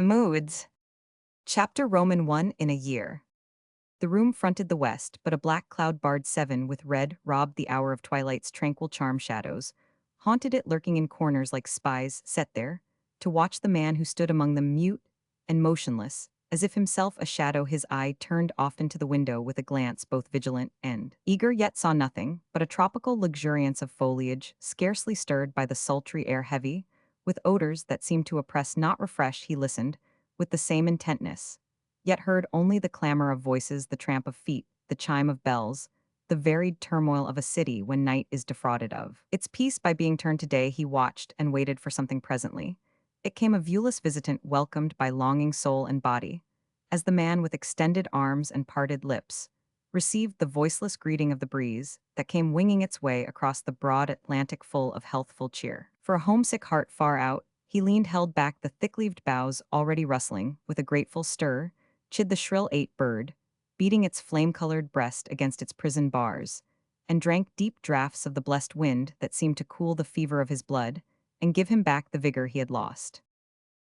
Moods. Chapter Roman 1 in a year. The room fronted the west, but a black cloud barred seven with red robbed the hour of twilight's tranquil charm shadows, haunted it lurking in corners like spies set there, to watch the man who stood among them mute and motionless, as if himself a shadow his eye turned often to the window with a glance both vigilant and eager yet saw nothing but a tropical luxuriance of foliage, scarcely stirred by the sultry air heavy, with odors that seemed to oppress not refresh he listened, with the same intentness yet heard only the clamor of voices, the tramp of feet, the chime of bells, the varied turmoil of a city when night is defrauded of its peace by being turned to day. He watched and waited for something presently. It came a viewless visitant welcomed by longing soul and body, as the man with extended arms and parted lips received the voiceless greeting of the breeze that came winging its way across the broad Atlantic full of healthful cheer. For a homesick heart far out, he leaned held back the thick-leaved boughs already rustling, with a grateful stir, chid the shrill eight bird, beating its flame-colored breast against its prison bars, and drank deep draughts of the blessed wind that seemed to cool the fever of his blood and give him back the vigor he had lost.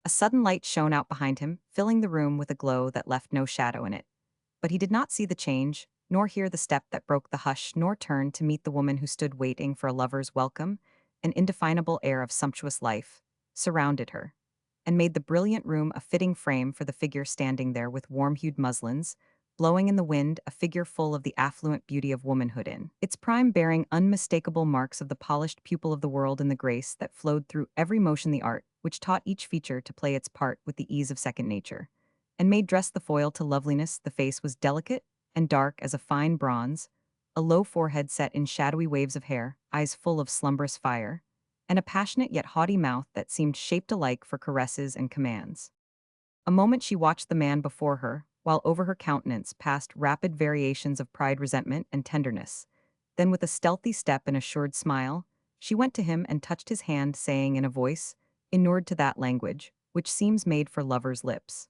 A sudden light shone out behind him, filling the room with a glow that left no shadow in it. But he did not see the change, nor hear the step that broke the hush, nor turn to meet the woman who stood waiting for a lover's welcome. An indefinable air of sumptuous life surrounded her and made the brilliant room a fitting frame for the figure standing there with warm-hued muslins, blowing in the wind, a figure full of the affluent beauty of womanhood in its prime, bearing unmistakable marks of the polished pupil of the world and the grace that flowed through every motion, the art which taught each feature to play its part with the ease of second nature, and made dress the foil to loveliness. The face was delicate and dark as a fine bronze, a low forehead set in shadowy waves of hair, eyes full of slumberous fire, and a passionate yet haughty mouth that seemed shaped alike for caresses and commands. A moment she watched the man before her, while over her countenance passed rapid variations of pride, resentment, and tenderness. Then with a stealthy step and assured smile, she went to him and touched his hand, saying in a voice inured to that language, which seems made for lovers' lips,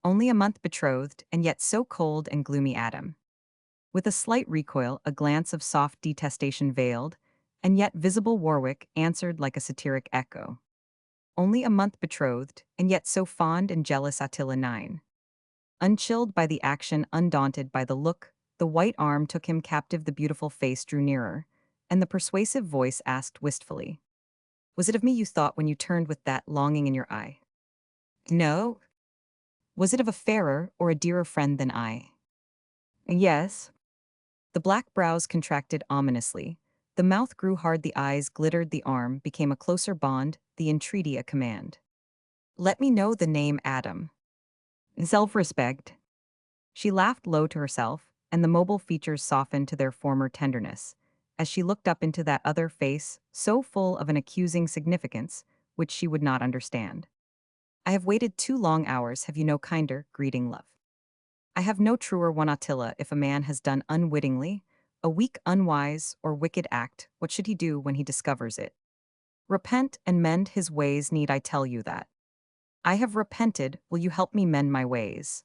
"Only a month betrothed, and yet so cold and gloomy, Adam." With a slight recoil, a glance of soft detestation veiled, and yet visible, Warwick answered like a satiric echo. "Only a month betrothed, and yet so fond and jealous, Attila 9." Unchilled by the action, undaunted by the look, the white arm took him captive, the beautiful face drew nearer, and the persuasive voice asked wistfully, "Was it of me you thought when you turned with that longing in your eye?" "No." "Was it of a fairer or a dearer friend than I?" "Yes." The black brows contracted ominously. The mouth grew hard, the eyes glittered, the arm became a closer bond, the entreaty a command. "Let me know the name, Adam." "Self-respect." She laughed low to herself, and the mobile features softened to their former tenderness, as she looked up into that other face, so full of an accusing significance, which she would not understand. "I have waited 2 long hours, have you no kinder greeting, love?" "I have no truer one, Attila. If a man has done unwittingly a weak, unwise, or wicked act, what should he do when he discovers it? Repent and mend his ways. Need I tell you that? I have repented. Will you help me mend my ways?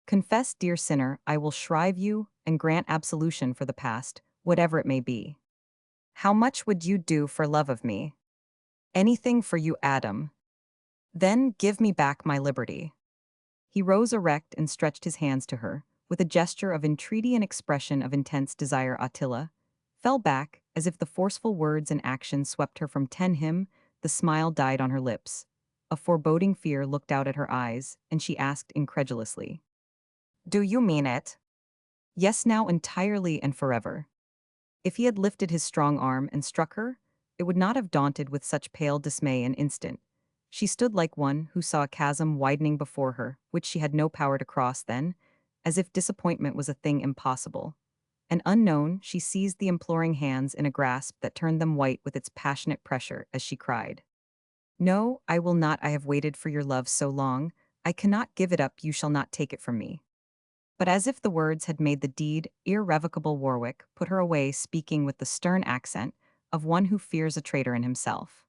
Confess, dear sinner, I will shrive you and grant absolution for the past, whatever it may be. How much would you do for love of me?" "Anything for you, Adam." "Then give me back my liberty." He rose erect and stretched his hands to her, with a gesture of entreaty and expression of intense desire. Attila fell back, as if the forceful words and actions swept her from him. The smile died on her lips. A foreboding fear looked out at her eyes, and she asked incredulously, "Do you mean it?" "Yes, now entirely and forever." If he had lifted his strong arm and struck her, it would not have daunted with such pale dismay an instant. She stood like one who saw a chasm widening before her, which she had no power to cross then, as if disappointment was a thing impossible. And unknown, she seized the imploring hands in a grasp that turned them white with its passionate pressure as she cried, "No, I will not. I have waited for your love so long. I cannot give it up. You shall not take it from me." But as if the words had made the deed irrevocable, Warwick put her away, speaking with the stern accent of one who fears a traitor in himself.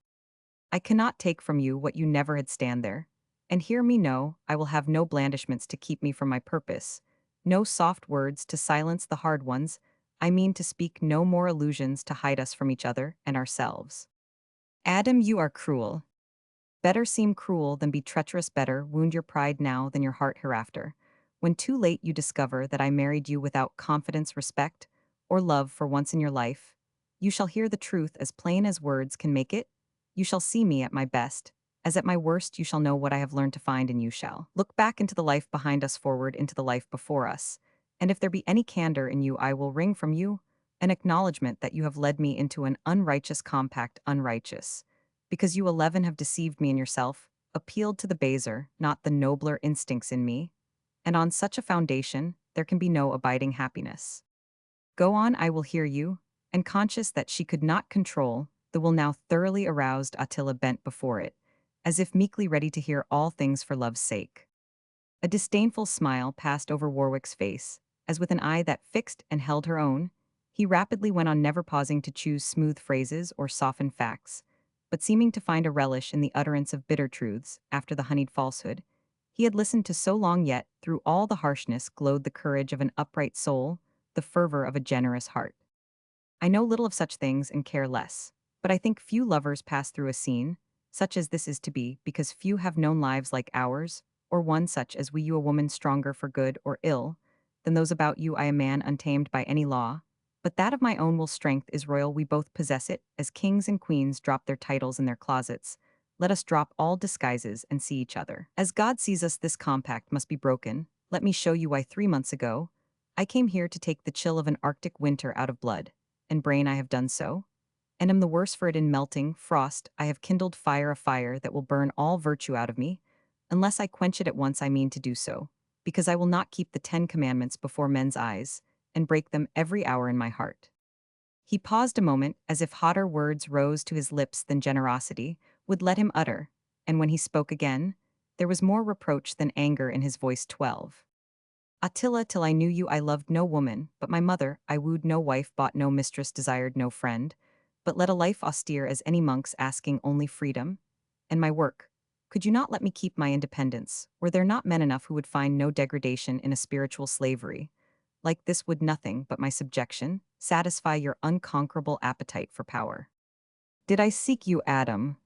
"I cannot take from you what you never had. Stand there, and hear me. No, I will have no blandishments to keep me from my purpose, no soft words to silence the hard ones. I mean to speak no more illusions to hide us from each other and ourselves." "Adam, you are cruel." Better seem cruel than be treacherous, better wound your pride now than your heart hereafter. When too late you discover that I married you without confidence, respect, or love for once in your life, you shall hear the truth as plain as words can make it. You shall see me at my best, as at my worst you shall know what I have learned to find, and you shall look back into the life behind us, forward into the life before us, and if there be any candor in you I will wring from you an acknowledgement that you have led me into an unrighteous compact, unrighteous because you 11 have deceived me in yourself, appealed to the baser, not the nobler instincts in me, and on such a foundation, there can be no abiding happiness. Go on, I will hear you, and conscious that she could not control, the will now thoroughly aroused Attila bent before it, as if meekly ready to hear all things for love's sake. A disdainful smile passed over Warwick's face, as with an eye that fixed and held her own, he rapidly went on, never pausing to choose smooth phrases or soften facts, but seeming to find a relish in the utterance of bitter truths after the honeyed falsehood. He had listened to so long, yet through all the harshness glowed the courage of an upright soul, the fervor of a generous heart. I know little of such things and care less, but I think few lovers pass through a scene, such as this is to be, because few have known lives like ours, or one such as we, you a woman stronger for good or ill than those about you, I a man untamed by any law, but that of my own will strength is royal, we both possess it, as kings and queens drop their titles in their closets. Let us drop all disguises and see each other. As God sees us, this compact must be broken. Let me show you why. 3 months ago, I came here to take the chill of an Arctic winter out of blood and brain. I have done so, and am the worse for it. In melting frost I have kindled fire, a fire that will burn all virtue out of me, unless I quench it at once. I mean to do so, because I will not keep the 10 Commandments before men's eyes, and break them every hour in my heart. He paused a moment, as if hotter words rose to his lips than generosity would let him utter, and when he spoke again, there was more reproach than anger in his voice. 12. Attila, till I knew you I loved no woman, but my mother, I wooed no wife, bought no mistress, desired no friend, but led a life austere as any monk's, asking only freedom. And my work, could you not let me keep my independence? Were there not men enough who would find no degradation in a spiritual slavery? Like this would nothing but my subjection satisfy your unconquerable appetite for power. Did I seek you, Adam?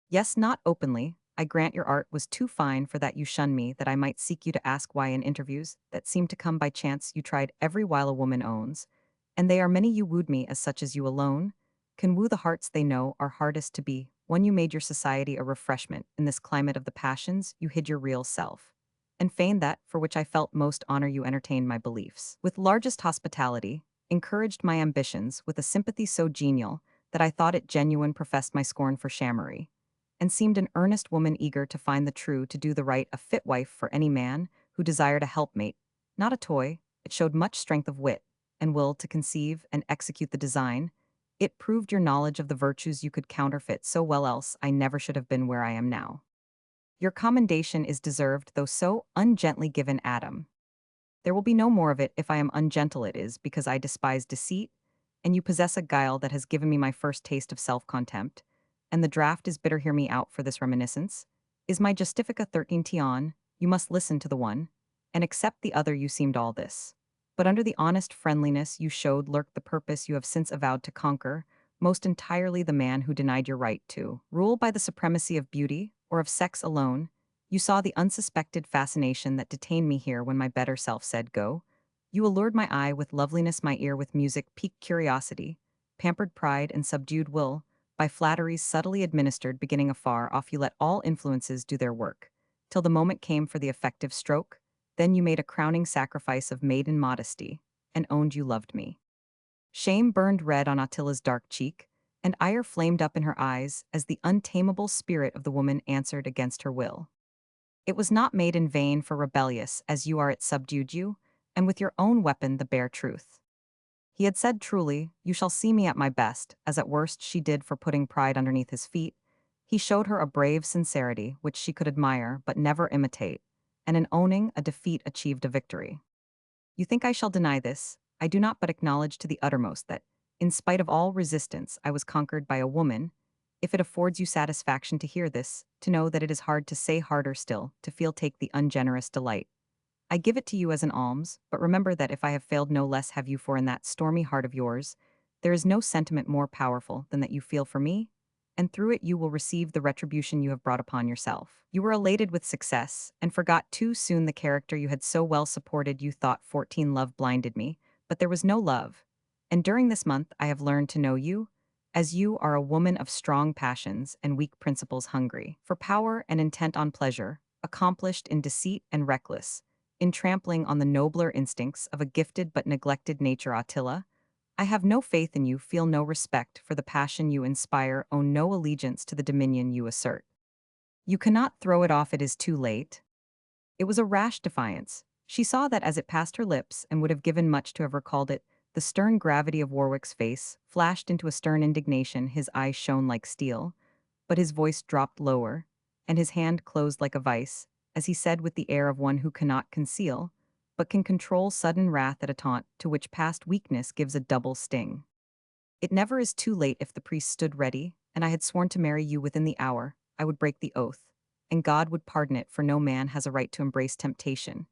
Yes, not openly. I grant your art was too fine for that you shun me, that I might seek you to ask why in interviews that seemed to come by chance you tried every while a woman owns, and they are many you wooed me as such as you alone can woo the hearts they know are hardest to be. When you made your society a refreshment in this climate of the passions, you hid your real self, and feigned that for which I felt most honor you entertained my beliefs. With largest hospitality, encouraged my ambitions with a sympathy so genial that I thought it genuine, professed my scorn for shammery, and seemed an earnest woman eager to find the true, to do the right, a fit wife for any man who desired a helpmate, not a toy. It showed much strength of wit and will to conceive and execute the design. It proved your knowledge of the virtues you could counterfeit so well, else I never should have been where I am now. Your commendation is deserved, though so ungently given, Adam. There will be no more of it if I am ungentle. It is because I despise deceit, and you possess a guile that has given me my first taste of self-contempt, and the draught is bitter. Hear me out for this reminiscence. Is my Justifica 13 Tion? You must listen to the one, and accept the other. You seemed all this, but under the honest friendliness you showed lurked the purpose you have since avowed to conquer, most entirely the man who denied your right to rule by the supremacy of beauty, or of sex alone. You saw the unsuspected fascination that detained me here when my better self said go. You allured my eye with loveliness, my ear with music, piqued curiosity, pampered pride and subdued will. By flatteries subtly administered beginning afar off you let all influences do their work, till the moment came for the effective stroke. Then you made a crowning sacrifice of maiden modesty, and owned you loved me. Shame burned red on Attila's dark cheek, and ire flamed up in her eyes as the untamable spirit of the woman answered against her will. It was not made in vain, for rebellious as you are it subdued you, and with your own weapon the bare truth. He had said truly, you shall see me at my best, as at worst she did for putting pride underneath his feet. He showed her a brave sincerity which she could admire but never imitate, and in owning a defeat achieved a victory. You think I shall deny this? I do not, but acknowledge to the uttermost that, in spite of all resistance, I was conquered by a woman. If it affords you satisfaction to hear this, to know that it is hard to say, harder still, to feel, take the ungenerous delight. I give it to you as an alms, but remember that if I have failed, no less have you, for in that stormy heart of yours, there is no sentiment more powerful than that you feel for me, and through it you will receive the retribution you have brought upon yourself. You were elated with success, and forgot too soon the character you had so well supported. You thought 14 love blinded me, but there was no love. And during this month I have learned to know you, as you are a woman of strong passions and weak principles, hungry for power and intent on pleasure, accomplished in deceit and reckless, in trampling on the nobler instincts of a gifted but neglected nature. Attila, I have no faith in you, feel no respect for the passion you inspire, own no allegiance to the dominion you assert. You cannot throw it off, it is too late. It was a rash defiance. She saw that as it passed her lips, and would have given much to have recalled it. The stern gravity of Warwick's face flashed into a stern indignation, his eyes shone like steel, but his voice dropped lower, and his hand closed like a vice, as he said with the air of one who cannot conceal, but can control sudden wrath at a taunt to which past weakness gives a double sting. It never is too late. If the priest stood ready, and I had sworn to marry you within the hour, I would break the oath, and God would pardon it, for no man has a right to embrace temptation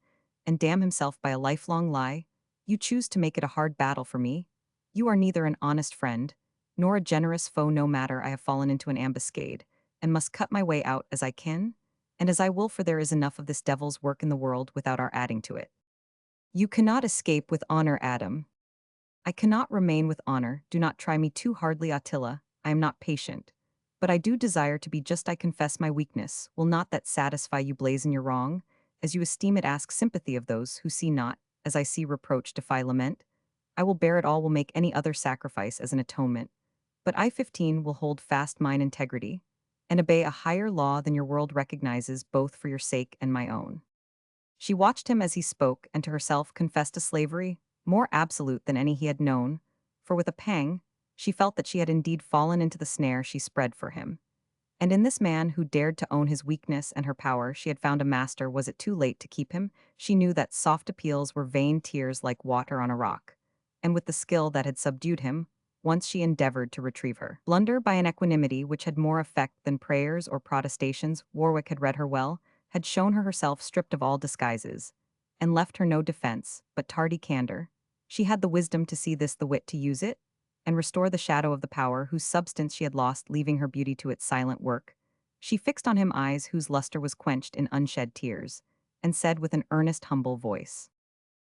and damn himself by a lifelong lie. You choose to make it a hard battle for me. You are neither an honest friend, nor a generous foe. No matter, I have fallen into an ambuscade, and must cut my way out as I can, and as I will, for there is enough of this devil's work in the world without our adding to it. You cannot escape with honor, Adam. I cannot remain with honor. Do not try me too hardly, Attila. I am not patient. But I do desire to be just. I confess my weakness. Will not that satisfy you? Blazon your wrong, as you esteem it. Ask sympathy of those who see not, as I see. Reproach, defy lament. I will bear it all, will make any other sacrifice as an atonement. But I, 15, will hold fast mine integrity, and obey a higher law than your world recognizes, both for your sake and my own. She watched him as he spoke, and to herself confessed a slavery more absolute than any he had known, for with a pang, she felt that she had indeed fallen into the snare she spread for him. And in this man who dared to own his weakness and her power, she had found a master. Was it too late to keep him? She knew that soft appeals were vain tears like water on a rock. And with the skill that had subdued him, once she endeavored to retrieve her blunder by an equanimity which had more effect than prayers or protestations. Warwick had read her well, had shown her herself stripped of all disguises, and left her no defense but tardy candor. She had the wisdom to see this, the wit to use it, and restore the shadow of the power whose substance she had lost, leaving her beauty to its silent work. She fixed on him eyes whose luster was quenched in unshed tears, and said with an earnest, humble voice,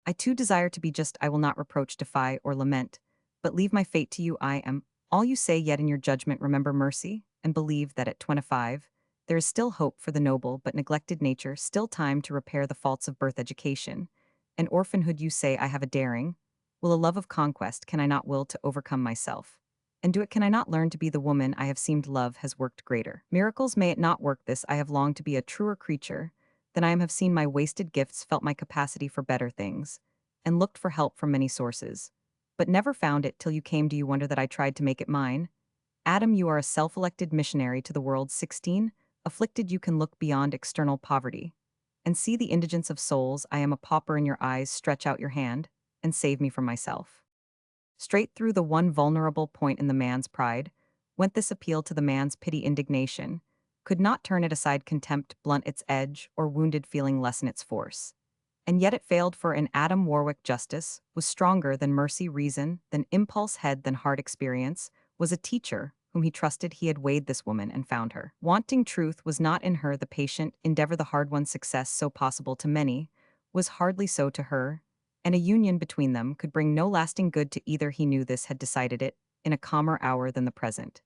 I too desire to be just. I will not reproach, defy, or lament, but leave my fate to you. I am all you say, yet in your judgment remember mercy, and believe that at 25, there is still hope for the noble but neglected nature, still time to repair the faults of birth, education, and orphanhood. You say I have a daring, will a love of conquest. Can I not will to overcome myself? And do it, can I not learn to be the woman I have seemed? Love has worked greater miracles. May it not work this? I have longed to be a truer creature than I am, have seen my wasted gifts, felt my capacity for better things, and looked for help from many sources, but never found it till you came. Do you wonder that I tried to make it mine? Adam, you are a self-elected missionary to the world. 16, afflicted, you can look beyond external poverty and see the indigence of souls. I am a pauper in your eyes. Stretch out your hand and save me from myself. Straight through the one vulnerable point in the man's pride went this appeal to the man's pity. Indignation could not turn it aside, contempt blunt its edge, or wounded feeling lessen its force. And yet it failed, for in Adam Warwick justice was stronger than mercy, reason, than impulse, head, than heart. Experience was a teacher whom he trusted. He had weighed this woman and found her wanting. Truth was not in her, the patient endeavor, the hard-won success, so possible to many, was hardly so to her, and a union between them could bring no lasting good to either. He knew this, had decided it, in a calmer hour than the present.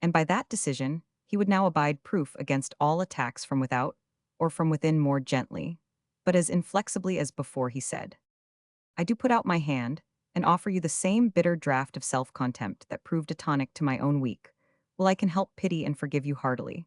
And by that decision, he would now abide proof against all attacks from without, or from within. More gently, but as inflexibly as before, he said, I do put out my hand, and offer you the same bitter draught of self-contempt that proved a tonic to my own weak. Well, I can help pity and forgive you heartily.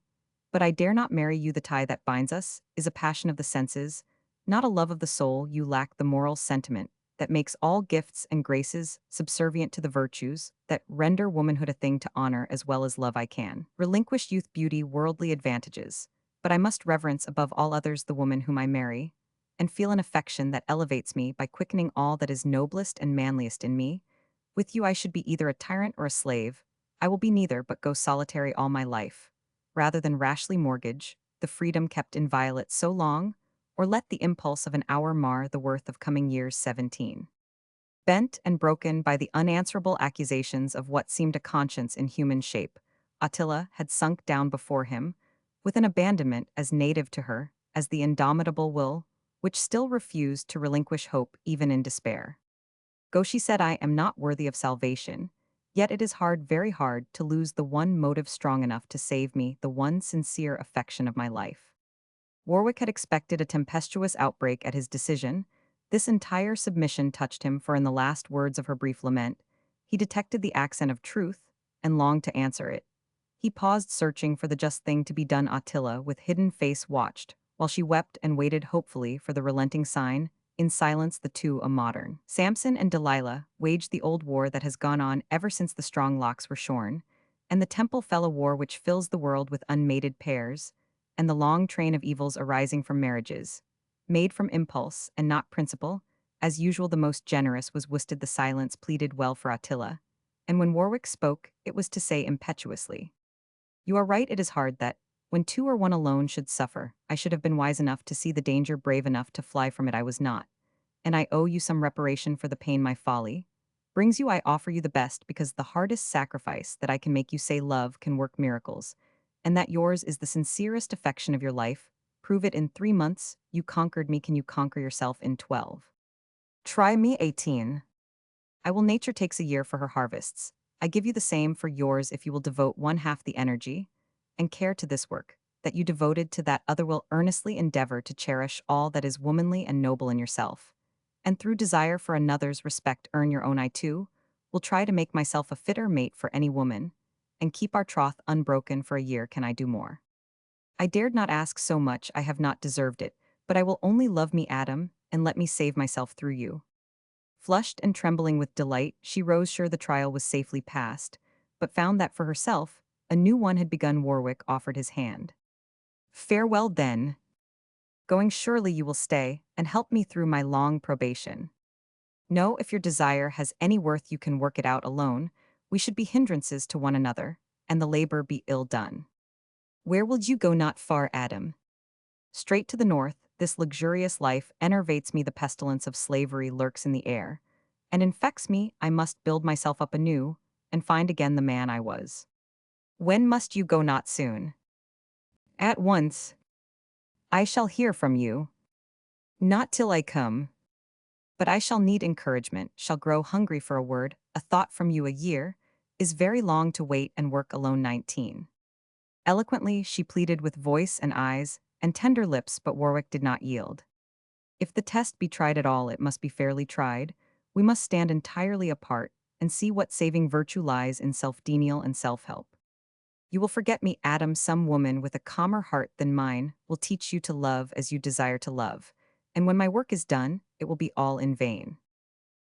But I dare not marry you. The tie that binds us is a passion of the senses, not a love of the soul. You lack the moral sentiment that makes all gifts and graces subservient to the virtues that render womanhood a thing to honor as well as love. I can relinquish youth, beauty, worldly advantages, but I must reverence above all others the woman whom I marry, and feel an affection that elevates me by quickening all that is noblest and manliest in me. With you I should be either a tyrant or a slave. I will be neither, but go solitary all my life, rather than rashly mortgage the freedom kept inviolate so long, or let the impulse of an hour mar the worth of coming years. 17. Bent and broken by the unanswerable accusations of what seemed a conscience in human shape, Attila had sunk down before him, with an abandonment as native to her as the indomitable will, which still refused to relinquish hope even in despair. Go, she said, I am not worthy of salvation, yet it is hard, very hard, to lose the one motive strong enough to save me, the one sincere affection of my life. Warwick had expected a tempestuous outbreak at his decision. This entire submission touched him, for in the last words of her brief lament, he detected the accent of truth and longed to answer it. He paused, searching for the just thing to be done. Attila, with hidden face, watched, while she wept and waited hopefully for the relenting sign. In silence, the two, a modern Samson and Delilah, waged the old war that has gone on ever since the strong locks were shorn, and the temple fell, a war which fills the world with unmated pairs, and the long train of evils arising from marriages, made from impulse and not principle. As usual, the most generous was Worsted. The silence pleaded well for Attila, and when Warwick spoke, it was to say impetuously, you are right, it is hard that, when two or one alone should suffer, I should have been wise enough to see the danger, brave enough to fly from it. I was not, and I owe you some reparation for the pain my folly brings you. I offer you the best, because the hardest sacrifice that I can make you say love can work miracles, and that yours is the sincerest affection of your life. Prove it in 3 months. You conquered me, can you conquer yourself in 12? Try me. 18. I will. Nature takes a year for her harvests. I give you the same for yours if you will devote one half the energy and care to this work that you devoted to that other. Will earnestly endeavor to cherish all that is womanly and noble in yourself, and through desire for another's respect earn your own. I too will try to make myself a fitter mate for any woman, and keep our troth unbroken for a year. Can I do more? I dared not ask so much, I have not deserved it, but I will only love me, Adam, and let me save myself through you. Flushed and trembling with delight, she rose, sure the trial was safely past, but found that for herself, a new one had begun. Warwick offered his hand. Farewell then. Going, surely you will stay and help me through my long probation. No, if your desire has any worth, you can work it out alone. We should be hindrances to one another, and the labor be ill done. Where will you go? Not far, Adam. Straight to the north. This luxurious life enervates me. The pestilence of slavery lurks in the air, and infects me. I must build myself up anew, and find again the man I was. When must you go? Not soon. At once. I shall hear from you. Not till I come. But I shall need encouragement, shall grow hungry for a word, a thought from you. A year is very long to wait and work alone. 19. Eloquently she pleaded with voice and eyes and tender lips, but Warwick did not yield. If the test be tried at all, it must be fairly tried. We must stand entirely apart and see what saving virtue lies in self-denial and self-help. You will forget me, Adam. Some woman with a calmer heart than mine will teach you to love as you desire to love, and when my work is done, it will be all in vain.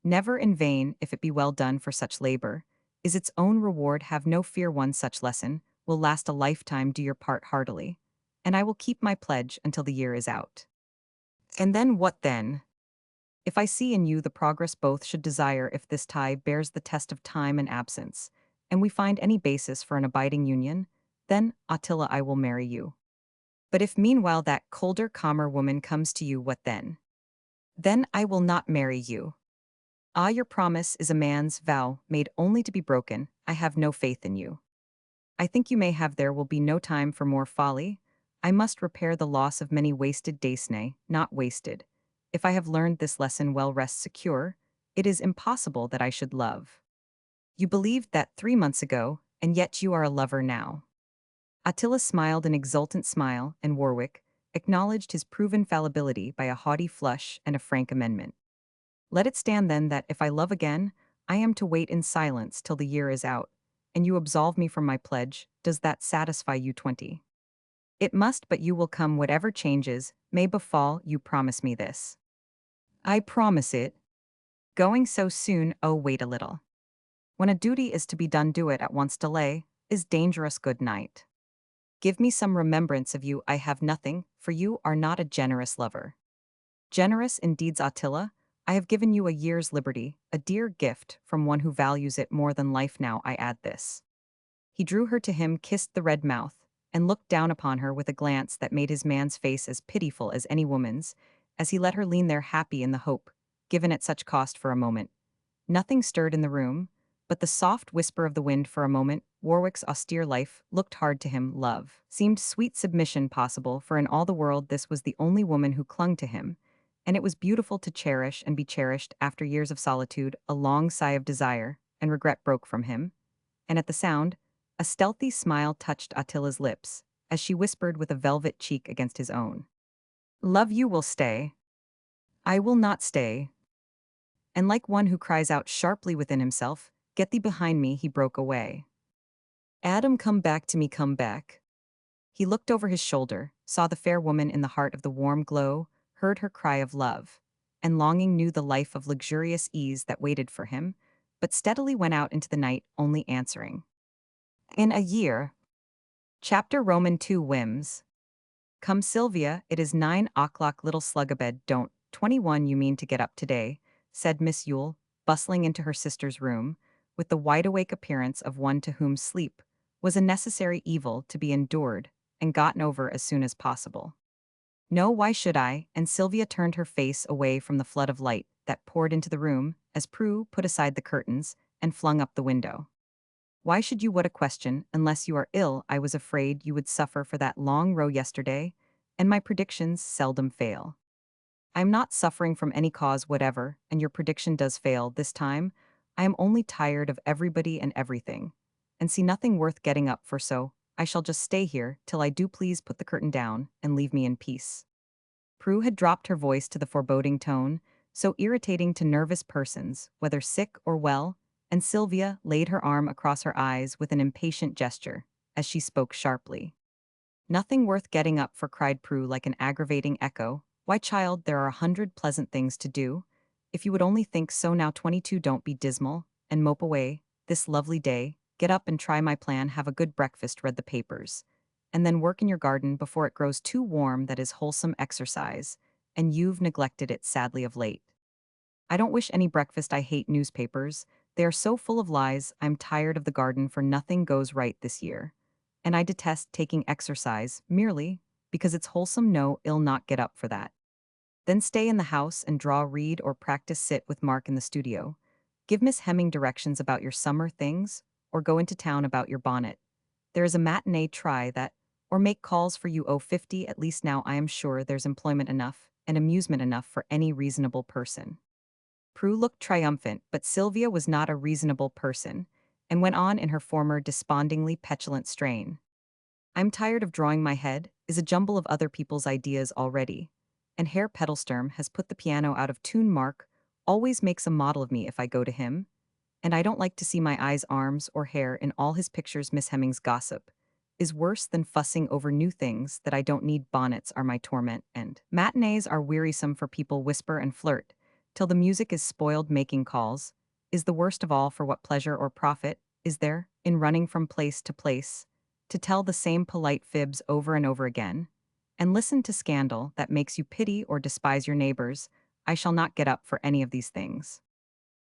Never in vain, if it be well done, for such labor is its own reward. Have no fear, one such lesson will last a lifetime. Do your part heartily, and I will keep my pledge until the year is out. And then what then? If I see in you the progress both should desire, if this tie bears the test of time and absence, and we find any basis for an abiding union, then, Attila, I will marry you. But if meanwhile that colder, calmer woman comes to you, what then? Then I will not marry you. Ah, your promise is a man's vow, made only to be broken. I have no faith in you. I think you may have. There will be no time for more folly. I must repair the loss of many wasted days, nay, not wasted. If I have learned this lesson well, rest secure. It is impossible that I should love. You believed that 3 months ago, and yet you are a lover now. Attila smiled an exultant smile, and Warwick acknowledged his proven fallibility by a haughty flush and a frank amendment. Let it stand then that, if I love again, I am to wait in silence till the year is out, and you absolve me from my pledge. Does that satisfy you? 20. It must, but you will come whatever changes may befall. You promise me this. I promise it. Going so soon? Oh, wait a little. When a duty is to be done, do it at once. Delay is dangerous. Good night. Give me some remembrance of you. I have nothing, for you are not a generous lover. Generous in deeds, Attila. I have given you a year's liberty, a dear gift from one who values it more than life. Now I add this. He drew her to him, kissed the red mouth, and looked down upon her with a glance that made his man's face as pitiful as any woman's, as he let her lean there happy in the hope, given at such cost for a moment. Nothing stirred in the room, but the soft whisper of the wind for a moment, Warwick's austere life, looked hard to him, love. Seemed sweet submission possible, for in all the world this was the only woman who clung to him, and it was beautiful to cherish and be cherished after years of solitude. A long sigh of desire and regret broke from him, and at the sound, a stealthy smile touched Attila's lips, as she whispered with a velvet cheek against his own. Love, you will stay. I will not stay. And like one who cries out sharply within himself, get thee behind me, he broke away. Adam, come back to me, come back. He looked over his shoulder, saw the fair woman in the heart of the warm glow, heard her cry of love, and longing knew the life of luxurious ease that waited for him, but steadily went out into the night, only answering. In a year. Chapter Roman 2 Whims. Come Sylvia, it is 9 o'clock, little slug-a-bed, don't. 21, you mean to get up today, said Miss Yule, bustling into her sister's room, with the wide-awake appearance of one to whom sleep was a necessary evil to be endured and gotten over as soon as possible. No, why should I? And Sylvia turned her face away from the flood of light that poured into the room as Prue put aside the curtains and flung up the window. Why should you? What a question, unless you are ill. I was afraid you would suffer for that long row yesterday, and my predictions seldom fail. I am not suffering from any cause whatever, and your prediction does fail this time. I am only tired of everybody and everything, and see nothing worth getting up for, so I shall just stay here till I do. Please put the curtain down and leave me in peace. Prue had dropped her voice to the foreboding tone, so irritating to nervous persons, whether sick or well, and Sylvia laid her arm across her eyes with an impatient gesture, as she spoke sharply. Nothing worth getting up for, cried Prue like an aggravating echo. Why, child, there are 100 pleasant things to do. If you would only think so. Now 22, don't be dismal, and mope away, this lovely day. Get up and try my plan, have a good breakfast, read the papers, and then work in your garden before it grows too warm. That is wholesome exercise, and you've neglected it sadly of late. I don't wish any breakfast, I hate newspapers. They are so full of lies. I'm tired of the garden, for nothing goes right this year. And I detest taking exercise, merely because it's wholesome. No, I'll not get up for that. Then stay in the house and draw, read, or practice. Sit with Mark in the studio. Give Miss Hemming directions about your summer things, or go into town about your bonnet. There is a matinee, try that, or make calls for you. 50 at least. Now I am sure there's employment enough and amusement enough for any reasonable person. Prue looked triumphant, but Sylvia was not a reasonable person, and went on in her former despondingly petulant strain. I'm tired of drawing. My head is a jumble of other people's ideas already, and Herr Pedalsturm has put the piano out of tune. Mark always makes a model of me if I go to him, and I don't like to see my eyes, arms, or hair in all his pictures. Miss Hemming's gossip is worse than fussing over new things that I don't need. Bonnets are my torment, and matinees are wearisome, for people whisper and flirt till the music is spoiled. Making calls is the worst of all, for what pleasure or profit is there in running from place to place to tell the same polite fibs over and over again, and listen to scandal that makes you pity or despise your neighbors? I shall not get up for any of these things.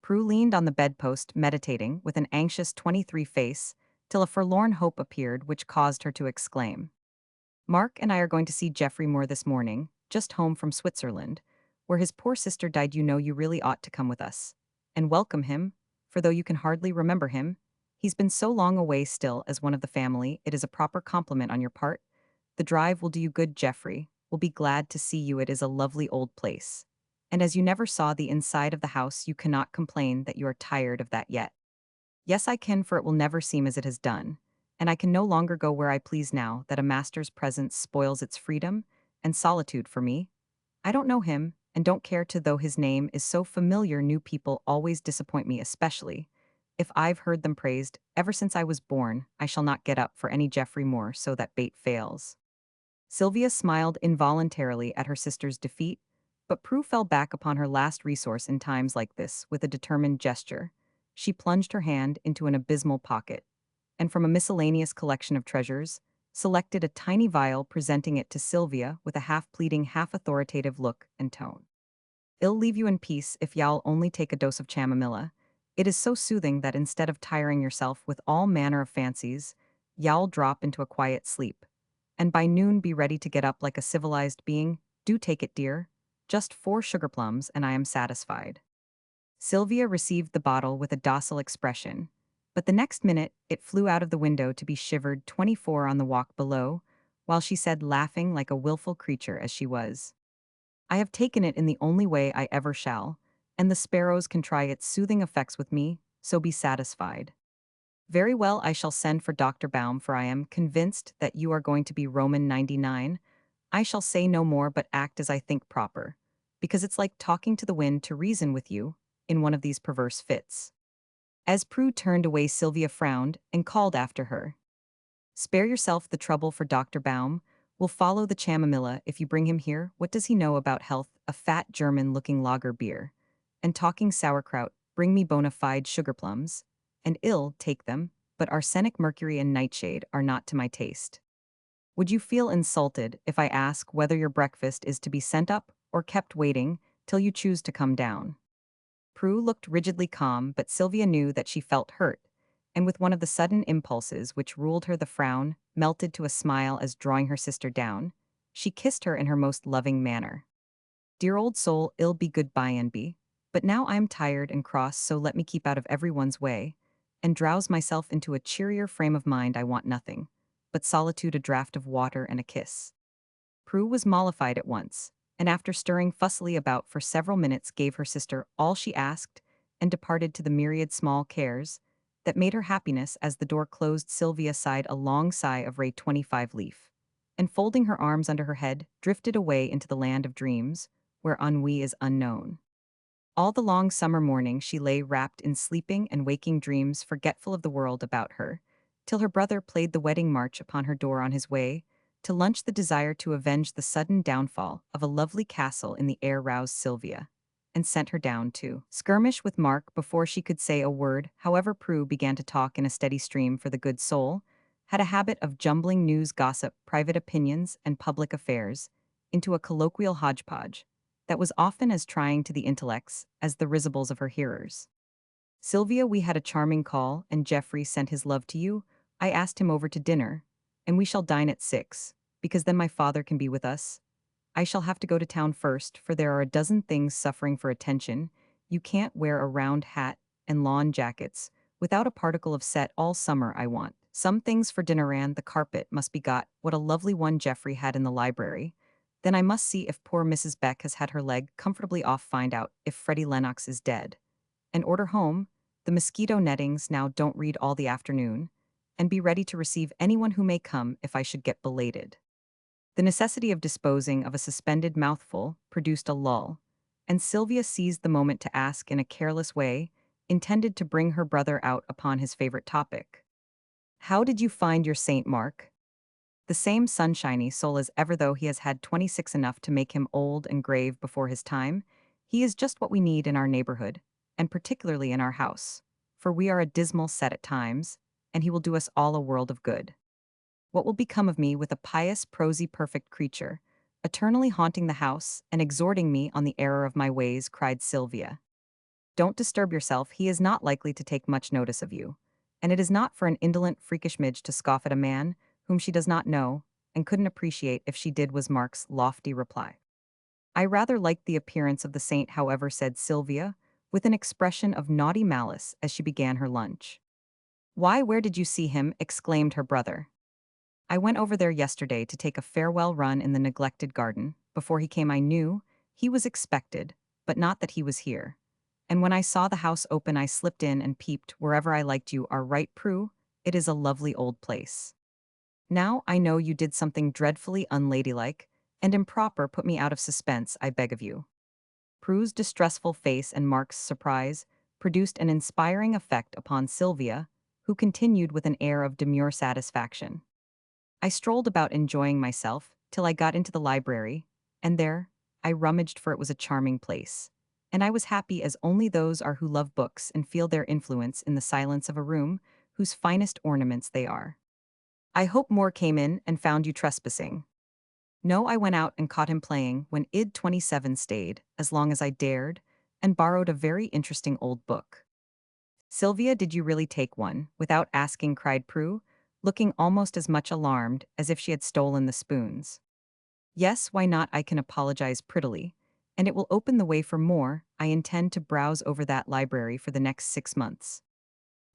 Prue leaned on the bedpost, meditating with an anxious 23 face, till a forlorn hope appeared which caused her to exclaim. Mark and I are going to see Geoffrey Moore this morning, just home from Switzerland, where his poor sister died. You know, you really ought to come with us and welcome him, for though you can hardly remember him, he's been so long away. Still, as one of the family, it is a proper compliment on your part. The drive will do you good. Geoffrey will be glad to see you. It is a lovely old place, and as you never saw the inside of the house, you cannot complain that you are tired of that yet. Yes, I can, for it will never seem as it has done, and I can no longer go where I please now that a master's presence spoils its freedom and solitude for me. I don't know him, and don't care to, though his name is so familiar. New people always disappoint me, especially if I've heard them praised ever since I was born. I shall not get up for any Geoffrey Moore, so that bait fails. Sylvia smiled involuntarily at her sister's defeat, but Prue fell back upon her last resource in times like this with a determined gesture. She plunged her hand into an abysmal pocket, and from a miscellaneous collection of treasures, selected a tiny vial, presenting it to Sylvia with a half-pleading, half-authoritative look and tone. I'll leave you in peace if y'all only take a dose of chamomilla. It is so soothing that instead of tiring yourself with all manner of fancies, y'all drop into a quiet sleep. And by noon be ready to get up like a civilized being. Do take it, dear. Just 4 sugar plums and I am satisfied. Sylvia received the bottle with a docile expression, but the next minute it flew out of the window to be shivered 24 on the walk below, while she said, laughing like a wilful creature as she was, "I have taken it in the only way I ever shall, and the sparrows can try its soothing effects with me, so be satisfied. Very well, I shall send for Dr. Baum, for I am convinced that you are going to be Roman 99. I shall say no more but act as I think proper, because it's like talking to the wind to reason with you in one of these perverse fits." As Prue turned away, Sylvia frowned and called after her, "Spare yourself the trouble for Dr. Baum. We'll follow the chamomilla if you bring him here. What does he know about health? A fat German-looking lager beer. And talking sauerkraut, bring me bona fide sugar plums. And ill, take them, but arsenic, mercury, and nightshade are not to my taste. Would you feel insulted if I ask whether your breakfast is to be sent up or kept waiting till you choose to come down?" Prue looked rigidly calm, but Sylvia knew that she felt hurt, and with one of the sudden impulses which ruled her, the frown melted to a smile as, drawing her sister down, she kissed her in her most loving manner. "Dear old soul, ill be goodbye and be. But now I am tired and cross, so let me keep out of everyone's way, and drowse myself into a cheerier frame of mind. I want nothing but solitude, a draught of water, and a kiss." Prue was mollified at once, and after stirring fussily about for several minutes, gave her sister all she asked and departed to the myriad small cares that made her happiness. As the door closed, Sylvia sighed a long sigh of Ray 25 leaf, and folding her arms under her head, drifted away into the land of dreams, where ennui is unknown. All the long summer morning she lay wrapped in sleeping and waking dreams, forgetful of the world about her, till her brother played the wedding march upon her door on his way to lunch. The desire to avenge the sudden downfall of a lovely castle in the air roused Sylvia, and sent her down to skirmish with Mark before she could say a word. However, Prue began to talk in a steady stream, for the good soul had a habit of jumbling news, gossip, private opinions, and public affairs into a colloquial hodgepodge that was often as trying to the intellects as the risibles of her hearers. "Sylvia, we had a charming call, and Geoffrey sent his love to you. I asked him over to dinner, and we shall dine at 6, because then my father can be with us. I shall have to go to town first, for there are a dozen things suffering for attention. You can't wear a round hat and lawn jackets without a particle of set all summer. I want some things for dinner, and the carpet must be got. What a lovely one Geoffrey had in the library. Then I must see if poor Mrs. Beck has had her leg comfortably off, find out if Freddie Lennox is dead, and order home the mosquito nettings. Now don't read all the afternoon, and be ready to receive anyone who may come if I should get belated." The necessity of disposing of a suspended mouthful produced a lull, and Sylvia seized the moment to ask in a careless way, intended to bring her brother out upon his favorite topic. "How did you find your Saint Mark? The same sunshiny soul as ever, though he has had 26 enough to make him old and grave before his time. He is just what we need in our neighborhood, and particularly in our house, for we are a dismal set at times, and he will do us all a world of good. What will become of me with a pious, prosy, perfect creature, eternally haunting the house and exhorting me on the error of my ways?" cried Sylvia. "Don't disturb yourself, he is not likely to take much notice of you, and it is not for an indolent, freakish midge to scoff at a man whom she does not know and couldn't appreciate if she did," was Mark's lofty reply. "I rather liked the appearance of the saint, however," said Sylvia, with an expression of naughty malice as she began her lunch. "Why, where did you see him?" exclaimed her brother. "I went over there yesterday to take a farewell run in the neglected garden. Before he came I knew he was expected, but not that he was here. And when I saw the house open I slipped in and peeped wherever I liked. You are right, Prue, it is a lovely old place. Now I know you did something dreadfully unladylike and improper. Put me out of suspense, I beg of you." Prue's distressful face and Mark's surprise produced an inspiring effect upon Sylvia, who continued with an air of demure satisfaction. "I strolled about enjoying myself till I got into the library, and there I rummaged, for it was a charming place, and I was happy as only those are who love books and feel their influence in the silence of a room whose finest ornaments they are. I hope Moore came in and found you trespassing." "No, I went out and caught him playing when id 27 stayed as long as I dared and borrowed a very interesting old book." "Sylvia, did you really take one, without asking?" cried Prue, looking almost as much alarmed as if she had stolen the spoons. "Yes, why not? I can apologize prettily, and it will open the way for more. I intend to browse over that library for the next 6 months.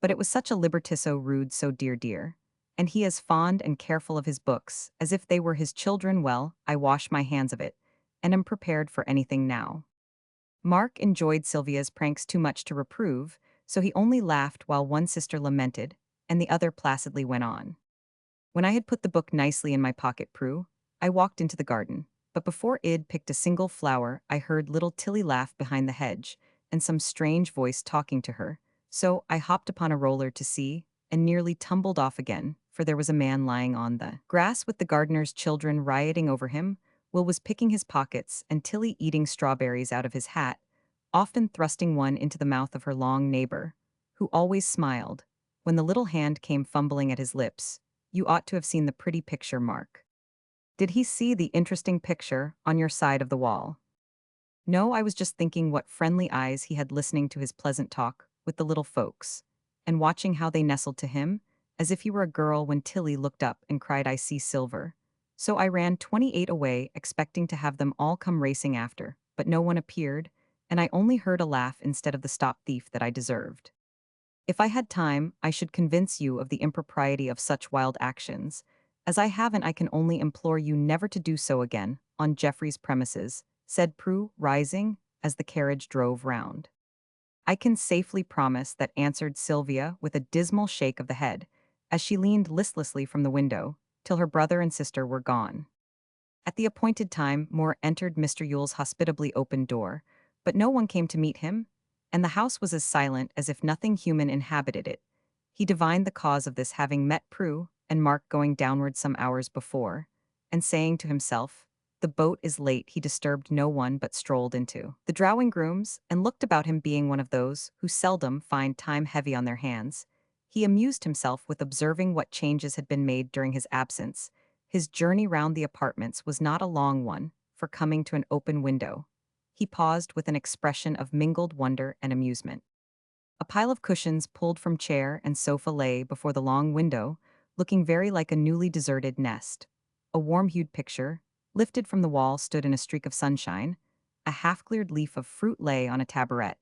But it was such a libertisso rude so dear. And he as fond and careful of his books, as if they were his children. Well, I wash my hands of it, and am prepared for anything now. Mark enjoyed Sylvia's pranks too much to reprove, so he only laughed while one sister lamented, and the other placidly went on. When I had put the book nicely in my pocket, Prue, I walked into the garden, but before Id picked a single flower, I heard little Tilly laugh behind the hedge, and some strange voice talking to her. So I hopped upon a roller to see, and nearly tumbled off again, for there was a man lying on the grass with the gardener's children rioting over him. Will was picking his pockets, and Tilly eating strawberries out of his hat, often thrusting one into the mouth of her long neighbor, who always smiled. When the little hand came fumbling at his lips, you ought to have seen the pretty picture, Mark. Did he see the interesting picture on your side of the wall? No, I was just thinking what friendly eyes he had listening to his pleasant talk with the little folks, and watching how they nestled to him, as if he were a girl when Tilly looked up and cried, "I see silver." So I ran 28 away, expecting to have them all come racing after, but no one appeared, and I only heard a laugh instead of the stop thief that I deserved. If I had time, I should convince you of the impropriety of such wild actions. As I haven't, I can only implore you never to do so again, on Geoffrey's premises, said Prue, rising, as the carriage drove round. I can safely promise that, answered Sylvia with a dismal shake of the head, as she leaned listlessly from the window, till her brother and sister were gone. At the appointed time, Moore entered Mr. Yule's hospitably opened door, but no one came to meet him, and the house was as silent as if nothing human inhabited it. He divined the cause of this, having met Prue and Mark going downward some hours before, and saying to himself, "The boat is late," he disturbed no one but strolled into the drawing rooms and looked about him, being one of those who seldom find time heavy on their hands. He amused himself with observing what changes had been made during his absence. His journey round the apartments was not a long one, for coming to an open window, he paused with an expression of mingled wonder and amusement. A pile of cushions pulled from chair and sofa lay before the long window, looking very like a newly deserted nest. A warm-hued picture, lifted from the wall, stood in a streak of sunshine. A half-cleared leaf of fruit lay on a taboret,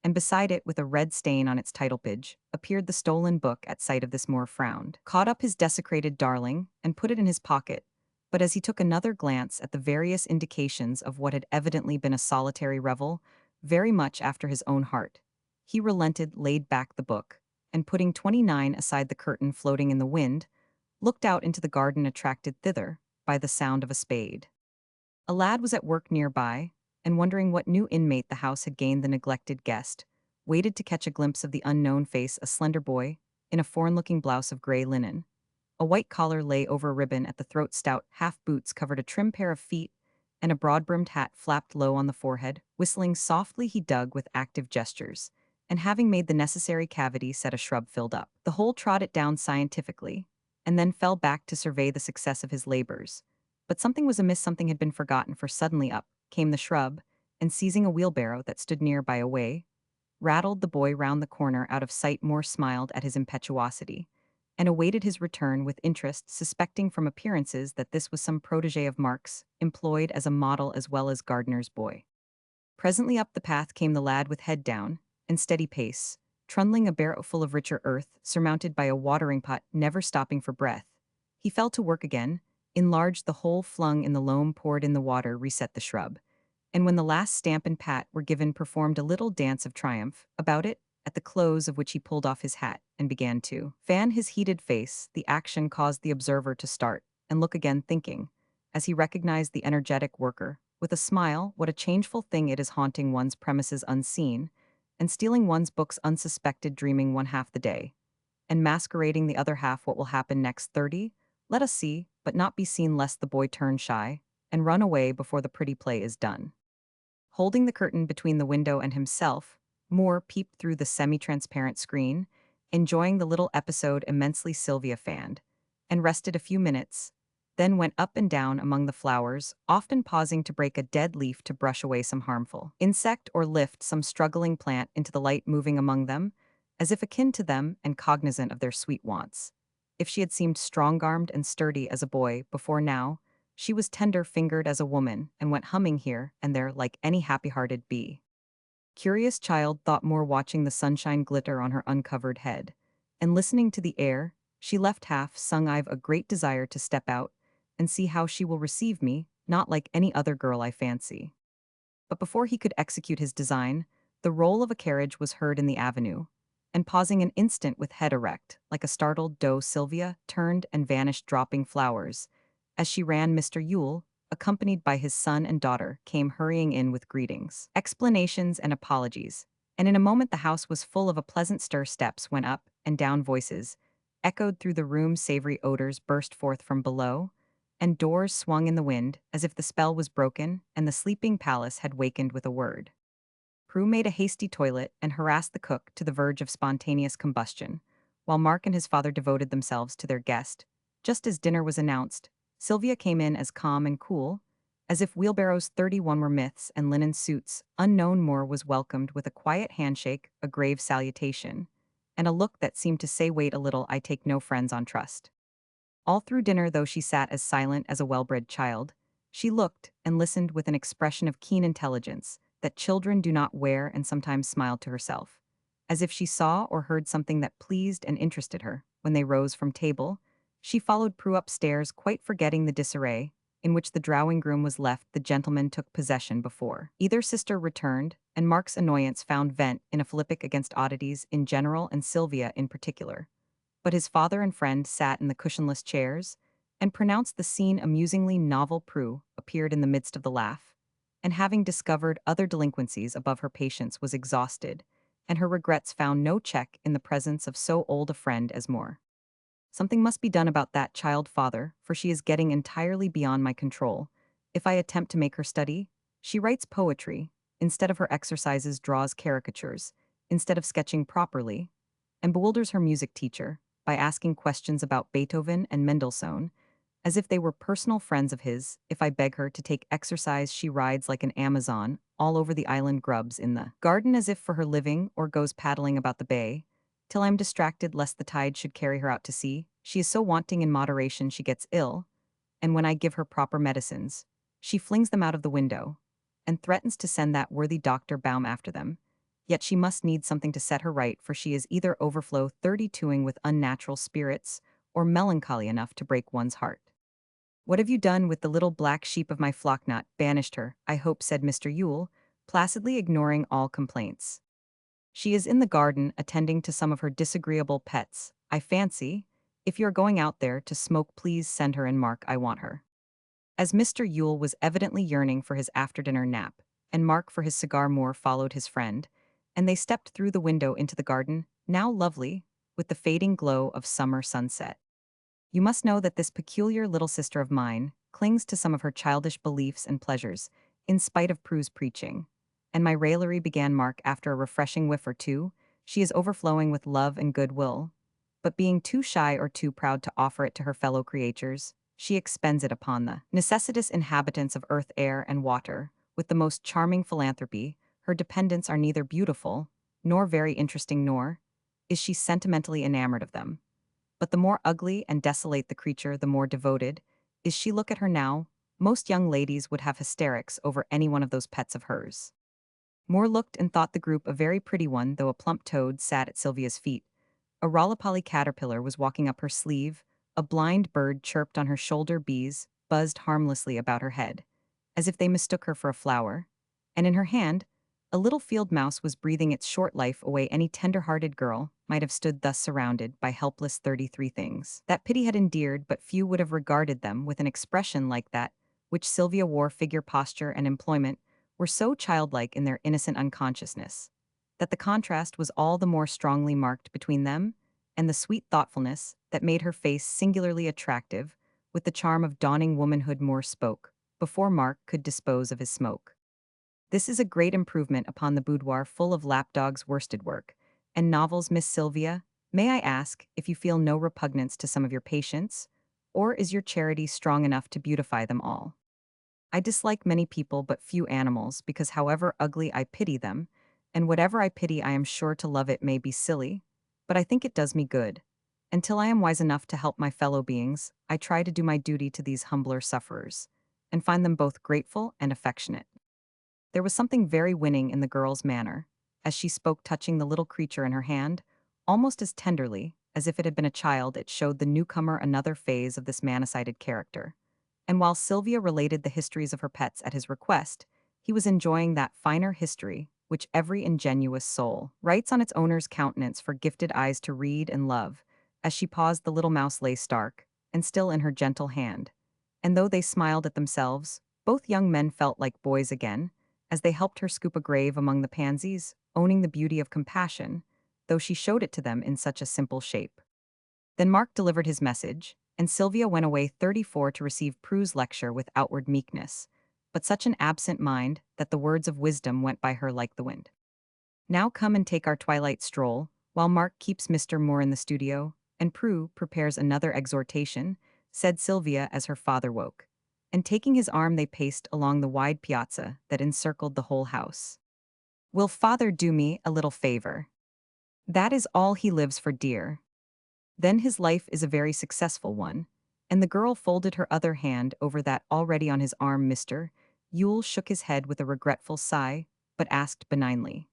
and beside it, with a red stain on its title page, appeared the stolen book. At sight of this, Moore frowned, caught up his desecrated darling, and put it in his pocket. But as he took another glance at the various indications of what had evidently been a solitary revel, very much after his own heart, he relented, laid back the book, and putting 29 aside the curtain floating in the wind, looked out into the garden, attracted thither by the sound of a spade. A lad was at work nearby, and wondering what new inmate the house had gained the neglected guest, waited to catch a glimpse of the unknown face. A slender boy, in a foreign-looking blouse of gray linen. A white collar lay over a ribbon at the throat, stout half boots covered a trim pair of feet, and a broad-brimmed hat flapped low on the forehead. Whistling softly, he dug with active gestures, and having made the necessary cavity, set a shrub filled up. The whole trod it down scientifically, and then fell back to survey the success of his labors. But something was amiss, something had been forgotten, for suddenly up came the shrub, and seizing a wheelbarrow that stood near by away, rattled the boy round the corner out of sight. Moore smiled at his impetuosity, and awaited his return with interest, suspecting from appearances that this was some protege of Mark's, employed as a model as well as gardener's boy. Presently up the path came the lad with head down and steady pace, trundling a barrow full of richer earth, surmounted by a watering pot, never stopping for breath. He fell to work again, enlarged the hole flung in the loam, poured in the water, reset the shrub, and when the last stamp and pat were given, performed a little dance of triumph about it, at the close of which he pulled off his hat and began to fan his heated face. The action caused the observer to start and look again, thinking, as he recognized the energetic worker, with a smile, what a changeful thing it is, haunting one's premises unseen, and stealing one's books unsuspected, dreaming one half the day, and masquerading the other half. What will happen next? 30? Let us see, but not be seen, lest the boy turn shy and run away before the pretty play is done. Holding the curtain between the window and himself, Moore peeped through the semi-transparent screen, enjoying the little episode immensely. Sylvia fanned, and rested a few minutes, then went up and down among the flowers, often pausing to break a dead leaf to brush away some harmful insect or lift some struggling plant into the light, moving among them, as if akin to them and cognizant of their sweet wants. If she had seemed strong-armed and sturdy as a boy before now, She was tender-fingered as a woman and went humming here and there like any happy-hearted bee. Curious child thought more watching the sunshine glitter on her uncovered head. And listening to the air, she left half sung I've a great desire to step out and see how she will receive me, not like any other girl I fancy. But before he could execute his design, the roll of a carriage was heard in the avenue, and pausing an instant with head erect, like a startled doe, Sylvia turned and vanished dropping flowers. As she ran, Mr. Yule, accompanied by his son and daughter, came hurrying in with greetings, explanations, and apologies. And in a moment the house was full of a pleasant stir. Steps went up and down, voices echoed through the room, savory odors burst forth from below, and doors swung in the wind as if the spell was broken and the sleeping palace had wakened with a word. Prue made a hasty toilet and harassed the cook to the verge of spontaneous combustion, while Mark and his father devoted themselves to their guest. Just as dinner was announced, Sylvia came in as calm and cool, as if wheelbarrows 31 were myths and linen suits. Unknown Moore was welcomed with a quiet handshake, a grave salutation, and a look that seemed to say, "Wait a little, I take no friends on trust." All through dinner, though she sat as silent as a well-bred child, she looked and listened with an expression of keen intelligence that children do not wear, and sometimes smiled to herself, as if she saw or heard something that pleased and interested her. When they rose from table, she followed Prue upstairs, quite forgetting the disarray in which the drawing room was left. The gentlemen took possession before either sister returned, and Mark's annoyance found vent in a philippic against oddities in general and Sylvia in particular. But his father and friend sat in the cushionless chairs and pronounced the scene amusingly novel. Prue appeared in the midst of the laugh, and having discovered other delinquencies above, her patience was exhausted, and her regrets found no check in the presence of so old a friend as Moore. Something must be done about that child, father, for she is getting entirely beyond my control. If I attempt to make her study, she writes poetry, instead of her exercises draws caricatures, instead of sketching properly, and bewilders her music teacher by asking questions about Beethoven and Mendelssohn, as if they were personal friends of his. If I beg her to take exercise, she rides like an Amazon all over the island, grubs in the garden as if for her living, or goes paddling about the bay, till I am distracted lest the tide should carry her out to sea. She is so wanting in moderation she gets ill, and when I give her proper medicines, she flings them out of the window, and threatens to send that worthy Dr. Baum after them. Yet she must need something to set her right, for she is either overflow 32ing with unnatural spirits, or melancholy enough to break one's heart. What have you done with the little black sheep of my flock? Not banished her, I hope, said Mr. Yule, placidly ignoring all complaints. She is in the garden attending to some of her disagreeable pets, I fancy. If you're going out there to smoke, please send her in. Mark, I want her. As Mr. Yule was evidently yearning for his after-dinner nap, and Mark for his cigar, Moore followed his friend, and they stepped through the window into the garden, now lovely, with the fading glow of summer sunset. You must know that this peculiar little sister of mine clings to some of her childish beliefs and pleasures, in spite of Prue's preaching. And my raillery, began Mark after a refreshing whiff or two, she is overflowing with love and goodwill, but being too shy or too proud to offer it to her fellow creatures, she expends it upon the necessitous inhabitants of earth, air, and water, with the most charming philanthropy. Her dependents are neither beautiful, nor very interesting, nor is she sentimentally enamored of them. But the more ugly and desolate the creature, the more devoted is she. Look at her now. Most young ladies would have hysterics over any one of those pets of hers. Moore looked and thought the group a very pretty one, though a plump toad sat at Sylvia's feet. A rollipoly caterpillar was walking up her sleeve, a blind bird chirped on her shoulder, bees buzzed harmlessly about her head, as if they mistook her for a flower, and in her hand, a little field mouse was breathing its short life away. Any tender-hearted girl might have stood thus surrounded by helpless 33 things that pity had endeared, but few would have regarded them with an expression like that which Sylvia wore. Figure, posture, and employment were so childlike in their innocent unconsciousness that the contrast was all the more strongly marked between them and the sweet thoughtfulness that made her face singularly attractive, with the charm of dawning womanhood. Moore spoke before Mark could dispose of his smoke. This is a great improvement upon the boudoir full of lapdog's worsted work and novels. Miss Sylvia, may I ask if you feel no repugnance to some of your patients, or is your charity strong enough to beautify them all? I dislike many people but few animals, because however ugly I pity them, and whatever I pity I am sure to love. It may be silly, but I think it does me good, Until I am wise enough to help my fellow beings, I try to do my duty to these humbler sufferers, and find them both grateful and affectionate. There was something very winning in the girl's manner, as she spoke, touching the little creature in her hand, almost as tenderly as if it had been a child. It showed the newcomer another phase of this man-sided character. And while Sylvia related the histories of her pets at his request, he was enjoying that finer history which every ingenuous soul writes on its owner's countenance for gifted eyes to read and love. As she paused, the little mouse lay stark and still in her gentle hand. And though they smiled at themselves, both young men felt like boys again, as they helped her scoop a grave among the pansies, owning the beauty of compassion, though she showed it to them in such a simple shape. Then Mark delivered his message, and Sylvia went away 34 to receive Prue's lecture with outward meekness, but such an absent mind that the words of wisdom went by her like the wind. Now come and take our twilight stroll, while Mark keeps Mr. Moore in the studio, and Prue prepares another exhortation, said Sylvia as her father woke. And taking his arm they paced along the wide piazza that encircled the whole house. Will father do me a little favor? That is all he lives for, dear. Then his life is a very successful one, and the girl folded her other hand over that already on his arm. Mr. Yule shook his head with a regretful sigh, but asked benignly,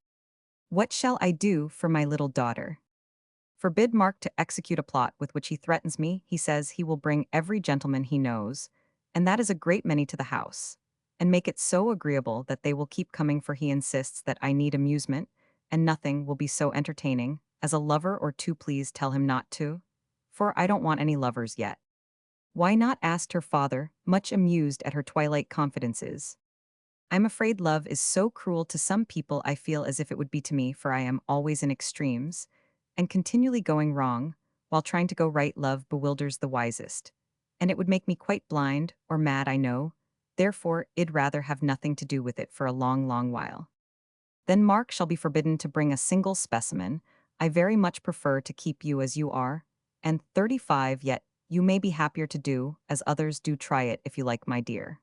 "What shall I do for my little daughter?" "Forbid Mark to execute a plot with which he threatens me. He says he will bring every gentleman he knows, and that is a great many, to the house, and make it so agreeable that they will keep coming, for he insists that I need amusement, and nothing will be so entertaining as a lover or two. Please tell him not to, for I don't want any lovers yet." "Why not?" asked her father, much amused at her twilight confidences. "I'm afraid love is so cruel to some people. I feel as if it would be to me, for I am always in extremes, and continually going wrong, while trying to go right. Love bewilders the wisest, and it would make me quite blind or mad, I know. Therefore, I'd rather have nothing to do with it for a long, long while. Then Mark shall be forbidden to bring a single specimen. I very much prefer to keep you as you are, and 35 yet. You may be happier to do as others do. Try it if you like, my dear."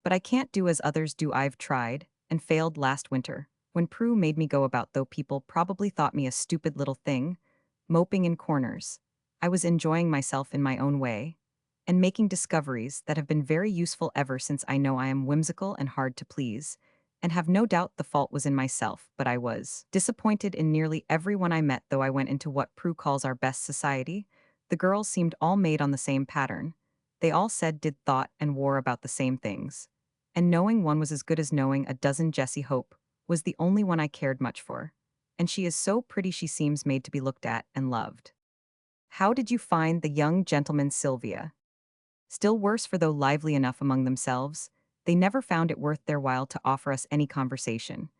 "But I can't do as others do. I've tried, and failed last winter, when Prue made me go about, though people probably thought me a stupid little thing, moping in corners. I was enjoying myself in my own way, and making discoveries that have been very useful ever since. I know I am whimsical and hard to please, and have no doubt the fault was in myself, but I was disappointed in nearly every one I met. Though I went into what Prue calls our best society, the girls seemed all made on the same pattern. They all said, did, thought, and wore about the same things. And knowing one was as good as knowing a dozen. Jessie Hope was the only one I cared much for, and she is so pretty she seems made to be looked at and loved." "How did you find the young gentleman, Sylvia?" "Still worse, for though lively enough among themselves, they never found it worth their while to offer us any conversation,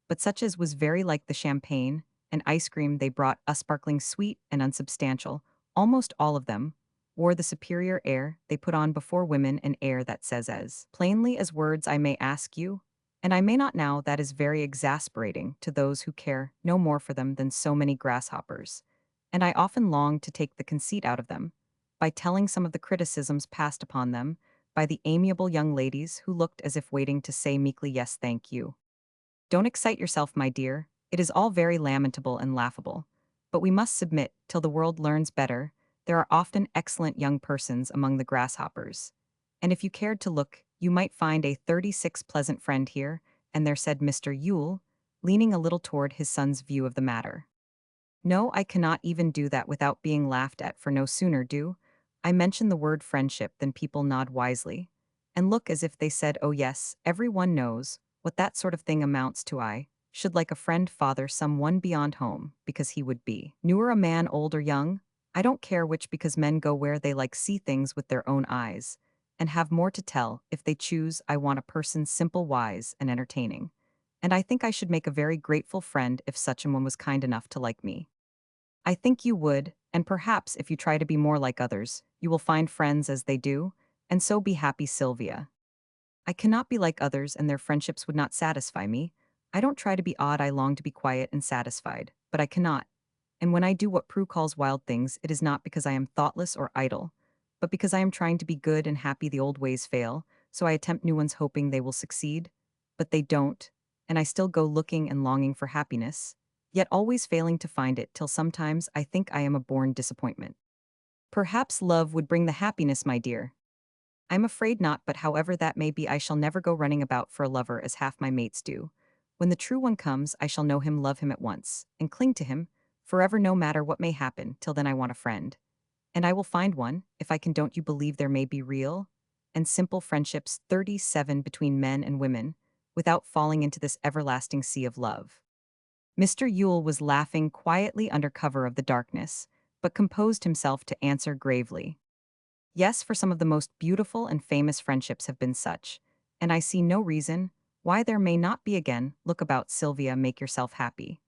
but such as was very like the champagne and ice cream they brought us, sparkling sweet and unsubstantial. Almost all of them wore the superior air they put on before women, an air that says as plainly as words, I may ask you, and I may not now. That is very exasperating to those who care no more for them than so many grasshoppers, and I often long to take the conceit out of them by telling some of the criticisms passed upon them by the amiable young ladies who looked as if waiting to say meekly, yes, thank you. Don't excite yourself, my dear. It is all very lamentable and laughable, but we must submit till the world learns better. There are often excellent young persons among the grasshoppers, and if you cared to look, you might find a 36 pleasant friend here and there," said Mr. Yule, leaning a little toward his son's view of the matter. "No, I cannot even do that without being laughed at, for no sooner do I mention the word friendship than people nod wisely, and look as if they said, oh yes, every one knows what that sort of thing amounts to. I should like a friend, father, some one beyond home, because he would be newer, a man old or young. I don't care which, because men go where they like, see things with their own eyes, and have more to tell if they choose. I want a person simple, wise, and entertaining, and I think I should make a very grateful friend if such a one was kind enough to like me. I think you would, and perhaps if you try to be more like others, you will find friends as they do, and so be happy." Sylvia: "I cannot be like others, and their friendships would not satisfy me. I don't try to be odd, I long to be quiet and satisfied, but I cannot. And when I do what Prue calls wild things, it is not because I am thoughtless or idle, but because I am trying to be good and happy. The old ways fail, so I attempt new ones, hoping they will succeed. But they don't, and I still go looking and longing for happiness, yet always failing to find it, till sometimes I think I am a born disappointment. Perhaps love would bring the happiness, my dear. I'm afraid not, but however that may be, I shall never go running about for a lover as half my mates do. When the true one comes, I shall know him, love him at once, and cling to him, forever no matter what may happen. Till then I want a friend. And I will find one, if I can. Don't you believe there may be real and simple friendships 37 between men and women, without falling into this everlasting sea of love? Mr. Yule was laughing quietly under cover of the darkness, but composed himself to answer gravely. Yes, for some of the most beautiful and famous friendships have been such, and I see no reason why there may not be again. Look about, Sylvia, make yourself happy.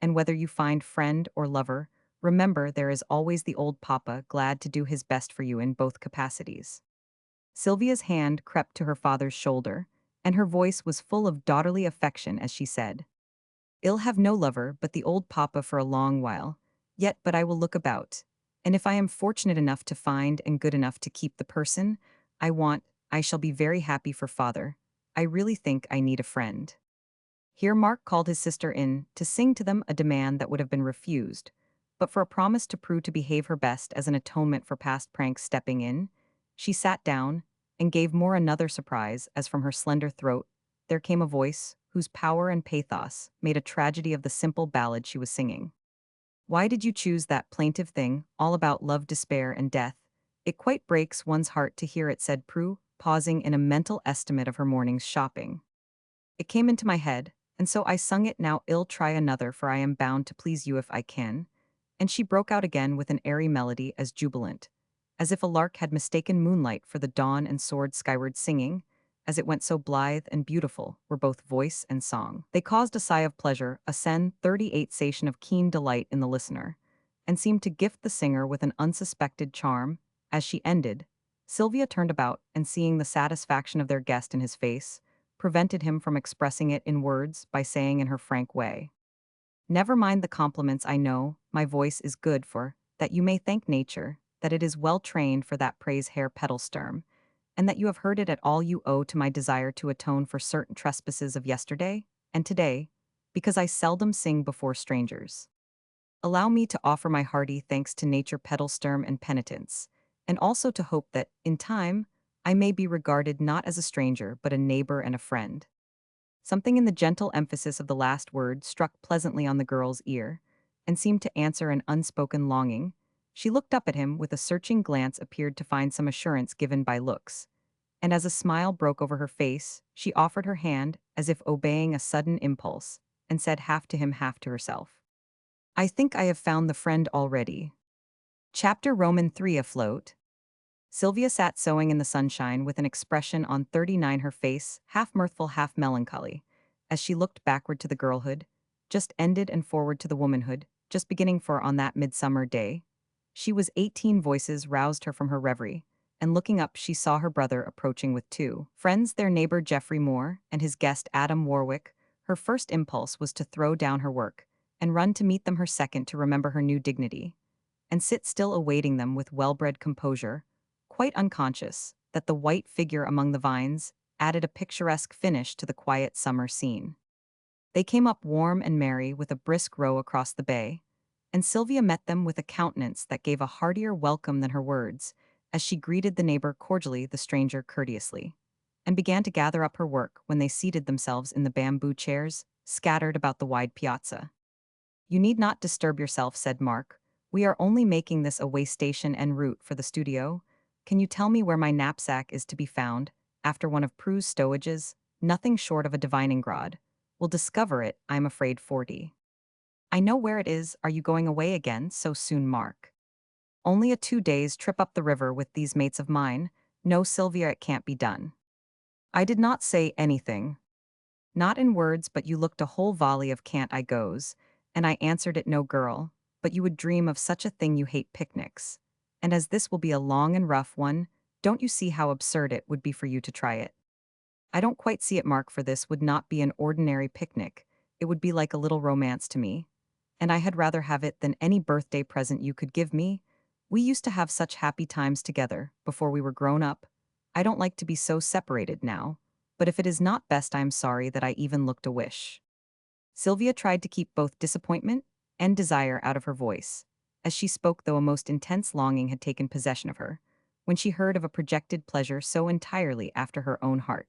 And whether you find friend or lover, remember there is always the old papa glad to do his best for you in both capacities. Sylvia's hand crept to her father's shoulder, and her voice was full of daughterly affection as she said, "I'll have no lover but the old papa for a long while, yet but I will look about, and if I am fortunate enough to find and good enough to keep the person I want, I shall be very happy for father. I really think I need a friend." Here Mark called his sister in to sing to them a demand that would have been refused, but for a promise to Prue to behave her best as an atonement for past pranks stepping in, she sat down and gave more another surprise as from her slender throat there came a voice whose power and pathos made a tragedy of the simple ballad she was singing. "Why did you choose that plaintive thing, all about love, despair, and death? It quite breaks one's heart to hear it," said Prue, pausing in a mental estimate of her morning's shopping. "It came into my head, and so I sung it. Now I'll try another, for I am bound to please you if I can." And she broke out again with an airy melody as jubilant, as if a lark had mistaken moonlight for the dawn and soared skyward, singing, as it went so blithe and beautiful, were both voice and song. They caused a sigh of pleasure, a 38 sensation of keen delight in the listener, and seemed to gift the singer with an unsuspected charm. As she ended, Sylvia turned about, and seeing the satisfaction of their guest in his face, prevented him from expressing it in words by saying in her frank way, "Never mind the compliments, I know my voice is good for that. You may thank nature, that it is well trained for that praise, Herr Pedalsturm, and that you have heard it at all you owe to my desire to atone for certain trespasses of yesterday and today, because I seldom sing before strangers. Allow me to offer my hearty thanks to nature, Pedalsturm, and penitence, and also to hope that, in time, I may be regarded not as a stranger but a neighbor and a friend." Something in the gentle emphasis of the last word struck pleasantly on the girl's ear, and seemed to answer an unspoken longing. She looked up at him with a searching glance, appeared to find some assurance given by looks, and as a smile broke over her face, she offered her hand as if obeying a sudden impulse, and said half to him, half to herself, "I think I have found the friend already." Chapter Roman 3 Afloat. Sylvia sat sewing in the sunshine with an expression on 39, her face half mirthful, half melancholy, as she looked backward to the girlhood, just ended, and forward to the womanhood, just beginning, for on that midsummer day, she was 18. Voices roused her from her reverie, and looking up she saw her brother approaching with two friends, their neighbor Geoffrey Moore and his guest Adam Warwick. Her first impulse was to throw down her work and run to meet them, her second to remember her new dignity, and sit still awaiting them with well-bred composure, quite unconscious that the white figure among the vines added a picturesque finish to the quiet summer scene. They came up warm and merry with a brisk row across the bay, and Sylvia met them with a countenance that gave a heartier welcome than her words, as she greeted the neighbor cordially, the stranger courteously, and began to gather up her work when they seated themselves in the bamboo chairs scattered about the wide piazza. "You need not disturb yourself," said Mark. "We are only making this a way station en route for the studio. Can you tell me where my knapsack is to be found?" After one of Prue's stowages, nothing short of a divining rod will discover it, I'm afraid. 40. "I know where it is. Are you going away again so soon, Mark?" "Only a 2 days' trip up the river with these mates of mine." "No, Sylvia, it can't be done." "I did not say anything. Not in words, but you looked a whole volley of can't I goes, and I answered it, no, girl, but you would dream of such a thing. You hate picnics. And as this will be a long and rough one, don't you see how absurd it would be for you to try it?" "I don't quite see it, Mark, for this would not be an ordinary picnic. It would be like a little romance to me, and I had rather have it than any birthday present you could give me. We used to have such happy times together before we were grown up. I don't like to be so separated now, but if it is not best, I am sorry that I even looked a wish." Sylvia tried to keep both disappointment and desire out of her voice, as she spoke though a most intense longing had taken possession of her, when she heard of a projected pleasure so entirely after her own heart.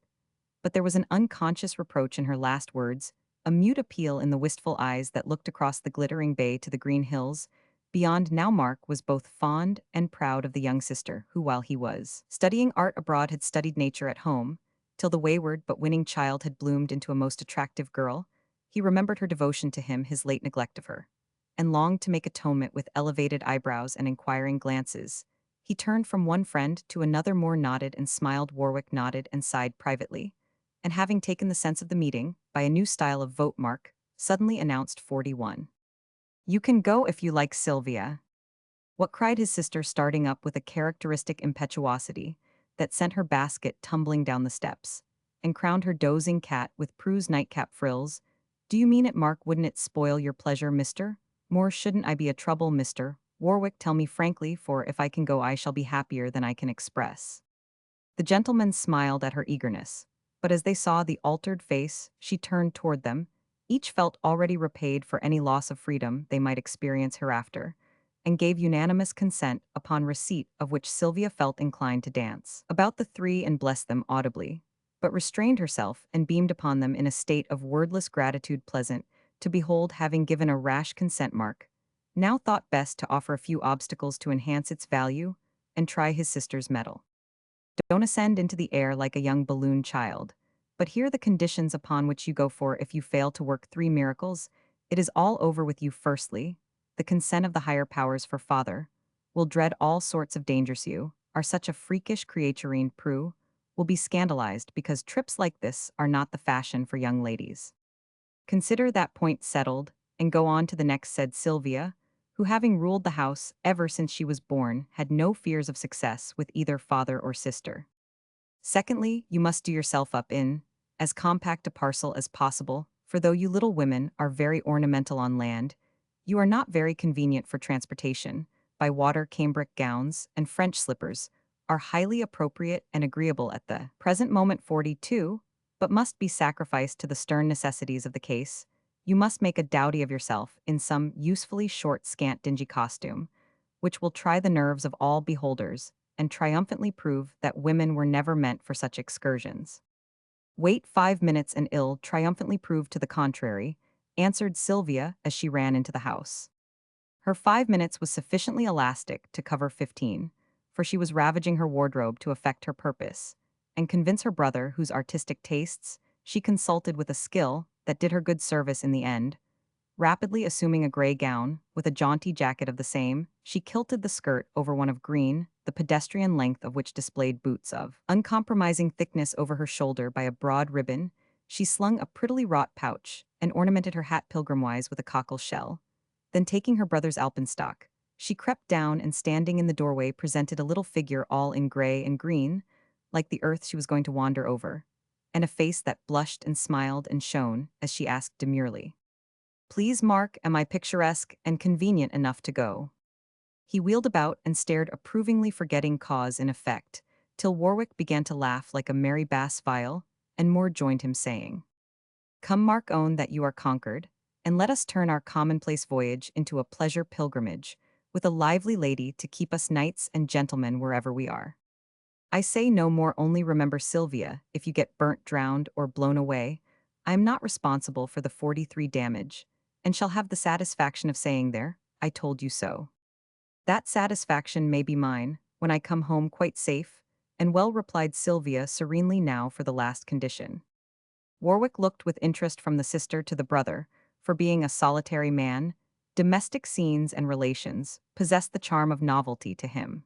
But there was an unconscious reproach in her last words, a mute appeal in the wistful eyes that looked across the glittering bay to the green hills. Beyond now Mark was both fond and proud of the young sister who, while he was studying art abroad, had studied nature at home, till the wayward but winning child had bloomed into a most attractive girl. He remembered her devotion to him, his late neglect of her, and longed to make atonement with elevated eyebrows and inquiring glances. He turned from one friend to another, more nodded and smiled. Warwick nodded and sighed privately, and having taken the sense of the meeting, by a new style of vote, Mark suddenly announced 41. "You can go if you like, Sylvia." What cried his sister, starting up with a characteristic impetuosity that sent her basket tumbling down the steps, and crowned her dozing cat with Prue's nightcap frills. "Do you mean it, Mark? Wouldn't it spoil your pleasure, mister? More shouldn't I be a trouble, Mr. Warwick? Tell me frankly, for if I can go I shall be happier than I can express." The gentlemen smiled at her eagerness, but as they saw the altered face she turned toward them, each felt already repaid for any loss of freedom they might experience hereafter, and gave unanimous consent, upon receipt of which Sylvia felt inclined to dance about the three and bless them audibly, but restrained herself and beamed upon them in a state of wordless gratitude pleasant to behold. Having given a rash consent, Mark now thought best to offer a few obstacles to enhance its value and try his sister's mettle. "Don't ascend into the air like a young balloon child. But here are the conditions upon which you go, for if you fail to work three miracles, it is all over with you. Firstly, the consent of the higher powers, for father will dread all sorts of dangers. You are such a freakish creaturine. Prue will be scandalized because trips like this are not the fashion for young ladies. Consider that point settled, and go on to the next," said Sylvia, who, having ruled the house ever since she was born, had no fears of success with either father or sister. "Secondly, you must do yourself up in as compact a parcel as possible, for though you little women are very ornamental on land, you are not very convenient for transportation. By water, cambric gowns and French slippers are highly appropriate and agreeable at the present moment. 42, but must be sacrificed to the stern necessities of the case. You must make a dowdy of yourself in some usefully short, scant, dingy costume, which will try the nerves of all beholders, and triumphantly prove that women were never meant for such excursions." "Wait 5 minutes and ill triumphantly prove to the contrary," answered Sylvia as she ran into the house. Her 5 minutes was sufficiently elastic to cover 15, for she was ravaging her wardrobe to effect her purpose, and convince her brother, whose artistic tastes she consulted with a skill that did her good service in the end. Rapidly assuming a gray gown, with a jaunty jacket of the same, she kilted the skirt over one of green, the pedestrian length of which displayed boots of uncompromising thickness over her shoulder. By a broad ribbon she slung a prettily wrought pouch, and ornamented her hat pilgrim-wise with a cockle shell. Then, taking her brother's alpenstock, she crept down and, standing in the doorway, presented a little figure all in gray and green, like the earth she was going to wander over, and a face that blushed and smiled and shone as she asked demurely, "Please, Mark, am I picturesque and convenient enough to go?" He wheeled about and stared approvingly, forgetting cause in effect, till Warwick began to laugh like a merry bass viol, and Moore joined him, saying, "Come, Mark, own that you are conquered, and let us turn our commonplace voyage into a pleasure pilgrimage, with a lively lady to keep us knights and gentlemen wherever we are. I say no more, only remember, Sylvia, if you get burnt, drowned, or blown away, I am not responsible for the 43 damage, and shall have the satisfaction of saying there, I told you so. That satisfaction may be mine, when I come home quite safe and well," replied Sylvia serenely. "Now for the last condition." Warwick looked with interest from the sister to the brother, for being a solitary man, domestic scenes and relations possessed the charm of novelty to him.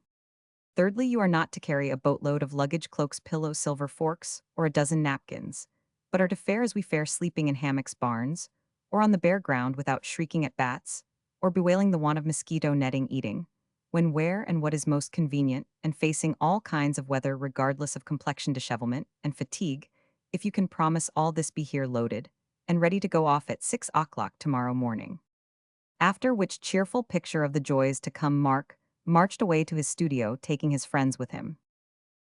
"Thirdly, you are not to carry a boatload of luggage, cloaks, pillows, silver forks, or a dozen napkins, but are to fare as we fare, sleeping in hammocks, barns, or on the bare ground, without shrieking at bats, or bewailing the want of mosquito netting, eating when, where, and what is most convenient, and facing all kinds of weather, regardless of complexion, dishevelment, and fatigue. If you can promise all this, be here loaded, and ready to go off at 6 o'clock tomorrow morning." After which cheerful picture of the joys to come, Mark marched away to his studio, taking his friends with him.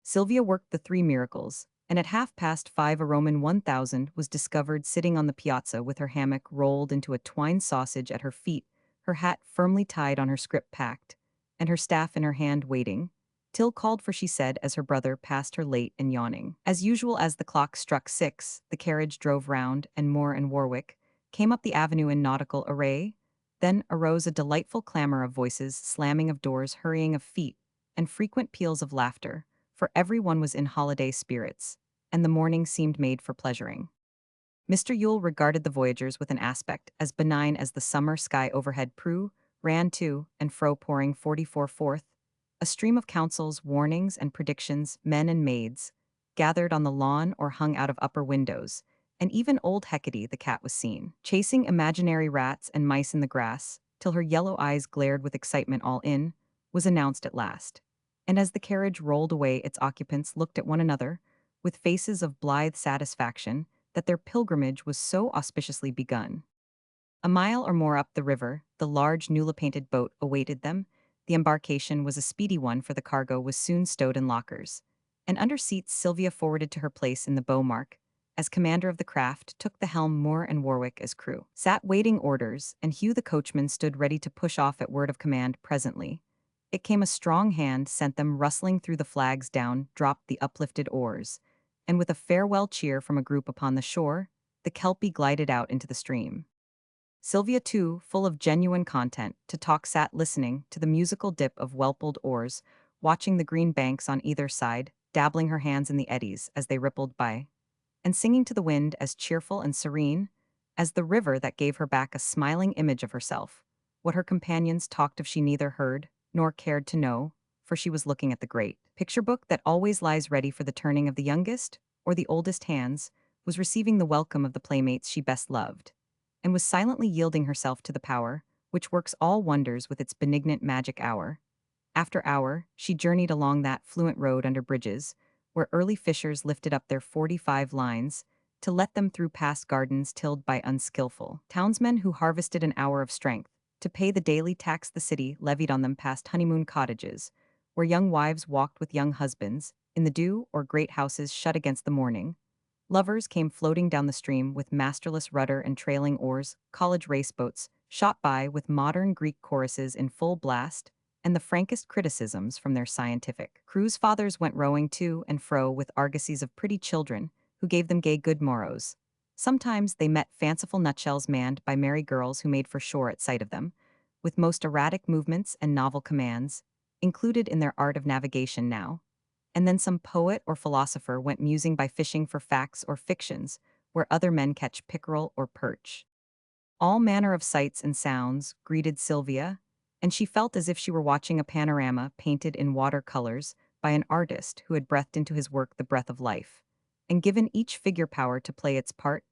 Sylvia worked the three miracles, and at 5:30 a Roman 1000 was discovered sitting on the piazza with her hammock rolled into a twine sausage at her feet, her hat firmly tied on her scrip packed, and her staff in her hand waiting. Till called for, she said, as her brother passed her late and yawning. As usual, as the clock struck 6, the carriage drove round, and Moore and Warwick came up the avenue in nautical array. Then arose a delightful clamor of voices, slamming of doors, hurrying of feet, and frequent peals of laughter, for every one was in holiday spirits, and the morning seemed made for pleasuring. Mr. Yule regarded the voyagers with an aspect as benign as the summer sky overhead. Prue ran to and fro, pouring 44 forth, a stream of counsels, warnings, and predictions. Men and maids gathered on the lawn or hung out of upper windows, and even old Hecate the cat was seen, chasing imaginary rats and mice in the grass, till her yellow eyes glared with excitement. All in was announced at last. And as the carriage rolled away, its occupants looked at one another with faces of blithe satisfaction that their pilgrimage was so auspiciously begun. A mile or more up the river, the large, newly painted boat awaited them. The embarkation was a speedy one, for the cargo was soon stowed in lockers. And under seats Sylvia forwarded to her place in the bowmark. As commander of the craft, took the helm. Moore and Warwick as crew sat waiting orders, and Hugh the coachman stood ready to push off at word of command. Presently it came a strong hand, sent them rustling through the flags down, dropped the uplifted oars, and with a farewell cheer from a group upon the shore, the Kelpie glided out into the stream. Sylvia, too, full of genuine content to talk, sat listening to the musical dip of whelpled oars, watching the green banks on either side, dabbling her hands in the eddies as they rippled by, and singing to the wind as cheerful and serene as the river that gave her back a smiling image of herself. What her companions talked of she neither heard nor cared to know, for she was looking at the great picture book that always lies ready for the turning of the youngest or the oldest hands, was receiving the welcome of the playmates she best loved, and was silently yielding herself to the power which works all wonders with its benignant magic. Hour after hour, she journeyed along that fluent road under bridges, where early fishers lifted up their 45 lines to let them through past gardens tilled by unskillful townsmen who harvested an hour of strength to pay the daily tax the city levied on them, past honeymoon cottages, where young wives walked with young husbands, in the dew, or great houses shut against the morning. Lovers came floating down the stream with masterless rudder and trailing oars. College raceboats shot by with modern Greek choruses in full blast, and the frankest criticisms from their scientific crews. Fathers went rowing to and fro with argosies of pretty children, who gave them gay good morrows. Sometimes they met fanciful nutshells manned by merry girls who made for shore at sight of them, with most erratic movements and novel commands, included in their art of navigation now. And then some poet or philosopher went musing by, fishing for facts or fictions, where other men catch pickerel or perch. All manner of sights and sounds greeted Sylvia, and she felt as if she were watching a panorama painted in watercolors by an artist who had breathed into his work the breath of life, and given each figure power to play its part.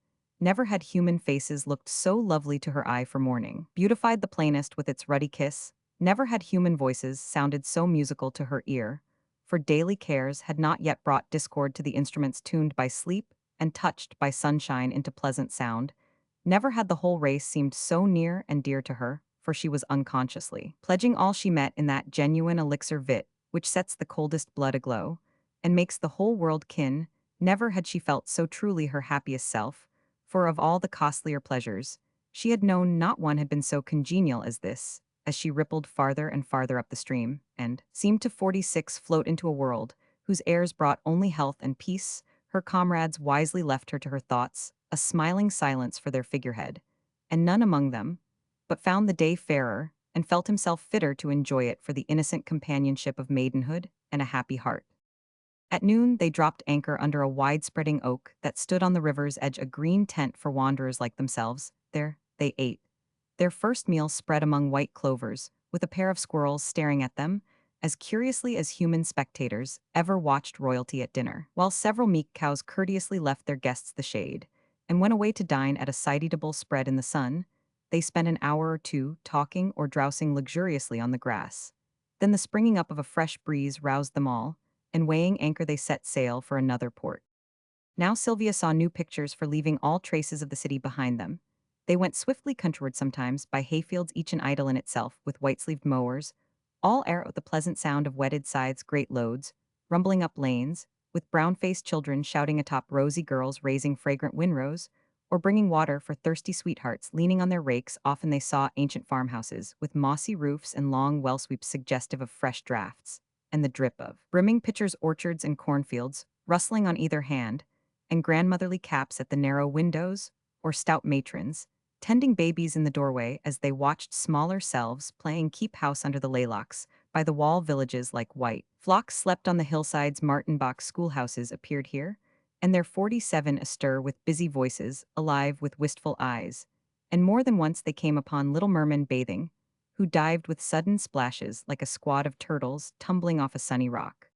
Never had human faces looked so lovely to her eye, for morning beautified the plainest with its ruddy kiss. Never had human voices sounded so musical to her ear, for daily cares had not yet brought discord to the instruments tuned by sleep and touched by sunshine into pleasant sound. Never had the whole race seemed so near and dear to her, for she was unconsciously pledging all she met in that genuine elixir vit which sets the coldest blood aglow and makes the whole world kin. Never had she felt so truly her happiest self, for of all the costlier pleasures, she had known not one had been so congenial as this, as she rippled farther and farther up the stream, and seemed to 46 float into a world whose airs brought only health and peace. Her comrades wisely left her to her thoughts, a smiling silence for their figurehead, and none among them but found the day fairer, and felt himself fitter to enjoy it for the innocent companionship of maidenhood and a happy heart. At noon they dropped anchor under a wide-spreading oak that stood on the river's edge, a green tent for wanderers like themselves. There they ate their first meal, spread among white clovers, with a pair of squirrels staring at them as curiously as human spectators ever watched royalty at dinner, while several meek cows courteously left their guests the shade and went away to dine at a side-eatable spread in the sun. They spent an hour or two talking or drowsing luxuriously on the grass. Then the springing up of a fresh breeze roused them all, and weighing anchor they set sail for another port. Now Sylvia saw new pictures for leaving all traces of the city behind them. They went swiftly countryward, sometimes by hayfields each an idyll in itself, with white-sleeved mowers, all air with the pleasant sound of whetted scythes, great loads, rumbling up lanes, with brown-faced children shouting atop rosy girls raising fragrant windrows, or bringing water for thirsty sweethearts leaning on their rakes. Often they saw ancient farmhouses with mossy roofs and long well sweeps suggestive of fresh drafts, and the drip of brimming pitchers, orchards, and cornfields rustling on either hand, and grandmotherly caps at the narrow windows, or stout matrons tending babies in the doorway as they watched smaller selves playing keep house under the laylocks by the wall. Villages like white flocks slept on the hillsides. Martinbach schoolhouses appeared here, and their 47 astir with busy voices, alive with wistful eyes. And more than once they came upon little mermen bathing, who dived with sudden splashes like a squad of turtles tumbling off a sunny rock.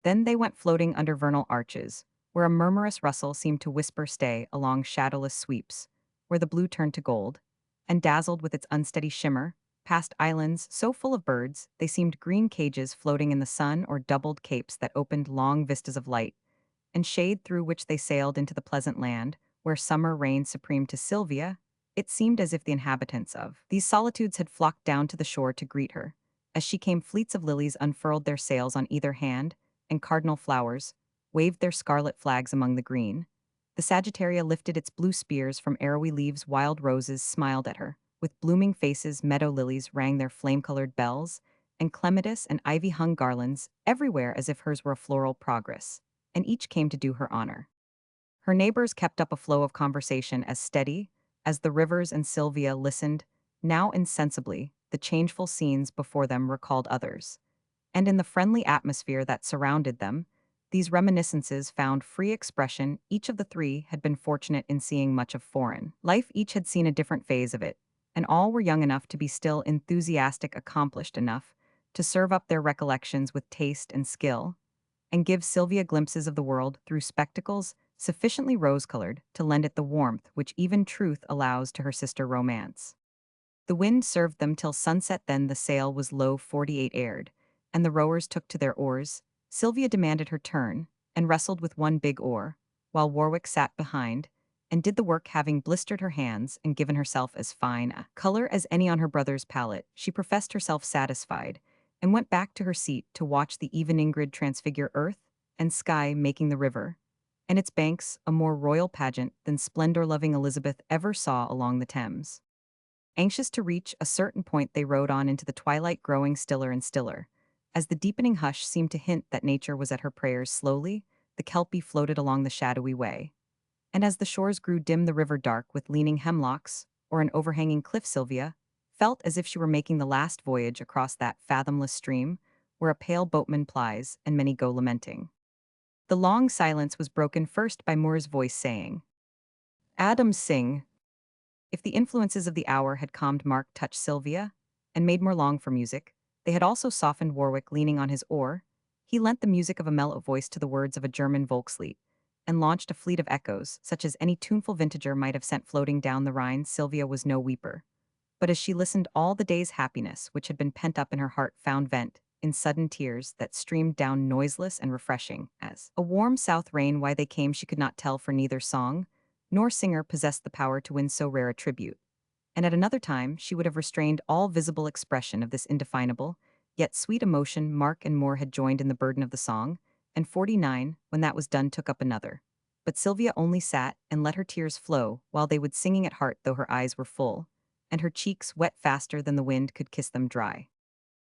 Then they went floating under vernal arches, where a murmurous rustle seemed to whisper stay along shadowless sweeps, where the blue turned to gold, and dazzled with its unsteady shimmer, past islands so full of birds they seemed green cages floating in the sun, or doubled capes that opened long vistas of light and shade through which they sailed into the pleasant land, where summer reigned supreme. To Sylvia, it seemed as if the inhabitants of these solitudes had flocked down to the shore to greet her. As she came, fleets of lilies unfurled their sails on either hand, and cardinal flowers waved their scarlet flags among the green. The Sagittaria lifted its blue spears from arrowy leaves. Wild roses smiled at her. With blooming faces, meadow lilies rang their flame-colored bells, and clematis and ivy hung garlands everywhere as if hers were a floral progress, and each came to do her honor. Her neighbors kept up a flow of conversation as steady as the rivers, and Sylvia listened. Now insensibly, the changeful scenes before them recalled others, and in the friendly atmosphere that surrounded them, these reminiscences found free expression. Each of the three had been fortunate in seeing much of foreign life, each had seen a different phase of it, and all were young enough to be still enthusiastic, accomplished enough to serve up their recollections with taste and skill, and give Sylvia glimpses of the world through spectacles sufficiently rose-colored to lend it the warmth which even truth allows to her sister romance. The wind served them till sunset, then the sail was low 48 aired, and the rowers took to their oars. Sylvia demanded her turn, and wrestled with one big oar, while Warwick sat behind, and did the work, having blistered her hands and given herself as fine a color as any on her brother's palette. She professed herself satisfied, and went back to her seat to watch the evening grid transfigure earth and sky, making the river and its banks a more royal pageant than splendor-loving Elizabeth ever saw along the Thames. Anxious to reach a certain point, they rode on into the twilight, growing stiller and stiller, as the deepening hush seemed to hint that nature was at her prayers. Slowly, the Kelpie floated along the shadowy way, and as the shores grew dim, the river dark with leaning hemlocks or an overhanging cliff, Sylvia felt as if she were making the last voyage across that fathomless stream where a pale boatman plies and many go lamenting. The long silence was broken first by Moore's voice saying, "Adam, sing." If the influences of the hour had calmed Mark, touched Sylvia, and made Moore long for music, they had also softened Warwick. Leaning on his oar, he lent the music of a mellow voice to the words of a German Volkslied, and launched a fleet of echoes, such as any tuneful vintager might have sent floating down the Rhine. Sylvia was no weeper, but as she listened, all the day's happiness which had been pent up in her heart found vent in sudden tears that streamed down, noiseless and refreshing as a warm south rain. Why they came she could not tell, for neither song nor singer possessed the power to win so rare a tribute, and at another time she would have restrained all visible expression of this indefinable, yet sweet emotion. Mark and Moore had joined in the burden of the song, and 49, when that was done, took up another. But Sylvia only sat and let her tears flow, while they would, singing at heart, though her eyes were full, and her cheeks wet faster than the wind could kiss them dry.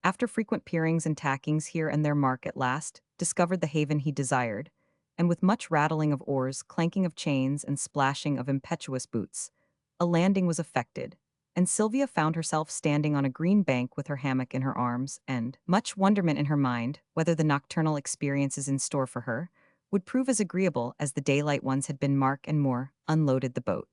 After frequent peerings and tackings here and there, Mark at last discovered the haven he desired, and with much rattling of oars, clanking of chains, and splashing of impetuous boots, a landing was effected, and Sylvia found herself standing on a green bank with her hammock in her arms, and much wonderment in her mind whether the nocturnal experiences in store for her would prove as agreeable as the daylight ones had been. Mark and Moore unloaded the boat,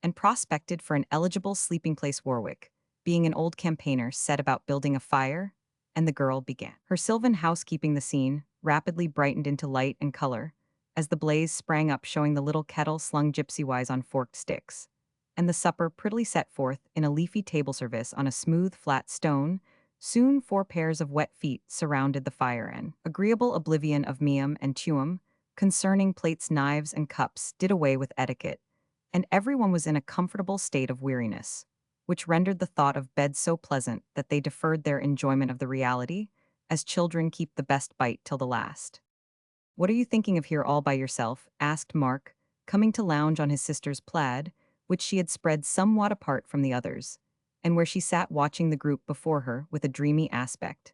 and prospected for an eligible sleeping place. Warwick, being an old campaigner, set about building a fire, and the girl began her sylvan housekeeping. The scene rapidly brightened into light and color as the blaze sprang up, showing the little kettle slung gypsy-wise on forked sticks, and the supper prettily set forth in a leafy table service on a smooth, flat stone. Soon 4 pairs of wet feet surrounded the fire, and agreeable oblivion of meum and tuum concerning plates, knives, and cups did away with etiquette, and everyone was in a comfortable state of weariness, which rendered the thought of bed so pleasant that they deferred their enjoyment of the reality, as children keep the best bite till the last. "What are you thinking of here all by yourself?" asked Mark, coming to lounge on his sister's plaid, which she had spread somewhat apart from the others, and where she sat watching the group before her with a dreamy aspect.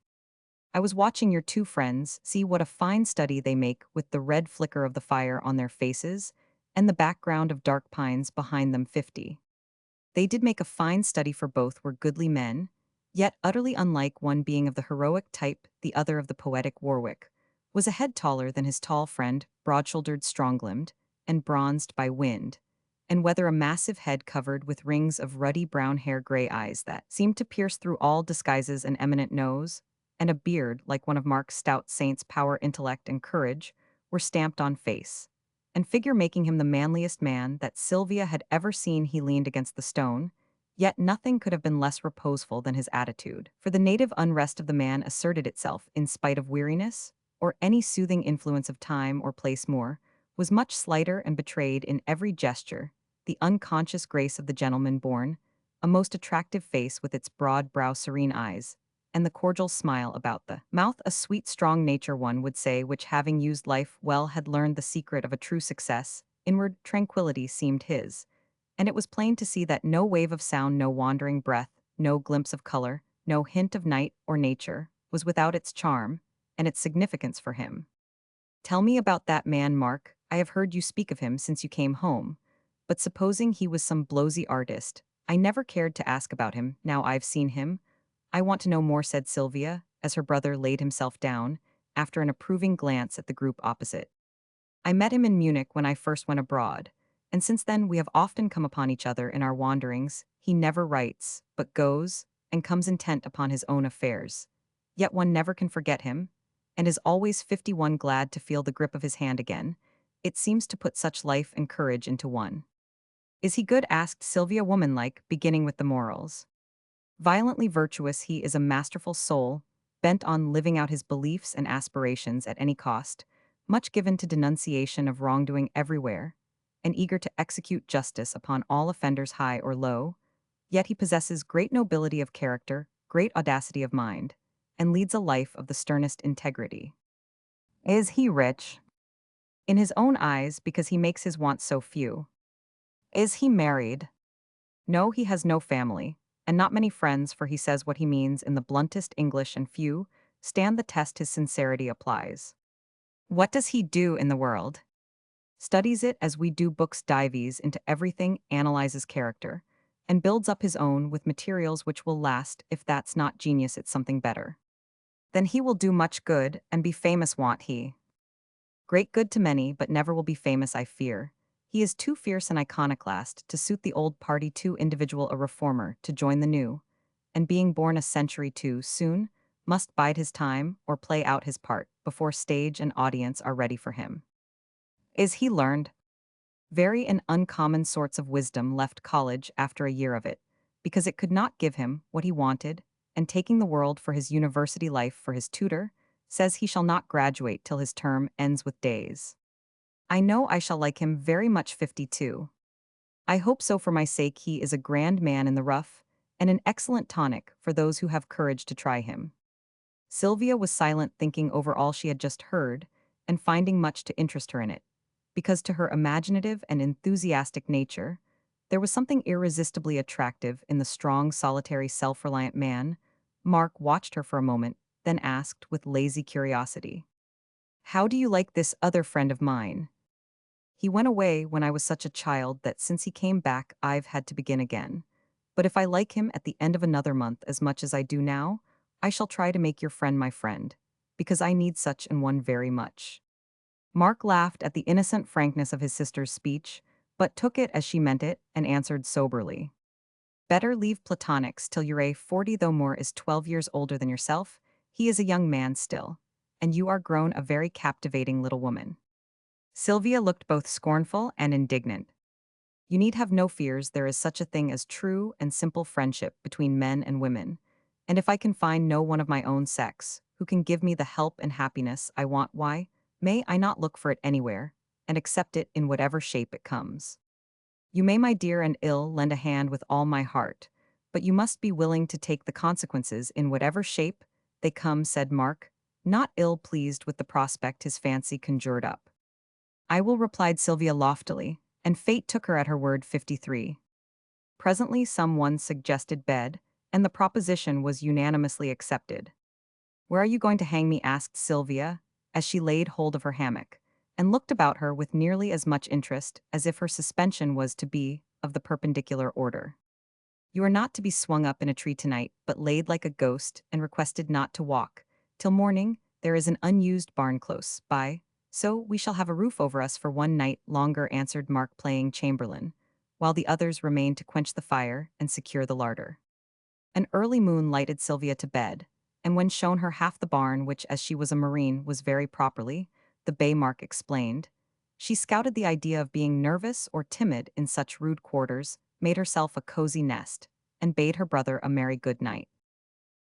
I was watching your two friends see what a fine study they make with the red flicker of the fire on their faces and the background of dark pines behind them 50. They did make a fine study, for both were goodly men, yet utterly unlike, one being of the heroic type, the other of the poetic. Warwick was a head taller than his tall friend, broad-shouldered, strong-limbed, and bronzed by wind, and whether a massive head covered with rings of ruddy brown hair, gray eyes that seemed to pierce through all disguises, an eminent nose, and a beard like one of Mark's stout saints, power, intellect, and courage were stamped on face and figure, making him the manliest man that Sylvia had ever seen. He leaned against the stone, yet nothing could have been less reposeful than his attitude, for the native unrest of the man asserted itself in spite of weariness, or any soothing influence of time or place. More was much slighter and betrayed in every gesture, the unconscious grace of the gentleman born, a most attractive face with its broad brow, serene eyes, and the cordial smile about the mouth, a sweet, strong nature, one would say, which, having used life well, had learned the secret of a true success. Inward tranquility seemed his, and it was plain to see that no wave of sound, no wandering breath, no glimpse of color, no hint of night or nature, was without its charm and its significance for him. Tell me about that man, Mark. I have heard you speak of him since you came home, but supposing he was some blowsy artist, I never cared to ask about him. Now I've seen him, I want to know more, said Sylvia, as her brother laid himself down, after an approving glance at the group opposite. I met him in Munich when I first went abroad, and since then we have often come upon each other in our wanderings. He never writes, but goes, and comes intent upon his own affairs. Yet one never can forget him, and is always 51 glad to feel the grip of his hand again. It seems to put such life and courage into one. Is he good? Asked Sylvia, womanlike, beginning with the morals. Violently virtuous, he is a masterful soul, bent on living out his beliefs and aspirations at any cost, much given to denunciation of wrongdoing everywhere, and eager to execute justice upon all offenders, high or low. Yet he possesses great nobility of character, great audacity of mind, and leads a life of the sternest integrity. Is he rich? In his own eyes, because he makes his wants so few. Is he married? No, he has no family, and not many friends, for he says what he means in the bluntest English, and few stand the test his sincerity applies. What does he do in the world? Studies it as we do books, dives into everything, analyzes character, and builds up his own with materials which will last. If that's not genius, it's something better. Then he will do much good and be famous, won't he? Great good to many, but never will be famous, I fear. He is too fierce an iconoclast to suit the old party, too individual a reformer to join the new, and being born a century too soon, must bide his time or play out his part before stage and audience are ready for him. Is he learned? Very and uncommon sorts of wisdom. Left college after a year of it, because it could not give him what he wanted, and taking the world for his university life for his tutor, says he shall not graduate till his term ends with days. I know I shall like him very much. 52. I hope so, for my sake. He is a grand man in the rough, and an excellent tonic for those who have courage to try him. Sylvia was silent, thinking over all she had just heard, and finding much to interest her in it, because to her imaginative and enthusiastic nature, there was something irresistibly attractive in the strong, solitary, self-reliant man. Mark watched her for a moment, then asked with lazy curiosity, "How do you like this other friend of mine? He went away when I was such a child that since he came back I've had to begin again. But if I like him at the end of another month as much as I do now, I shall try to make your friend my friend, because I need such an one very much." Mark laughed at the innocent frankness of his sister's speech, but took it as she meant it, and answered soberly, "Better leave platonics till you're 40, though Moore is 12 years older than yourself. He is a young man still, and you are grown a very captivating little woman." Sylvia looked both scornful and indignant. "You need have no fears. There is such a thing as true and simple friendship between men and women, and if I can find no one of my own sex who can give me the help and happiness I want, why may I not look for it anywhere, and accept it in whatever shape it comes? You may, my dear and ill, lend a hand with all my heart, but you must be willing to take the consequences in whatever shape they come," said Mark, not ill pleased with the prospect his fancy conjured up. "I will," replied Sylvia loftily, and fate took her at her word 53. Presently someone suggested bed, and the proposition was unanimously accepted. "Where are you going to hang me?" asked Sylvia, as she laid hold of her hammock, and looked about her with nearly as much interest as if her suspension was to be of the perpendicular order. "You are not to be swung up in a tree tonight, but laid like a ghost, and requested not to walk. Till morning, there is an unused barn close by, so we shall have a roof over us for one night longer," answered Mark, playing Chamberlain, while the others remained to quench the fire and secure the larder. An early moon lighted Sylvia to bed, and when shown her half the barn, which, as she was a marine, was very properly the bay Mark explained, she scouted the idea of being nervous or timid in such rude quarters, made herself a cozy nest, and bade her brother a merry good night.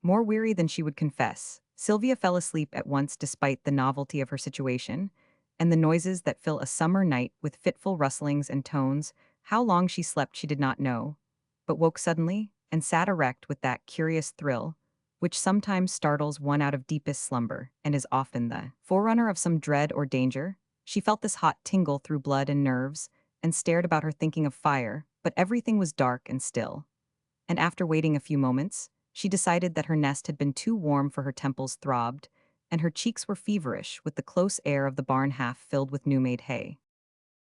More weary than she would confess, Sylvia fell asleep at once despite the novelty of her situation, and the noises that fill a summer night with fitful rustlings and tones. How long she slept she did not know, but woke suddenly and sat erect with that curious thrill, which sometimes startles one out of deepest slumber and is often the forerunner of some dread or danger. She felt this hot tingle through blood and nerves, and stared about her thinking of fire, but everything was dark and still. And after waiting a few moments, she decided that her nest had been too warm for her temples throbbed, and her cheeks were feverish with the close air of the barn half filled with new-made hay.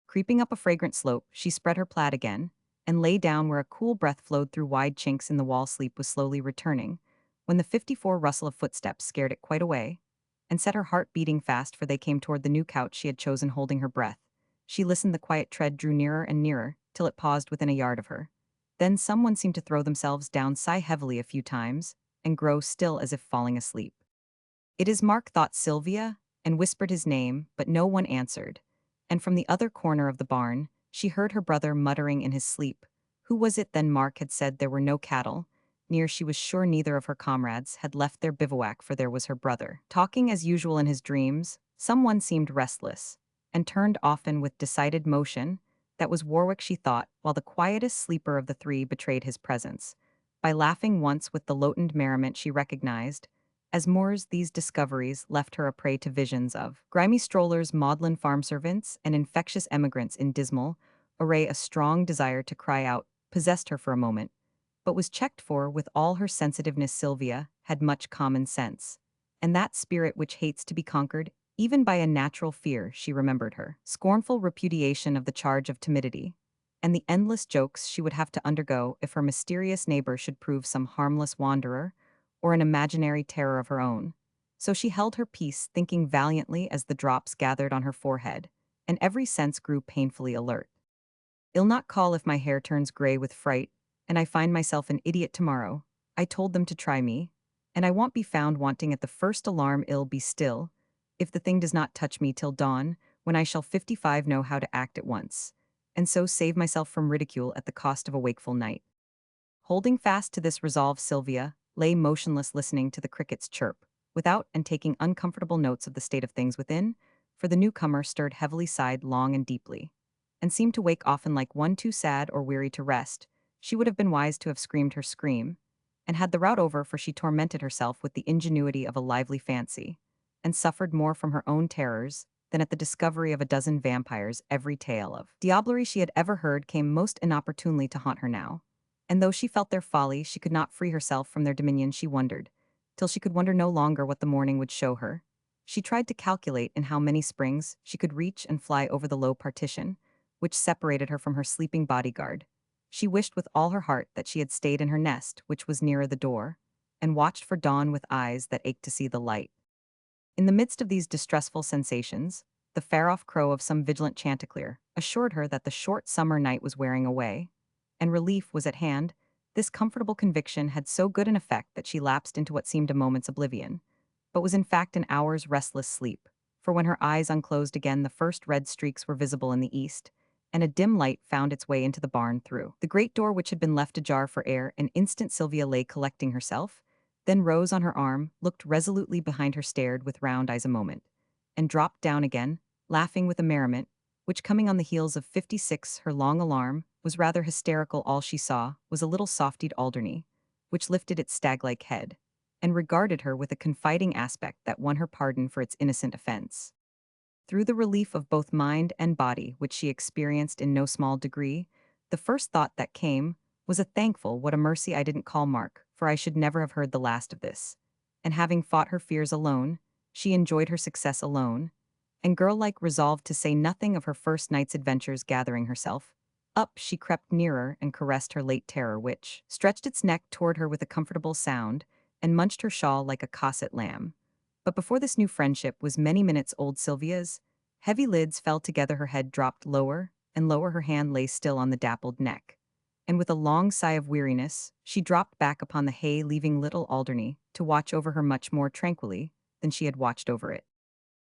Creeping up a fragrant slope, she spread her plaid again, and lay down where a cool breath flowed through wide chinks in the wall. Sleep was slowly returning, when the 54 rustle of footsteps scared it quite away, and set her heart beating fast, for they came toward the new couch she had chosen. Holding her breath, she listened. The quiet tread drew nearer and nearer, till it paused within a yard of her. Then someone seemed to throw themselves down, sigh heavily a few times, and grow still as if falling asleep. "It is Mark," thought Sylvia, and whispered his name, but no one answered. And from the other corner of the barn, she heard her brother muttering in his sleep. Who was it then? Mark had said there were no cattle near. She was sure neither of her comrades had left their bivouac, for there was her brother, talking as usual in his dreams. Someone seemed restless, and turned often with decided motion. That was Warwick, she thought, while the quietest sleeper of the three betrayed his presence by laughing once with the loatened merriment she recognized. As Moore's, these discoveries left her a prey to visions of grimy strollers, maudlin farm servants, and infectious emigrants in dismal array. A strong desire to cry out possessed her for a moment, but was checked, for, with all her sensitiveness, Sylvia had much common sense, and that spirit which hates to be conquered even by a natural fear. She remembered her scornful repudiation of the charge of timidity, and the endless jokes she would have to undergo if her mysterious neighbor should prove some harmless wanderer, or an imaginary terror of her own. So she held her peace, thinking valiantly as the drops gathered on her forehead, and every sense grew painfully alert. "I'll not call if my hair turns gray with fright, and I find myself an idiot tomorrow. I told them to try me, and I won't be found wanting at the first alarm. I'll be still, if the thing does not touch me, till dawn, when I shall 55 know how to act at once, and so save myself from ridicule at the cost of a wakeful night." Holding fast to this resolve, Sylvia lay motionless, listening to the crickets chirp without and taking uncomfortable notes of the state of things within, for the newcomer stirred heavily, sighed long and deeply, and seemed to wake often like one too sad or weary to rest. She would have been wise to have screamed her scream, and had the rout over, for she tormented herself with the ingenuity of a lively fancy, and suffered more from her own terrors than at the discovery of a dozen vampires. Every tale of diablerie she had ever heard came most inopportunely to haunt her now, and though she felt their folly, she could not free herself from their dominion. She wondered, till she could wonder no longer, what the morning would show her. She tried to calculate in how many springs she could reach and fly over the low partition, which separated her from her sleeping bodyguard. She wished with all her heart that she had stayed in her nest, which was nearer the door, and watched for dawn with eyes that ached to see the light. In the midst of these distressful sensations, the far-off crow of some vigilant chanticleer assured her that the short summer night was wearing away, and relief was at hand. This comfortable conviction had so good an effect that she lapsed into what seemed a moment's oblivion, but was in fact an hour's restless sleep, for when her eyes unclosed again, the first red streaks were visible in the east, and a dim light found its way into the barn through the great door, which had been left ajar for air. An instant Sylvia lay collecting herself, then rose on her arm, looked resolutely behind her, stared with round eyes a moment, and dropped down again, laughing with a merriment which, coming on the heels of 56, her long alarm, was rather hysterical. All she saw was a little softied Alderney, which lifted its stag-like head, and regarded her with a confiding aspect that won her pardon for its innocent offense. Through the relief of both mind and body, which she experienced in no small degree, the first thought that came was a thankful what a mercy I didn't call Mark, for I should never have heard the last of this. And having fought her fears alone, she enjoyed her success alone, and girl-like resolved to say nothing of her first night's adventures gathering herself. Up she crept nearer and caressed her late terror which stretched its neck toward her with a comfortable sound and munched her shawl like a cosset lamb. But before this new friendship was many minutes old Sylvia's, heavy lids fell together, her head dropped lower, and lower her hand lay still on the dappled neck. And with a long sigh of weariness, she dropped back upon the hay, leaving little Alderney to watch over her much more tranquilly than she had watched over it.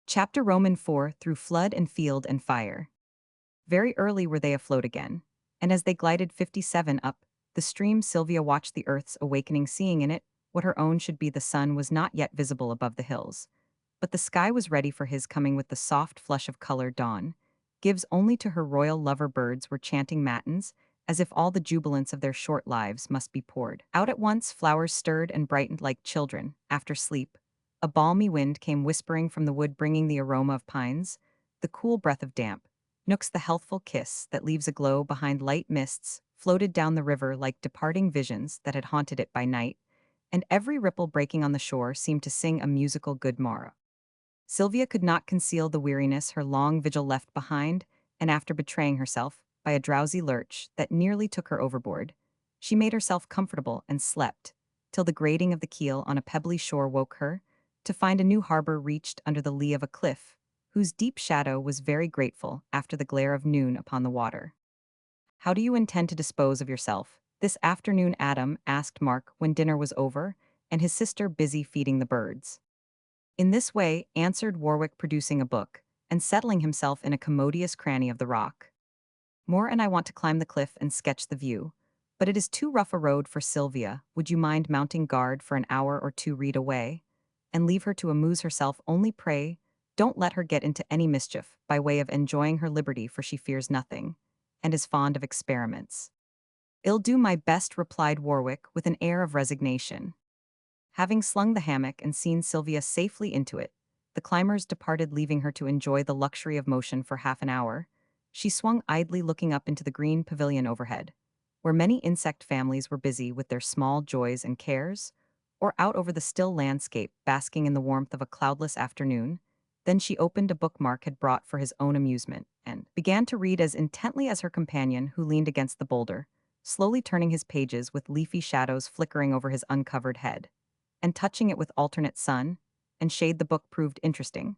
Chapter Roman 4 Through Flood and Field and Fire. Very early were they afloat again, and as they glided 57 up the stream, Sylvia watched the earth's awakening, seeing in it what her own should be. The sun was not yet visible above the hills, but the sky was ready for his coming with the soft flush of color dawn gives only to her royal lover. Birds were chanting matins, as if all the jubilance of their short lives must be poured out at once. Flowers stirred and brightened like children after sleep. A balmy wind came whispering from the wood, bringing the aroma of pines, the cool breath of damp nooks. The healthful kiss that leaves a glow behind light mists floated down the river like departing visions that had haunted it by night, and every ripple breaking on the shore seemed to sing a musical good morrow. Sylvia could not conceal the weariness her long vigil left behind, and after betraying herself by a drowsy lurch that nearly took her overboard, she made herself comfortable and slept, till the grating of the keel on a pebbly shore woke her, to find a new harbor reached under the lee of a cliff, whose deep shadow was very grateful after the glare of noon upon the water. "How do you intend to dispose of yourself this afternoon?" Adam asked Mark when dinner was over, and his sister busy feeding the birds. "In this way," answered Warwick, producing a book, and settling himself in a commodious cranny of the rock. "Moore and I want to climb the cliff and sketch the view, but it is too rough a road for Sylvia. Would you mind mounting guard for an hour or two, read away, and leave her to amuse herself? Only pray, don't let her get into any mischief, by way of enjoying her liberty, for she fears nothing, and is fond of experiments." "I'll do my best," replied Warwick with an air of resignation. Having slung the hammock and seen Sylvia safely into it, the climbers departed, leaving her to enjoy the luxury of motion for half an hour. She swung idly, looking up into the green pavilion overhead, where many insect families were busy with their small joys and cares, or out over the still landscape, basking in the warmth of a cloudless afternoon. Then she opened a book Mark had brought for his own amusement, and began to read as intently as her companion, who leaned against the boulder, slowly turning his pages with leafy shadows flickering over his uncovered head, and touching it with alternate sun and shade. The book proved interesting,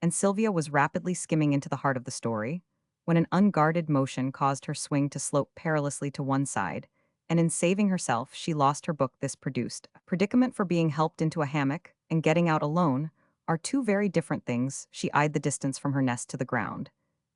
and Sylvia was rapidly skimming into the heart of the story, when an unguarded motion caused her swing to slope perilously to one side, and in saving herself she lost her book. This produced a predicament, for being helped into a hammock and getting out alone are two very different things. She eyed the distance from her nest to the ground,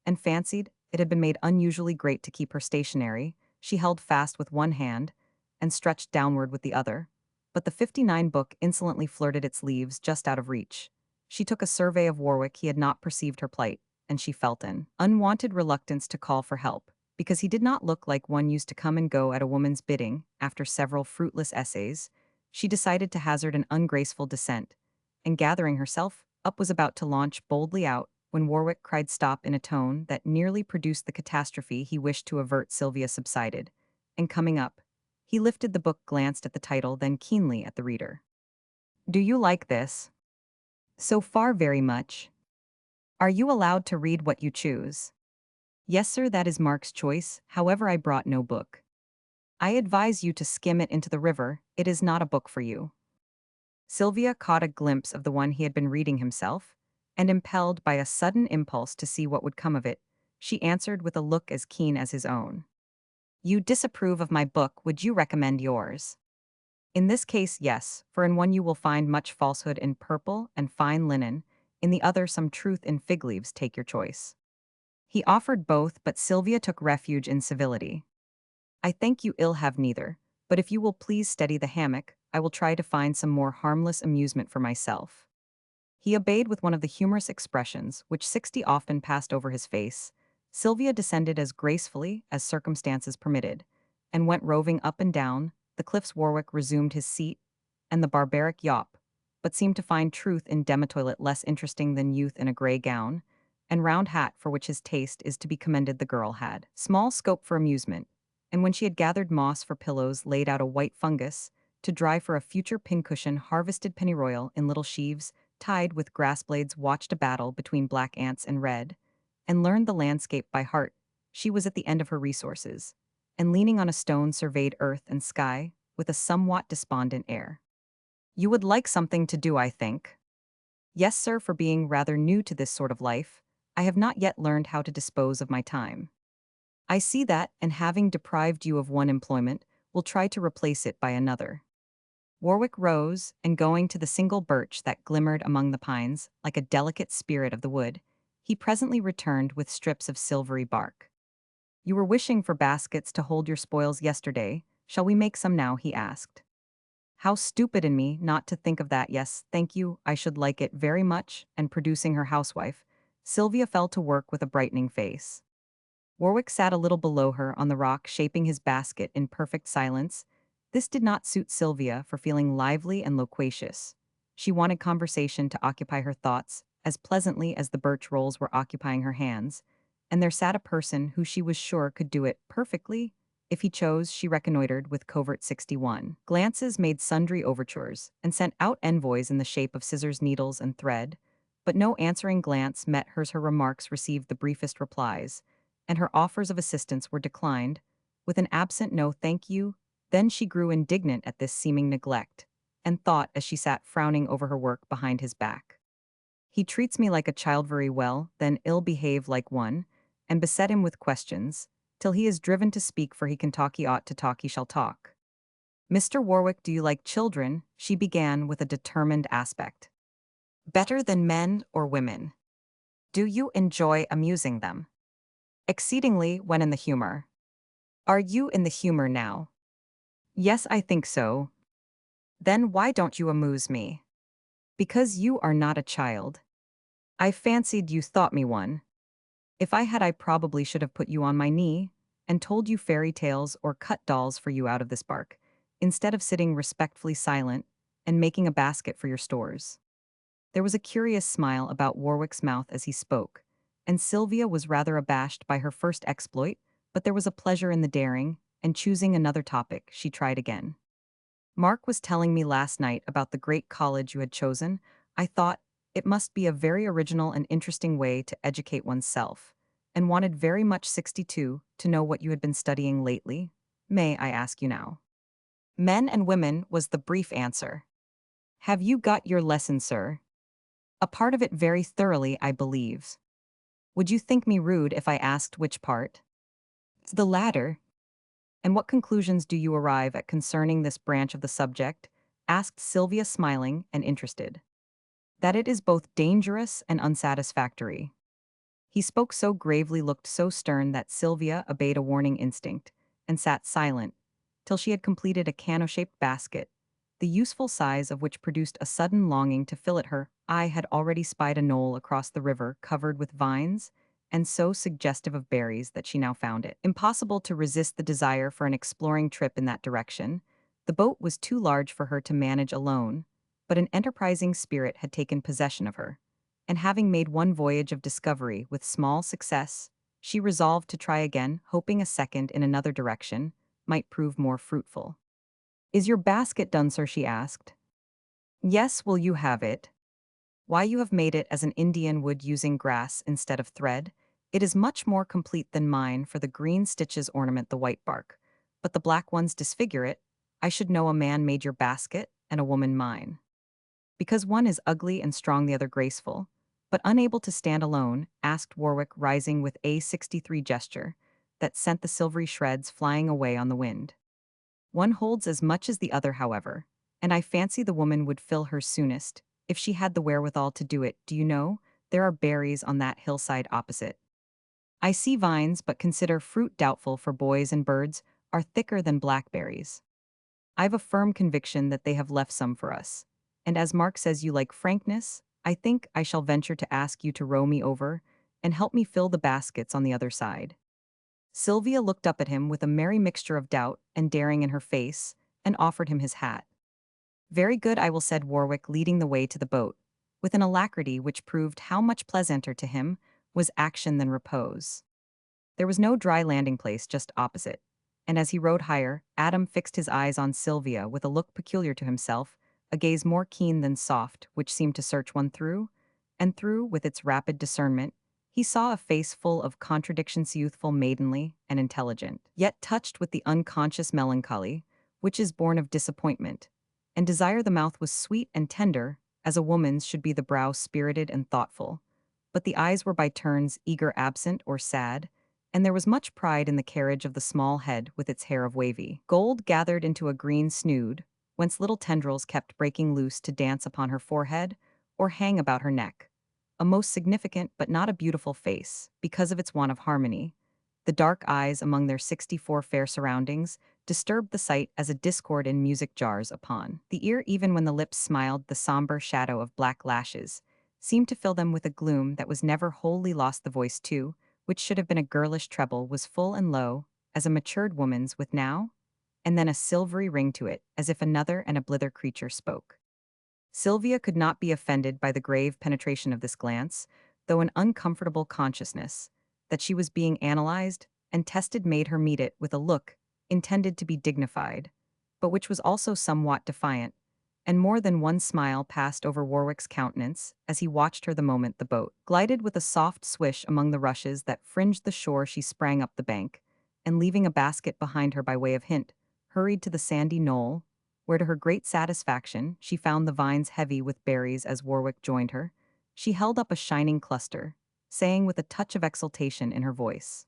and fancied it had been made unusually great to keep her stationary. She held fast with one hand and stretched downward with the other, but the 59 book insolently flirted its leaves just out of reach. She took a survey of Warwick. He had not perceived her plight, and she felt an unwanted reluctance to call for help, because he did not look like one used to come and go at a woman's bidding. After several fruitless essays, she decided to hazard an ungraceful descent, and gathering herself up was about to launch boldly out, when Warwick cried stop in a tone that nearly produced the catastrophe he wished to avert. Sylvia subsided, and coming up, he lifted the book, glanced at the title, then keenly at the reader. "Do you like this?" "So far, very much." "Are you allowed to read what you choose?" "Yes, sir, that is Mark's choice. However, I brought no book." "I advise you to skim it into the river. It is not a book for you." Sylvia caught a glimpse of the one he had been reading himself, and impelled by a sudden impulse to see what would come of it, she answered with a look as keen as his own. "You disapprove of my book. Would you recommend yours?" "In this case, yes, for in one you will find much falsehood in purple and fine linen, in the other some truth in fig leaves. Take your choice." He offered both, but Sylvia took refuge in civility. "I thank you, I'll have neither, but if you will please steady the hammock, I will try to find some more harmless amusement for myself." He obeyed with one of the humorous expressions which 60 often passed over his face. Sylvia descended as gracefully as circumstances permitted, and went roving up and down the cliffs. Warwick resumed his seat and the barbaric yawp, but seemed to find truth in demitoilet less interesting than youth in a grey gown. and round hat for which his taste is to be commended the girl had. Small scope for amusement, and when she had gathered moss for pillows laid out a white fungus, to dry for a future pincushion harvested pennyroyal in little sheaves, tied with grass blades watched a battle between black ants and red, and learned the landscape by heart, she was at the end of her resources, and leaning on a stone surveyed earth and sky with a somewhat despondent air. You would like something to do, I think. Yes, sir, for being rather new to this sort of life, I have not yet learned how to dispose of my time. I see that, and having deprived you of one employment, will try to replace it by another. Warwick rose, and going to the single birch that glimmered among the pines, like a delicate spirit of the wood, he presently returned with strips of silvery bark. You were wishing for baskets to hold your spoils yesterday. Shall we make some now? He asked. How stupid in me not to think of that. Yes, thank you, I should like it very much, and producing her housewife, Sylvia fell to work with a brightening face. Warwick sat a little below her on the rock shaping his basket in perfect silence. This did not suit Sylvia for feeling lively and loquacious. She wanted conversation to occupy her thoughts as pleasantly as the birch rolls were occupying her hands, and there sat a person who she was sure could do it perfectly. If he chose, she reconnoitered with covert 61. Glances made sundry overtures, and sent out envoys in the shape of scissors, needles, and thread, but no answering glance met hers. Her remarks received the briefest replies, and her offers of assistance were declined, with an absent no thank you. Then she grew indignant at this seeming neglect, and thought as she sat frowning over her work behind his back. He treats me like a child very well, then ill behave like one, and beset him with questions, till he is driven to speak, for he can talk, he ought to talk, he shall talk. Mr. Warwick, do you like children? She began with a determined aspect. Better than men or women. Do you enjoy amusing them? Exceedingly, when in the humor. Are you in the humor now? Yes, I think so. Then why don't you amuse me? Because you are not a child. I fancied you thought me one. If I had, I probably should have put you on my knee and told you fairy tales or cut dolls for you out of this bark, instead of sitting respectfully silent and making a basket for your stores. There was a curious smile about Warwick's mouth as he spoke, and Sylvia was rather abashed by her first exploit, but there was a pleasure in the daring, and choosing another topic, she tried again. Mark was telling me last night about the great college you had chosen. I thought it must be a very original and interesting way to educate oneself, and wanted very much 62 to know what you had been studying lately. May I ask you now? Men and women was the brief answer. Have you got your lesson, sir? A part of it very thoroughly, I believe. Would you think me rude if I asked which part? The latter. And what conclusions do you arrive at concerning this branch of the subject? Asked Sylvia, smiling and interested. That it is both dangerous and unsatisfactory. He spoke so gravely, looked so stern that Sylvia obeyed a warning instinct, and sat silent, till she had completed a cano-shaped basket, the useful size of which produced a sudden longing to fill it. Her eye had already spied a knoll across the river covered with vines, and so suggestive of berries that she now found it impossible to resist the desire for an exploring trip in that direction. The boat was too large for her to manage alone, but an enterprising spirit had taken possession of her, and having made one voyage of discovery with small success, she resolved to try again, hoping a second in another direction might prove more fruitful. Is your basket done, sir? She asked. Yes, will you have it? Why, you have made it as an Indian would, using grass instead of thread. It is much more complete than mine, for the green stitches ornament the white bark, but the black ones disfigure it. I should know a man made your basket and a woman mine. Because one is ugly and strong, the other graceful, but unable to stand alone, asked Warwick, rising with a 63 gesture that sent the silvery shreds flying away on the wind. One holds as much as the other, however, and I fancy the woman would fill her soonest, if she had the wherewithal to do it. Do you know, there are berries on that hillside opposite. I see vines, but consider fruit doubtful, for boys and birds are thicker than blackberries. I've a firm conviction that they have left some for us. And as Mark says you like frankness, I think I shall venture to ask you to row me over and help me fill the baskets on the other side. Sylvia looked up at him with a merry mixture of doubt and daring in her face, and offered him his hat. Very good, I will, said Warwick, leading the way to the boat, with an alacrity which proved how much pleasanter to him was action than repose. There was no dry landing place just opposite, and as he rode higher, Adam fixed his eyes on Sylvia with a look peculiar to himself, a gaze more keen than soft, which seemed to search one through, and through, with its rapid discernment, he saw a face full of contradictions, youthful, maidenly, and intelligent, yet touched with the unconscious melancholy, which is born of disappointment, and desire. The mouth was sweet and tender, as a woman's should be the brow, spirited and thoughtful, but the eyes were by turns eager, absent, or sad, and there was much pride in the carriage of the small head with its hair of wavy gold gathered into a green snood, whence little tendrils kept breaking loose to dance upon her forehead or hang about her neck. A most significant but not a beautiful face, because of its want of harmony. The dark eyes among their 64 fair surroundings disturbed the sight as a discord in music jars upon the ear. Even when the lips smiled, the somber shadow of black lashes seemed to fill them with a gloom that was never wholly lost. The voice, too, which should have been a girlish treble, was full and low, as a matured woman's, with now and then a silvery ring to it, as if another and a blither creature spoke. Sylvia could not be offended by the grave penetration of this glance, though an uncomfortable consciousness that she was being analyzed and tested made her meet it with a look intended to be dignified, but which was also somewhat defiant, and more than one smile passed over Warwick's countenance as he watched her. The moment the boat glided with a soft swish among the rushes that fringed the shore, she sprang up the bank, and leaving a basket behind her by way of hint, hurried to the sandy knoll, where to her great satisfaction she found the vines heavy with berries. As Warwick joined her, she held up a shining cluster, saying with a touch of exultation in her voice,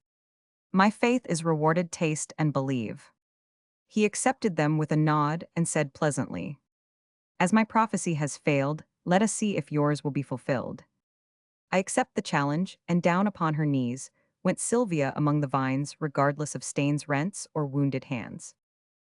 "My faith is rewarded, taste and believe." He accepted them with a nod and said pleasantly, "As my prophecy has failed, let us see if yours will be fulfilled." I accept the challenge, and down upon her knees went Sylvia among the vines, regardless of stains, rents, or wounded hands.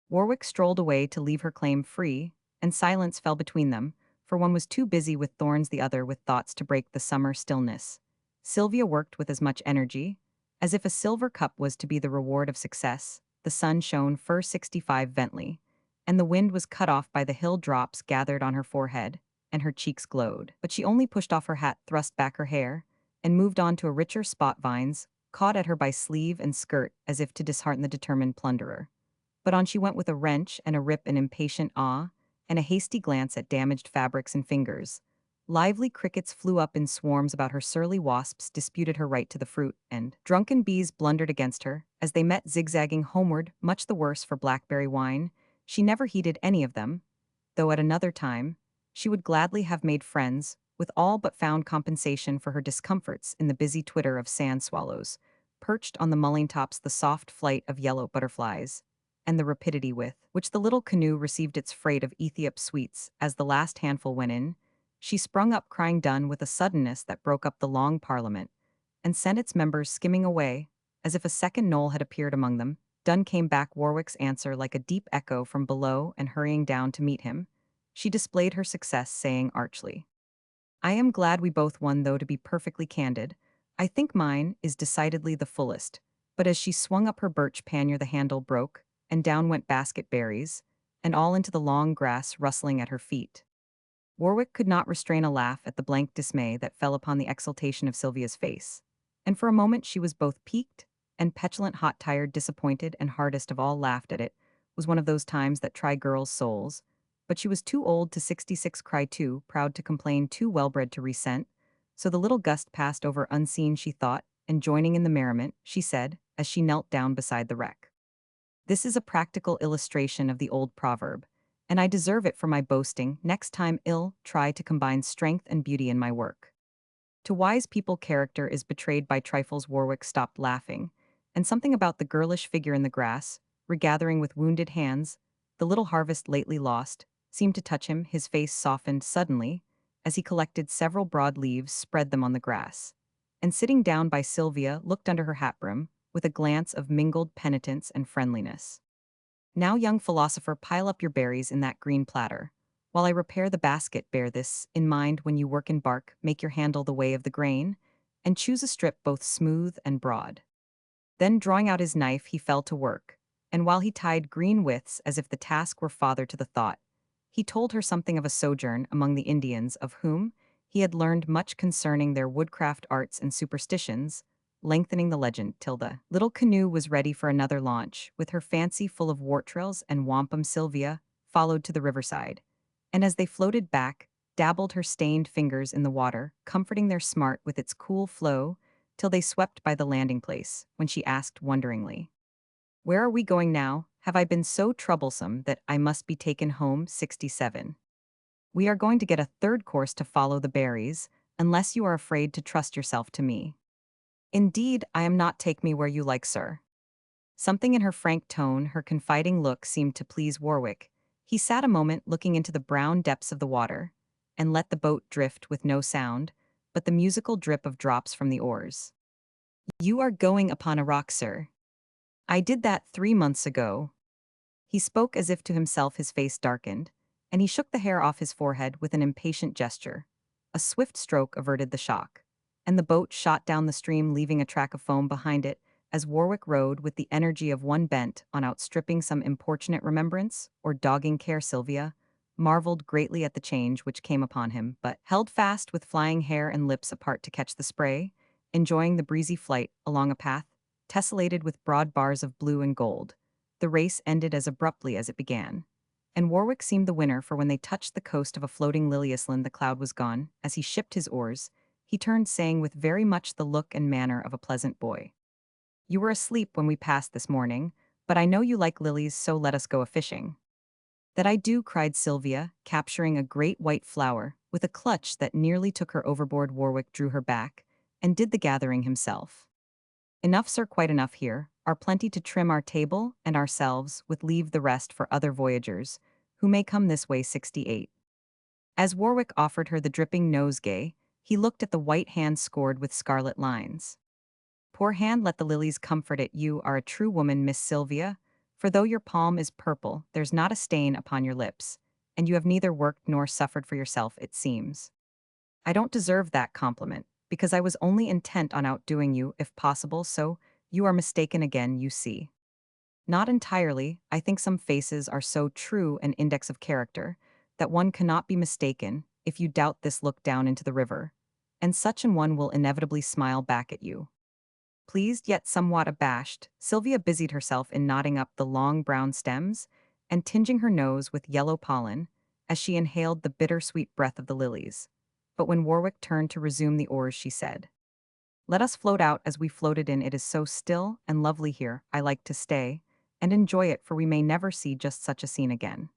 Warwick strolled away to leave her claim free, and silence fell between them, for one was too busy with thorns, the other with thoughts to break the summer stillness. Sylvia worked with as much energy as if a silver cup was to be the reward of success. The sun shone fur 65 vently, and the wind was cut off by the hill drops gathered on her forehead, and her cheeks glowed. But she only pushed off her hat, thrust back her hair, and moved on to a richer spot. Vines caught at her by sleeve and skirt as if to dishearten the determined plunderer. But on she went with a wrench and a rip, an impatient awe, and a hasty glance at damaged fabrics and fingers. Lively crickets flew up in swarms about her, surly wasps disputed her right to the fruit, and drunken bees blundered against her as they met zigzagging homeward, much the worse for blackberry wine. She never heeded any of them, though at another time she would gladly have made friends with all, but found compensation for her discomforts in the busy twitter of sand swallows, perched on the mullein tops, the soft flight of yellow butterflies, and the rapidity with which the little canoe received its freight of Ethiop sweets. As the last handful went in, she sprung up, crying "Done," with a suddenness that broke up the long parliament, and sent its members skimming away, as if a second knoll had appeared among them. Done came back Warwick's answer like a deep echo from below, and hurrying down to meet him, she displayed her success, saying archly, "I am glad we both won, though to be perfectly candid, I think mine is decidedly the fullest." But as she swung up her birch pannier, the handle broke, and down went basket berries, and all into the long grass rustling at her feet. Warwick could not restrain a laugh at the blank dismay that fell upon the exultation of Sylvia's face, and for a moment she was both piqued and petulant. Hot, tired, disappointed, and hardest of all laughed at it was one of those times that try girls' souls, but she was too old to 66 cry, too proud to complain, too well-bred to resent, so the little gust passed over unseen, she thought, and joining in the merriment, she said, as she knelt down beside the wreck, "This is a practical illustration of the old proverb, and I deserve it for my boasting. Next time I'll try to combine strength and beauty in my work." To wise people, character is betrayed by trifles. Warwick stopped laughing, and something about the girlish figure in the grass, regathering with wounded hands the little harvest lately lost, seemed to touch him. His face softened suddenly as he collected several broad leaves, spread them on the grass, and sitting down by Sylvia, looked under her hat brim with a glance of mingled penitence and friendliness. "Now, young philosopher, pile up your berries in that green platter, while I repair the basket. Bear this in mind when you work in bark, make your handle the way of the grain, and choose a strip both smooth and broad." Then, drawing out his knife, he fell to work, and while he tied green withes as if the task were father to the thought, he told her something of a sojourn among the Indians, of whom He had learned much concerning their woodcraft arts and superstitions, lengthening the legend till the little canoe was ready for another launch, with her fancy full of wartrails and wampum Sylvia followed to the riverside. And as they floated back, dabbled her stained fingers in the water, comforting their smart with its cool flow, till they swept by the landing place, when she asked wonderingly, "Where are we going now? Have I been so troublesome that I must be taken home 67? We are going to get a third course to follow the berries, unless you are afraid to trust yourself to me." "Indeed, I am not. Take me where you like, sir." Something in her frank tone, her confiding look seemed to please Warwick. He sat a moment looking into the brown depths of the water, and let the boat drift with no sound, but the musical drip of drops from the oars. "You are going upon a rock, sir. I did that 3 months ago." He spoke as if to himself, his face darkened, and he shook the hair off his forehead with an impatient gesture. A swift stroke averted the shock, and the boat shot down the stream, leaving a track of foam behind it, as Warwick rowed with the energy of one bent on outstripping some importunate remembrance or dogging care. Sylvia marveled greatly at the change which came upon him, but held fast with flying hair and lips apart to catch the spray, enjoying the breezy flight along a path tessellated with broad bars of blue and gold. The race ended as abruptly as it began, and Warwick seemed the winner, for when they touched the coast of a floating lily island the cloud was gone. As he shipped his oars, he turned, saying with very much the look and manner of a pleasant boy, "You were asleep when we passed this morning, but I know you like lilies, so let us go a-fishing." "That I do," cried Sylvia, capturing a great white flower, with a clutch that nearly took her overboard. Warwick drew her back, and did the gathering himself. "Enough, sir, quite enough. Here are plenty to trim our table and ourselves, with leave the rest for other voyagers, who may come this way 68. As Warwick offered her the dripping nosegay, he looked at the white hand scored with scarlet lines. "Poor hand, let the lilies comfort it. You are a true woman, Miss Sylvia, for though your palm is purple, there's not a stain upon your lips, and you have neither worked nor suffered for yourself, it seems." "I don't deserve that compliment, because I was only intent on outdoing you, if possible, so you are mistaken again, you see." "Not entirely. I think some faces are so true an index of character that one cannot be mistaken. If you doubt this, look down into the river, and such an one will inevitably smile back at you." Pleased yet somewhat abashed, Sylvia busied herself in knotting up the long brown stems and tinging her nose with yellow pollen as she inhaled the bitter-sweet breath of the lilies. But when Warwick turned to resume the oars, she said, "Let us float out as we floated in. It is so still and lovely here. I like to stay and enjoy it, for we may never see just such a scene again."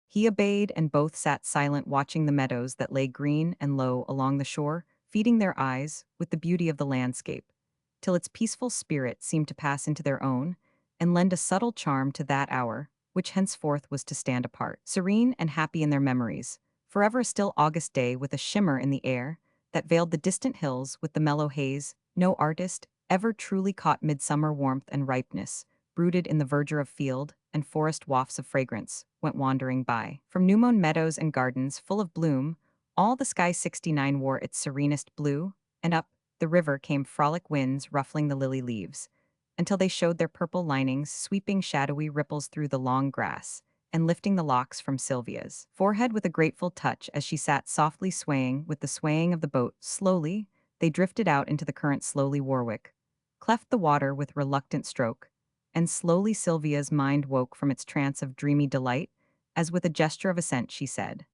He obeyed, and both sat silent, watching the meadows that lay green and low along the shore, feeding their eyes with the beauty of the landscape, till its peaceful spirit seemed to pass into their own, and lend a subtle charm to that hour, which henceforth was to stand apart, serene and happy in their memories, forever a still August day with a shimmer in the air that veiled the distant hills with the mellow haze. No artist ever truly caught midsummer warmth and ripeness, brooded in the verdure of field and forest. Wafts of fragrance went wandering by. From new-mown meadows and gardens full of bloom, all the sky 69 wore its serenest blue, and up the river came frolic winds ruffling the lily leaves, until they showed their purple linings, sweeping shadowy ripples through the long grass, and lifting the locks from Sylvia's forehead with a grateful touch as she sat softly swaying with the swaying of the boat. Slowly, they drifted out into the current. Slowly Warwick cleft the water with reluctant stroke, and slowly Sylvia's mind woke from its trance of dreamy delight, as with a gesture of assent she said,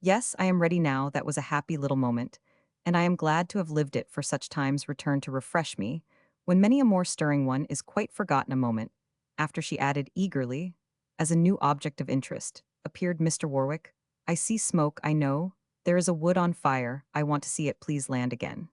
"Yes, I am ready now. That was a happy little moment, and I am glad to have lived it, for such times return to refresh me, when many a more stirring one is quite forgotten a moment." After she added eagerly, as a new object of interest, appeared Mr. Warwick, "I see smoke, I know. There is a wood on fire. I want to see it. Please land again."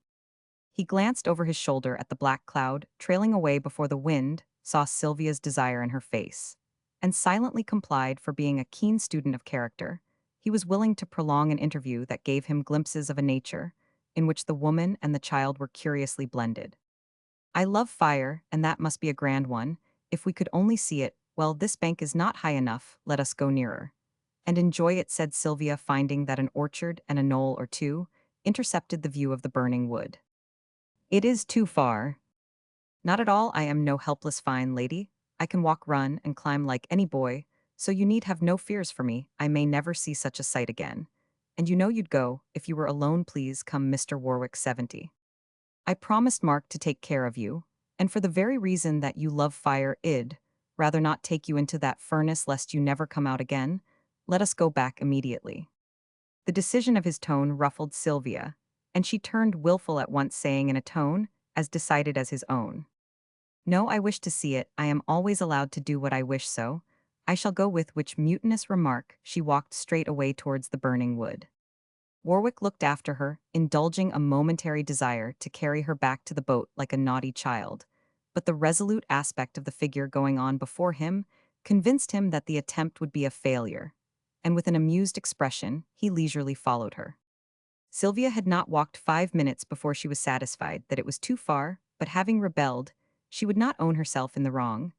He glanced over his shoulder at the black cloud, trailing away before the wind, saw Sylvia's desire in her face, and silently complied. For being a keen student of character, he was willing to prolong an interview that gave him glimpses of a nature in which the woman and the child were curiously blended. "I love fire, and that must be a grand one. If we could only see it. Well, this bank is not high enough. Let us go nearer and enjoy it," said Sylvia, finding that an orchard and a knoll or two intercepted the view of the burning wood. "It is too far." "Not at all. I am no helpless fine lady. I can walk, run, and climb like any boy, so you need have no fears for me. I may never see such a sight again. And you know you'd go, if you were alone please come Mr. Warwick 70. I promised Mark to take care of you, and for the very reason that you love fire id, rather not take you into that furnace lest you never come out again, let us go back immediately. The decision of his tone ruffled Sylvia, and she turned wilful at once saying in a tone as decided as his own. No, I wish to see it, I am always allowed to do what I wish so. I shall go with which mutinous remark she walked straight away towards the burning wood. Warwick looked after her, indulging a momentary desire to carry her back to the boat like a naughty child, but the resolute aspect of the figure going on before him convinced him that the attempt would be a failure, and with an amused expression, he leisurely followed her. Sylvia had not walked 5 minutes before she was satisfied that it was too far, but having rebelled, she would not own herself in the wrong,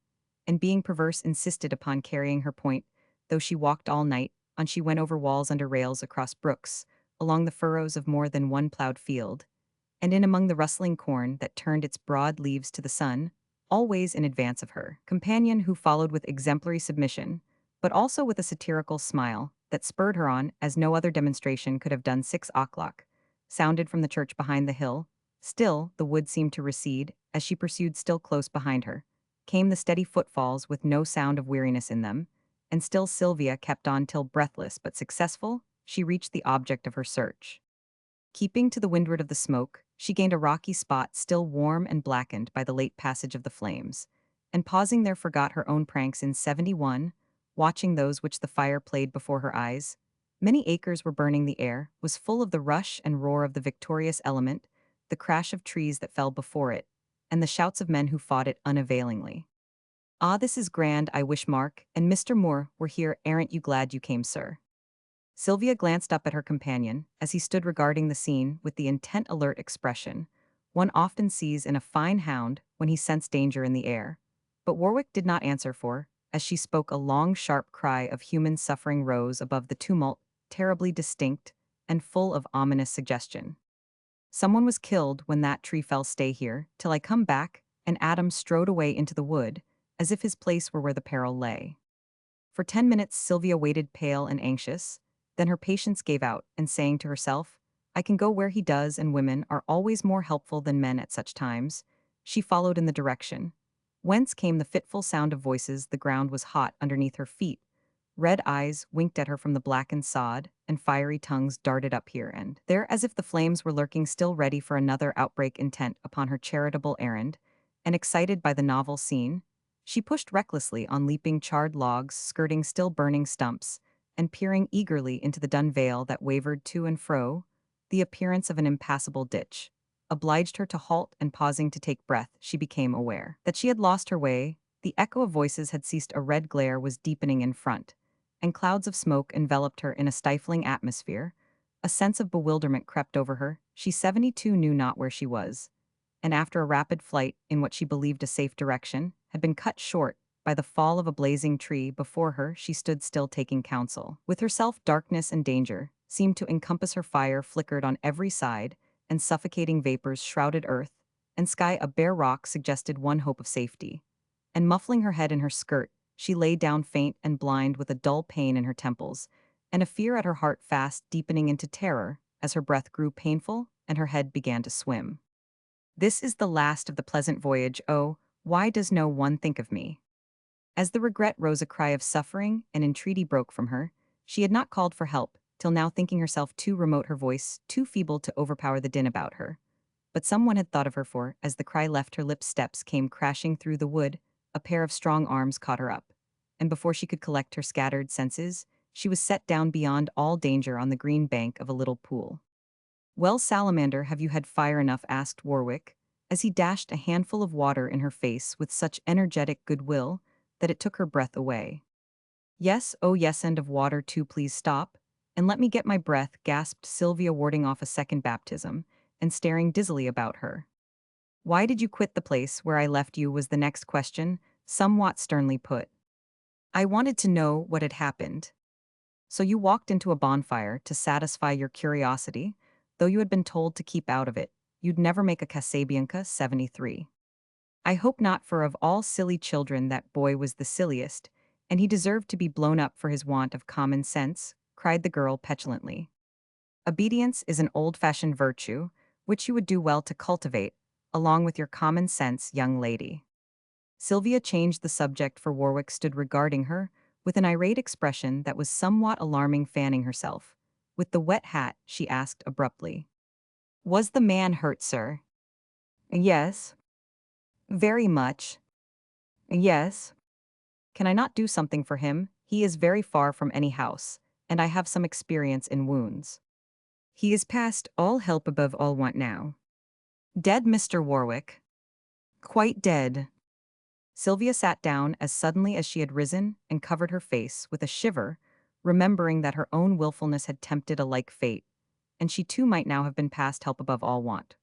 and being perverse insisted upon carrying her point, though she walked all night, on she went over walls under rails across brooks, along the furrows of more than one ploughed field, and in among the rustling corn that turned its broad leaves to the sun, always in advance of her companion who followed with exemplary submission, but also with a satirical smile that spurred her on as no other demonstration could have done. 6 o'clock sounded from the church behind the hill. Still, the wood seemed to recede, as she pursued still close behind her. Came the steady footfalls with no sound of weariness in them, and still Sylvia kept on till breathless but successful, she reached the object of her search. Keeping to the windward of the smoke, she gained a rocky spot still warm and blackened by the late passage of the flames, and pausing there forgot her own pranks in 71, watching those which the fire played before her eyes. Many acres were burning, the air was full of the rush and roar of the victorious element, the crash of trees that fell before it, and the shouts of men who fought it unavailingly. Ah, this is grand, I wish Mark and Mr. Moore were here. Aren't you glad you came, sir? Sylvia glanced up at her companion, as he stood regarding the scene with the intent alert expression one often sees in a fine hound when he scents danger in the air. But Warwick did not answer, for, as she spoke, a long sharp cry of human suffering rose above the tumult, terribly distinct, and full of ominous suggestion. Someone was killed when that tree fell. Stay here, till I come back, and Adam strode away into the wood, as if his place were where the peril lay. For 10 minutes Sylvia waited pale and anxious, then her patience gave out, and saying to herself, I can go where he does, and women are always more helpful than men at such times, she followed in the direction whence came the fitful sound of voices. The ground was hot underneath her feet, red eyes winked at her from the blackened sod, and fiery tongues darted up here and there as if the flames were lurking still ready for another outbreak. Intent upon her charitable errand, and excited by the novel scene, she pushed recklessly on leaping charred logs, skirting still burning stumps, and peering eagerly into the dun veil that wavered to and fro. The appearance of an impassable ditch obliged her to halt, and pausing to take breath, she became aware that she had lost her way. The echo of voices had ceased, a red glare was deepening in front, and clouds of smoke enveloped her in a stifling atmosphere. A sense of bewilderment crept over her. She 72 knew not where she was, and after a rapid flight in what she believed a safe direction, had been cut short by the fall of a blazing tree before her. She stood still, taking counsel with herself. Darkness and danger seemed to encompass her. Fire flickered on every side, and suffocating vapors shrouded earth and sky. A bare rock suggested one hope of safety, and muffling her head in her skirt, she lay down faint and blind, with a dull pain in her temples, and a fear at her heart fast deepening into terror as her breath grew painful and her head began to swim. This is the last of the pleasant voyage. Oh, why does no one think of me? As the regret rose, a cry of suffering and entreaty broke from her. She had not called for help, till now, thinking herself too remote, her voice too feeble to overpower the din about her. But someone had thought of her, for, as the cry left her lips, steps came crashing through the wood, a pair of strong arms caught her up, and before she could collect her scattered senses, she was set down beyond all danger on the green bank of a little pool. Well, Salamander, have you had fire enough? Asked Warwick, as he dashed a handful of water in her face with such energetic goodwill that it took her breath away. Yes, oh yes, and of water too, please stop, and let me get my breath, gasped Sylvia, warding off a second baptism, and staring dizzily about her. Why did you quit the place where I left you? Was the next question, somewhat sternly put. I wanted to know what had happened. So you walked into a bonfire to satisfy your curiosity, though you had been told to keep out of it. You'd never make a Casabianca. 73. I hope not, for of all silly children that boy was the silliest, and he deserved to be blown up for his want of common sense, cried the girl petulantly. Obedience is an old-fashioned virtue, which you would do well to cultivate, along with your common sense, young lady. Sylvia changed the subject, for Warwick stood regarding her, with an irate expression that was somewhat alarming, fanning herself. With the wet hat, she asked abruptly. Was the man hurt, sir? Yes. Very much. Yes. Can I not do something for him? He is very far from any house, and I have some experience in wounds. He is past all help, above all want now. Dead, Mr. Warwick. Quite dead. Sylvia sat down as suddenly as she had risen and covered her face with a shiver, remembering that her own willfulness had tempted a like fate, and she too might now have been past help, above all want.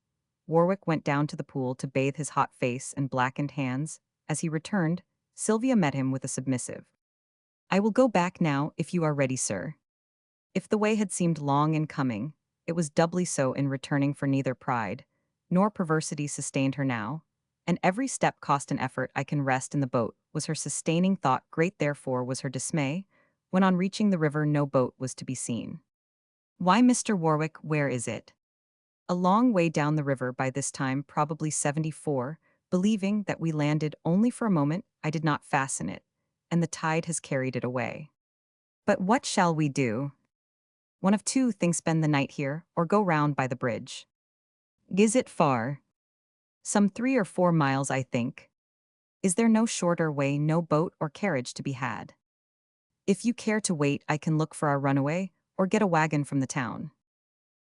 Warwick went down to the pool to bathe his hot face and blackened hands. As he returned, Sylvia met him with a submissive, I will go back now if you are ready, sir. If the way had seemed long in coming, it was doubly so in returning, for neither pride nor perversity sustained her now, and every step cost an effort. I can rest in the boat, was her sustaining thought. Great therefore was her dismay, when on reaching the river no boat was to be seen. Why, Mr. Warwick, where is it? A long way down the river by this time, probably 74, believing that we landed only for a moment, I did not fasten it, and the tide has carried it away. But what shall we do? One of two things: spend the night here, or go round by the bridge. Is it far? Some 3 or 4 miles, I think. Is there no shorter way, no boat or carriage to be had? If you care to wait, I can look for our runaway, or get a wagon from the town.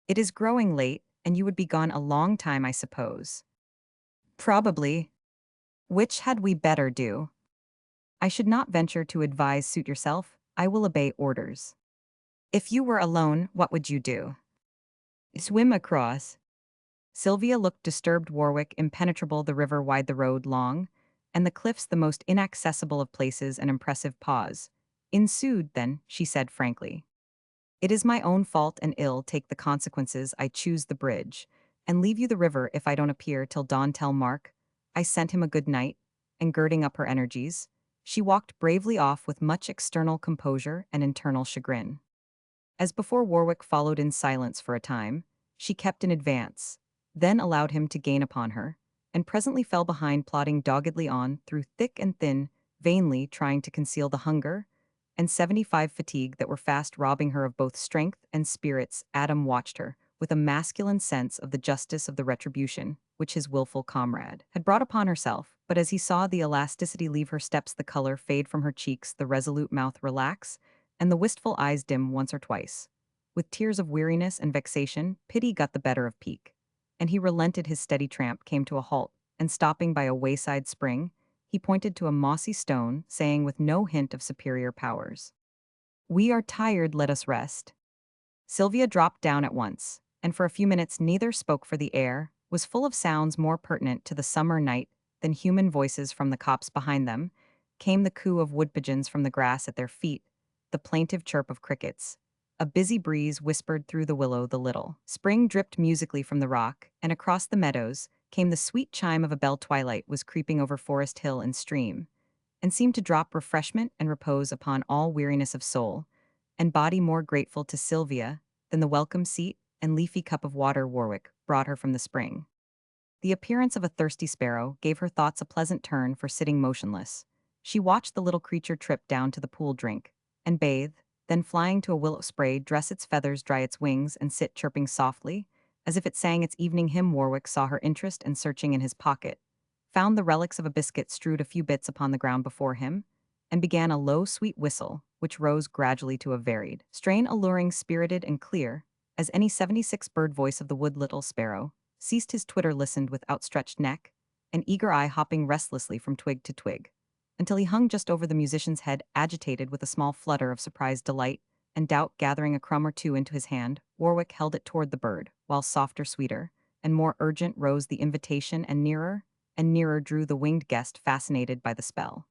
It is growing late, and you would be gone a long time, I suppose. Probably. Which had we better do? I should not venture to advise. Suit yourself, I will obey orders. If you were alone, what would you do? Swim across. Sylvia looked disturbed. Warwick, impenetrable the river, wide the road long, and the cliffs the most inaccessible of places. An impressive pause ensued. Then she said frankly, It is my own fault and ill. Take the consequences. I choose the bridge, and leave you the river if I don't appear till dawn. Tell Mark I sent him a good night, and girding up her energies, she walked bravely off with much external composure and internal chagrin. As before, Warwick followed in silence for a time. She kept in advance, then allowed him to gain upon her, and presently fell behind, plodding doggedly on through thick and thin, vainly trying to conceal the hunger and 75 fatigue that were fast robbing her of both strength and spirits. Adam watched her, with a masculine sense of the justice of the retribution which his willful comrade had brought upon herself, but as he saw the elasticity leave her steps, the color fade from her cheeks, the resolute mouth relax, and the wistful eyes dim once or twice, with tears of weariness and vexation, pity got the better of pique, and he relented. His steady tramp came to a halt, and stopping by a wayside spring, he pointed to a mossy stone, saying with no hint of superior powers, We are tired, let us rest. Sylvia dropped down at once, and for a few minutes neither spoke, for the air was full of sounds more pertinent to the summer night than human voices. From the copse behind them came the coo of wood pigeons, from the grass at their feet the plaintive chirp of crickets. A busy breeze whispered through the willow, the little spring dripped musically from the rock, and across the meadows came the sweet chime of a bell. Twilight was creeping over forest, hill, and stream, and seemed to drop refreshment and repose upon all weariness of soul and body. More grateful to Sylvia than the welcome seat and leafy cup of water Warwick brought her from the spring. The appearance of a thirsty sparrow gave her thoughts a pleasant turn. For sitting motionless, she watched the little creature trip down to the pool, drink, and bathe, then flying to a willow spray, dress its feathers, dry its wings, and sit chirping softly, as if it sang its evening hymn. Warwick saw her interest, and searching in his pocket, found the relics of a biscuit, strewed a few bits upon the ground before him, and began a low, sweet whistle, which rose gradually to a varied strain, alluring, spirited, and clear, as any 76 bird voice of the wood. Little sparrow ceased his twitter, listened with outstretched neck and eager eye, hopping restlessly from twig to twig, until he hung just over the musician's head, agitated with a small flutter of surprised delight and doubt. Gathering a crumb or two into his hand, Warwick held it toward the bird, while softer, sweeter, and more urgent rose the invitation, and nearer drew the winged guest, fascinated by the spell.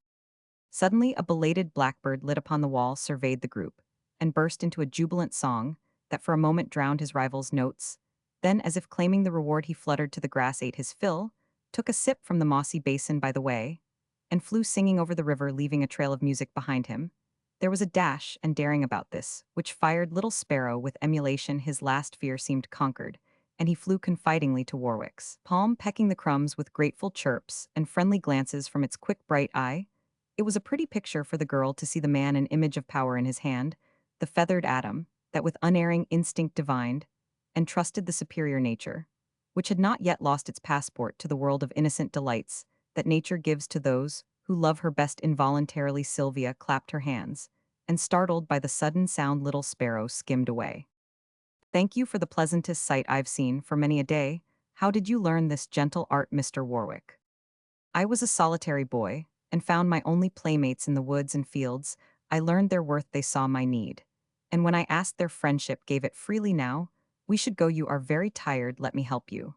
Suddenly a belated blackbird lit upon the wall, surveyed the group, and burst into a jubilant song that for a moment drowned his rival's notes. Then, as if claiming the reward, he fluttered to the grass, ate his fill, took a sip from the mossy basin by the way, and flew singing over the river, leaving a trail of music behind him. There was a dash and daring about this, which fired little Sparrow with emulation. His last fear seemed conquered, and he flew confidingly to Warwick's palm, pecking the crumbs with grateful chirps and friendly glances from its quick bright eye. It was a pretty picture for the girl to see the man an image of power in his hand, the feathered atom, that with unerring instinct divined, and trusted the superior nature, which had not yet lost its passport to the world of innocent delights that nature gives to those who love her best. Involuntarily Sylvia clapped her hands, and startled by the sudden sound little Sparrow skimmed away. Thank you for the pleasantest sight I've seen for many a day. How did you learn this gentle art, Mr. Warwick? I was a solitary boy, and found my only playmates in the woods and fields. I learned their worth, they saw my need. And when I asked their friendship, gave it freely. Now, we should go, you are very tired, let me help you.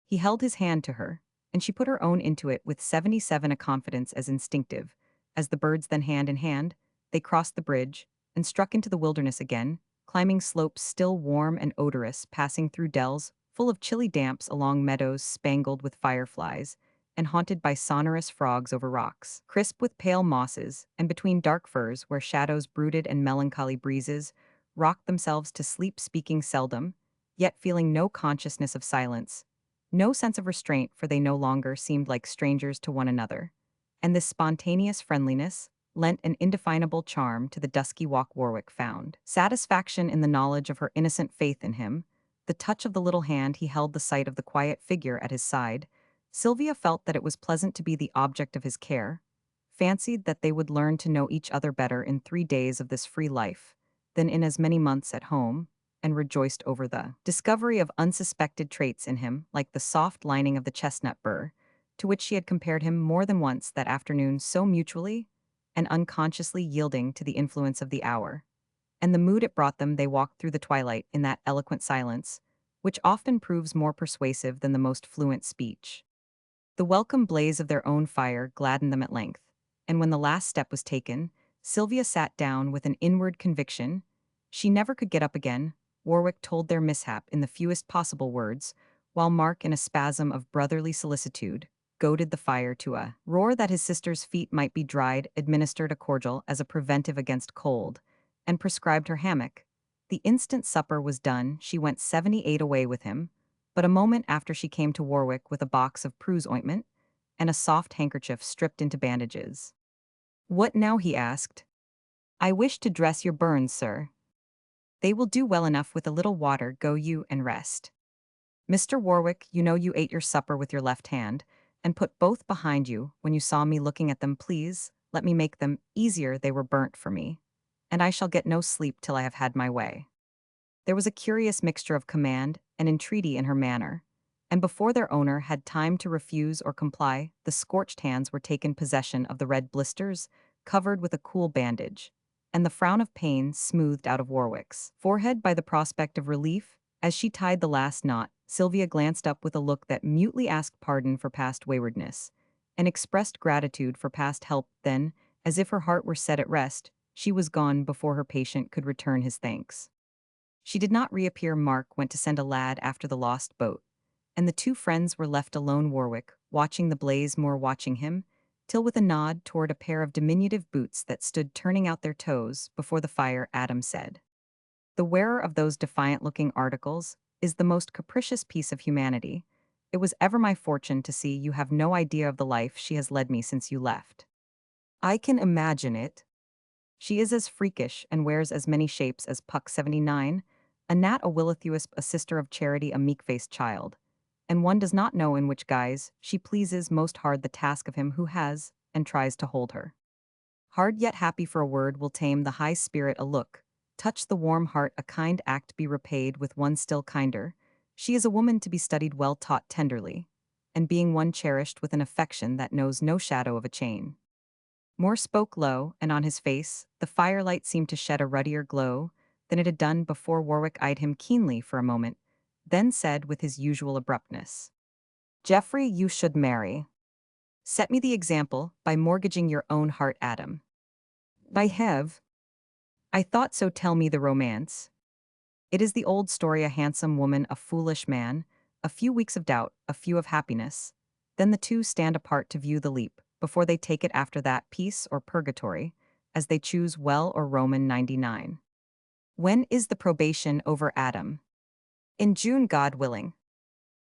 He held his hand to her, and she put her own into it with 77, a confidence as instinctive. As the birds then hand in hand, they crossed the bridge, and struck into the wilderness again, climbing slopes still warm and odorous, passing through dells full of chilly damps, along meadows spangled with fireflies, and haunted by sonorous frogs, over rocks crisp with pale mosses, and between dark firs where shadows brooded and melancholy breezes rocked themselves to sleep, speaking seldom, yet feeling no consciousness of silence, no sense of restraint, for they no longer seemed like strangers to one another. And this spontaneous friendliness lent an indefinable charm to the dusky walk. Warwick found satisfaction in the knowledge of her innocent faith in him, the touch of the little hand he held, the sight of the quiet figure at his side. Sylvia felt that it was pleasant to be the object of his care, fancied that they would learn to know each other better in 3 days of this free life than in as many months at home, and rejoiced over the discovery of unsuspected traits in him, like the soft lining of the chestnut burr, to which she had compared him more than once that afternoon, so mutually and unconsciously yielding to the influence of the hour, and the mood it brought them. They walked through the twilight in that eloquent silence, which often proves more persuasive than the most fluent speech. The welcome blaze of their own fire gladdened them at length, and when the last step was taken, Sylvia sat down with an inward conviction she never could get up again. Warwick told their mishap in the fewest possible words, while Mark, in a spasm of brotherly solicitude, goaded the fire to a roar that his sister's feet might be dried, administered a cordial as a preventive against cold, and prescribed her hammock. The instant supper was done, she went 78 away with him, but a moment after she came to Warwick with a box of Prue's ointment and a soft handkerchief stripped into bandages. What now? He asked. I wish to dress your burns, sir. They will do well enough with a little water. Go you and rest. Mr. Warwick, you know you ate your supper with your left hand, and put both behind you when you saw me looking at them. Please, let me make them easier. They were burnt for me, and I shall get no sleep till I have had my way. There was a curious mixture of command and entreaty in her manner, and before their owner had time to refuse or comply, the scorched hands were taken possession of the red blisters, covered with a cool bandage, and the frown of pain smoothed out of Warwick's forehead by the prospect of relief. As she tied the last knot, Sylvia glanced up with a look that mutely asked pardon for past waywardness, and expressed gratitude for past help. Then, as if her heart were set at rest, she was gone before her patient could return his thanks. She did not reappear. Mark went to send a lad after the lost boat, and the two friends were left alone. Warwick, watching the blaze, more watching him, till with a nod toward a pair of diminutive boots that stood turning out their toes before the fire, Adam said, the wearer of those defiant-looking articles is the most capricious piece of humanity. It was ever my fortune to see. You have no idea of the life she has led me since you left. I can imagine it. She is as freakish and wears as many shapes as Puck 79, a gnat, a will-o'-the-wisp, a sister of charity, a meek-faced child, and one does not know in which guise she pleases most. Hard the task of him who has and tries to hold her. Hard, yet happy, for a word will tame the high spirit, a look touch the warm heart, a kind act be repaid with one still kinder. She is a woman to be studied, well taught tenderly, and being one cherished with an affection that knows no shadow of a chain. Moore spoke low, and on his face the firelight seemed to shed a ruddier glow than it had done before. Warwick eyed him keenly for a moment, then said with his usual abruptness, Geoffrey, you should marry. Set me the example by mortgaging your own heart, Adam. I have. I thought so. Tell me the romance. It is the old story, a handsome woman, a foolish man, a few weeks of doubt, a few of happiness. Then the two stand apart to view the leap, before they take it. After that, peace or purgatory. as they choose well or Roman 99. When is the probation over Adam? In June, God willing.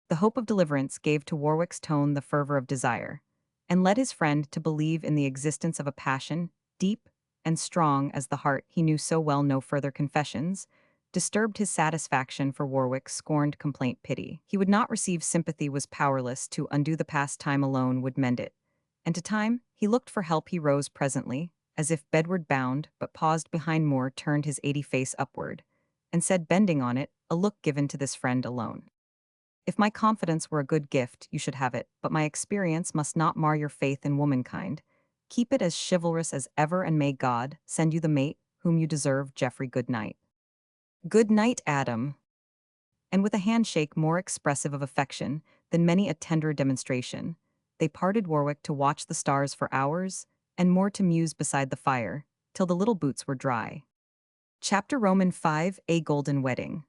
The hope of deliverance gave to Warwick's tone the fervor of desire, and led his friend to believe in the existence of a passion, deep and strong as the heart he knew so well no further confessions, disturbed his satisfaction for Warwick's scorned complaint pity. He would not receive sympathy was powerless to undo the past time alone would mend it. And to time, he looked for help he rose presently, as if bedward bound, but paused behind more turned his 80 face upward, and said bending on it, a look given to this friend alone. If my confidence were a good gift, you should have it, but my experience must not mar your faith in womankind. Keep it as chivalrous as ever, and may God send you the mate whom you deserve, Geoffrey. Good night. Good night, Adam. And with a handshake more expressive of affection than many a tender demonstration, they parted Warwick to watch the stars for hours, and more to muse beside the fire, till the little boots were dry. Chapter Roman 5: A Golden Wedding.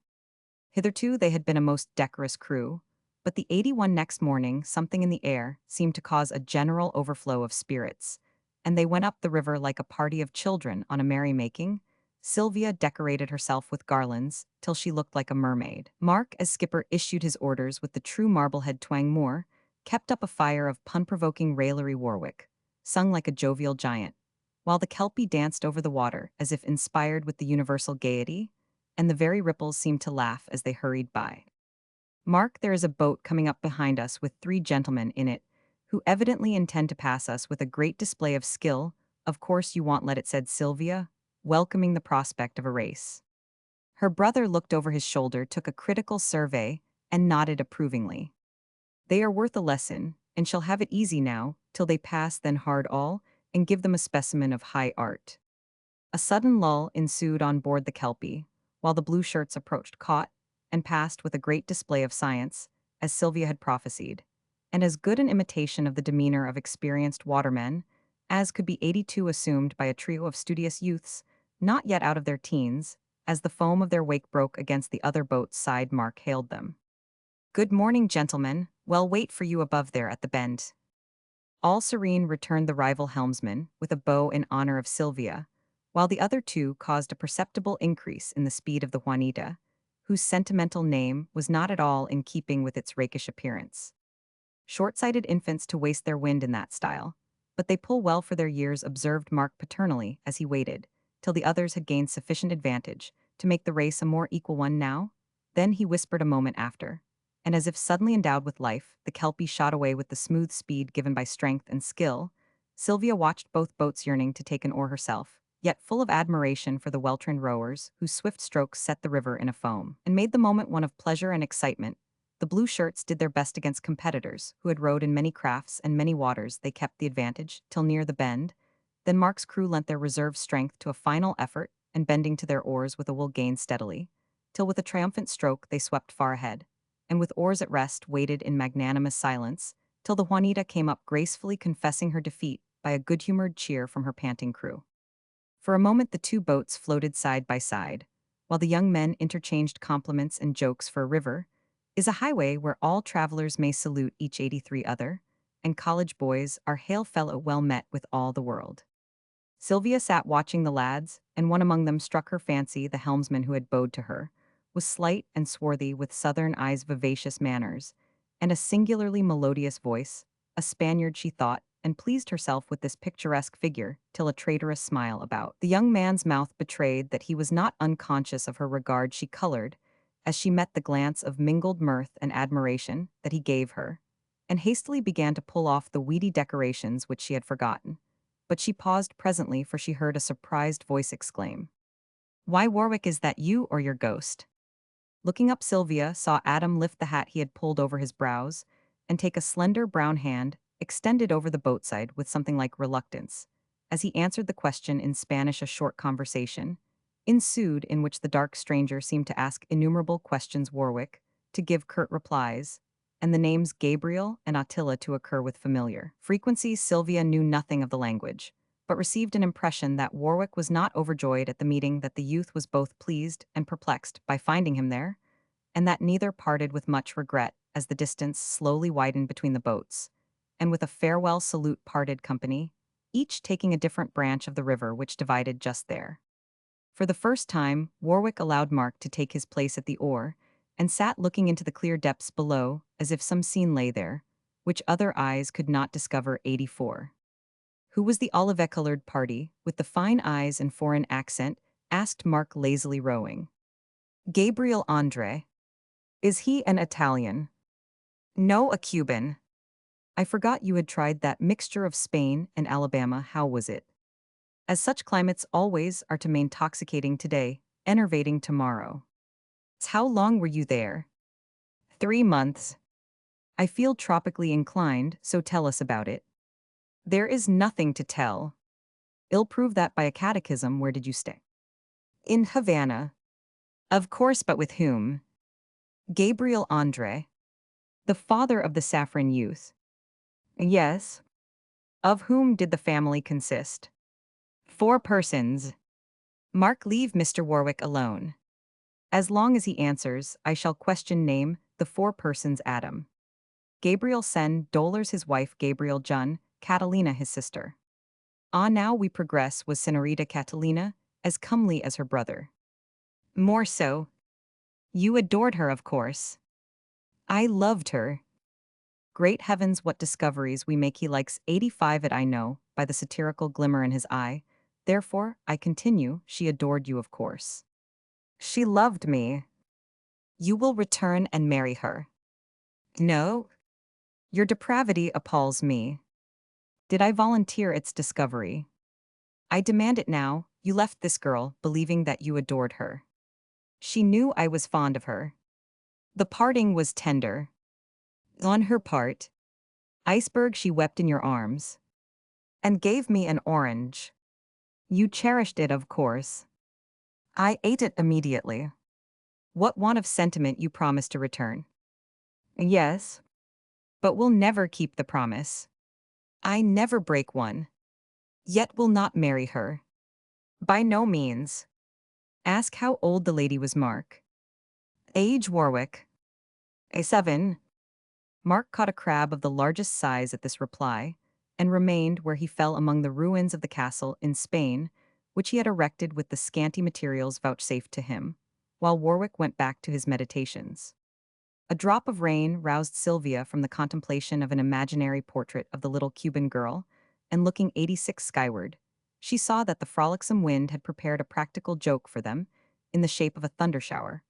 Hitherto they had been a most decorous crew, but the 81 next morning something in the air seemed to cause a general overflow of spirits, and they went up the river like a party of children on a merrymaking. Sylvia decorated herself with garlands till she looked like a mermaid. Mark, as skipper, issued his orders with the true Marblehead twang. Moore kept up a fire of pun-provoking raillery. Warwick sung like a jovial giant, while the Kelpie danced over the water as if inspired with the universal gaiety, and the very ripples seemed to laugh as they hurried by. Mark, there is a boat coming up behind us with 3 gentlemen in it, who evidently intend to pass us with a great display of skill. Of course you won't let it, said Sylvia, welcoming the prospect of a race. Her brother looked over his shoulder, took a critical survey, and nodded approvingly. They are worth a lesson, and shall have it easy now, till they pass, then hard all, and give them a specimen of high art. A sudden lull ensued on board the Kelpie, while the blue shirts approached, caught, and passed with a great display of science, as Sylvia had prophesied, and as good an imitation of the demeanor of experienced watermen as could be 82 assumed by a trio of studious youths, not yet out of their teens. As the foam of their wake broke against the other boat's side, Mark hailed them. Good morning, gentlemen, we'll wait for you above there at the bend. All serene, returned the rival helmsman, with a bow in honor of Sylvia, while the other 2 caused a perceptible increase in the speed of the Juanita, whose sentimental name was not at all in keeping with its rakish appearance. Short-sighted infants to waste their wind in that style, but they pull well for their years, observed Mark paternally as he waited, till the others had gained sufficient advantage to make the race a more equal one now. Then he whispered a moment after, and as if suddenly endowed with life, the Kelpie shot away with the smooth speed given by strength and skill. Sylvia watched both boats, yearning to take an oar herself, yet full of admiration for the well-trained rowers whose swift strokes set the river in a foam, and made the moment one of pleasure and excitement. The blue shirts did their best against competitors who had rowed in many crafts and many waters. They kept the advantage till near the bend. Then Mark's crew lent their reserve strength to a final effort, and bending to their oars with a will gained steadily, till with a triumphant stroke they swept far ahead, and with oars at rest waited in magnanimous silence, till the Juanita came up gracefully, confessing her defeat by a good-humored cheer from her panting crew. For a moment the 2 boats floated side by side, while the young men interchanged compliments and jokes. For a river is a highway where all travelers may salute each 83 other, and college boys are hail fellow well met with all the world. Sylvia sat watching the lads, and one among them struck her fancy. The helmsman who had bowed to her was slight and swarthy, with southern eyes, vivacious manners, and a singularly melodious voice, a Spaniard she thought, and pleased herself with this picturesque figure till a traitorous smile about the young man's mouth betrayed that he was not unconscious of her regard. She colored as she met the glance of mingled mirth and admiration that he gave her, and hastily began to pull off the weedy decorations which she had forgotten. But she paused presently, for she heard a surprised voice exclaim, "Why, Warwick, is that you or your ghost?" Looking up, Sylvia saw Adam lift the hat he had pulled over his brows, and take a slender brown hand extended over the boatside with something like reluctance. As he answered the question in Spanish, a short conversation ensued, in which the dark stranger seemed to ask innumerable questions, Warwick to give curt replies, and the names Gabriel and Attila to occur with familiar frequency. Sylvia knew nothing of the language, but received an impression that Warwick was not overjoyed at the meeting, that the youth was both pleased and perplexed by finding him there, and that neither parted with much regret as the distance slowly widened between the boats, and with a farewell salute parted company. each taking a different branch of the river which divided just there. For the first time, Warwick allowed Mark to take his place at the oar, and sat looking into the clear depths below, as if some scene lay there, which other eyes could not discover. 84. Who was the olive-colored party, with the fine eyes and foreign accent? Asked Mark, lazily rowing. Gabriel Andre. Is he an Italian? No, a Cuban. I forgot you had tried that mixture of Spain and Alabama. How was it? As such climates always are to me intoxicating today, enervating tomorrow. How long were you there? 3 months. I feel tropically inclined, so tell us about it. There is nothing to tell. I'll prove that by a catechism. Where did you stay? In Havana. Of course, but with whom? Gabriel Andre. The father of the Saffron youth. Yes. Of whom did the family consist? 4 persons. Mark, leave Mr. Warwick alone. As long as he answers, I shall question name the 4 persons. Adam. Gabriel Sen Dollars his wife, Gabriel Jun, Catalina his sister. Ah, now we progress. Was Senorita Catalina as comely as her brother? More so. You adored her, of course. I loved her. Great heavens, what discoveries we make! He likes 85 it, I know, by the satirical glimmer in his eye. Therefore, I continue, she adored you, of course. She loved me. You will return and marry her. No. Your depravity appalls me. Did I volunteer its discovery? I demand it now. You left this girl, believing that you adored her. She knew I was fond of her. The parting was tender. On her part. Iceberg, she wept in your arms. And gave me an orange. You cherished it, of course. I ate it immediately. What want of sentiment! You promised to return. Yes. But will never keep the promise. I never break one. Yet will not marry her. By no means. Ask how old the lady was. Mark. Age, Warwick. A7. Mark caught a crab of the largest size at this reply, and remained where he fell among the ruins of the castle in Spain, which he had erected with the scanty materials vouchsafed to him, while Warwick went back to his meditations. A drop of rain roused Sylvia from the contemplation of an imaginary portrait of the little Cuban girl, and looking 86 skyward, she saw that the frolicsome wind had prepared a practical joke for them, in the shape of a thundershower.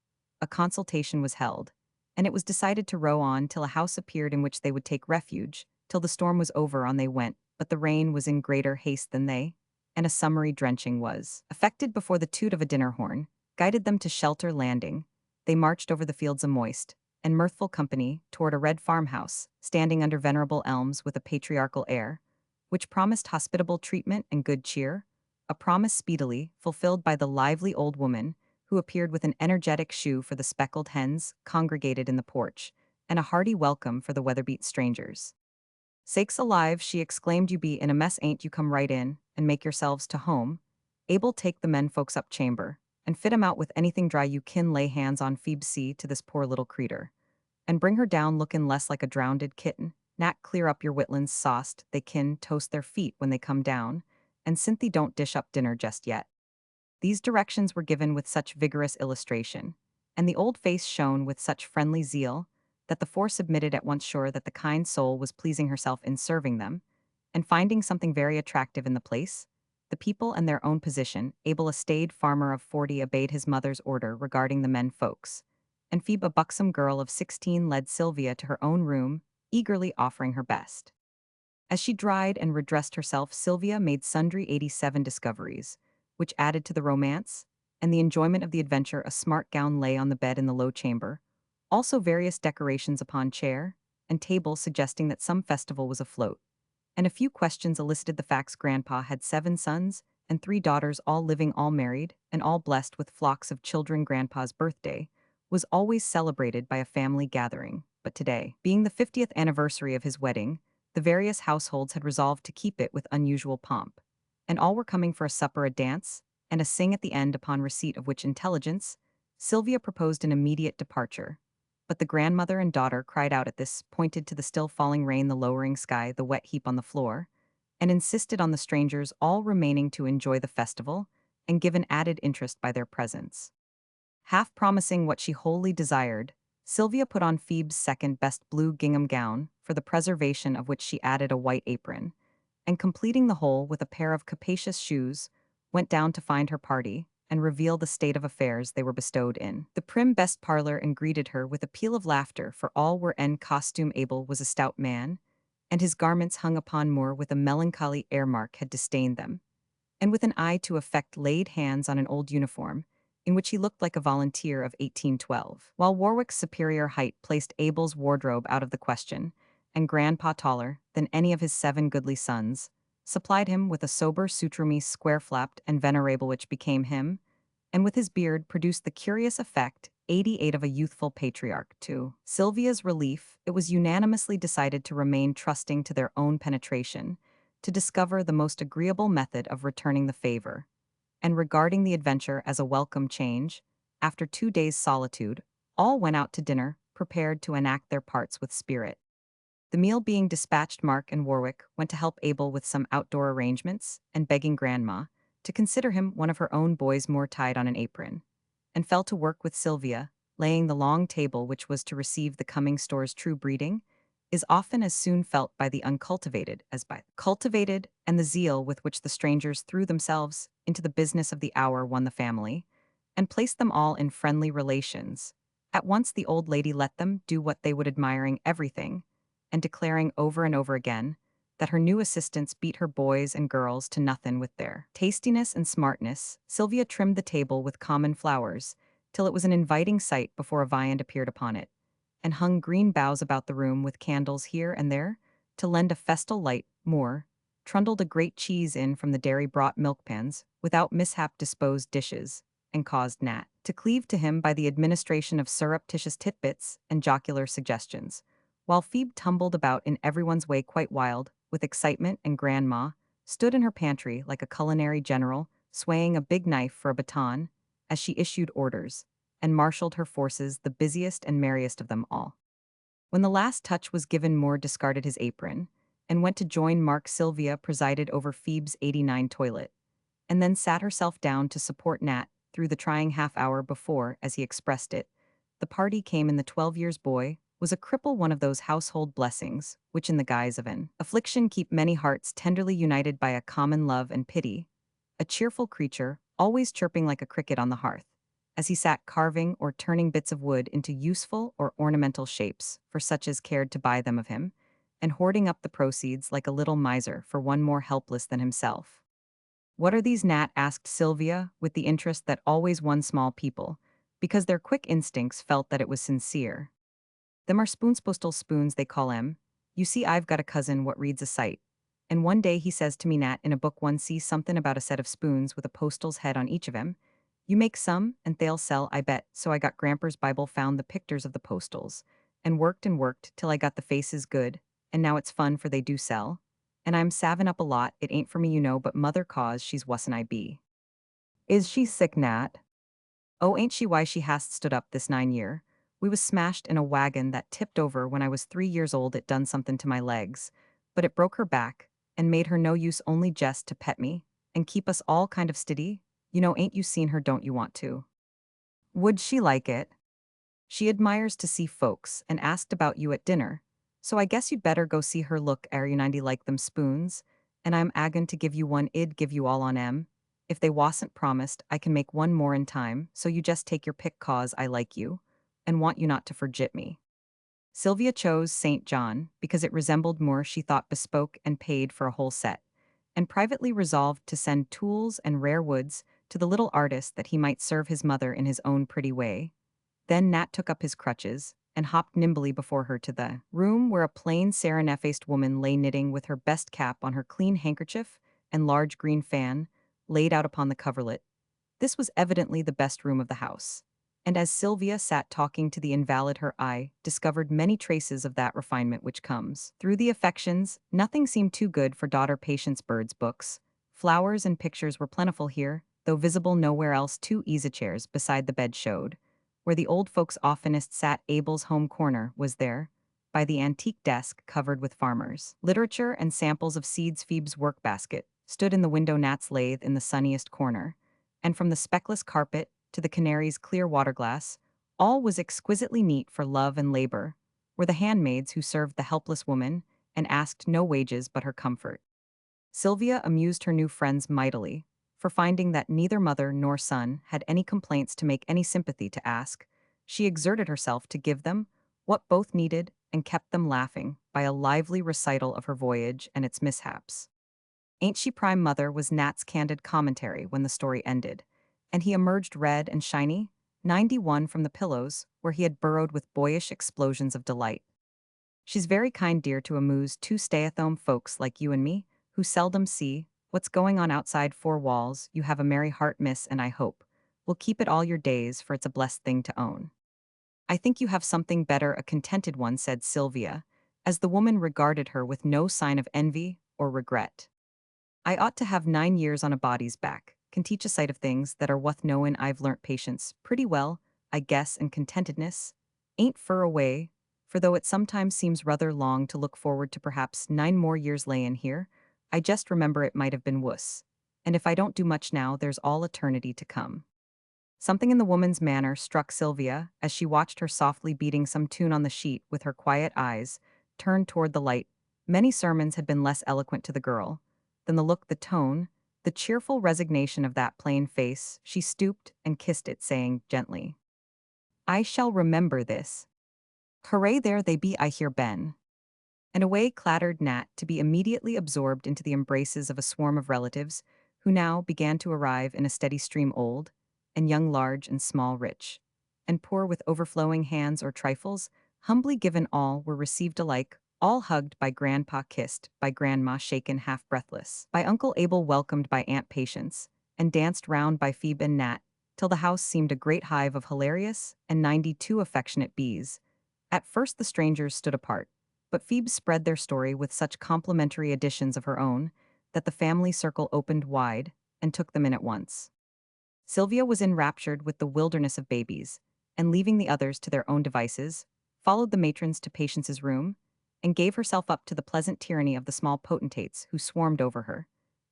A consultation was held, and it was decided to row on till a house appeared in which they would take refuge. Till the storm was over, on they went, but the rain was in greater haste than they, and a summary drenching was effected before the toot of a dinner horn guided them to shelter landing. They marched over the fields, a moist and mirthful company, toward a red farmhouse, standing under venerable elms with a patriarchal air, which promised hospitable treatment and good cheer, a promise speedily fulfilled by the lively old woman, who appeared with an energetic shoe for the speckled hens congregated in the porch, and a hearty welcome for the weather-beat strangers. Sakes alive, she exclaimed, you be in a mess, ain't you? Come right in, and make yourselves to home. Abel, take the men folks up chamber, and fit 'em out with anything dry you kin lay hands on. Phoebe, see to this poor little creeter, and bring her down lookin' less like a drownded kitten. Nat, clear up your witlins sauced, they kin toast their feet when they come down, and Cynthia, don't dish up dinner just yet. These directions were given with such vigorous illustration, and the old face shone with such friendly zeal, that the 4 submitted at once, sure that the kind soul was pleasing herself in serving them, and finding something very attractive in the place, the people and their own position. Abel, a staid farmer of 40, obeyed his mother's order regarding the men folks, and Phoebe, a buxom girl of 16, led Sylvia to her own room, eagerly offering her best. As she dried and redressed herself, Sylvia made sundry 87 discoveries, which added to the romance and the enjoyment of the adventure. A smart gown lay on the bed in the low chamber, also various decorations upon chair and table suggesting that some festival was afloat, and a few questions elicited the facts. Grandpa had 7 sons and 3 daughters, all living, all married, and all blessed with flocks of children. Grandpa's birthday was always celebrated by a family gathering, but today, being the 50th anniversary of his wedding, the various households had resolved to keep it with unusual pomp, and all were coming for a supper, a dance, and a sing at the end, upon receipt of which intelligence, Sylvia proposed an immediate departure. But the grandmother and daughter cried out at this, pointed to the still falling rain, the lowering sky, the wet heap on the floor, and insisted on the strangers all remaining to enjoy the festival and give an added interest by their presence. Half promising what she wholly desired, Sylvia put on Phoebe's second best blue gingham gown, for the preservation of which she added a white apron, and completing the whole with a pair of capacious shoes, went down to find her party and reveal the state of affairs they were bestowed in. The prim best parlor and greeted her with a peal of laughter, for all were en costume. Abel was a stout man, and his garments hung upon moor with a melancholy air. Mark had disdained them, and with an eye to effect laid hands on an old uniform, in which he looked like a volunteer of 1812, while Warwick's superior height placed Abel's wardrobe out of the question, and Grandpa taller than any of his 7 goodly sons, supplied him with a sober sutreme square-flapped and venerable which became him, and with his beard produced the curious effect 88 of a youthful patriarch. To Sylvia's relief, it was unanimously decided to remain trusting to their own penetration, to discover the most agreeable method of returning the favor, and regarding the adventure as a welcome change, after 2 days' solitude, all went out to dinner, prepared to enact their parts with spirit. The meal being dispatched, Mark and Warwick went to help Abel with some outdoor arrangements, and begging Grandma to consider him one of her own boys more tied on an apron, and fell to work with Sylvia, laying the long table which was to receive the coming store's true breeding, is often as soon felt by the uncultivated as by the cultivated, and the zeal with which the strangers threw themselves into the business of the hour won the family, and placed them all in friendly relations. At once the old lady let them do what they would, admiring everything, and declaring over and over again that her new assistants beat her boys and girls to nothing with their tastiness and smartness. Sylvia trimmed the table with common flowers, till it was an inviting sight before a viand appeared upon it, and hung green boughs about the room with candles here and there, to lend a festal light. More, trundled a great cheese in from the dairy-brought milk pans, without mishap disposed dishes, and caused Nat to cleave to him by the administration of surreptitious titbits and jocular suggestions, while Phoebe tumbled about in everyone's way quite wild with excitement, and Grandma stood in her pantry like a culinary general, swaying a big knife for a baton as she issued orders, and marshaled her forces, the busiest and merriest of them all. When the last touch was given, Moore discarded his apron and went to join Mark. Sylvia presided over Phoebe's 89 toilet, and then sat herself down to support Nat through the trying half hour before, as he expressed it, the party came in. The 12 years boy was a cripple, one of those household blessings which in the guise of an affliction keep many hearts tenderly united by a common love and pity, a cheerful creature, always chirping like a cricket on the hearth, as he sat carving or turning bits of wood into useful or ornamental shapes for such as cared to buy them of him, and hoarding up the proceeds like a little miser for one more helpless than himself. "What are these, Nat?" asked Sylvia, with the interest that always won small people, because their quick instincts felt that it was sincere. "Them are spoonspostal spoons, they call 'em. You see, I've got a cousin what reads a sight, and one day he says to me, Nat, in a book one sees something about a set of spoons with a postal's head on each of 'em. You make some, and they'll sell, I bet. So I got Gramper's Bible, found the pictures of the postals, and worked till I got the faces good, and now it's fun, for they do sell. And I'm savin' up a lot. It ain't for me, you know, but mother, cause she's wuss'n I be." "Is she sick, Nat?" "Oh, ain't she? Why, she hast stood up this 9 year. We was smashed in a wagon that tipped over when I was 3 years old. It done something to my legs, but it broke her back, and made her no use, only jest to pet me, and keep us all kind of stiddy. You know, ain't you seen her? Don't you want to?" "Would she like it?" "She admires to see folks, and asked about you at dinner. So I guess you'd better go see her. Look, are you 90 like them spoons? And I'm agon to give you one. Id give you all on 'em. If they wasn't promised, I can make one more in time, so you just take your pick, cause I like you, and want you not to forgit me." Sylvia chose St. John because it resembled more, she thought, bespoke and paid for a whole set, and privately resolved to send tools and rare woods to the little artist that he might serve his mother in his own pretty way. Then Nat took up his crutches and hopped nimbly before her to the room where a plain serenade-faced woman lay knitting, with her best cap on her clean handkerchief and large green fan laid out upon the coverlet. This was evidently the best room of the house, and as Sylvia sat talking to the invalid, her eye discovered many traces of that refinement which comes through the affections. Nothing seemed too good for daughter Patience Bird's books. Flowers and pictures were plentiful here, though visible nowhere else. 2 easy-chairs beside the bed showed where the old folks oftenest sat. Abel's home corner was there, by the antique desk covered with farmers' literature and samples of seeds. Phoebe's workbasket stood in the window. Nat's lathe in the sunniest corner, and from the speckless carpet to the canary's clear water glass, all was exquisitely neat for love and labor, were the handmaids who served the helpless woman and asked no wages but her comfort. Sylvia amused her new friends mightily, for finding that neither mother nor son had any complaints to make, any sympathy to ask. She exerted herself to give them what both needed and kept them laughing by a lively recital of her voyage and its mishaps. Ain't She Prime Mother was Nat's candid commentary when the story ended, and he emerged red and shiny, 91 from the pillows where he had burrowed with boyish explosions of delight. She's very kind, dear, to amuse two stay-at-home folks like you and me, who seldom see what's going on outside four walls. You have a merry heart, miss, and I hope will keep it all your days, for it's a blessed thing to own. I think you have something better, a contented one, said Sylvia, as the woman regarded her with no sign of envy or regret. I ought to have 9 years on a body's back, can teach a sight of things that are wuth knowin'. I've learnt patience pretty well, I guess, and contentedness ain't fur away, for though it sometimes seems rather long to look forward to perhaps 9 more years layin' here, I just remember it might have been wuss. And if I don't do much now, there's all eternity to come. Something in the woman's manner struck Sylvia as she watched her softly beating some tune on the sheet with her quiet eyes turned toward the light. Many sermons had been less eloquent to the girl than the look, the tone, the cheerful resignation of that plain face. She stooped and kissed it, saying gently, I shall remember this. Hooray, there they be, I hear Ben. And away clattered Nat, to be immediately absorbed into the embraces of a swarm of relatives who now began to arrive in a steady stream, old and young, large and small, rich and poor, with overflowing hands or trifles, humbly given. All were received alike, all hugged by Grandpa, kissed by Grandma, shaken half breathless by Uncle Abel, welcomed by Aunt Patience, and danced round by Phoebe and Nat, till the house seemed a great hive of hilarious and 92 affectionate bees. At first the strangers stood apart, but Phoebe spread their story with such complimentary additions of her own that the family circle opened wide and took them in at once. Sylvia was enraptured with the wilderness of babies, and leaving the others to their own devices, followed the matrons to Patience's room, and gave herself up to the pleasant tyranny of the small potentates who swarmed over her,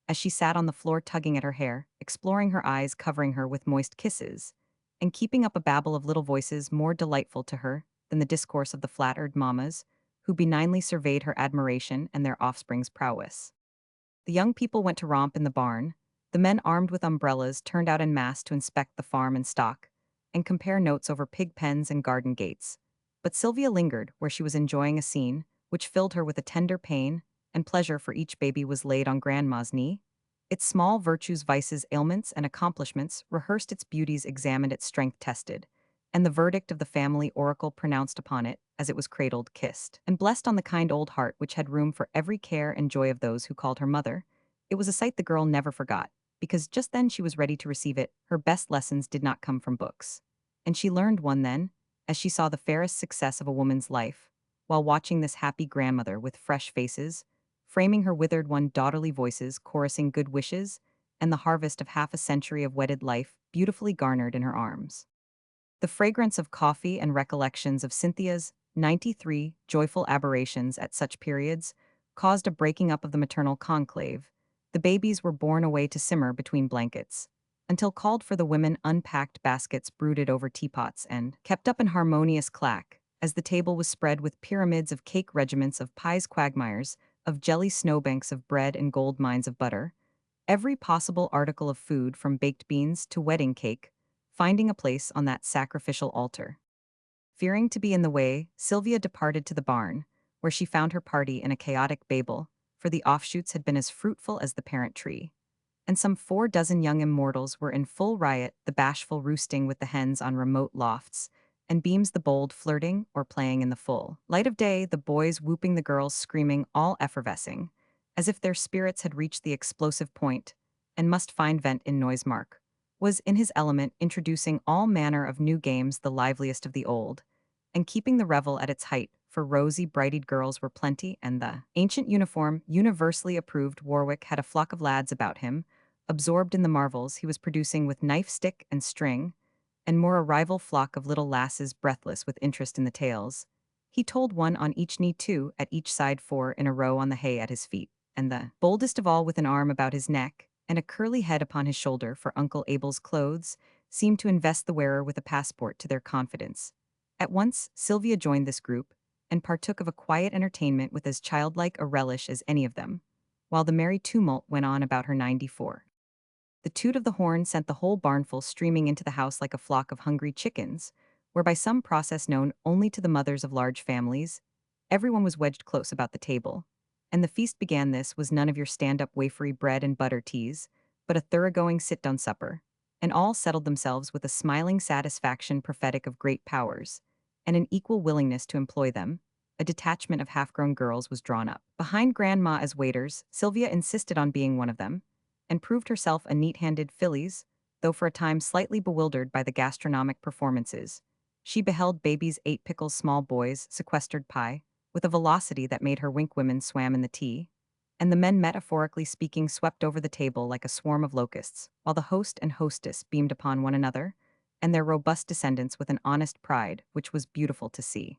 as she sat on the floor tugging at her hair, exploring her eyes, covering her with moist kisses, and keeping up a babble of little voices more delightful to her than the discourse of the flattered mammas, who benignly surveyed her admiration and their offspring's prowess. The young people went to romp in the barn. The men, armed with umbrellas, turned out en masse to inspect the farm and stock, and compare notes over pig pens and garden gates. But Sylvia lingered where she was enjoying a scene which filled her with a tender pain and pleasure, for each baby was laid on Grandma's knee. Its small virtues, vices, ailments, and accomplishments rehearsed, its beauties examined, its strength tested, and the verdict of the family oracle pronounced upon it as it was cradled, kissed, and blessed on the kind old heart which had room for every care and joy of those who called her mother. It was a sight the girl never forgot, because just then she was ready to receive it. Her best lessons did not come from books, and she learned one then, as she saw the fairest success of a woman's life, while watching this happy grandmother with fresh faces, framing her withered one, daughterly voices chorusing good wishes, and the harvest of half a century of wedded life beautifully garnered in her arms. The fragrance of coffee and recollections of Cynthia's 93 joyful aberrations at such periods caused a breaking up of the maternal conclave. The babies were borne away to simmer between blankets, until called for the women unpacked baskets brooded over teapots and kept up an harmonious clack, as the table was spread with pyramids of cake, regiments of pies, quagmires of jelly, snowbanks of bread, and gold mines of butter, every possible article of food from baked beans to wedding cake, finding a place on that sacrificial altar. Fearing to be in the way, Sylvia departed to the barn, where she found her party in a chaotic babel, for the offshoots had been as fruitful as the parent tree, and some 4 dozen young immortals were in full riot, the bashful roosting with the hens on remote lofts and beams, the bold flirting or playing in the full light of day, the boys whooping, the girls screaming, all effervescing, as if their spirits had reached the explosive point and must find vent in noise. Mark was in his element, introducing all manner of new games, the liveliest of the old, and keeping the revel at its height, for rosy, bright-eyed girls were plenty, and the ancient uniform, universally approved Warwick, had a flock of lads about him, absorbed in the marvels he was producing with knife, stick, and string, and more a rival flock of little lasses breathless with interest in the tales He told one on each knee, two at each side, four in a row on the hay at his feet, and the boldest of all with an arm about his neck and a curly head upon his shoulder for Uncle Abel's clothes, seemed to invest the wearer with a passport to their confidence. At once, Sylvia joined this group and partook of a quiet entertainment with as childlike a relish as any of them, while the merry tumult went on about her 94. The toot of the horn sent the whole barnful streaming into the house like a flock of hungry chickens, where by some process known only to the mothers of large families, everyone was wedged close about the table. And the feast began. This was none of your stand-up wafery bread and butter teas, but a thoroughgoing sit-down supper. And all settled themselves with a smiling satisfaction prophetic of great powers, and an equal willingness to employ them. A detachment of half-grown girls was drawn up behind Grandma as waiters. Sylvia insisted on being one of them, and proved herself a neat-handed fillies, though for a time slightly bewildered by the gastronomic performances. She beheld babies, ate pickles, small boys sequestered pie, with a velocity that made her wink. Women swam in the tea, and the men, metaphorically speaking, swept over the table like a swarm of locusts, while the host and hostess beamed upon one another and their robust descendants with an honest pride which was beautiful to see.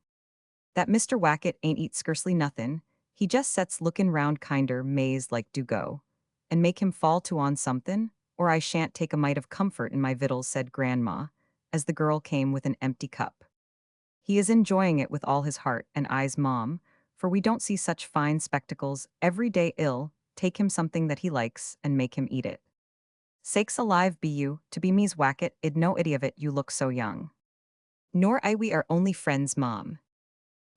That Mr. Wackett ain't eat scarcely nothin', he just sets lookin' round kinder mazed like do go, and make him fall to on somethin', or I shan't take a mite of comfort in my victuals, said Grandma, as the girl came with an empty cup. He is enjoying it with all his heart and eyes, Mom, for we don't see such fine spectacles every day. Ill, take him something that he likes and make him eat it. Sakes alive, be you, to be me's Wackett, id no idea of it, you look so young. Nor I, we are only friends, Mom.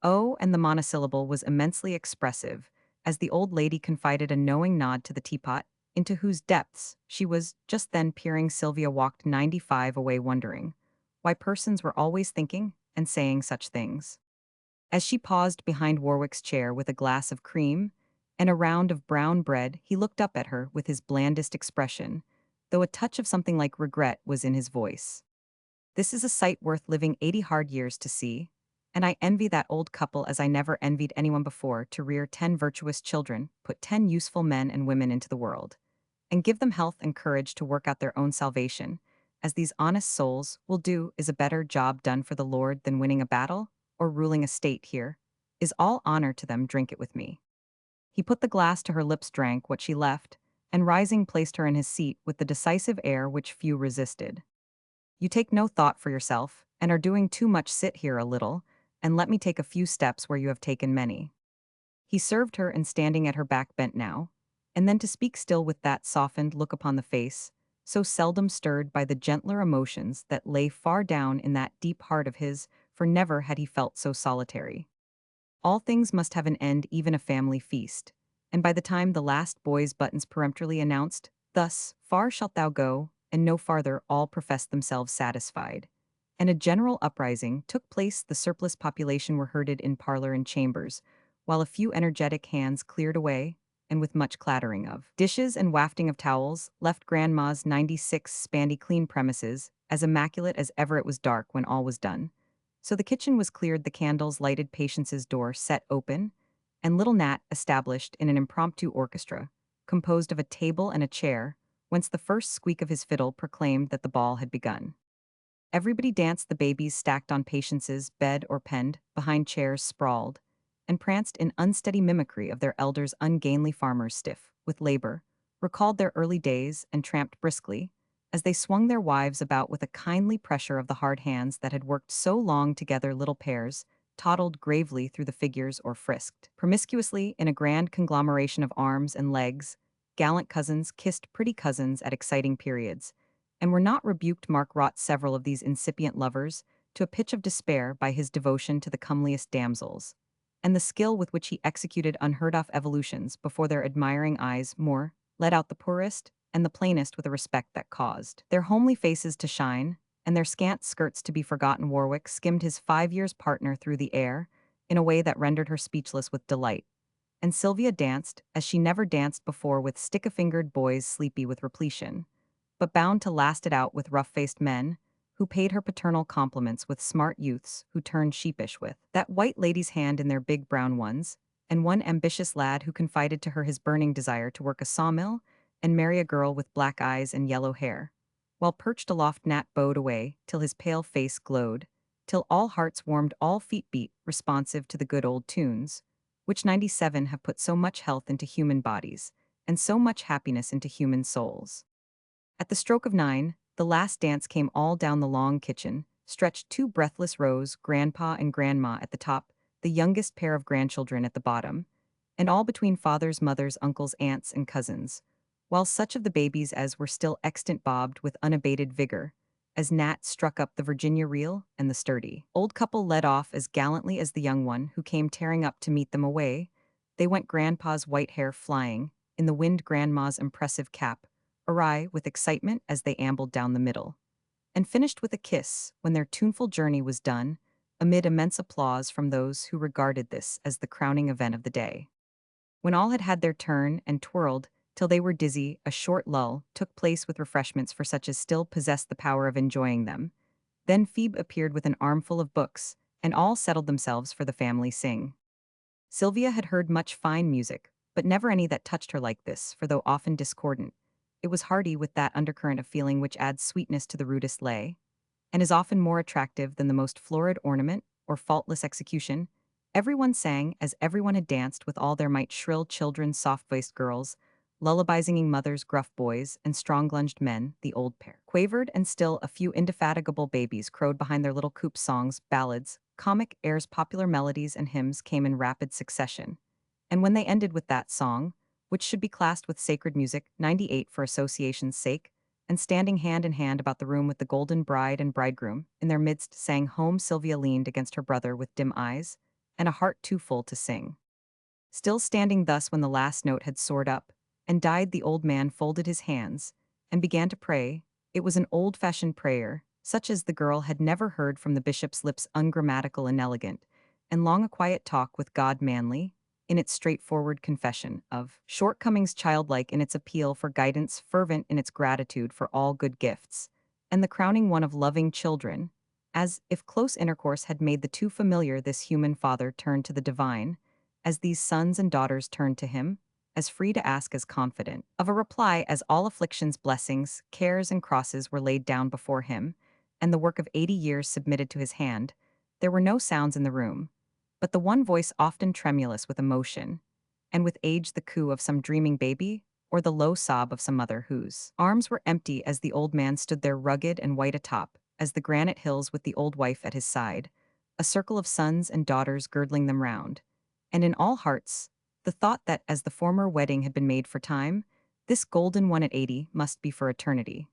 Oh, and the monosyllable was immensely expressive, as the old lady confided a knowing nod to the teapot, into whose depths she was just then peering. Sylvia walked 95 away wondering why persons were always thinking and saying such things. As she paused behind Warwick's chair with a glass of cream and a round of brown bread, he looked up at her with his blandest expression, though a touch of something like regret was in his voice. This is a sight worth living 80 hard years to see, and I envy that old couple as I never envied anyone before, to rear 10 virtuous children, put 10 useful men and women into the world, and give them health and courage to work out their own salvation, as these honest souls will do. Is a better job done for the Lord than winning a battle or ruling a state here. Is all honor to them, drink it with me. He put the glass to her lips, drank what she left, and rising placed her in his seat with the decisive air which few resisted. You take no thought for yourself, and are doing too much. Sit here a little, and let me take a few steps where you have taken many. He served her, and standing at her back bent now, and then to speak, still with that softened look upon the face, so seldom stirred by the gentler emotions that lay far down in that deep heart of his, for never had he felt so solitary. All things must have an end, even a family feast, and by the time the last boy's buttons peremptorily announced, "Thus far shalt thou go, and no farther," all professed themselves satisfied, and a general uprising took place. The surplus population were herded in parlor and chambers, while a few energetic hands cleared away, and with much clattering of dishes and wafting of towels, left Grandma's 96 spandy clean premises as immaculate as ever. It was dark when all was done, so the kitchen was cleared, the candles lighted, Patience's door set open, and little Nat established in an impromptu orchestra, composed of a table and a chair, whence the first squeak of his fiddle proclaimed that the ball had begun. Everybody danced. The babies, stacked on Patience's bed or penned behind chairs, sprawled, and pranced in unsteady mimicry of their elders. Ungainly farmers, stiff with labor, recalled their early days and tramped briskly, as they swung their wives about with a kindly pressure of the hard hands that had worked so long together. Little pairs toddled gravely through the figures or frisked promiscuously in a grand conglomeration of arms and legs. Gallant cousins kissed pretty cousins at exciting periods, and were not rebuked. Mark wrought several of these incipient lovers to a pitch of despair by his devotion to the comeliest damsels, and the skill with which he executed unheard-of evolutions before their admiring eyes. More led out the poorest and the plainest with a respect that caused their homely faces to shine, and their scant skirts to be forgotten. Warwick skimmed his 5 years' partner through the air in a way that rendered her speechless with delight, and Sylvia danced as she never danced before with stick-a-fingered boys, sleepy with repletion, but bound to last it out with rough-faced men, who paid her paternal compliments with smart youths who turned sheepish with that white lady's hand in their big brown ones, and one ambitious lad who confided to her his burning desire to work a sawmill and marry a girl with black eyes and yellow hair. While perched aloft, Nat bowed away till his pale face glowed, till all hearts warmed, all feet beat, responsive to the good old tunes, which 97 have put so much health into human bodies, and so much happiness into human souls. At the stroke of 9, the last dance came all down the long kitchen, stretched two breathless rows, grandpa and grandma at the top, the youngest pair of grandchildren at the bottom, and all between fathers, mothers, uncles, aunts, and cousins, while such of the babies as were still extant bobbed with unabated vigor, as Nat struck up the Virginia reel, and the sturdy old couple led off as gallantly as the young one who came tearing up to meet them away. They went, grandpa's white hair flying, in the wind grandma's impressive cap, awry with excitement as they ambled down the middle, and finished with a kiss when their tuneful journey was done, amid immense applause from those who regarded this as the crowning event of the day. When all had had their turn and twirled till they were dizzy, a short lull took place with refreshments for such as still possessed the power of enjoying them. Then Phoebe appeared with an armful of books, and all settled themselves for the family sing. Sylvia had heard much fine music, but never any that touched her like this, for though often discordant, it was hearty with that undercurrent of feeling which adds sweetness to the rudest lay, and is often more attractive than the most florid ornament or faultless execution. Everyone sang as everyone had danced with all their might, shrill children, soft-voiced girls, lullaby-singing mothers, gruff boys, and strong-lunged men, the old pair quavered, and still a few indefatigable babies crowed behind their little coop. Songs, ballads, comic airs, popular melodies, and hymns came in rapid succession. And when they ended with that song, which should be classed with sacred music, 98 for association's sake, and standing hand in hand about the room with the golden bride and bridegroom, in their midst sang home, Sylvia leaned against her brother with dim eyes, and a heart too full to sing. Still standing thus when the last note had soared up, and died, the old man folded his hands, and began to pray. It was an old-fashioned prayer, such as the girl had never heard from the bishop's lips, ungrammatical and elegant, and long a quiet talk with God, manly in its straightforward confession of shortcomings, childlike in its appeal for guidance, fervent in its gratitude for all good gifts, and the crowning one of loving children, as if close intercourse had made the two familiar. This human father turned to the divine, as these sons and daughters turned to him, as free to ask as confident of a reply as all afflictions, blessings, cares, and crosses were laid down before him, and the work of 80 years submitted to his hand. There were no sounds in the room, but the one voice often tremulous with emotion, and with age the coo of some dreaming baby, or the low sob of some mother whose arms were empty, as the old man stood there rugged and white atop, as the granite hills, with the old wife at his side, a circle of sons and daughters girdling them round, and in all hearts, the thought that as the former wedding had been made for time, this golden one at 80 must be for eternity.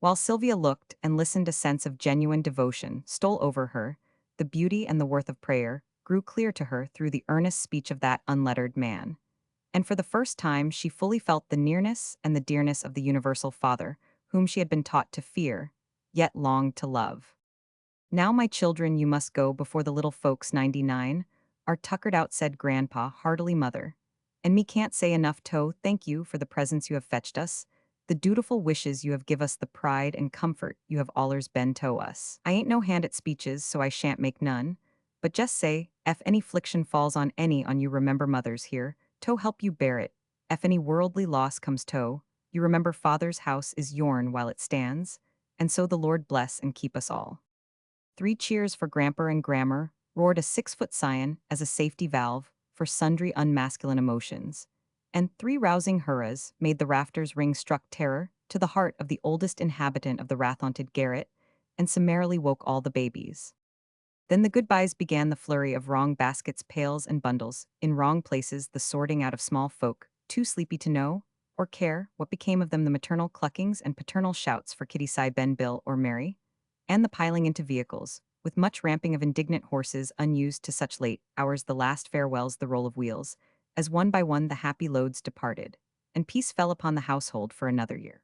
While Sylvia looked and listened, a sense of genuine devotion stole over her. The beauty and the worth of prayer grew clear to her through the earnest speech of that unlettered man. And for the first time she fully felt the nearness and the dearness of the universal Father, whom she had been taught to fear, yet longed to love. Now, my children, you must go before the little folks. 99 are tuckered out, said Grandpa heartily. Mother and me can't say enough to thank you for the presents you have fetched us, the dutiful wishes you have give us, the pride and comfort you have allers been to us. I ain't no hand at speeches, so I shan't make none, but just say, if any affliction falls on any on you, remember mother's here, to help you bear it. If any worldly loss comes to, you remember father's house is yourn while it stands, and so the Lord bless and keep us all. 3 cheers for Gramper and Grammar, roared a 6-foot scion as a safety valve for sundry unmasculine emotions, and 3 rousing hurrahs made the rafters ring, struck terror to the heart of the oldest inhabitant of the wrath-haunted garret, and summarily woke all the babies. Then the goodbyes began, the flurry of wrong baskets, pails, and bundles, in wrong places, the sorting out of small folk, too sleepy to know or care what became of them, the maternal cluckings and paternal shouts for Kitty, Cy, Ben, Bill, or Mary, and the piling into vehicles, with much ramping of indignant horses unused to such late hours, the last farewells, the roll of wheels, as one by one the happy loads departed, and peace fell upon the household for another year.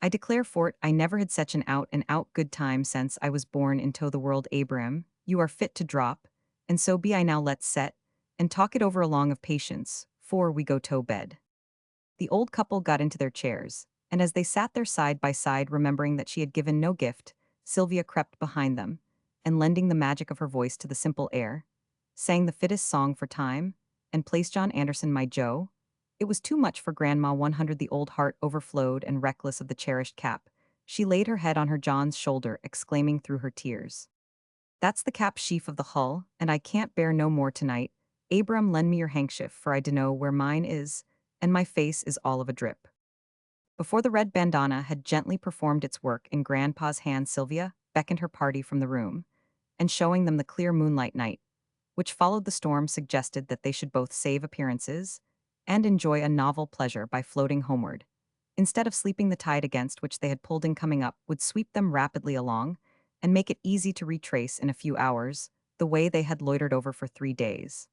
I declare for't, I never had such an out and out good time since I was born into the world. Abraham, you are fit to drop, and so be I. Now let's set and talk it over along of patience, for we go to bed. The old couple got into their chairs, and as they sat there side by side, remembering that she had given no gift, Sylvia crept behind them, and lending the magic of her voice to the simple air, sang the fittest song for time, and placed John Anderson, My Joe. It was too much for Grandma 100. The old heart overflowed, and reckless of the cherished cap, she laid her head on her John's shoulder, exclaiming through her tears, That's the cap sheaf of the hull, and I can't bear no more tonight. Abram, lend me your handkerchief, for I dunno where mine is, and my face is all of a drip. Before the red bandana had gently performed its work in Grandpa's hand, Sylvia beckoned her party from the room, and showing them the clear moonlight night, which followed the storm, suggested that they should both save appearances and enjoy a novel pleasure by floating homeward, instead of sleeping. The tide against which they had pulled in coming up would sweep them rapidly along and make it easy to retrace in a few hours the way they had loitered over for 3 days.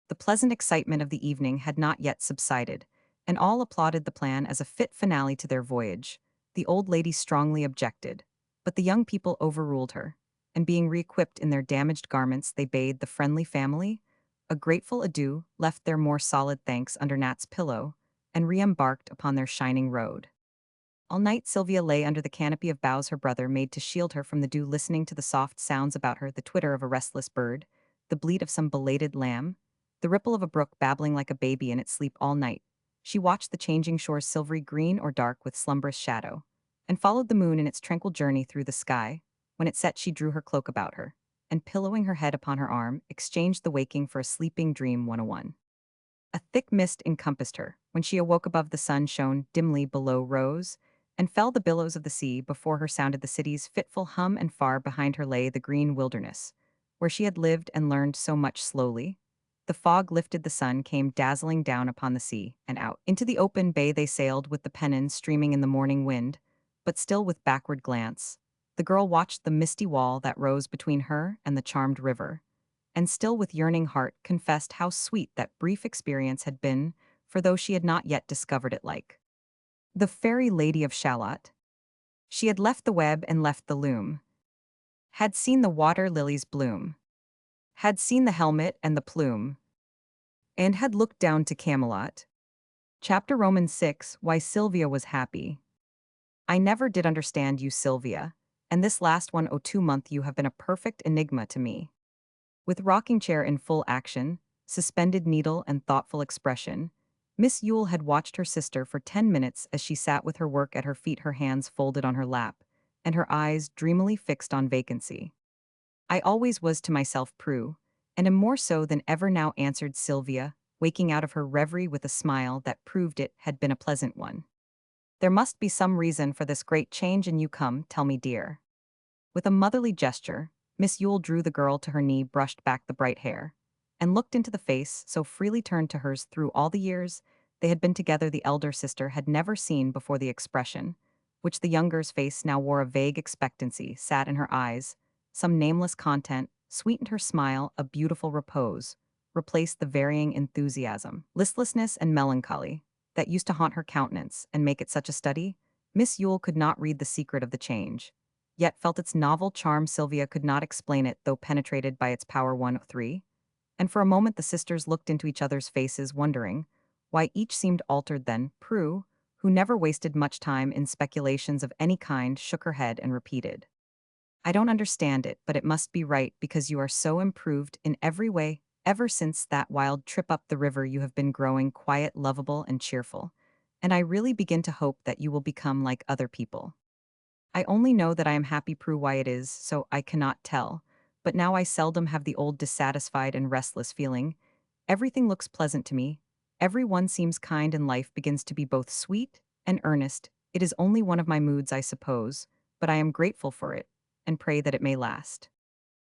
The pleasant excitement of the evening had not yet subsided, and all applauded the plan as a fit finale to their voyage. The old lady strongly objected, but the young people overruled her, and being re-equipped in their damaged garments, they bade the friendly family a grateful adieu, left their more solid thanks under Nat's pillow, and re-embarked upon their shining road. All night Sylvia lay under the canopy of boughs her brother made to shield her from the dew, listening to the soft sounds about her, the twitter of a restless bird, the bleat of some belated lamb, the ripple of a brook babbling like a baby in its sleep. All night she watched the changing shores, silvery green or dark with slumberous shadow, and followed the moon in its tranquil journey through the sky. When it set she drew her cloak about her, and pillowing her head upon her arm, exchanged the waking for a sleeping dream 101. A thick mist encompassed her. When she awoke, above the sun shone dimly, below rose and fell the billows of the sea. Before her sounded the city's fitful hum, and far behind her lay the green wilderness, where she had lived and learned so much. Slowly the fog lifted, the sun came dazzling down upon the sea, and out into the open bay they sailed, with the pennons streaming in the morning wind. But still, with backward glance, the girl watched the misty wall that rose between her and the charmed river, and still with yearning heart confessed how sweet that brief experience had been, for though she had not yet discovered it like the fairy lady of Shalott, she had left the web and left the loom, had seen the water lilies bloom, had seen the helmet and the plume, and had looked down to Camelot. Chapter Romans 6, Why Sylvia Was Happy. I never did understand you, Sylvia, and this last 102 month you have been a perfect enigma to me. With rocking chair in full action, suspended needle and thoughtful expression, Miss Yule had watched her sister for 10 minutes as she sat with her work at her feet, her hands folded on her lap, and her eyes dreamily fixed on vacancy. I always was to myself, Prue, and am more so than ever now, answered Sylvia, waking out of her reverie with a smile that proved it had been a pleasant one. There must be some reason for this great change in you. Come, tell me, dear. With a motherly gesture, Miss Yule drew the girl to her knee, brushed back the bright hair, and looked into the face so freely turned to hers. Through all the years they had been together, the elder sister had never seen before the expression, which the younger's face now wore. A vague expectancy sat in her eyes, some nameless content sweetened her smile, a beautiful repose replaced the varying enthusiasm, listlessness, and melancholy that used to haunt her countenance and make it such a study. Miss Yule could not read the secret of the change, yet felt its novel charm. Sylvia could not explain it, though penetrated by its power. 103. And for a moment the sisters looked into each other's faces, wondering why each seemed altered. Then Prue, who never wasted much time in speculations of any kind, shook her head and repeated, I don't understand it, but it must be right, because you are so improved in every way. Ever since that wild trip up the river you have been growing quiet, lovable, and cheerful, and I really begin to hope that you will become like other people. I only know that I am happy, Prue. Why it is so I cannot tell, but now I seldom have the old dissatisfied and restless feeling. Everything looks pleasant to me, every one seems kind, and life begins to be both sweet and earnest. It is only one of my moods, I suppose, but I am grateful for it, and pray that it may last.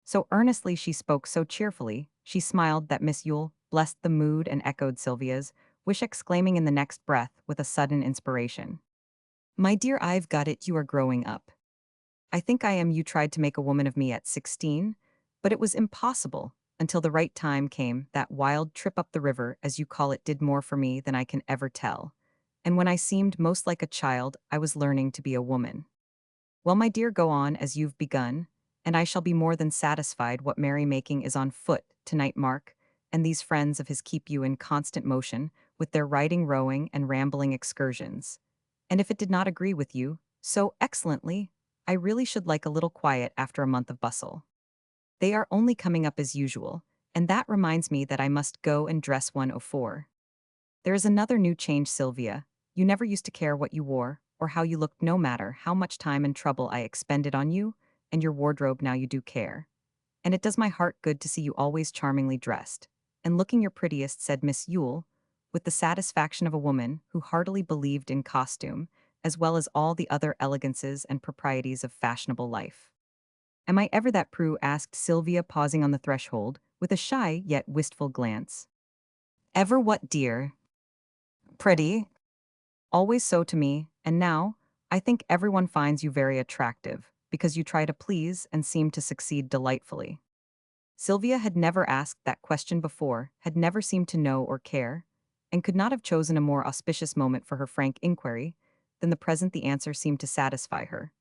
So earnestly she spoke, so cheerfully she smiled, that Miss Yule blessed the mood and echoed Sylvia's wish, exclaiming in the next breath with a sudden inspiration, My dear, I've got it, you are growing up. I think I am. You tried to make a woman of me at 16, but it was impossible until the right time came. That wild trip up the river, as you call it, did more for me than I can ever tell. And when I seemed most like a child, I was learning to be a woman. Well, my dear, go on as you've begun, and I shall be more than satisfied. What merrymaking is on foot tonight, Mark, and these friends of his keep you in constant motion with their riding, rowing, and rambling excursions. And if it did not agree with you so excellently, I really should like a little quiet after a month of bustle. They are only coming up as usual, and that reminds me that I must go and dress. 104. There is another new change, Sylvia. You never used to care what you wore, or how you looked, no matter how much time and trouble I expended on you and your wardrobe. Now you do care. and it does my heart good to see you always charmingly dressed. And looking your prettiest, said Miss Yule, with the satisfaction of a woman who heartily believed in costume, as well as all the other elegances and proprieties of fashionable life. Am I ever that Prue? Asked Sylvia, pausing on the threshold, with a shy yet wistful glance. Ever what, dear? Pretty? Always so to me, and now, I think everyone finds you very attractive, because you try to please and seem to succeed delightfully. Sylvia had never asked that question before, had never seemed to know or care, and could not have chosen a more auspicious moment for her frank inquiry than the present. The answer seemed to satisfy her,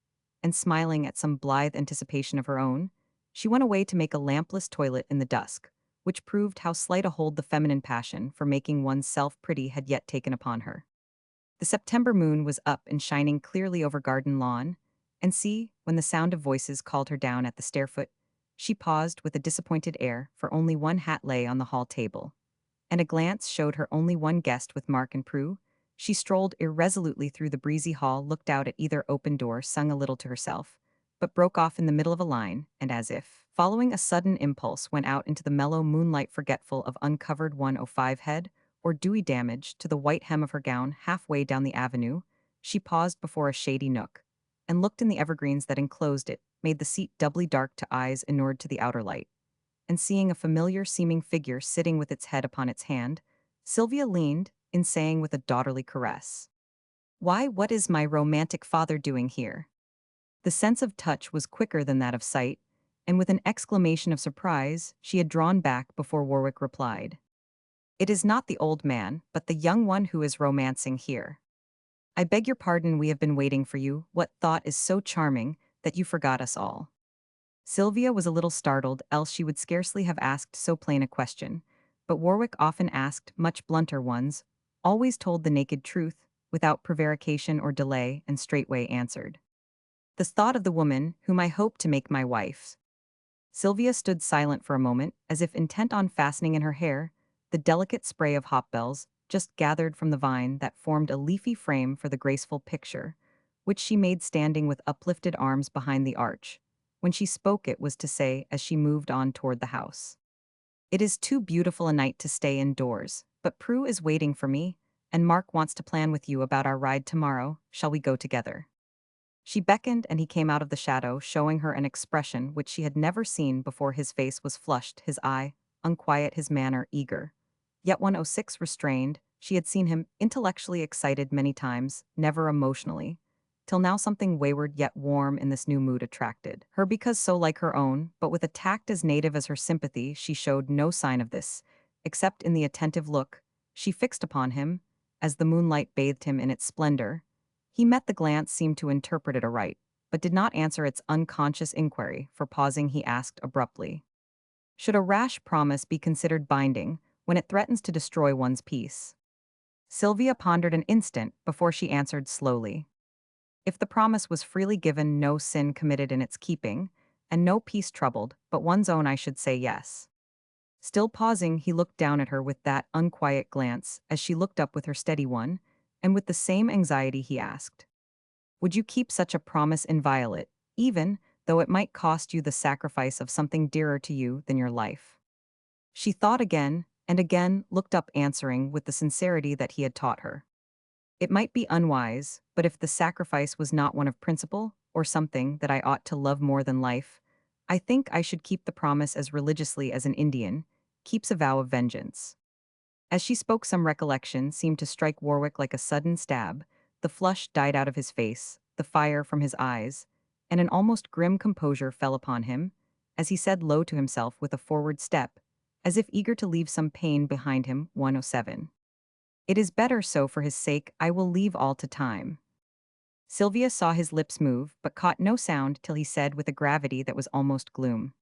and smiling at some blithe anticipation of her own, she went away to make a lampless toilet in the dusk, which proved how slight a hold the feminine passion for making one's self pretty had yet taken upon her. The September moon was up and shining clearly over garden lawn, and see, when the sound of voices called her down at the stairfoot, she paused with a disappointed air, for only one hat lay on the hall table, and a glance showed her only one guest with Mark and Prue. She strolled irresolutely through the breezy hall, looked out at either open door, sung a little to herself, but broke off in the middle of a line, and as if, following a sudden impulse, went out into the mellow moonlight, forgetful of uncovered 105 head, or dewy damage to the white hem of her gown. Halfway down the avenue, she paused before a shady nook, and looked in the evergreens that enclosed it, made the seat doubly dark to eyes inured to the outer light, and seeing a familiar-seeming figure sitting with its head upon its hand, Sylvia leaned, in saying with a daughterly caress, "Why, what is my romantic father doing here?" The sense of touch was quicker than that of sight, and with an exclamation of surprise, she had drawn back before Warwick replied, "It is not the old man, but the young one who is romancing here. I beg your pardon, we have been waiting for you. What thought is so charming that you forgot us all?" Sylvia was a little startled, else she would scarcely have asked so plain a question, but Warwick often asked much blunter ones, always told the naked truth, without prevarication or delay, and straightway answered, "The thought of the woman whom I hope to make my wife." Sylvia stood silent for a moment, as if intent on fastening in her hair the delicate spray of hopbells, just gathered from the vine that formed a leafy frame for the graceful picture, which she made standing with uplifted arms behind the arch. When she spoke, it was to say, as she moved on toward the house, "It is too beautiful a night to stay indoors, but Prue is waiting for me, and Mark wants to plan with you about our ride tomorrow. Shall we go together?" She beckoned, and he came out of the shadow, showing her an expression which she had never seen before. His face was flushed, his eye unquiet, his manner eager, yet 106 restrained. She had seen him intellectually excited many times, never emotionally, till now something wayward yet warm in this new mood attracted her, because so like her own, but with a tact as native as her sympathy. She showed no sign of this, except in the attentive look she fixed upon him, as the moonlight bathed him in its splendor. He met the glance, seemed to interpret it aright, but did not answer its unconscious inquiry, for pausing he asked abruptly, "Should a rash promise be considered binding when it threatens to destroy one's peace?" Sylvia pondered an instant before she answered slowly, "If the promise was freely given, no sin committed in its keeping, and no peace troubled, but one's own, I should say yes." Still pausing, he looked down at her with that unquiet glance, as she looked up with her steady one, and with the same anxiety he asked, "Would you keep such a promise inviolate, even though it might cost you the sacrifice of something dearer to you than your life?" She thought again, and again looked up, answering with the sincerity that he had taught her, "It might be unwise, but if the sacrifice was not one of principle, or something that I ought to love more than life, I think I should keep the promise as religiously as an Indian keeps a vow of vengeance." As she spoke, some recollection seemed to strike Warwick like a sudden stab. The flush died out of his face, the fire from his eyes, and an almost grim composure fell upon him, as he said low to himself with a forward step, as if eager to leave some pain behind him, 107. "It is better so, for his sake. I will leave all to time." Sylvia saw his lips move, but caught no sound till he said with a gravity that was almost gloom,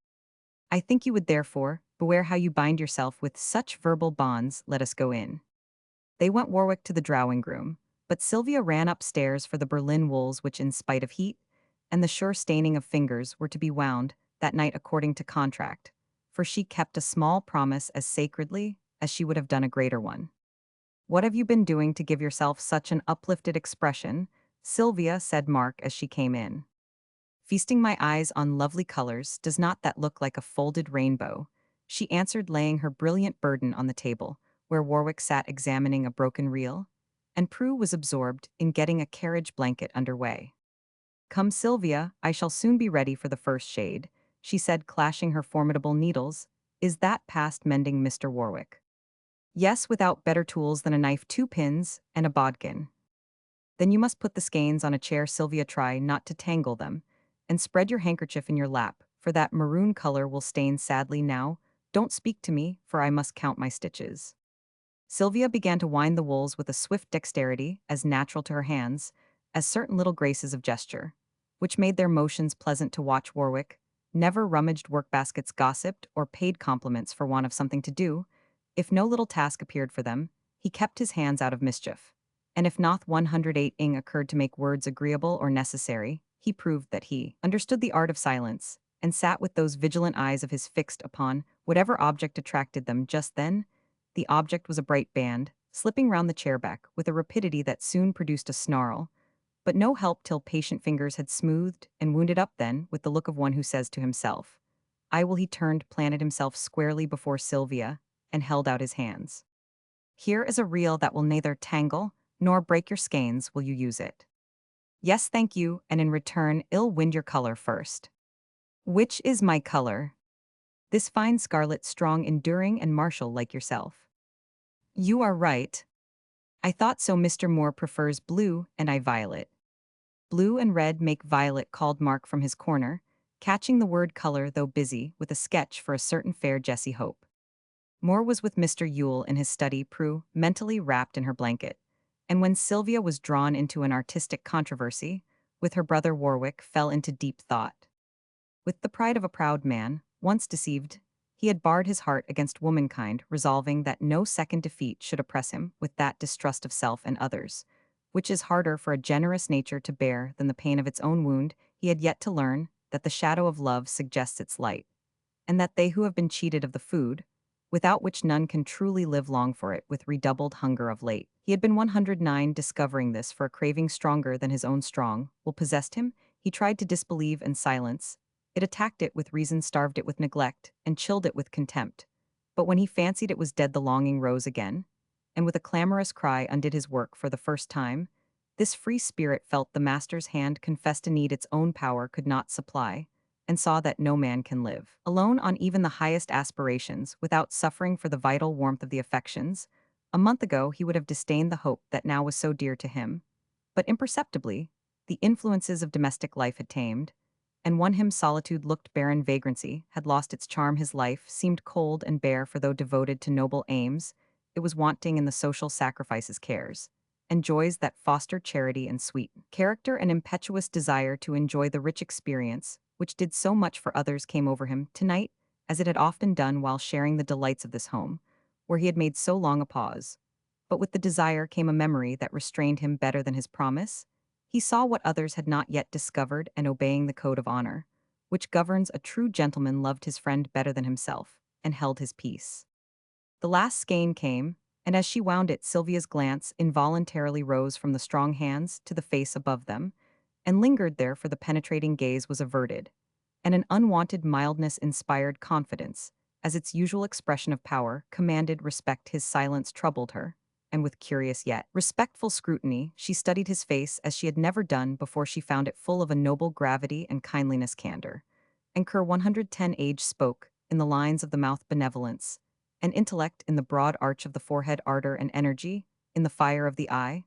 "I think you would therefore beware how you bind yourself with such verbal bonds. Let us go in." They went, Warwick to the drawing-room, but Sylvia ran upstairs for the Berlin wools which, in spite of heat and the sure staining of fingers, were to be wound that night according to contract, for she kept a small promise as sacredly as she would have done a greater one. "What have you been doing to give yourself such an uplifted expression, Sylvia?" said Mark as she came in. Feasting my eyes on lovely colors, does not that look like a folded rainbow? She answered, laying her brilliant burden on the table, where Warwick sat examining a broken reel, and Prue was absorbed in getting a carriage blanket underway. Come, Sylvia, I shall soon be ready for the first shade, she said, clashing her formidable needles. Is that past mending, Mr. Warwick? Yes, without better tools than a knife, 2 pins, and a bodkin. Then you must put the skeins on a chair, Sylvia, try not to tangle them, and spread your handkerchief in your lap, for that maroon color will stain sadly now. Don't speak to me, for I must count my stitches. Sylvia began to wind the wools with a swift dexterity, as natural to her hands as certain little graces of gesture, which made their motions pleasant to watch. Warwick never rummaged workbaskets, gossiped, or paid compliments for want of something to do. If no little task appeared for them, he kept his hands out of mischief. And if not 108 occurred to make words agreeable or necessary, he proved that he understood the art of silence, and sat with those vigilant eyes of his fixed upon whatever object attracted them just then. The object was a bright band, slipping round the chair back with a rapidity that soon produced a snarl, but no help till patient fingers had smoothed and wounded up. Then, with the look of one who says to himself, I will, he turned, planted himself squarely before Sylvia, and held out his hands. Here is a reel that will neither tangle nor break your skeins. Will you use it? Yes, thank you, and in return, I'll wind your color first. Which is my color? This fine scarlet, strong, enduring, and martial like yourself. You are right. I thought so. Mr. Moore prefers blue, and I violet. Blue and red make violet, called Mark from his corner, catching the word color though busy with a sketch for a certain fair Jessie Hope. Moore was with Mr. Yule in his study, Prue mentally wrapped in her blanket, and when Sylvia was drawn into an artistic controversy with her brother, Warwick fell into deep thought. With the pride of a proud man, once deceived, he had barred his heart against womankind, resolving that no second defeat should oppress him with that distrust of self and others, which is harder for a generous nature to bear than the pain of its own wound. He had yet to learn that the shadow of love suggests its light, and that they who have been cheated of the food, without which none can truly live, long for it with redoubled hunger of late. He had been 109, discovering this, for a craving stronger than his own strong will possessed him. He tried to disbelieve and silence. It attacked it with reason, starved it with neglect, and chilled it with contempt. But when he fancied it was dead, the longing rose again, and with a clamorous cry undid his work for the first time. This free spirit felt the master's hand, confessed a need its own power could not supply, and saw that no man can live alone on even the highest aspirations without suffering for the vital warmth of the affections. A month ago he would have disdained the hope that now was so dear to him, but imperceptibly, the influences of domestic life had tamed, and won him. Solitude looked barren, vagrancy had lost its charm, his life seemed cold and bare, for though devoted to noble aims, it was wanting in the social sacrifices, cares, and joys that foster charity and sweet character. An impetuous desire to enjoy the rich experience, which did so much for others, came over him tonight, as it had often done while sharing the delights of this home, where he had made so long a pause. But with the desire came a memory that restrained him better than his promise. He saw what others had not yet discovered, and obeying the code of honor, which governs a true gentleman, loved his friend better than himself, and held his peace. The last skein came, and as she wound it, Sylvia's glance involuntarily rose from the strong hands to the face above them, and lingered there, for the penetrating gaze was averted, and an unwonted mildness inspired confidence, as its usual expression of power commanded respect. His silence troubled her, and with curious yet respectful scrutiny she studied his face as she had never done before. She found it full of a noble gravity and kindliness, candor, and Cur 110 age spoke, in the lines of the mouth, benevolence, and intellect, in the broad arch of the forehead, ardor and energy, in the fire of the eye,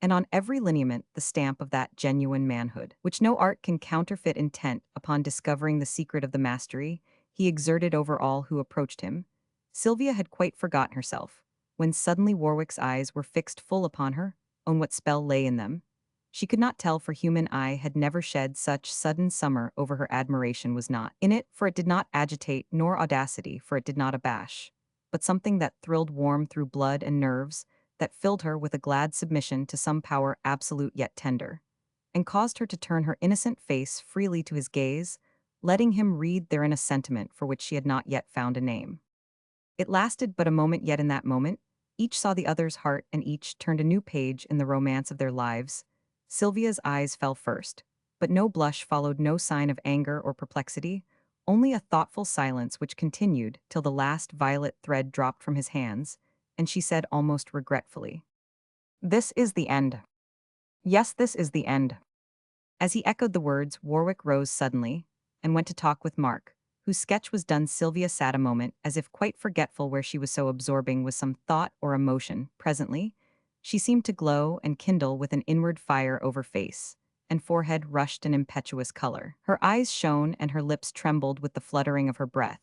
and on every lineament the stamp of that genuine manhood, which no art can counterfeit. Intent upon discovering the secret of the mastery he exerted over all who approached him, Sylvia had quite forgotten herself, when suddenly Warwick's eyes were fixed full upon her. On what spell lay in them she could not tell, for human eye had never shed such sudden summer over her. Admiration was not in it, for it did not agitate, nor audacity, for it did not abash, but something that thrilled warm through blood and nerves, that filled her with a glad submission to some power absolute yet tender, and caused her to turn her innocent face freely to his gaze, letting him read therein a sentiment for which she had not yet found a name. It lasted but a moment, yet in that moment each saw the other's heart, and each turned a new page in the romance of their lives. Sylvia's eyes fell first, But no blush followed, no sign of anger or perplexity, only a thoughtful silence which continued till the last violet thread dropped from his hands, and she said almost regretfully, "This is the end. Yes, this is the end." As he echoed the words, Warwick rose suddenly and went to talk with Mark, whose sketch was done. Sylvia sat a moment, as if quite forgetful where she was so absorbing with some thought or emotion. Presently, she seemed to glow and kindle with an inward fire over face, and forehead rushed an impetuous color. Her eyes shone and her lips trembled with the fluttering of her breath.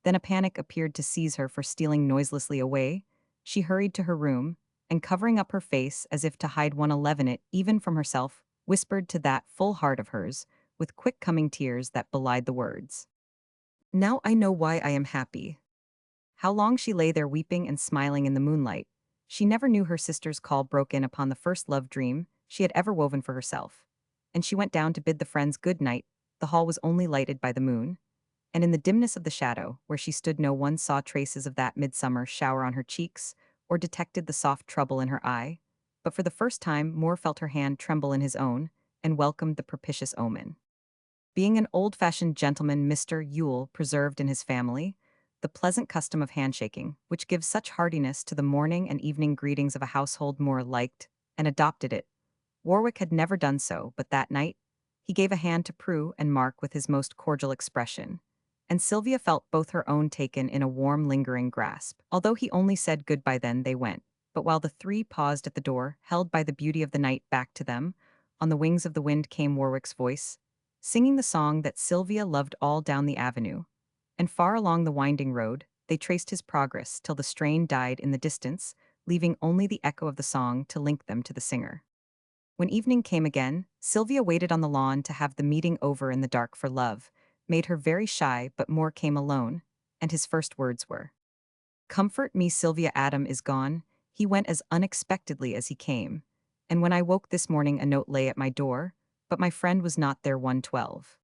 Then a panic appeared to seize her for stealing noiselessly away. She hurried to her room, and covering up her face as if to hide 111 it even from herself, whispered to that full heart of hers, with quick coming tears that belied the words, "Now I know why I am happy." How long she lay there weeping and smiling in the moonlight. She never knew her sister's call broke in upon the first love dream she had ever woven for herself. And she went down to bid the friends good night. The hall was only lighted by the moon, and in the dimness of the shadow, where she stood, no one saw traces of that midsummer shower on her cheeks, or detected the soft trouble in her eye. But for the first time, Moore felt her hand tremble in his own, and welcomed the propitious omen. Being an old-fashioned gentleman, Mr. Yule preserved in his family the pleasant custom of handshaking, which gives such heartiness to the morning and evening greetings of a household. Moore liked and adopted it. Warwick had never done so, but that night he gave a hand to Prue and Mark with his most cordial expression, and Sylvia felt both her own taken in a warm, lingering grasp. Although he only said goodbye, then they went. But while the three paused at the door, held by the beauty of the night back to them, on the wings of the wind came Warwick's voice, singing the song that Sylvia loved. All down the avenue, and far along the winding road, they traced his progress till the strain died in the distance, leaving only the echo of the song to link them to the singer. When evening came again, Sylvia waited on the lawn to have the meeting over in the dark, for love made her very shy. But Moore came alone, and his first words were, "Comfort me, Sylvia, Adam is gone." He went as unexpectedly as he came, and when I woke this morning a note lay at my door, but my friend was not there. 112.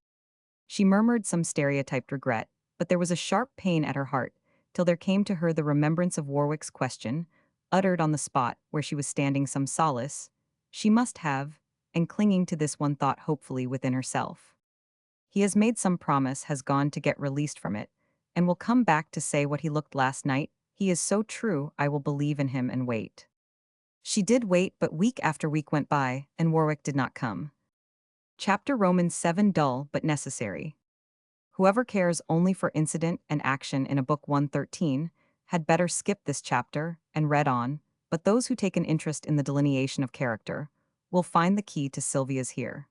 She murmured some stereotyped regret, but there was a sharp pain at her heart, till there came to her the remembrance of Warwick's question, uttered on the spot where she was standing. Some solace she must have, and clinging to this one thought hopefully within herself. He has made some promise, has gone to get released from it, and will come back to say what he looked last night. He is so true, I will believe in him and wait. She did wait, but week after week went by, and Warwick did not come. Chapter Romans 7, dull but necessary. Whoever cares only for incident and action in a book 113 had better skip this chapter and read on, but those who take an interest in the delineation of character will find the key to Sylvia's here.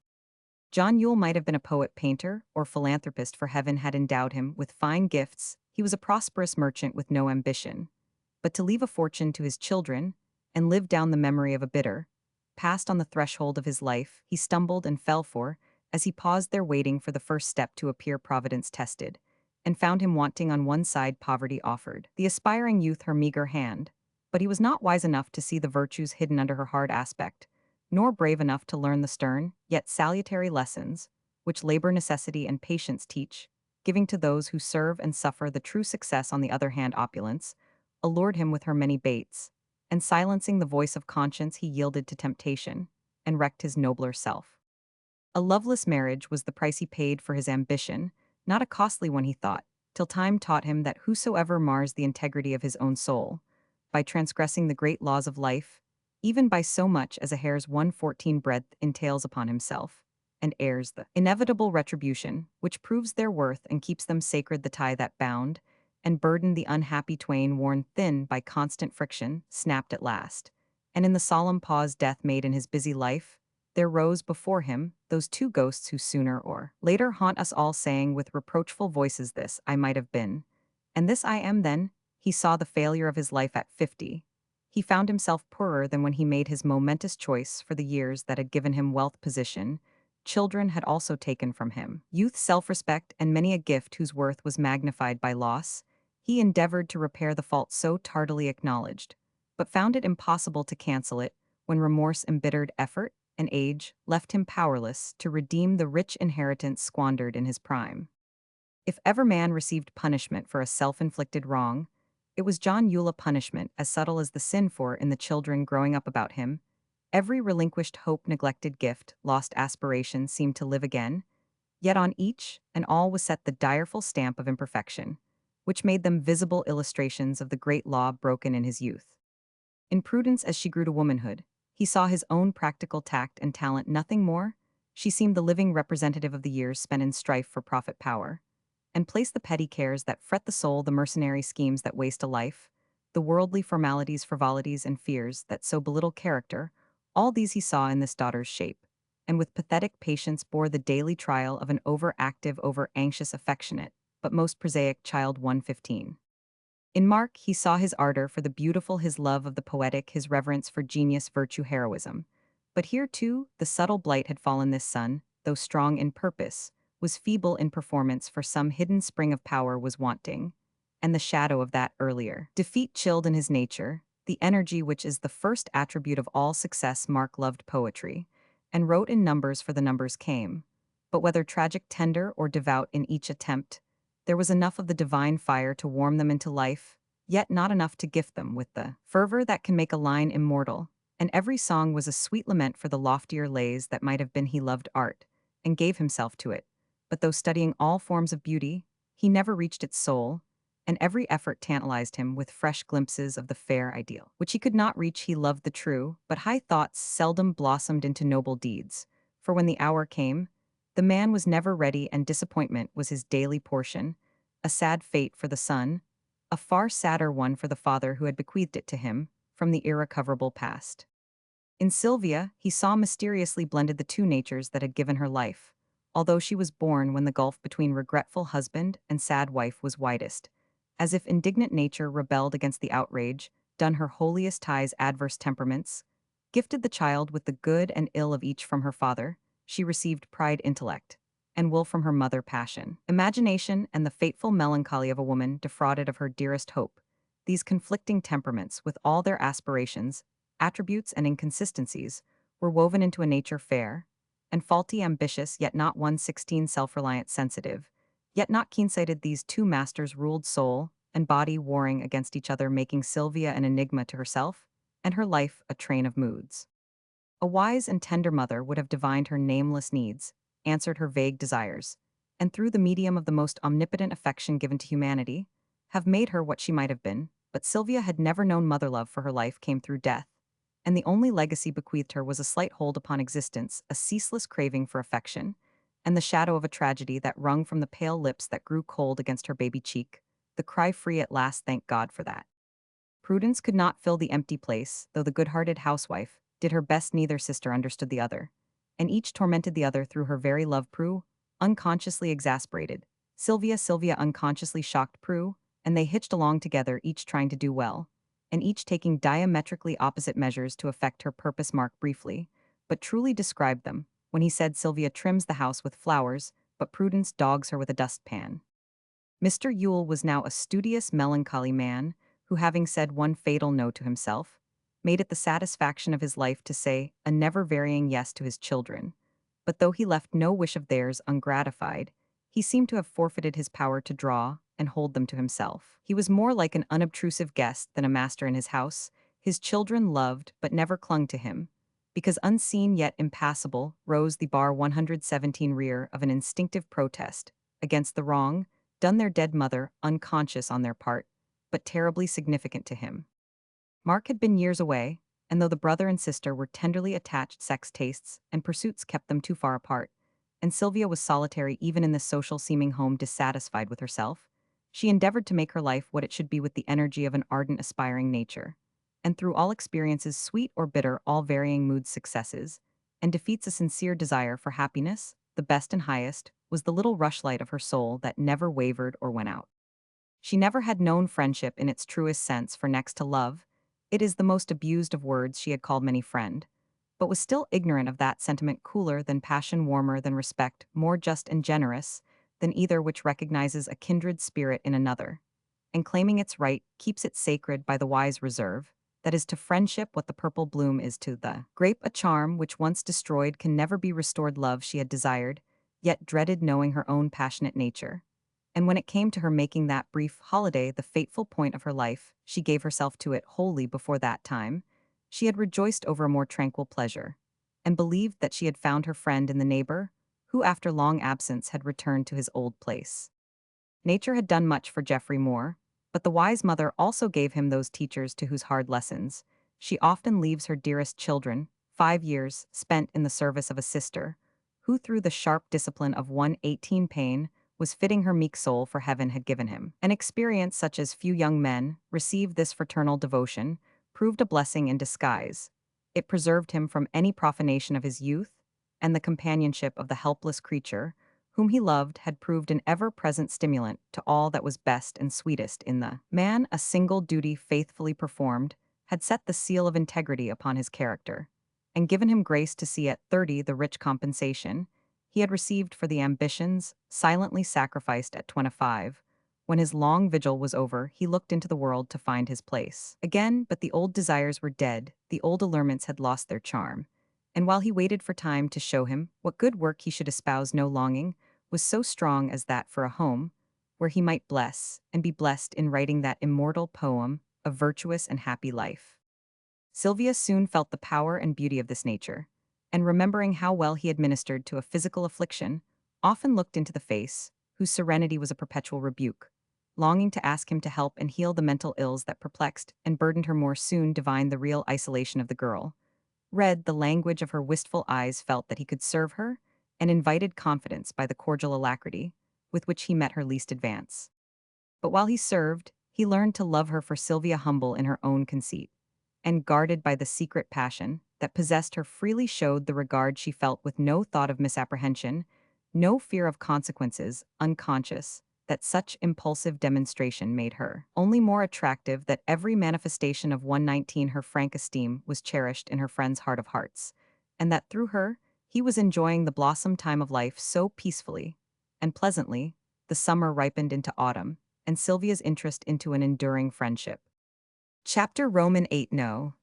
John Yule might have been a poet, painter, or philanthropist, for heaven had endowed him with fine gifts. He was a prosperous merchant with no ambition. But to leave a fortune to his children and live down the memory of a bitter past on the threshold of his life, he stumbled and fell for, as he paused there waiting for the first step to appear. Providence tested, and found him wanting. On one side poverty offered the aspiring youth her meager hand, but he was not wise enough to see the virtues hidden under her hard aspect, nor brave enough to learn the stern, yet salutary lessons, which labor, necessity, and patience teach, giving to those who serve and suffer the true success. On the other hand, opulence allured him with her many baits, and silencing the voice of conscience, he yielded to temptation, and wrecked his nobler self. A loveless marriage was the price he paid for his ambition, not a costly one, he thought, till time taught him that whosoever mars the integrity of his own soul, by transgressing the great laws of life, even by so much as a hair's 1/14 breadth, entails upon himself and heirs the inevitable retribution, which proves their worth and keeps them sacred. The tie that bound and burdened the unhappy twain, worn thin by constant friction, snapped at last, and in the solemn pause death made in his busy life, there rose before him those two ghosts who sooner or later haunt us all, saying with reproachful voices, "This I might have been, and this I am." Then he saw the failure of his life at 50. He found himself poorer than when he made his momentous choice, for the years that had given him wealth, position, children had also taken from him youth, self-respect, and many a gift whose worth was magnified by loss. He endeavored to repair the fault so tardily acknowledged, but found it impossible to cancel it when remorse embittered effort and age left him powerless to redeem the rich inheritance squandered in his prime. If ever man received punishment for a self-inflicted wrong, it was John Yule, a punishment as subtle as the sin for in the children growing up about him, Every relinquished hope, neglected gift, lost aspiration seemed to live again, yet on each and all was set the direful stamp of imperfection, which made them visible illustrations of the great law broken in his youth. In Prudence, as she grew to womanhood, he saw his own practical tact and talent nothing more. She seemed the living representative of the years spent in strife for profit power, and placed the petty cares that fret the soul, the mercenary schemes that waste a life, the worldly formalities, frivolities, and fears that so belittle character, all these he saw in this daughter's shape, and with pathetic patience bore the daily trial of an overactive, over-anxious, affectionate, but most prosaic child. 115. In Mark, he saw his ardor for the beautiful, his love of the poetic, his reverence for genius, virtue, heroism. But here, too, the subtle blight had fallen. This son, though strong in purpose, was feeble in performance, for some hidden spring of power was wanting, and the shadow of that earlier defeat chilled in his nature, the energy which is the first attribute of all success. Mark loved poetry, and wrote in numbers, for the numbers came. But whether tragic, tender, or devout in each attempt, there was enough of the divine fire to warm them into life, yet not enough to gift them with the fervor that can make a line immortal, and every song was a sweet lament for the loftier lays that might have been. He loved art, and gave himself to it, but though studying all forms of beauty, he never reached its soul, and every effort tantalized him with fresh glimpses of the fair ideal, which he could not reach. He loved the true, but high thoughts seldom blossomed into noble deeds, for when the hour came, the man was never ready, and disappointment was his daily portion, a sad fate for the son, a far sadder one for the father who had bequeathed it to him from the irrecoverable past. In Sylvia, he saw mysteriously blended the two natures that had given her life, although she was born when the gulf between regretful husband and sad wife was widest, as if indignant nature rebelled against the outrage, done her holiest ties adverse temperaments, gifted the child with the good and ill of each from her father. She received pride, intellect, and will from her mother, passion, imagination, and the fateful melancholy of a woman defrauded of her dearest hope. These conflicting temperaments, with all their aspirations, attributes, and inconsistencies, were woven into a nature fair and faulty, ambitious, yet not 116, self-reliant, sensitive, yet not keen-sighted. These two masters ruled soul and body, warring against each other, making Sylvia an enigma to herself, and her life a train of moods. A wise and tender mother would have divined her nameless needs, answered her vague desires, and through the medium of the most omnipotent affection given to humanity, have made her what she might have been. But Sylvia had never known mother love, for her life came through death, and the only legacy bequeathed her was a slight hold upon existence, a ceaseless craving for affection, and the shadow of a tragedy that wrung from the pale lips that grew cold against her baby cheek, the cry free at last. Thank God for that. Prudence could not fill the empty place, though the good-hearted housewife did her best. Neither sister understood the other, and each tormented the other through her very love. Prue unconsciously exasperated Sylvia unconsciously shocked Prue, and they hitched along together, each trying to do well, and each taking diametrically opposite measures to effect her purpose. Mark briefly, but truly described them, when he said Sylvia trims the house with flowers, but Prudence dogs her with a dustpan. Mr. Yule was now a studious, melancholy man, who, having said one fatal no to himself, made it the satisfaction of his life to say a never-varying yes to his children. But though he left no wish of theirs ungratified, he seemed to have forfeited his power to draw and hold them to himself. He was more like an unobtrusive guest than a master in his house. His children loved but never clung to him, because unseen yet impassable rose the bar 117 rear of an instinctive protest against the wrong done their dead mother, unconscious on their part, but terribly significant to him. Mark had been years away, and though the brother and sister were tenderly attached, sex tastes and pursuits kept them too far apart, and Sylvia was solitary even in this social seeming home, dissatisfied with herself. She endeavored to make her life what it should be with the energy of an ardent, aspiring nature, and through all experiences, sweet or bitter, all varying moods, successes, and defeats, a sincere desire for happiness, the best and highest, was the little rushlight of her soul that never wavered or went out. She never had known friendship in its truest sense, for next to love, it is the most abused of words. She had called many friend, but was still ignorant of that sentiment cooler than passion, warmer than respect, more just and generous than either, which recognizes a kindred spirit in another, and claiming its right, keeps it sacred by the wise reserve, that is to friendship what the purple bloom is to the grape, a charm which once destroyed can never be restored. Love she had desired, yet dreaded, knowing her own passionate nature. And when it came to her making that brief holiday the fateful point of her life, she gave herself to it wholly before that time, She had rejoiced over a more tranquil pleasure, and believed that she had found her friend in the neighbor, who after long absence had returned to his old place. Nature had done much for Geoffrey Moore, but the wise mother also gave him those teachers to whose hard lessons she often leaves her dearest children, 5 years spent in the service of a sister, who through the sharp discipline of 118 pain was fitting her meek soul for heaven had given him. An experience such as few young men received this fraternal devotion proved a blessing in disguise. It preserved him from any profanation of his youth, and the companionship of the helpless creature whom he loved had proved an ever-present stimulant to all that was best and sweetest in the man. A single duty faithfully performed had set the seal of integrity upon his character, and given him grace to see at 30 the rich compensation he had received for the ambitions silently sacrificed at 25. When his long vigil was over, he looked into the world to find his place again, but the old desires were dead, the old allurements had lost their charm. And while he waited for time to show him what good work he should espouse, no longing was so strong as that for a home, where he might bless and be blessed in writing that immortal poem, A Virtuous and Happy Life. Sylvia soon felt the power and beauty of this nature, and remembering how well he administered to a physical affliction, often looked into the face, whose serenity was a perpetual rebuke, longing to ask him to help and heal the mental ills that perplexed and burdened her. More soon divined the real isolation of the girl, read the language of her wistful eyes, felt that he could serve her, and invited confidence by the cordial alacrity with which he met her least advance. But while he served, he learned to love her for Sylvia, humble in her own conceit, and guarded by the secret passion that possessed her, freely showed the regard she felt with no thought of misapprehension, no fear of consequences, unconscious that such impulsive demonstration made her only more attractive, that every manifestation of 119 her frank esteem was cherished in her friend's heart of hearts, and that through her he was enjoying the blossom time of life so peacefully and pleasantly. The summer ripened into autumn, and Sylvia's interest into an enduring friendship. Chapter Roman 8. No.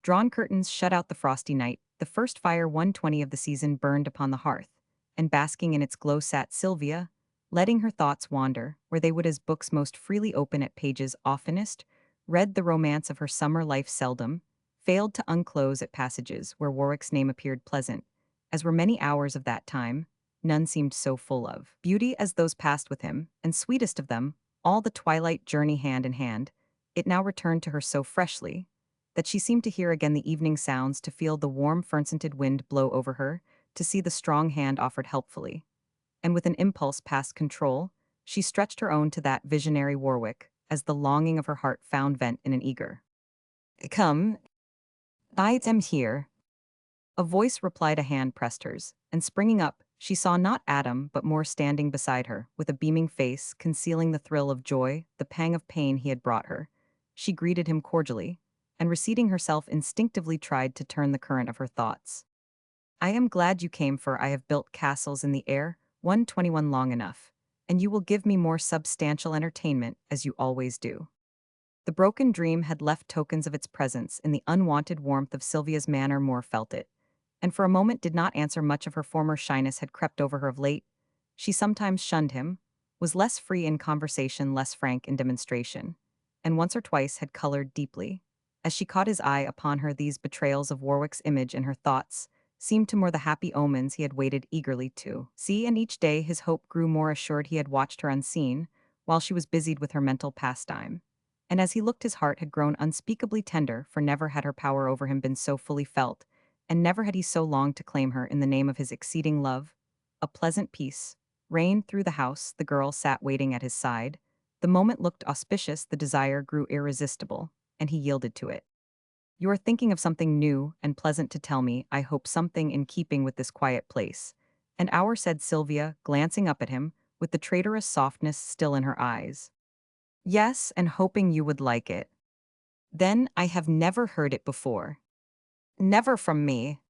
Drawn curtains shut out the frosty night. The first fire 120 of the season burned upon the hearth, and basking in its glow sat Sylvia, letting her thoughts wander where they would, as books most freely open at pages oftenest, read the romance of her summer life seldom, failed to unclose at passages where Warwick's name appeared pleasant, as were many hours of that time. None seemed so full of beauty as those passed with him, and sweetest of them, all the twilight journey hand in hand. It now returned to her so freshly that she seemed to hear again the evening sounds, to feel the warm fern-scented wind blow over her, to see the strong hand offered helpfully. And with an impulse past control, she stretched her own to that visionary Warwick, as the longing of her heart found vent in an eager "Come, I am here." A voice replied, a hand pressed hers, and springing up, she saw not Adam but Moore standing beside her, with a beaming face concealing the thrill of joy, the pang of pain he had brought her. She greeted him cordially, and reseating herself instinctively tried to turn the current of her thoughts. "I am glad you came, for I have built castles in the air, 121 long enough, and you will give me more substantial entertainment, as you always do." The broken dream had left tokens of its presence in the unwonted warmth of Sylvia's manner. Moore felt it, and for a moment did not answer. Much of her former shyness had crept over her of late. She sometimes shunned him, was less free in conversation, less frank in demonstration, and once or twice had colored deeply as she caught his eye upon her. These betrayals of Warwick's image in her thoughts seemed to Moore the happy omens he had waited eagerly to see, and each day his hope grew more assured. He had watched her unseen, while she was busied with her mental pastime, and as he looked his heart had grown unspeakably tender, for never had her power over him been so fully felt, and never had he so longed to claim her in the name of his exceeding love. A pleasant peace reigned through the house. The girl sat waiting at his side. The moment looked auspicious, the desire grew irresistible, and he yielded to it. "You are thinking of something new and pleasant to tell me, I hope, something in keeping with this quiet place." "An hour," said Sylvia, glancing up at him, with the traitorous softness still in her eyes. "Yes, and hoping you would like it." "Then I have never heard it before." "Never from me."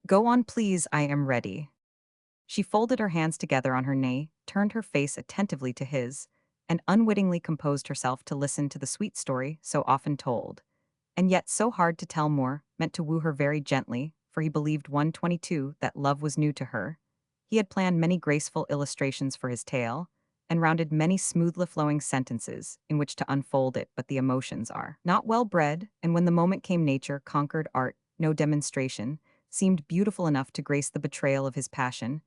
"Go on, please, I am ready." She folded her hands together on her knee, turned her face attentively to his, and unwittingly composed herself to listen to the sweet story so often told, and yet so hard to tell. Moore meant to woo her very gently, for he believed 122 that love was new to her. He had planned many graceful illustrations for his tale, and rounded many smoothly flowing sentences in which to unfold it, but the emotions are not well bred, and when the moment came, nature conquered art, no demonstration seemed beautiful enough to grace the betrayal of his passion,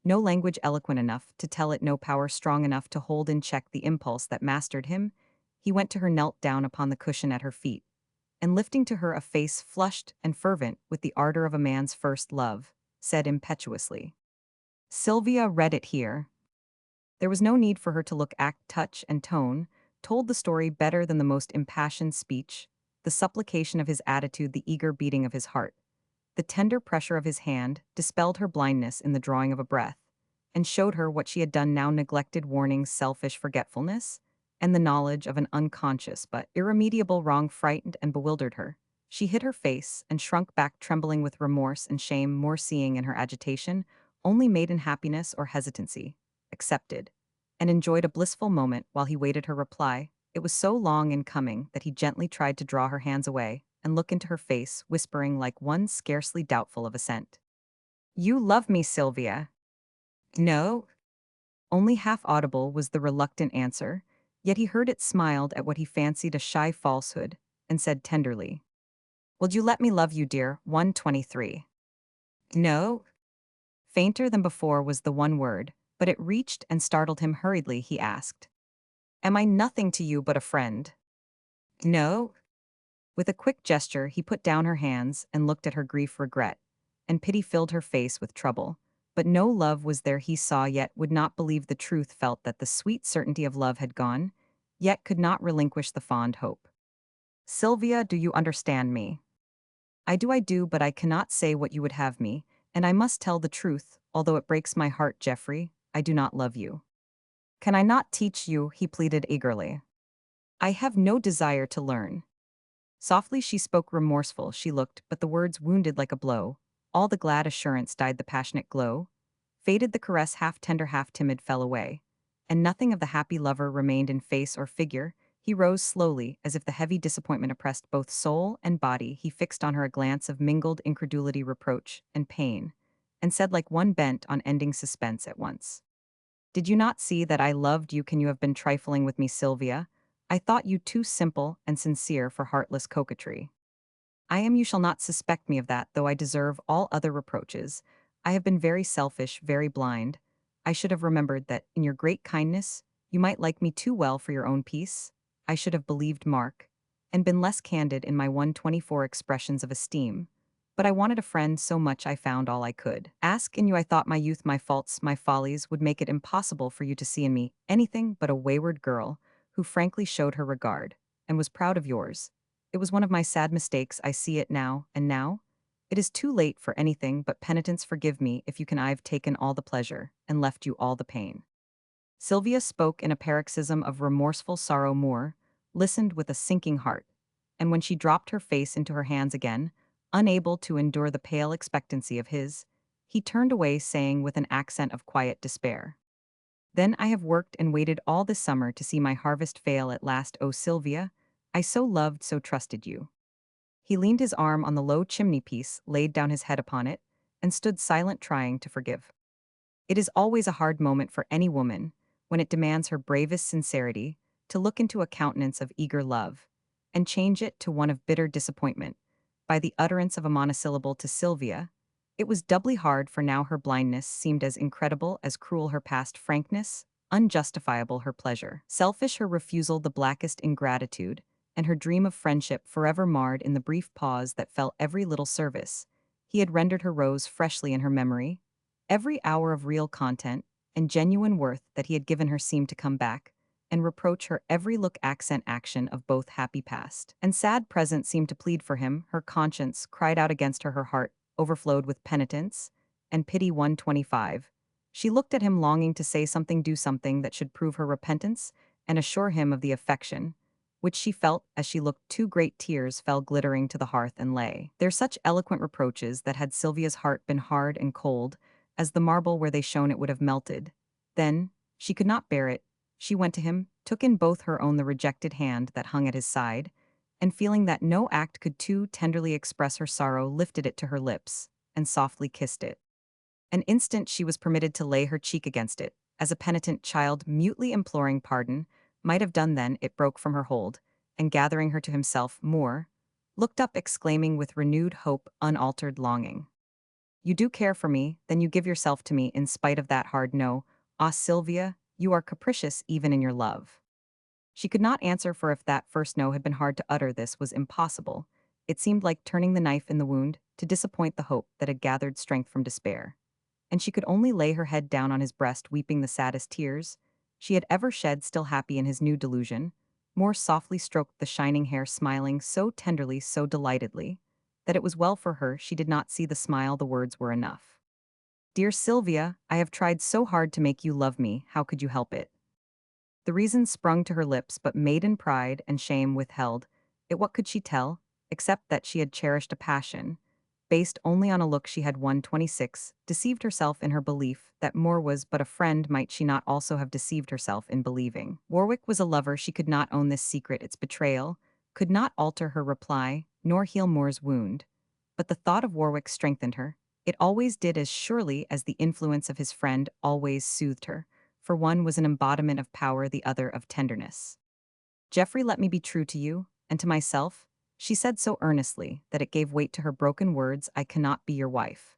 no language eloquent enough to tell it, no power strong enough to hold in check the impulse that mastered him. He went to her, knelt down upon the cushion at her feet, and lifting to her a face flushed and fervent with the ardor of a man's first love, said impetuously, "Sylvia, read it here." There was no need for her to look, act, touch, and tone told the story better than the most impassioned speech, the supplication of his attitude, the eager beating of his heart. The tender pressure of his hand dispelled her blindness in the drawing of a breath, and showed her what she had done now, neglected warnings, selfish forgetfulness, and the knowledge of an unconscious but irremediable wrong frightened and bewildered her. She hid her face and shrunk back, trembling with remorse and shame, more seeing in her agitation only maiden happiness or hesitancy. Accepted, and enjoyed a blissful moment while he waited her reply. It was so long in coming that he gently tried to draw her hands away and look into her face, whispering like one scarcely doubtful of assent. "You love me, Sylvia." "No." Only half audible was the reluctant answer, yet he heard it, smiled at what he fancied a shy falsehood, and said tenderly, "Will you let me love you, dear?" 123. "No." Fainter than before was the one word, but it reached and startled him. Hurriedly he asked, "Am I nothing to you but a friend?" "No." With a quick gesture, he put down her hands and looked at her. Grief, regret, and pity filled her face with trouble. But no love was there, he saw, yet would not believe the truth, felt that the sweet certainty of love had gone, yet could not relinquish the fond hope. "Sylvia, do you understand me?" I do, but I cannot say what you would have me, and I must tell the truth, although it breaks my heart, Geoffrey, I do not love you." "Can I not teach you?" he pleaded eagerly. "I have no desire to learn." Softly she spoke, remorseful she looked, but the words wounded like a blow. All the glad assurance died, the passionate glow faded, the caress, half tender, half timid, fell away, and nothing of the happy lover remained in face or figure. He rose slowly, as if the heavy disappointment oppressed both soul and body. He fixed on her a glance of mingled incredulity, reproach, and pain, and said like one bent on ending suspense at once, "Did you not see that I loved you? Can you have been trifling with me, Sylvia? I thought you too simple and sincere for heartless coquetry. I am, you shall not suspect me of that, though I deserve all other reproaches. I have been very selfish, very blind. I should have remembered that, in your great kindness, you might like me too well for your own peace. I should have believed Mark, and been less candid in my 124 expressions of esteem. But I wanted a friend so much I found all I could ask in you. I thought my youth, my faults, my follies would make it impossible for you to see in me anything but a wayward girl who frankly showed her regard, and was proud of yours. It was one of my sad mistakes. I see it now, and now it is too late for anything but penitence. Forgive me if you can. I've taken all the pleasure and left you all the pain." Sylvia spoke in a paroxysm of remorseful sorrow. Moore listened with a sinking heart, and when she dropped her face into her hands again, unable to endure the pale expectancy of his, he turned away, saying with an accent of quiet despair, "Then I have worked and waited all this summer to see my harvest fail at last. Oh, Sylvia, I so loved, so trusted you." He leaned his arm on the low chimney-piece, laid down his head upon it, and stood silent, trying to forgive. It is always a hard moment for any woman, when it demands her bravest sincerity, to look into a countenance of eager love, and change it to one of bitter disappointment, by the utterance of a monosyllable. To Sylvia, it was doubly hard, for now her blindness seemed as incredible as cruel her past frankness, unjustifiable her pleasure, selfish her refusal, the blackest ingratitude, and her dream of friendship forever marred in the brief pause that fell. Every little service he had rendered her rose freshly in her memory. Every hour of real content and genuine worth that he had given her seemed to come back and reproach her. Every look, accent, action of both happy past and sad present seemed to plead for him. Her conscience cried out against her. Her heart overflowed with penitence and pity. 125. She looked at him, longing to say something, do something that should prove her repentance and assure him of the affection which she felt. As she looked, two great tears fell glittering to the hearth and lay there, such eloquent reproaches that had Sylvia's heart been hard and cold as the marble where they shone, it would have melted. Then, she could not bear it. She went to him, took in both her own the rejected hand that hung at his side, and feeling that no act could too tenderly express her sorrow, lifted it to her lips and softly kissed it. An instant she was permitted to lay her cheek against it, as a penitent child mutely imploring pardon, might have done. Then it broke from her hold, and gathering her to himself more, looked up exclaiming with renewed hope, unaltered longing. You do care for me, then you give yourself to me in spite of that hard no. Ah, Sylvia, you are capricious even in your love. She could not answer, for if that first no had been hard to utter, this was impossible. It seemed like turning the knife in the wound to disappoint the hope that had gathered strength from despair. And she could only lay her head down on his breast, weeping the saddest tears she had ever shed, still happy in his new delusion, more softly stroked the shining hair, smiling so tenderly, so delightedly, that it was well for her she did not see the smile. The words were enough. Dear Sylvia, I have tried so hard to make you love me, how could you help it? The reason sprung to her lips, but maiden pride and shame withheld it. What could she tell, except that she had cherished a passion, based only on a look she had 126, deceived herself in her belief that Moore was but a friend? Might she not also have deceived herself in believing Warwick was a lover? She could not own this secret, its betrayal could not alter her reply, nor heal Moore's wound. But the thought of Warwick strengthened her. It always did, as surely as the influence of his friend always soothed her, for one was an embodiment of power, the other of tenderness. Geoffrey, let me be true to you, and to myself, she said so earnestly that it gave weight to her broken words. I cannot be your wife,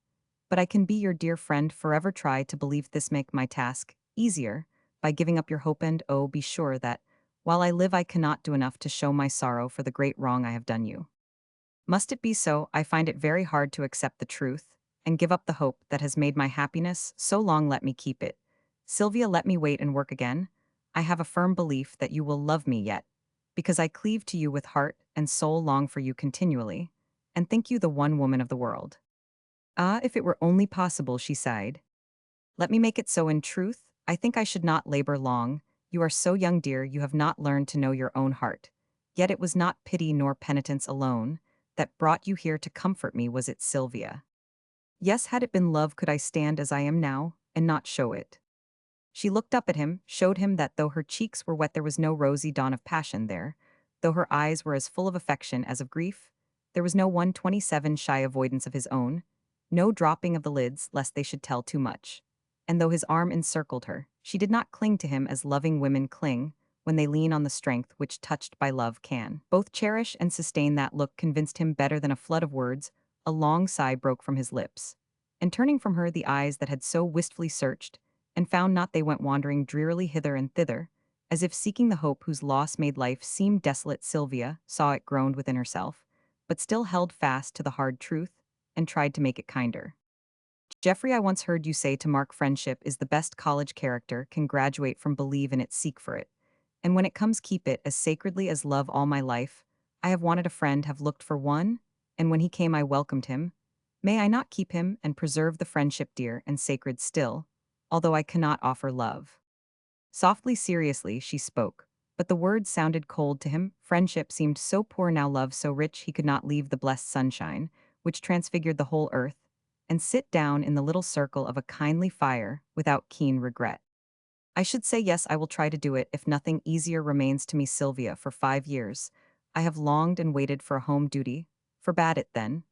but I can be your dear friend. Forever try to believe this, make my task easier by giving up your hope, and oh, be sure that, while I live, I cannot do enough to show my sorrow for the great wrong I have done you. Must it be so? I find it very hard to accept the truth and give up the hope that has made my happiness so long. Let me keep it. Sylvia, let me wait and work again. I have a firm belief that you will love me yet, because I cleave to you with heart and soul, long for you continually, and think you the one woman of the world. Ah, if it were only possible, she sighed. Let me make it so. In truth, I think I should not labor long. You are so young, dear, you have not learned to know your own heart. Yet it was not pity nor penitence alone that brought you here to comfort me, was it, Sylvia? Yes, had it been love, could I stand as I am now, and not show it? She looked up at him, showed him that though her cheeks were wet there was no rosy dawn of passion there, though her eyes were as full of affection as of grief, there was no 127 shy avoidance of his own, no dropping of the lids lest they should tell too much. And though his arm encircled her, she did not cling to him as loving women cling when they lean on the strength which, touched by love, can both cherish and sustain. That look convinced him better than a flood of words. A long sigh broke from his lips, and turning from her the eyes that had so wistfully searched and found not, they went wandering drearily hither and thither, as if seeking the hope whose loss made life seem desolate. Sylvia saw it, groaned within herself, but still held fast to the hard truth, and tried to make it kinder. Geoffrey, I once heard you say to mark friendship is the best college character can graduate from. Believe in it, seek for it, and when it comes, keep it as sacredly as love. All my life, I have wanted a friend, have looked for one, and when he came I welcomed him. May I not keep him and preserve the friendship dear and sacred still, although I cannot offer love? Softly, seriously, she spoke, but the words sounded cold to him. Friendship seemed so poor now, love so rich. He could not leave the blessed sunshine, which transfigured the whole earth, and sit down in the little circle of a kindly fire without keen regret. I should say yes, I will try to do it if nothing easier remains to me. Sylvia, for 5 years, I have longed and waited for a home duty, forbade it then,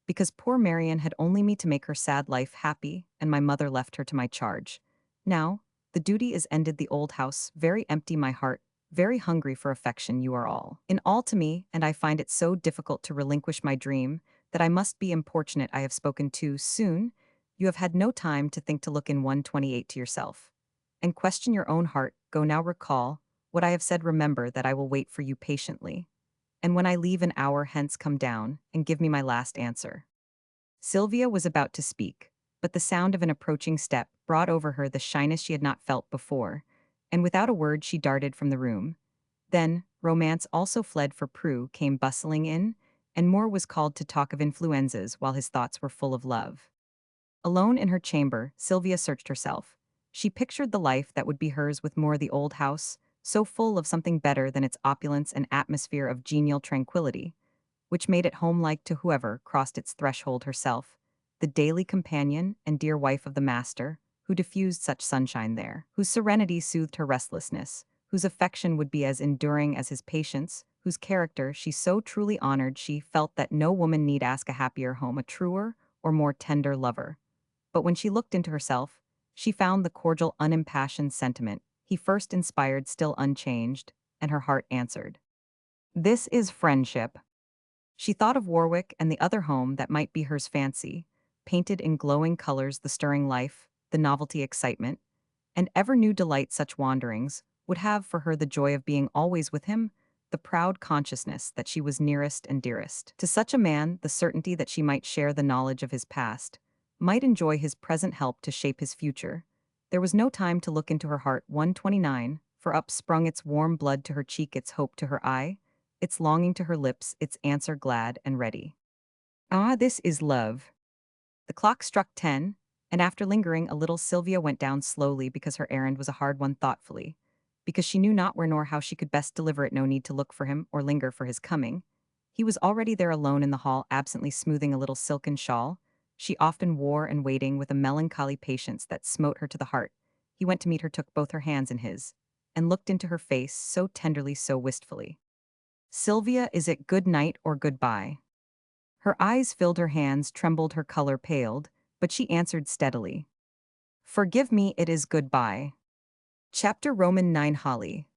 because poor Marian had only me to make her sad life happy, and my mother left her to my charge. Now, the duty is ended, the old house very empty, my heart very hungry for affection. You are all in all to me, and I find it so difficult to relinquish my dream that I must be importunate. I have spoken too soon. You have had no time to think, to look in 128 to yourself and question your own heart. Go now, recall what I have said, remember that I will wait for you patiently, and when I leave an hour hence come down and give me my last answer. Sylvia was about to speak, but the sound of an approaching step brought over her the shyness she had not felt before, and without a word she darted from the room. Then, romance also fled, for Prue came bustling in, and Moore was called to talk of influenzas while his thoughts were full of love. Alone in her chamber, Sylvia searched herself. She pictured the life that would be hers with Moore, the old house, so full of something better than its opulence, and atmosphere of genial tranquility, which made it homelike to whoever crossed its threshold. Herself, the daily companion and dear wife of the master, who diffused such sunshine there, whose serenity soothed her restlessness, whose affection would be as enduring as his patience, whose character she so truly honored. She felt that no woman need ask a happier home, a truer or more tender lover. But when she looked into herself, She found the cordial, unimpassioned sentiment he first inspired still unchanged, and her heart answered. This is friendship. She thought of Warwick and the other home that might be hers fancy, painted in glowing colors the stirring life, the novelty excitement, and ever new delight such wanderings would have for her the joy of being always with him, the proud consciousness that she was nearest and dearest. To such a man, the certainty that she might share the knowledge of his past, might enjoy his present help to shape his future. There was no time to look into her heart. 129, for up sprung its warm blood to her cheek, its hope to her eye, its longing to her lips, its answer glad and ready. Ah, this is love. The clock struck 10, and after lingering a little, Sylvia went down slowly because her errand was a hard one, thoughtfully, because she knew not where nor how she could best deliver it. No need to look for him or linger for his coming. He was already there alone in the hall, absently smoothing a little silken shawl she often wore and waiting with a melancholy patience that smote her to the heart. He went to meet her, took both her hands in his, and looked into her face so tenderly, so wistfully. Sylvia, is it good night or goodbye? Her eyes filled, her hands trembled, her color paled, but she answered steadily. Forgive me, it is goodbye. Chapter Roman 9 Holly.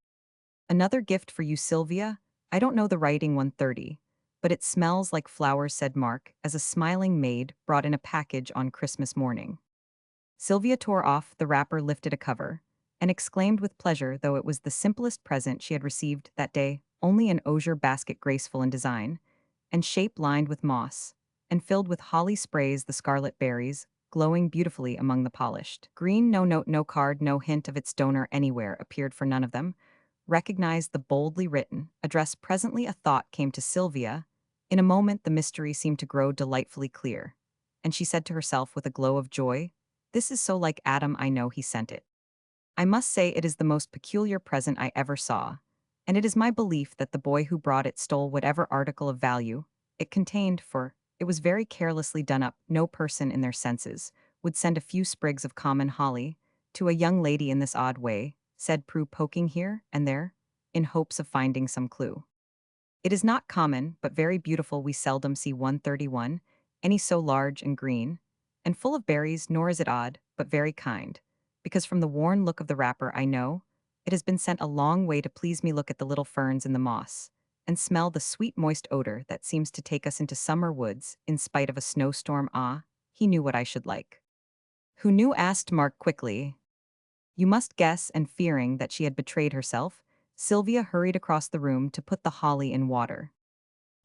Another gift for you, Sylvia. I don't know the writing. 130. But it smells like flowers, said Mark, as a smiling maid brought in a package on Christmas morning. Sylvia tore off the wrapper, lifted a cover, and exclaimed with pleasure, though it was the simplest present she had received that day, only an osier basket graceful in design, and shape lined with moss, and filled with holly sprays, the scarlet berries, glowing beautifully among the polished green. No note, no card, no hint of its donor anywhere appeared for none of them. Recognized the boldly written address. Presently a thought came to Sylvia. In a moment the mystery seemed to grow delightfully clear, and she said to herself with a glow of joy, this is so like Adam, I know he sent it. I must say it is the most peculiar present I ever saw, and it is my belief that the boy who brought it stole whatever article of value it contained, for it was very carelessly done up. No person in their senses would send a few sprigs of common holly to a young lady in this odd way, said Prue, poking here and there, in hopes of finding some clue. It is not common, but very beautiful. We seldom see 131, any so large and green, and full of berries, nor is it odd, but very kind, because from the worn look of the wrapper I know it has been sent a long way to please me. Look at the little ferns in the moss, and smell the sweet moist odor that seems to take us into summer woods in spite of a snowstorm. Ah, he knew what I should like. Who knew? Asked Mark quickly. You must guess, and fearing that she had betrayed herself, Sylvia hurried across the room to put the holly in water.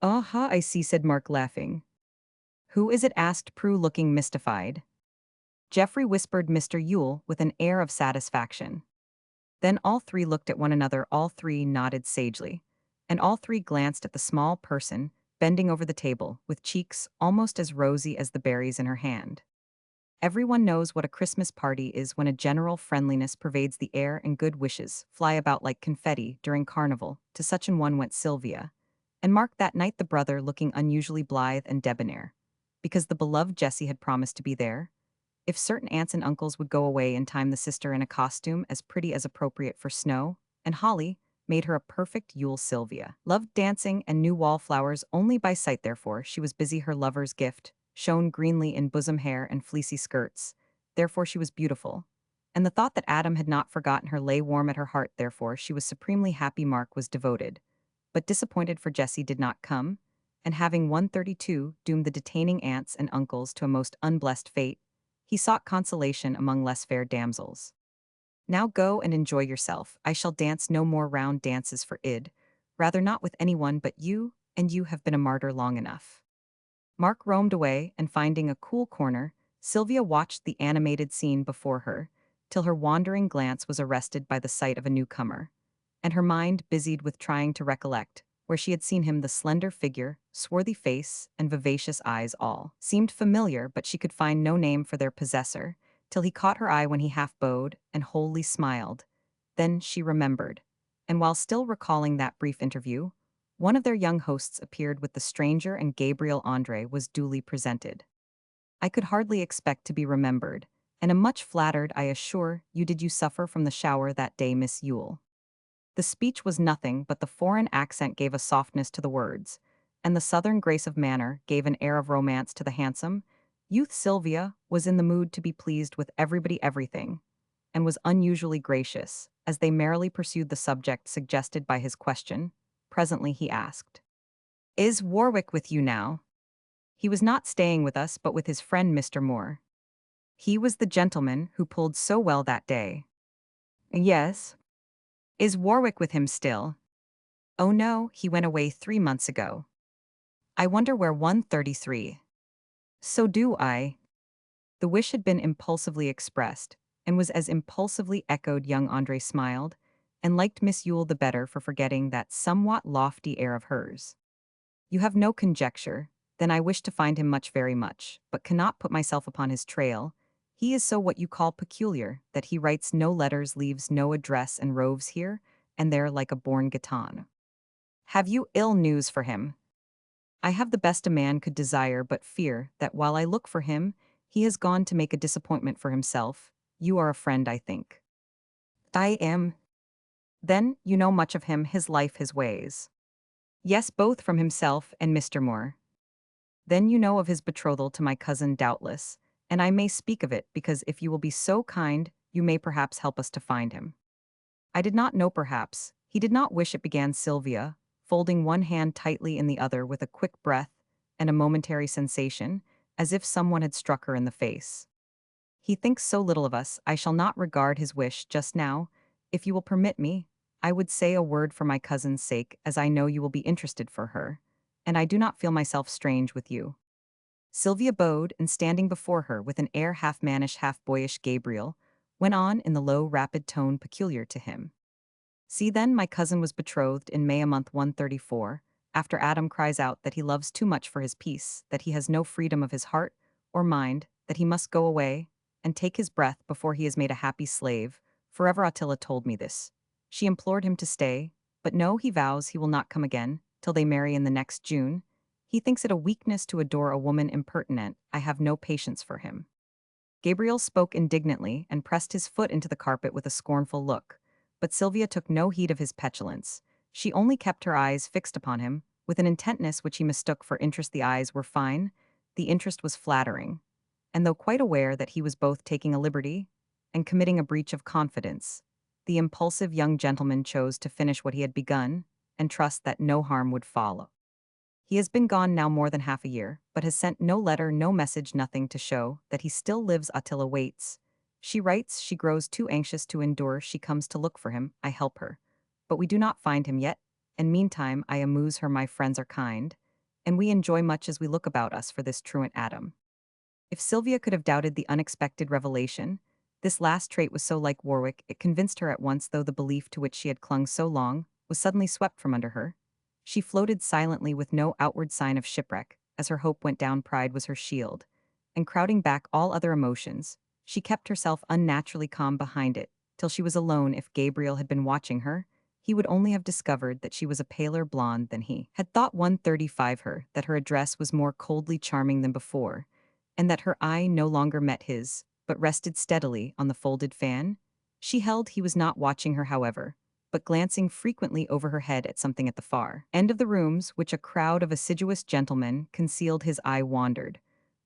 "Ah-ha, I see," said Mark, laughing. "Who is it?" asked Prue, looking mystified. Geoffrey, whispered Mr. Yule with an air of satisfaction. Then all three looked at one another, all three nodded sagely, and all three glanced at the small person bending over the table, with cheeks almost as rosy as the berries in her hand. Everyone knows what a Christmas party is when a general friendliness pervades the air and good wishes fly about like confetti during carnival. To such an one went Sylvia, and Mark that night, the brother looking unusually blithe and debonair, because the beloved Jessie had promised to be there. If certain aunts and uncles would go away in time, the sister in a costume as pretty as appropriate for snow, and holly made her a perfect Yule. Sylvia loved dancing and knew wallflowers only by sight, therefore she was busy. Her lover's gift shone greenly in bosom hair and fleecy skirts, therefore she was beautiful. And the thought that Adam had not forgotten her lay warm at her heart, therefore she was supremely happy. Mark was devoted, but disappointed, for Jessie did not come, and having 132 doomed the detaining aunts and uncles to a most unblessed fate, he sought consolation among less fair damsels. Now go and enjoy yourself. I shall dance no more round dances for id, rather not with anyone but you, and you have been a martyr long enough. Mark roamed away, and finding a cool corner, Sylvia watched the animated scene before her, till her wandering glance was arrested by the sight of a newcomer, and her mind busied with trying to recollect where she had seen him. The slender figure, swarthy face, and vivacious eyes all seemed familiar, but she could find no name for their possessor, till he caught her eye when he half bowed and wholly smiled. Then she remembered, and while still recalling that brief interview, one of their young hosts appeared with the stranger, and Gabriel Andre was duly presented. I could hardly expect to be remembered, and am much flattered, I assure you. Did you suffer from the shower that day, Miss Yule? The speech was nothing, but the foreign accent gave a softness to the words, and the southern grace of manner gave an air of romance to the handsome, Youth Sylvia was in the mood to be pleased with everybody everything, and was unusually gracious, as they merrily pursued the subject suggested by his question. Presently he asked, "Is Warwick with you now?" He was not staying with us but with his friend Mr. Moore. He was the gentleman who pulled so well that day. Yes. Is Warwick with him still? Oh no, he went away 3 months ago. I wonder where 133. So do I. The wish had been impulsively expressed, and was as impulsively echoed. Young Andre smiled, and liked Miss Yule the better for forgetting that somewhat lofty air of hers. You have no conjecture, then I wish to find him much very much, but cannot put myself upon his trail. He is so what you call peculiar, that he writes no letters, leaves no address, and roves here and there like a born Gitan. Have you ill news for him? I have the best a man could desire, but fear that while I look for him, he has gone to make a disappointment for himself. You are a friend, I think. I am. Then you know much of him, his life, his ways. Yes, both from himself and Mr. Moore. Then you know of his betrothal to my cousin, doubtless, and I may speak of it because if you will be so kind, you may perhaps help us to find him. I did not know, perhaps. He did not wish it, began Sylvia, folding one hand tightly in the other with a quick breath and a momentary sensation, as if someone had struck her in the face. He thinks so little of us, I shall not regard his wish just now. If you will permit me, I would say a word for my cousin's sake, as I know you will be interested for her, and I do not feel myself strange with you. Sylvia bowed, and standing before her with an air half mannish, half boyish, Gabriel went on in the low, rapid tone peculiar to him. See then, my cousin was betrothed in May a month 134, after Adam cries out that he loves too much for his peace, that he has no freedom of his heart or mind, that he must go away and take his breath before he is made a happy slave. Forever Attila told me this. She implored him to stay, but no, he vows he will not come again, till they marry in the next June. He thinks it a weakness to adore a woman impertinent. I have no patience for him. Gabriel spoke indignantly and pressed his foot into the carpet with a scornful look, but Sylvia took no heed of his petulance. She only kept her eyes fixed upon him, with an intentness which he mistook for interest. The eyes were fine, the interest was flattering, and though quite aware that he was both taking a liberty and committing a breach of confidence, the impulsive young gentleman chose to finish what he had begun and trust that no harm would follow. He has been gone now more than half a year, but has sent no letter, no message, nothing to show that he still lives. Attila waits. She writes, she grows too anxious to endure, she comes to look for him, I help her. But we do not find him yet, and meantime I amuse her, my friends are kind, and we enjoy much as we look about us for this truant Adam. If Sylvia could have doubted the unexpected revelation, this last trait was so like Warwick, it convinced her at once, though the belief to which she had clung so long was suddenly swept from under her. She floated silently with no outward sign of shipwreck, as her hope went down. Pride was her shield, and crowding back all other emotions, she kept herself unnaturally calm behind it, till she was alone. If Gabriel had been watching her, he would only have discovered that she was a paler blonde than he had thought. 135 her, that her address was more coldly charming than before, and that her eye no longer met his, but rested steadily on the folded fan. She held he was not watching her, however, but glancing frequently over her head at something at the far end of the rooms, which a crowd of assiduous gentlemen concealed. His eye wandered,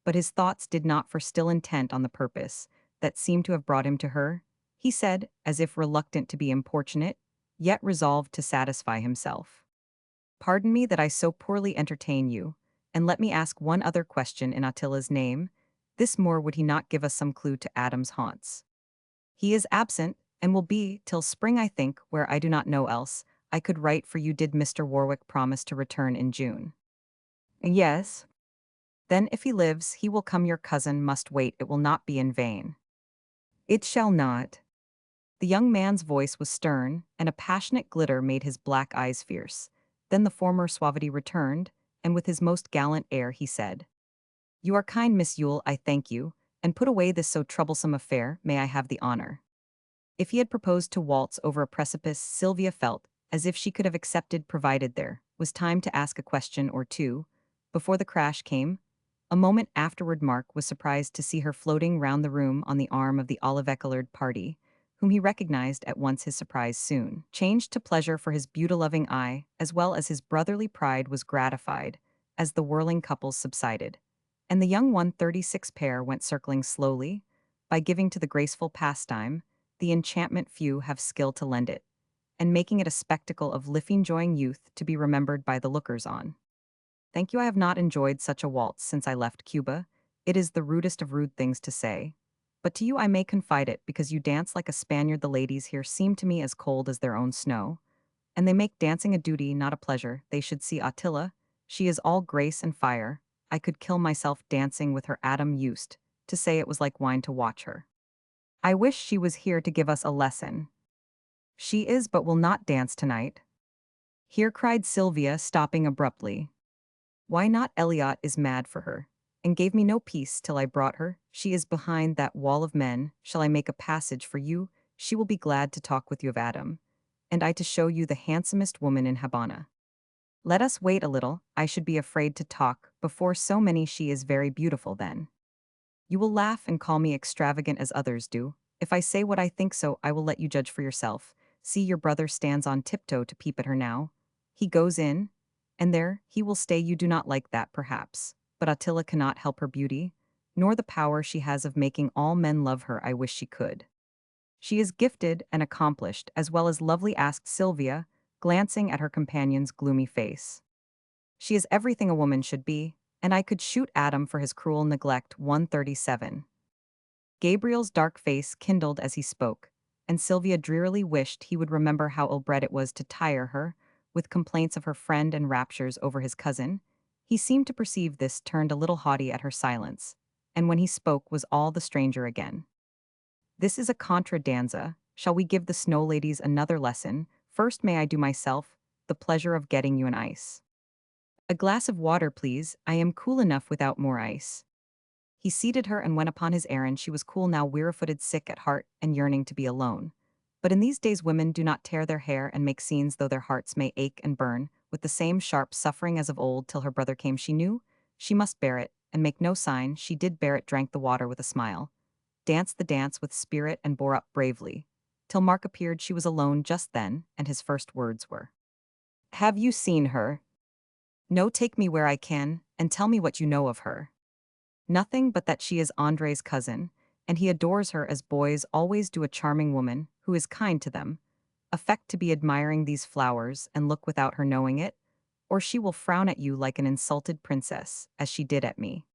but his thoughts did not, for still intent on the purpose that seemed to have brought him to her, he said, as if reluctant to be importunate, yet resolved to satisfy himself. Pardon me that I so poorly entertain you, and let me ask one other question in Attila's name. This Moore, would he not give us some clue to Adam's haunts? He is absent, and will be till spring, I think, where I do not know else. I could write for you. Did Mr. Warwick promise to return in June? Yes. Then if he lives, he will come. Your cousin must wait, it will not be in vain. It shall not. The young man's voice was stern, and a passionate glitter made his black eyes fierce. Then the former suavity returned, and with his most gallant air he said, "You are kind, Miss Yule, I thank you, and put away this so troublesome affair. May I have the honor?" If he had proposed to waltz over a precipice, Sylvia felt as if she could have accepted, provided there was time to ask a question or two before the crash came. A moment afterward Mark was surprised to see her floating round the room on the arm of the olive-colored party, whom he recognized at once. His surprise soon changed to pleasure, for his beauty-loving eye, as well as his brotherly pride, was gratified as the whirling couples subsided. and the young 136 pair went circling slowly, by giving to the graceful pastime the enchantment few have skill to lend it, and making it a spectacle of liff-enjoying youth to be remembered by the lookers-on. Thank you, I have not enjoyed such a waltz since I left Cuba. It is the rudest of rude things to say. But to you I may confide it because you dance like a Spaniard. The ladies here seem to me as cold as their own snow, and they make dancing a duty, not a pleasure. They should see Attila. She is all grace and fire. I could kill myself dancing with her. Adam used to say it was like wine to watch her. I wish she was here to give us a lesson. She is but will not dance tonight. Here cried Sylvia, stopping abruptly. Why not? Elliot is mad for her, and gave me no peace till I brought her. She is behind that wall of men. Shall I make a passage for you? She will be glad to talk with you of Adam, and I to show you the handsomest woman in Habana. Let us wait a little. I should be afraid to talk before so many. She is very beautiful then. You will laugh and call me extravagant as others do. If I say what I think so, I will let you judge for yourself. See, your brother stands on tiptoe to peep at her now. He goes in, and there he will stay. You do not like that, perhaps. But Attila cannot help her beauty, nor the power she has of making all men love her. I wish she could. She is gifted and accomplished, as well as lovely, asked Sylvia, glancing at her companion's gloomy face. She is everything a woman should be, and I could shoot Adam for his cruel neglect. 137. Gabriel's dark face kindled as he spoke, and Sylvia drearily wished he would remember how ill-bred it was to tire her, with complaints of her friend and raptures over his cousin. He seemed to perceive this, turned a little haughty at her silence, and when he spoke was all the stranger again. This is a contra danza. Shall we give the snow ladies another lesson? First may I do myself the pleasure of getting you an ice. A glass of water, please. I am cool enough without more ice. He seated her and went upon his errand. She was cool now, weary-footed, sick at heart, and yearning to be alone. But in these days women do not tear their hair and make scenes, though their hearts may ache and burn, with the same sharp suffering as of old. Till her brother came, she knew she must bear it, and make no sign. She did bear it, drank the water with a smile, danced the dance with spirit, and bore up bravely. Till Mark appeared. She was alone just then, and his first words were, "Have you seen her?" "No, take me where I can, and tell me what you know of her." "Nothing but that she is Andre's cousin, and he adores her as boys always do a charming woman, who is kind to them. Affect to be admiring these flowers, and look without her knowing it, or she will frown at you like an insulted princess, as she did at me."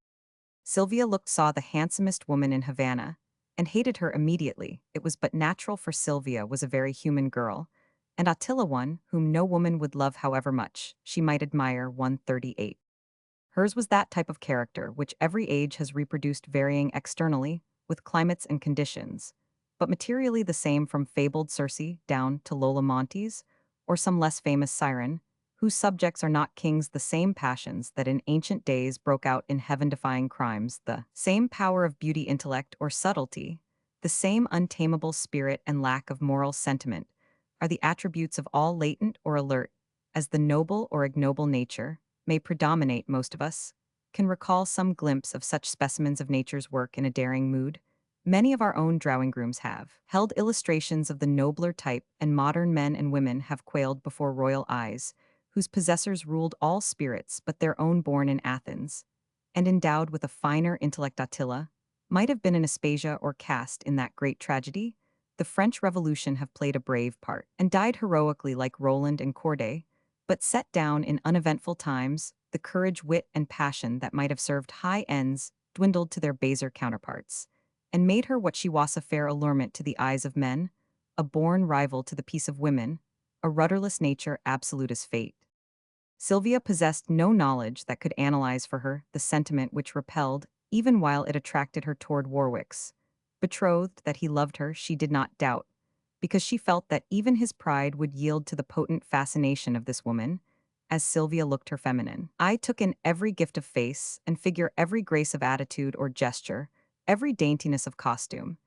Sylvia saw the handsomest woman in Havana, and hated her immediately. It was but natural, for Sylvia was a very human girl, and Attila one whom no woman would love however much she might admire. 138. Hers was that type of character which every age has reproduced, varying externally, with climates and conditions, but materially the same, from fabled Circe down to Lola Montes, or some less famous siren, whose subjects are not kings. The same passions that in ancient days broke out in heaven-defying crimes, the same power of beauty, intellect, or subtlety, the same untamable spirit and lack of moral sentiment, are the attributes of all latent or alert, as the noble or ignoble nature may predominate. Most of us can recall some glimpse of such specimens of nature's work in a daring mood. Many of our own drawing-rooms have held illustrations of the nobler type, and modern men and women have quailed before royal eyes, whose possessors ruled all spirits but their own. Born in Athens, and endowed with a finer intellect, Attila might have been an Aspasia or cast in that great tragedy. The French Revolution have played a brave part, and died heroically like Roland and Corday, but set down in uneventful times, the courage, wit, and passion that might have served high ends dwindled to their baser counterparts, and made her what she was, a fair allurement to the eyes of men, a born rival to the peace of women, a rudderless nature, absolute as fate. Sylvia possessed no knowledge that could analyze for her the sentiment which repelled, even while it attracted her toward Warwick's. Betrothed that he loved her, she did not doubt, because she felt that even his pride would yield to the potent fascination of this woman. As Sylvia looked her feminine eye took in every gift of face and figure, every grace of attitude or gesture, every daintiness of costume,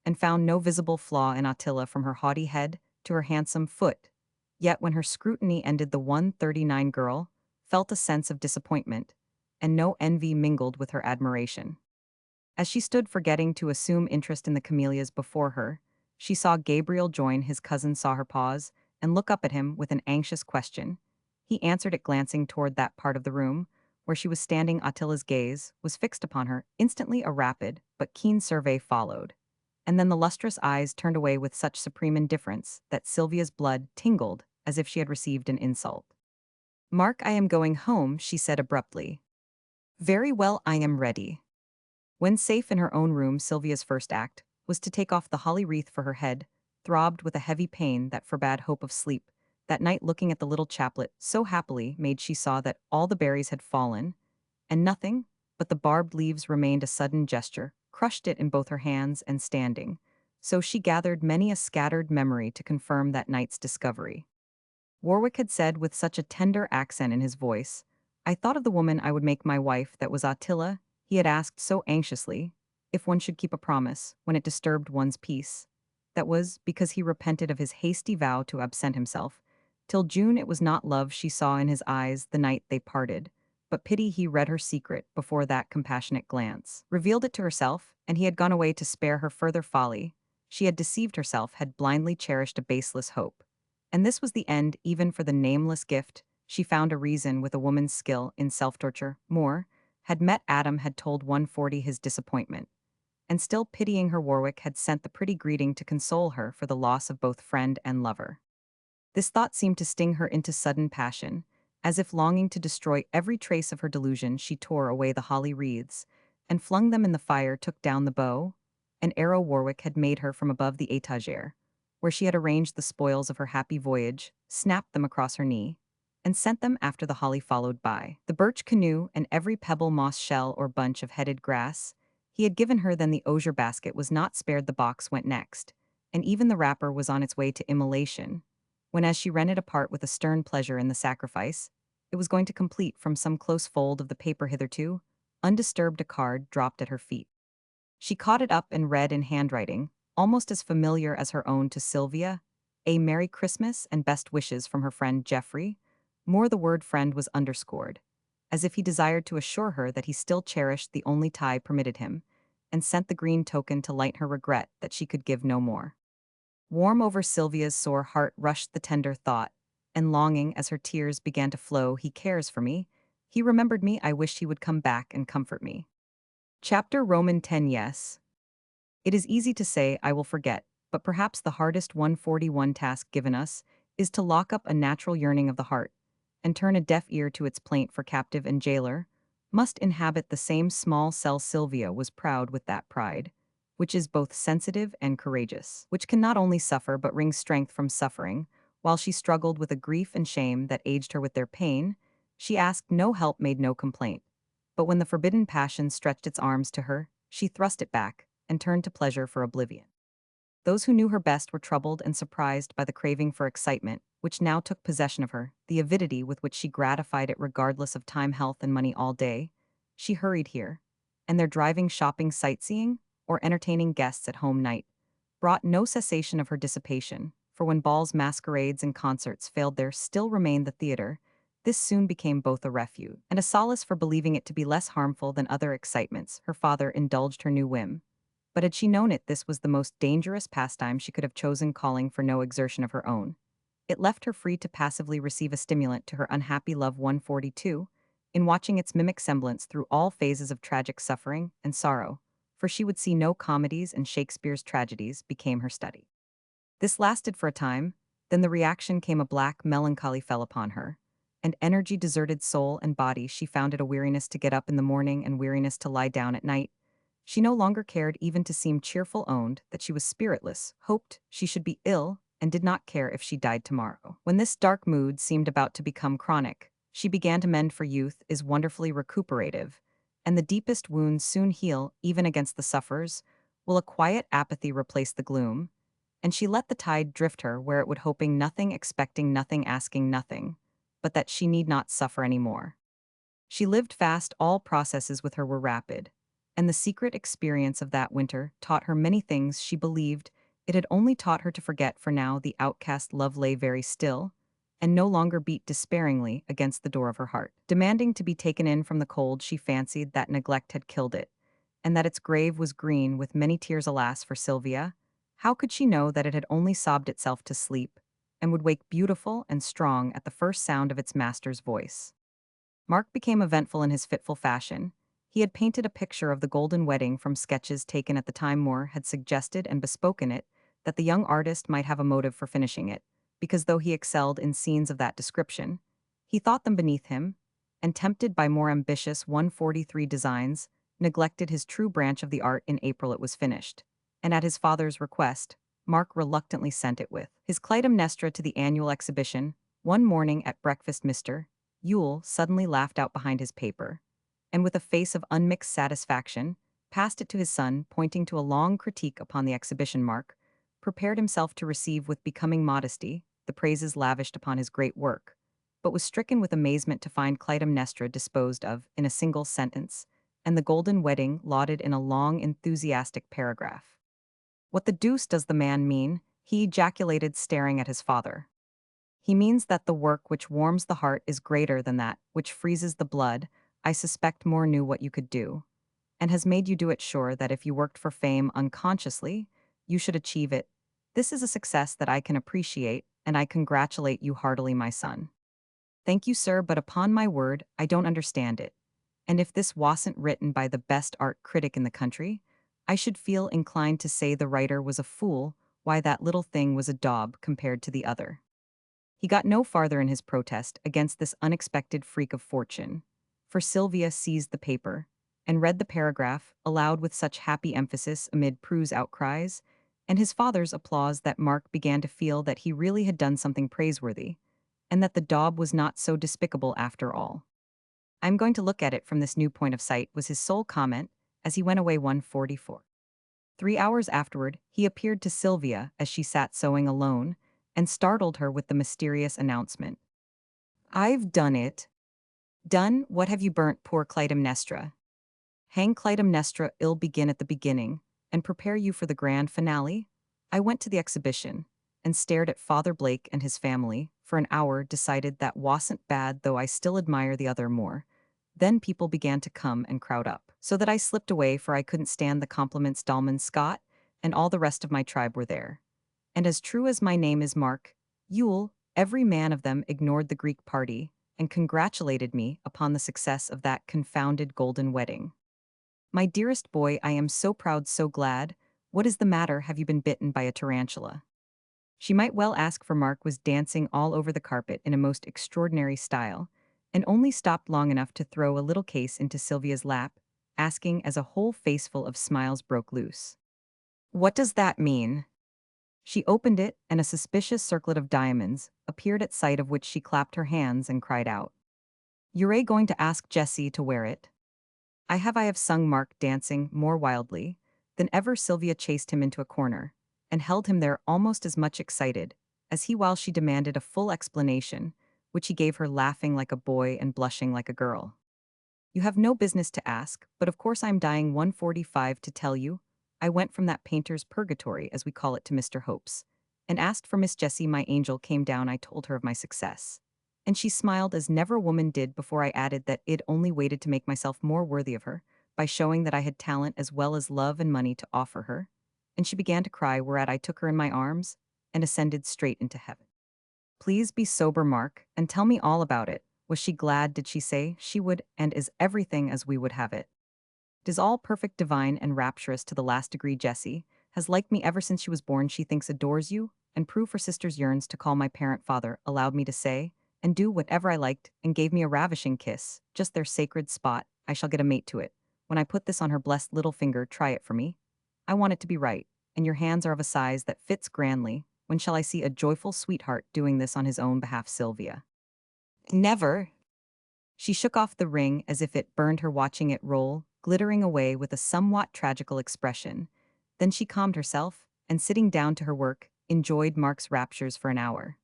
and found no visible flaw in Attila, from her haughty head to her handsome foot. Yet when her scrutiny ended, the 139 girl felt a sense of disappointment, and no envy mingled with her admiration. As she stood forgetting to assume interest in the camellias before her, she saw Gabriel join his cousin, saw her pause, and look up at him with an anxious question. He answered it, glancing toward that part of the room where she was standing. Attila's gaze was fixed upon her. Instantly a rapid, but keen survey followed. And then the lustrous eyes turned away with such supreme indifference that Sylvia's blood tingled as if she had received an insult. "Mark, I am going home," she said abruptly. "Very well, I am ready." When safe in her own room, Sylvia's first act was to take off the holly wreath for her head, throbbed with a heavy pain that forbade hope of sleep. That night, looking at the little chaplet so happily made, she saw that all the berries had fallen, and nothing but the barbed leaves remained. A sudden gesture crushed it in both her hands, and standing. So she gathered many a scattered memory to confirm that night's discovery. Warwick had said with such a tender accent in his voice, "I thought of the woman I would make my wife." That was Attila. He had asked so anxiously if one should keep a promise when it disturbed one's peace. That was because he repented of his hasty vow to absent himself. Till June it was not love she saw in his eyes the night they parted, but pity. He read her secret before that compassionate glance revealed it to herself, and he had gone away to spare her further folly. She had deceived herself, had blindly cherished a baseless hope. And this was the end even for the nameless gift. She found a reason with a woman's skill in self-torture. More, had met Adam, had told 140 his disappointment. And still pitying her, Warwick had sent the pretty greeting to console her for the loss of both friend and lover. This thought seemed to sting her into sudden passion. As if longing to destroy every trace of her delusion, she tore away the holly wreaths and flung them in the fire, took down the bow, an arrow Warwick had made her from above the étagère, where she had arranged the spoils of her happy voyage, snapped them across her knee, and sent them after the holly, followed by the birch canoe and every pebble, moss shell, or bunch of headed grass he had given her. Then the osier basket was not spared, the box went next, and even the wrapper was on its way to immolation, when, as she rent it apart with a stern pleasure in the sacrifice, it was going to complete from some close fold of the paper hitherto undisturbed, a card dropped at her feet. She caught it up and read in handwriting, almost as familiar as her own, to Sylvia, "A Merry Christmas and best wishes from her friend Geoffrey." More, the word friend was underscored, as if he desired to assure her that he still cherished the only tie permitted him, and sent the green token to light her regret that she could give no more. Warm over Sylvia's sore heart rushed the tender thought, and longing as her tears began to flow, "He cares for me. He remembered me. I wished he would come back and comfort me." Chapter Roman 10. Yes. It is easy to say, "I will forget," but perhaps the hardest 141 task given us is to lock up a natural yearning of the heart, and turn a deaf ear to its plaint, for captive and jailer must inhabit the same small cell. Sylvia was proud with that pride, which is both sensitive and courageous, which can not only suffer but wring strength from suffering. While she struggled with a grief and shame that aged her with their pain, she asked no help, made no complaint. But when the forbidden passion stretched its arms to her, she thrust it back and turned to pleasure for oblivion. Those who knew her best were troubled and surprised by the craving for excitement, which now took possession of her, the avidity with which she gratified it regardless of time, health, and money. All day she hurried here, and their driving, shopping, sightseeing, or entertaining guests at home night brought no cessation of her dissipation, for when balls, masquerades, and concerts failed, there still remained the theater. This soon became both a refuge and a solace, for believing it to be less harmful than other excitements, her father indulged her new whim. But had she known it, this was the most dangerous pastime she could have chosen, calling for no exertion of her own. It left her free to passively receive a stimulant to her unhappy love. 142, in watching its mimic semblance through all phases of tragic suffering and sorrow, for she would see no comedies, and Shakespeare's tragedies became her study. This lasted for a time, then the reaction came. A black melancholy fell upon her, and energy deserted soul and body. She found it a weariness to get up in the morning and weariness to lie down at night. She no longer cared even to seem cheerful, owned that she was spiritless, hoped she should be ill, and did not care if she died tomorrow. When this dark mood seemed about to become chronic, she began to mend, for youth is wonderfully recuperative, and the deepest wounds soon heal. Even against the sufferers will a quiet apathy replace the gloom, and she let the tide drift her where it would, hoping nothing, expecting nothing, asking nothing, but that she need not suffer any more. She lived fast, all processes with her were rapid, and the secret experience of that winter taught her many things she believed it had only taught her to forget. For now the outcast love lay very still, and no longer beat despairingly against the door of her heart, demanding to be taken in from the cold. She fancied that neglect had killed it, and that its grave was green with many tears. Alas for Sylvia! How could she know that it had only sobbed itself to sleep, and would wake beautiful and strong at the first sound of its master's voice? Mark became eventful in his fitful fashion. He had painted a picture of the golden wedding from sketches taken at the time Moore had suggested and bespoken it, that the young artist might have a motive for finishing it, because though he excelled in scenes of that description, he thought them beneath him, and tempted by more ambitious 143 designs, neglected his true branch of the art. In April it was finished, and at his father's request, Mark reluctantly sent it with his Clytemnestra to the annual exhibition. One morning at breakfast Mr. Yule suddenly laughed out behind his paper, and with a face of unmixed satisfaction, passed it to his son, pointing to a long critique upon the exhibition. Mark prepared himself to receive with becoming modesty the praises lavished upon his great work, but was stricken with amazement to find Clytemnestra disposed of in a single sentence, and the golden wedding lauded in a long, enthusiastic paragraph. "What the deuce does the man mean?" he ejaculated, staring at his father. "He means that the work which warms the heart is greater than that which freezes the blood. I suspect Moore knew what you could do, and has made you do it, sure that if you worked for fame unconsciously, you should achieve it. This is a success that I can appreciate, and I congratulate you heartily, my son." "Thank you, sir, but upon my word, I don't understand it. And if this wasn't written by the best art critic in the country, I should feel inclined to say the writer was a fool. Why, that little thing was a daub compared to the other." He got no farther in his protest against this unexpected freak of fortune, for Sylvia seized the paper and read the paragraph aloud with such happy emphasis amid Prue's outcries and his father's applause that Mark began to feel that he really had done something praiseworthy, and that the daub was not so despicable after all. "I'm going to look at it from this new point of sight," was his sole comment as he went away. 144. 3 hours afterward, he appeared to Sylvia as she sat sewing alone, and startled her with the mysterious announcement. "I've done it." "Done? What have you burnt, poor Clytemnestra?" "Hang Clytemnestra, it'll begin at the beginning, and prepare you for the grand finale." I went to the exhibition, and stared at Father Blake and his family, for an hour, decided that wasn't bad, though I still admire the other more. Then people began to come and crowd up, so that I slipped away, for I couldn't stand the compliments. Dalman Scott and all the rest of my tribe were there. And as true as my name is Mark Yule, every man of them ignored the Greek party and congratulated me upon the success of that confounded golden wedding. "My dearest boy, I am so proud, so glad. What is the matter? Have you been bitten by a tarantula?" She might well ask, for Mark was dancing all over the carpet in a most extraordinary style, and only stopped long enough to throw a little case into Sylvia's lap, asking as a whole faceful of smiles broke loose. "What does that mean?" She opened it, and a suspicious circlet of diamonds appeared, at sight of which she clapped her hands and cried out, "You're going to ask Jessie to wear it?" I have sung Mark, dancing more wildly than ever. Sylvia chased him into a corner, and held him there almost as much excited as he, while she demanded a full explanation, which he gave her, laughing like a boy and blushing like a girl. "You have no business to ask, but of course I'm dying. 145 to tell you. I went from that painter's purgatory, as we call it, to Mr. Hope's, and asked for Miss Jessie. My angel came down. I told her of my success, and she smiled as never woman did before. I added that I'd only waited to make myself more worthy of her, by showing that I had talent as well as love and money to offer her, and she began to cry, whereat I took her in my arms and ascended straight into heaven." "Please be sober, Mark, and tell me all about it. Was she glad? Did she say she would, and is everything as we would have it?" "'Tis all perfect, divine, and rapturous to the last degree. Jessie has liked me ever since she was born. She thinks, adores you, and proof her sisters yearns to call my parent father, allowed me to say and do whatever I liked, and gave me a ravishing kiss, just their sacred spot. I shall get a mate to it. When I put this on her blessed little finger, try it for me. I want it to be right, and your hands are of a size that fits grandly. When shall I see a joyful sweetheart doing this on his own behalf?" Sylvia. "Never." She shook off the ring as if it burned her, watching it roll, glittering away with a somewhat tragical expression. Then she calmed herself, and sitting down to her work, enjoyed Mark's raptures for an hour.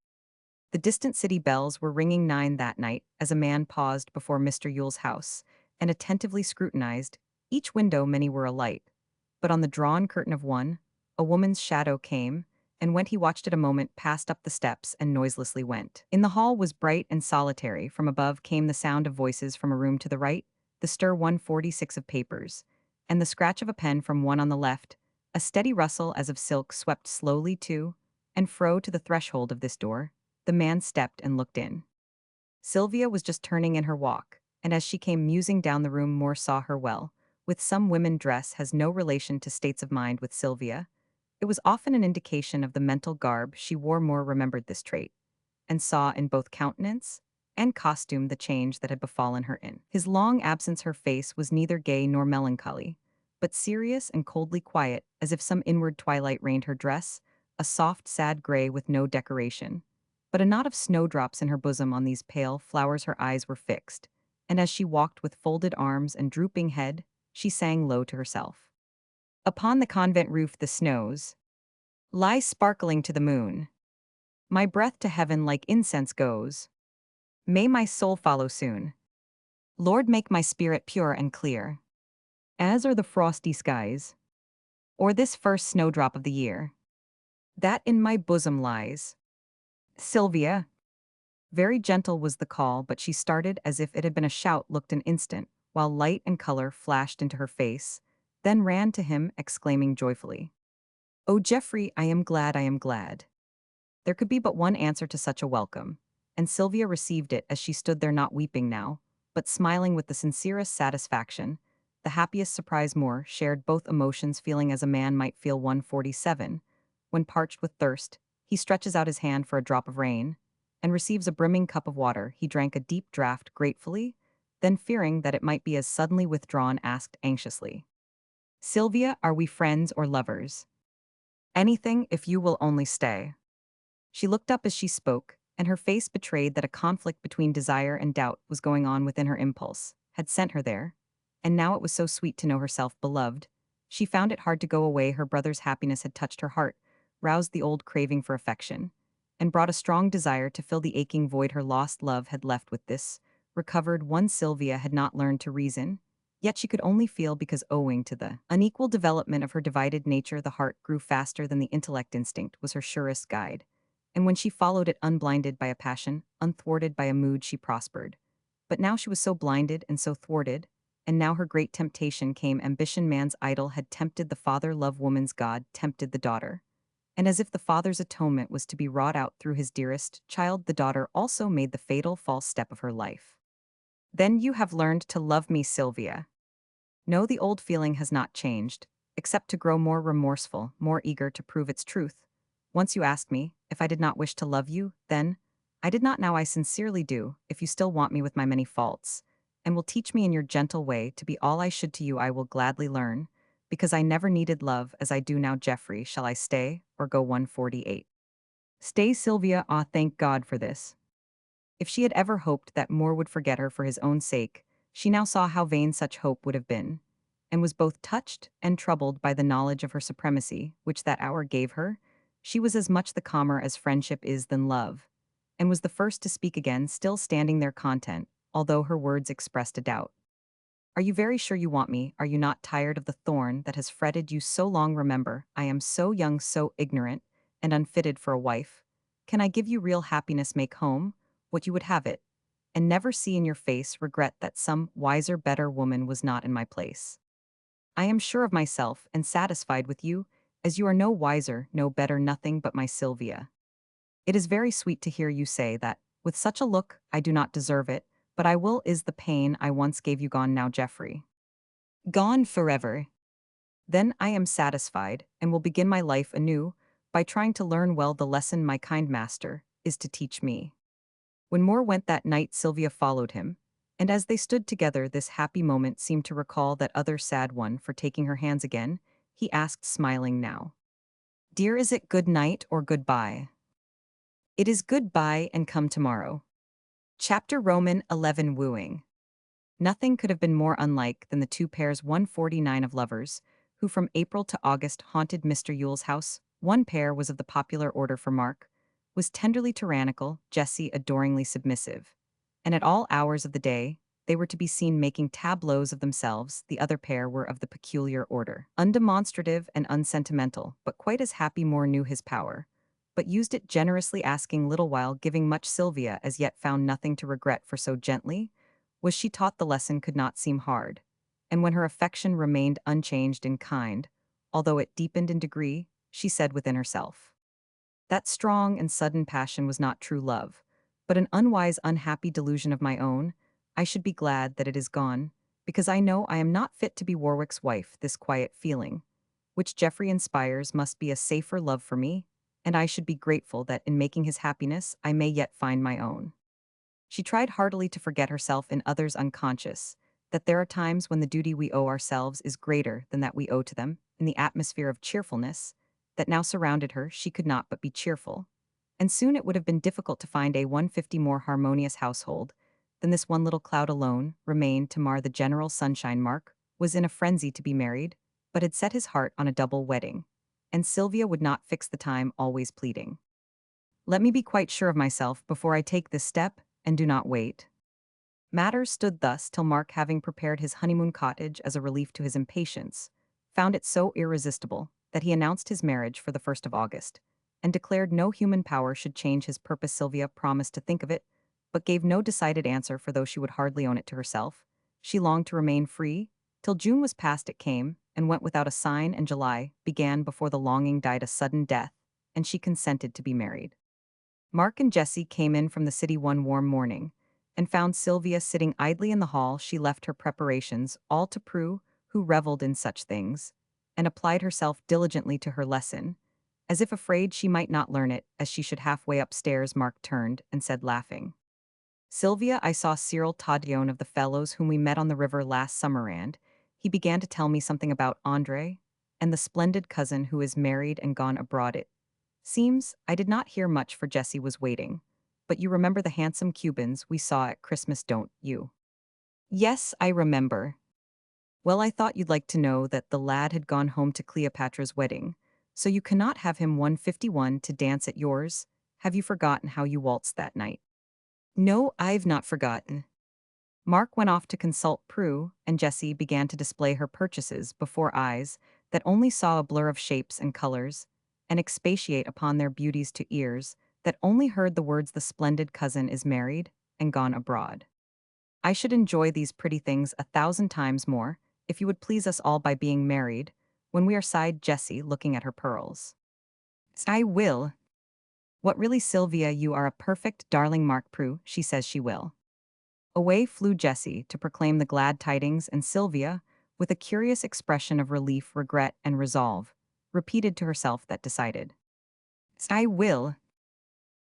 The distant city bells were ringing 9 that night as a man paused before Mr. Yule's house and attentively scrutinized each window. Many were alight, but on the drawn curtain of one, a woman's shadow came and went. He watched it a moment, passed up the steps, and noiselessly went. In the hall was bright and solitary. From above came the sound of voices from a room to the right, the stir 146 of papers, and the scratch of a pen from one on the left. A steady rustle as of silk swept slowly to and fro to the threshold of this door. The man stepped and looked in. Sylvia was just turning in her walk, and as she came musing down the room Moore saw her well. With some women dress has no relation to states of mind with Sylvia. It was often an indication of the mental garb she wore. Moore remembered this trait, and saw in both countenance and costume the change that had befallen her in his long absence. Her face was neither gay nor melancholy, but serious and coldly quiet, as if some inward twilight reigned. Her dress, a soft, sad gray with no decoration, but a knot of snowdrops in her bosom. On these pale flowers her eyes were fixed, and as she walked with folded arms and drooping head, she sang low to herself. Upon the convent roof the snows lie sparkling to the moon. My breath to heaven like incense goes. May my soul follow soon. Lord, make my spirit pure and clear, as are the frosty skies, or this first snowdrop of the year, that in my bosom lies. Sylvia. Very gentle was the call, but she started as if it had been a shout. Looked an instant, while light and color flashed into her face, then ran to him, exclaiming joyfully, "Oh, Geoffrey, I am glad, I am glad." There could be but one answer to such a welcome, and Sylvia received it as she stood there, not weeping now, but smiling with the sincerest satisfaction, the happiest surprise. Moore shared both emotions, feeling as a man might feel. 147. When parched with thirst, he stretches out his hand for a drop of rain, and receives a brimming cup of water. He drank a deep draught gratefully, then fearing that it might be as suddenly withdrawn, asked anxiously, "Sylvia, are we friends or lovers?" "Anything, if you will only stay." She looked up as she spoke, and her face betrayed that a conflict between desire and doubt was going on within her. Impulse had sent her there, and now it was so sweet to know herself beloved. She found it hard to go away. Her brother's happiness had touched her heart, roused the old craving for affection, and brought a strong desire to fill the aching void her lost love had left. With this recovered one, Sylvia had not learned to reason, yet she could only feel, because owing to the unequal development of her divided nature the heart grew faster than the intellect. Instinct was her surest guide, and when she followed it unblinded by a passion, unthwarted by a mood, she prospered. But now she was so blinded and so thwarted, and now her great temptation came. Ambition, man's idol, had tempted the father. Love, woman's god, tempted the daughter. And as if the father's atonement was to be wrought out through his dearest child, the daughter also made the fatal false step of her life. "Then you have learned to love me, Sylvia." No, the old feeling has not changed, except to grow more remorseful, more eager to prove its truth. Once you asked me if I did not wish to love you, then I did not. Now I sincerely do. If you still want me with my many faults, and will teach me in your gentle way to be all I should to you, I will gladly learn, because I never needed love as I do now. Geoffrey, shall I stay or go? 148. Stay, Sylvia. Ah, thank God for this. If she had ever hoped that Moore would forget her for his own sake, she now saw how vain such hope would have been, and was both touched and troubled by the knowledge of her supremacy, which that hour gave her. She was as much the calmer as friendship is than love, and was the first to speak again, still standing their content, although her words expressed a doubt. "Are you very sure you want me? Are you not tired of the thorn that has fretted you so long? Remember, I am so young, so ignorant, and unfitted for a wife. Can I give you real happiness, make home what you would have it, and never see in your face regret that some wiser, better woman was not in my place? I am sure of myself and satisfied with you, as you are no wiser, no better, nothing but my Sylvia. It is very sweet to hear you say that, with such a look. I do not deserve it, but I will. Is the pain I once gave you gone now, Geoffrey? Gone forever. Then I am satisfied, and will begin my life anew, by trying to learn well the lesson my kind master is to teach me." When Moore went that night, Sylvia followed him, and as they stood together, this happy moment seemed to recall that other sad one. For taking her hands again, he asked, smiling now, "Dear, is it good night or goodbye?" "It is goodbye, and come tomorrow." Chapter Roman 11. Wooing. Nothing could have been more unlike than the two pairs. 149 of lovers, who from April to August haunted Mr. Yule's house. One pair was of the popular order, for Mark was tenderly tyrannical, Jessie adoringly submissive, and at all hours of the day they were to be seen making tableaux of themselves. The other pair were of the peculiar order, undemonstrative and unsentimental, but quite as happy. Moore knew his power, but used it generously, asking little while giving much. Sylvia as yet found nothing to regret, for so gently was she taught the lesson could not seem hard, and when her affection remained unchanged and kind, although it deepened in degree, she said within herself, "That strong and sudden passion was not true love, but an unwise, unhappy delusion of my own. I should be glad that it is gone, because I know I am not fit to be Warwick's wife. This quiet feeling, which Geoffrey inspires, must be a safer love for me, and I should be grateful that in making his happiness I may yet find my own. She tried heartily to forget herself in others unconscious, that there are times when the duty we owe ourselves is greater than that we owe to them. In the atmosphere of cheerfulness that now surrounded her, she could not but be cheerful. And soon it would have been difficult to find a 150 more harmonious household than this one little cloud alone remained to mar the general sunshine. Mark was in a frenzy to be married, but had set his heart on a double wedding, and Sylvia would not fix the time, always pleading. Let me be quite sure of myself before I take this step, and do not wait. Matters stood thus till Mark, having prepared his honeymoon cottage as a relief to his impatience, found it so irresistible that he announced his marriage for the 1st of August, and declared no human power should change his purpose. Sylvia promised to think of it, but gave no decided answer, for though she would hardly own it to herself, she longed to remain free. Till June was past it came, and went without a sign, and July began before the longing died a sudden death, and she consented to be married. Mark and Jessie came in from the city one warm morning, and found Sylvia sitting idly in the hall. She left her preparations all to Prue, who reveled in such things, and applied herself diligently to her lesson, as if afraid she might not learn it. As she should halfway upstairs, Mark turned and said, laughing, "Sylvia, I saw Cyril Tadion of the fellows whom we met on the river last summer, and he began to tell me something about Andre and the splendid cousin who is married and gone abroad. It seems I did not hear much, for Jessie was waiting. But you remember the handsome Cubans we saw at Christmas, don't you?" "Yes, I remember." "Well, I thought you'd like to know that the lad had gone home to Cleopatra's wedding, so you cannot have him 151 to dance at yours. Have you forgotten how you waltzed that night?" "No, I've not forgotten." Mark went off to consult Prue, and Jessie began to display her purchases before eyes that only saw a blur of shapes and colors, and expatiate upon their beauties to ears that only heard the words, "The splendid cousin is married and gone abroad." "I should enjoy these pretty things 1,000 times more if you would please us all by being married when we are," sighed Jessie, looking at her pearls. "I will." "What, really, Sylvia, you are a perfect darling." "Mark, Prue, she says she will." Away flew Jessie to proclaim the glad tidings, and Sylvia, with a curious expression of relief, regret, and resolve, repeated to herself that decided, "I will."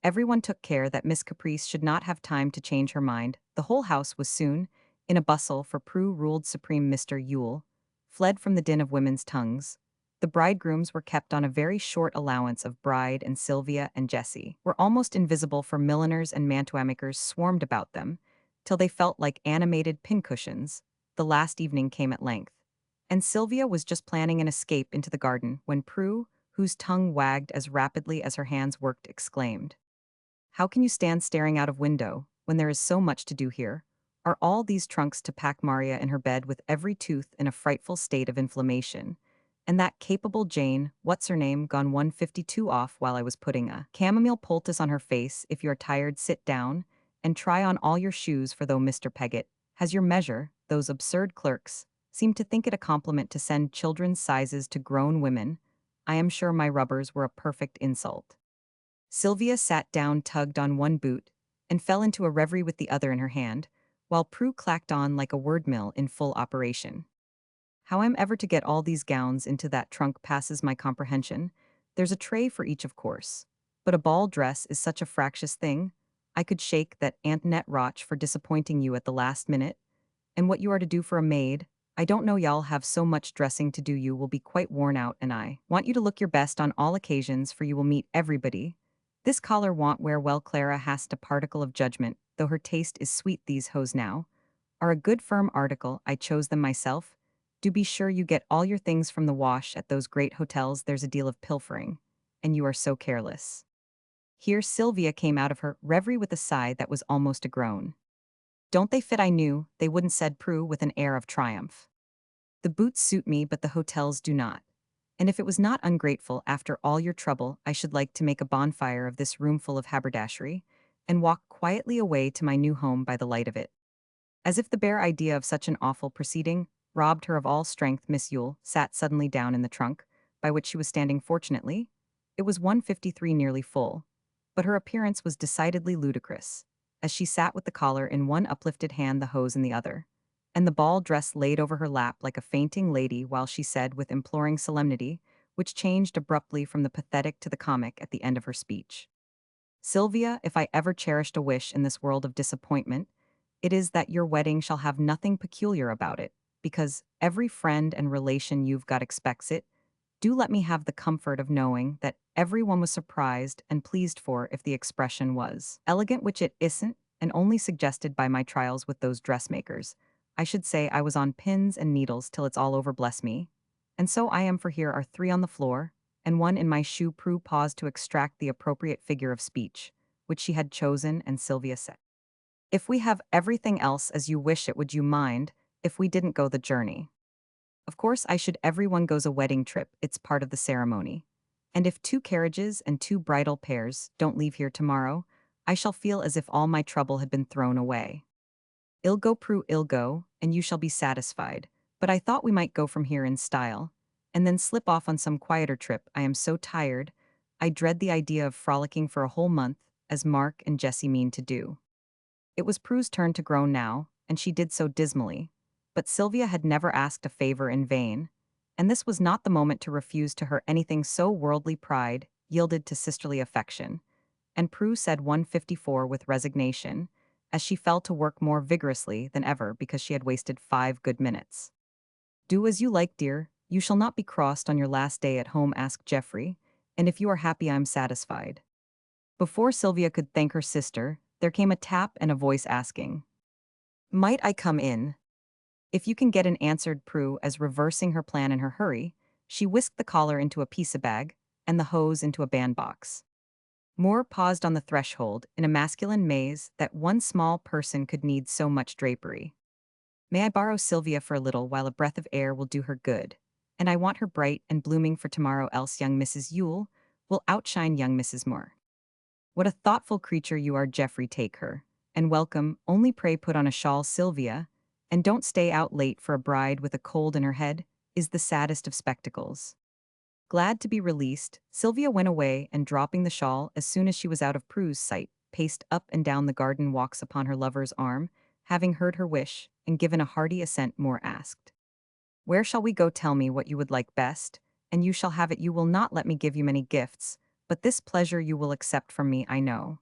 Everyone took care that Miss Caprice should not have time to change her mind. The whole house was soon in a bustle, for Prue ruled supreme. Mr. Yule fled from the din of women's tongues. The bridegrooms were kept on a very short allowance of bride, and Sylvia and Jessie were almost invisible, for milliners and mantua-makers swarmed about them, till they felt like animated pincushions. The last evening came at length, and Sylvia was just planning an escape into the garden when Prue, whose tongue wagged as rapidly as her hands worked, exclaimed, "How can you stand staring out of window when there is so much to do here? Are all these trunks to pack?" Maria, in her bed with every tooth in a frightful state of inflammation, and that capable Jane, what's her name, gone 152 off while I was putting a chamomile poultice on her face. "If you are tired, sit down and try on all your shoes, for though Mr. Peggott has your measure, those absurd clerks seem to think it a compliment to send children's sizes to grown women. I am sure my rubbers were a perfect insult." Sylvia sat down, tugged on one boot, and fell into a reverie with the other in her hand, while Prue clacked on like a word mill in full operation. "How I'm ever to get all these gowns into that trunk passes my comprehension. There's a tray for each, of course. But a ball dress is such a fractious thing. I could shake that Aunt Net Roch for disappointing you at the last minute. And what you are to do for a maid, I don't know. Y'all have so much dressing to do, you will be quite worn out, and I want you to look your best on all occasions, for you will meet everybody. This collar won't wear well. Clara hast a particle of judgment, though her taste is sweet. These hose now are a good firm article. I chose them myself. Do be sure you get all your things from the wash at those great hotels. There's a deal of pilfering, and you are so careless." Here Sylvia came out of her reverie with a sigh that was almost a groan. "Don't they fit? I knew they wouldn't," said Prue with an air of triumph. "The boots suit me, but the hotels do not. And if it was not ungrateful after all your trouble, I should like to make a bonfire of this roomful of haberdashery, and walk quietly away to my new home by the light of it." As if the bare idea of such an awful proceeding robbed her of all strength, Miss Yule sat suddenly down in the trunk, by which she was standing. Fortunately, it was 153, nearly full, but her appearance was decidedly ludicrous, as she sat with the collar in one uplifted hand, the hose in the other, and the ball dress laid over her lap like a fainting lady, while she said with imploring solemnity, which changed abruptly from the pathetic to the comic at the end of her speech. Sylvia, if I ever cherished a wish in this world of disappointment, it is that your wedding shall have nothing peculiar about it, because every friend and relation you've got expects it. Do let me have the comfort of knowing that everyone was surprised and pleased for if the expression was elegant, which it isn't, and only suggested by my trials with those dressmakers. I should say I was on pins and needles till it's all over, bless me. And so I am, for here are three on the floor, and one in my shoe. Prue paused to extract the appropriate figure of speech, which she had chosen, and Sylvia said, if we have everything else as you wish it, would you mind if we didn't go the journey? Of course, I should. Everyone goes a wedding trip, it's part of the ceremony. And if two carriages and two bridal pairs don't leave here tomorrow, I shall feel as if all my trouble had been thrown away. Ill go, Prue, ill go, and you shall be satisfied. But I thought we might go from here in style, and then slip off on some quieter trip. I am so tired. I dread the idea of frolicking for a whole month, as Mark and Jessie mean to do. It was Prue's turn to groan now, and she did so dismally. But Sylvia had never asked a favor in vain, and this was not the moment to refuse to her anything so worldly. Pride yielded to sisterly affection, and Prue said 154 with resignation, as she fell to work more vigorously than ever because she had wasted 5 good minutes. Do as you like, dear. You shall not be crossed on your last day at home, asked Geoffrey, and if you are happy, I am satisfied. Before Sylvia could thank her sister, there came a tap and a voice asking, might I come in? If you can get an, answered Prue, as reversing her plan in her hurry, she whisked the collar into a pizza bag and the hose into a bandbox. Moore paused on the threshold in a masculine maze that one small person could need so much drapery. May I borrow Sylvia for a little while? A breath of air will do her good, and I want her bright and blooming for tomorrow, else young Mrs. Yule will outshine young Mrs. Moore. What a thoughtful creature you are, Geoffrey. Take her, and welcome. Only pray put on a shawl, Sylvia, and don't stay out late, for a bride with a cold in her head is the saddest of spectacles. Glad to be released, Sylvia went away, and dropping the shawl as soon as she was out of Prue's sight, paced up and down the garden walks upon her lover's arm, having heard her wish and given a hearty assent. Moore asked, where shall we go? Tell me what you would like best, and you shall have it. You will not let me give you many gifts, but this pleasure you will accept from me, I know.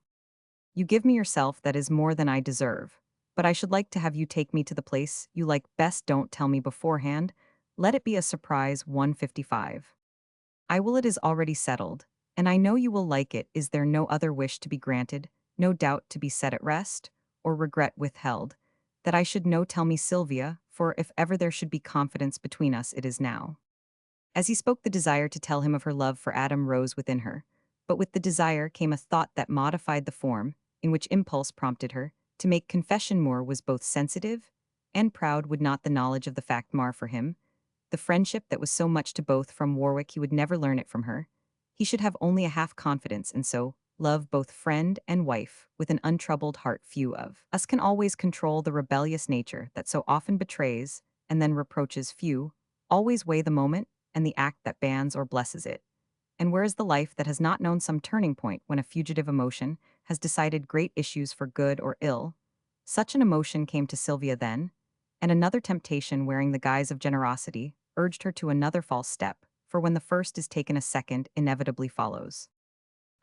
You give me yourself, that is more than I deserve. But I should like to have you take me to the place you like best. Don't tell me beforehand. Let it be a surprise. 155. I will. It is already settled, and I know you will like it. Is there no other wish to be granted, no doubt to be set at rest, or regret withheld, that I should know? Tell me, Sylvia, for if ever there should be confidence between us, it is now. As he spoke, the desire to tell him of her love for Adam rose within her, but with the desire came a thought that modified the form in which impulse prompted her to make confession. Moore was both sensitive and proud. Would not the knowledge of the fact mar for him the friendship that was so much to both? From Warwick he would never learn it from her. He should have only a half confidence, and so love both friend and wife with an untroubled heart. Few of us can always control the rebellious nature that so often betrays and then reproaches. Few always weigh the moment and the act that bans or blesses it. And where is the life that has not known some turning point when a fugitive emotion has decided great issues for good or ill? Such an emotion came to Sylvia then, and another temptation wearing the guise of generosity urged her to another false step, for when the first is taken, a second inevitably follows.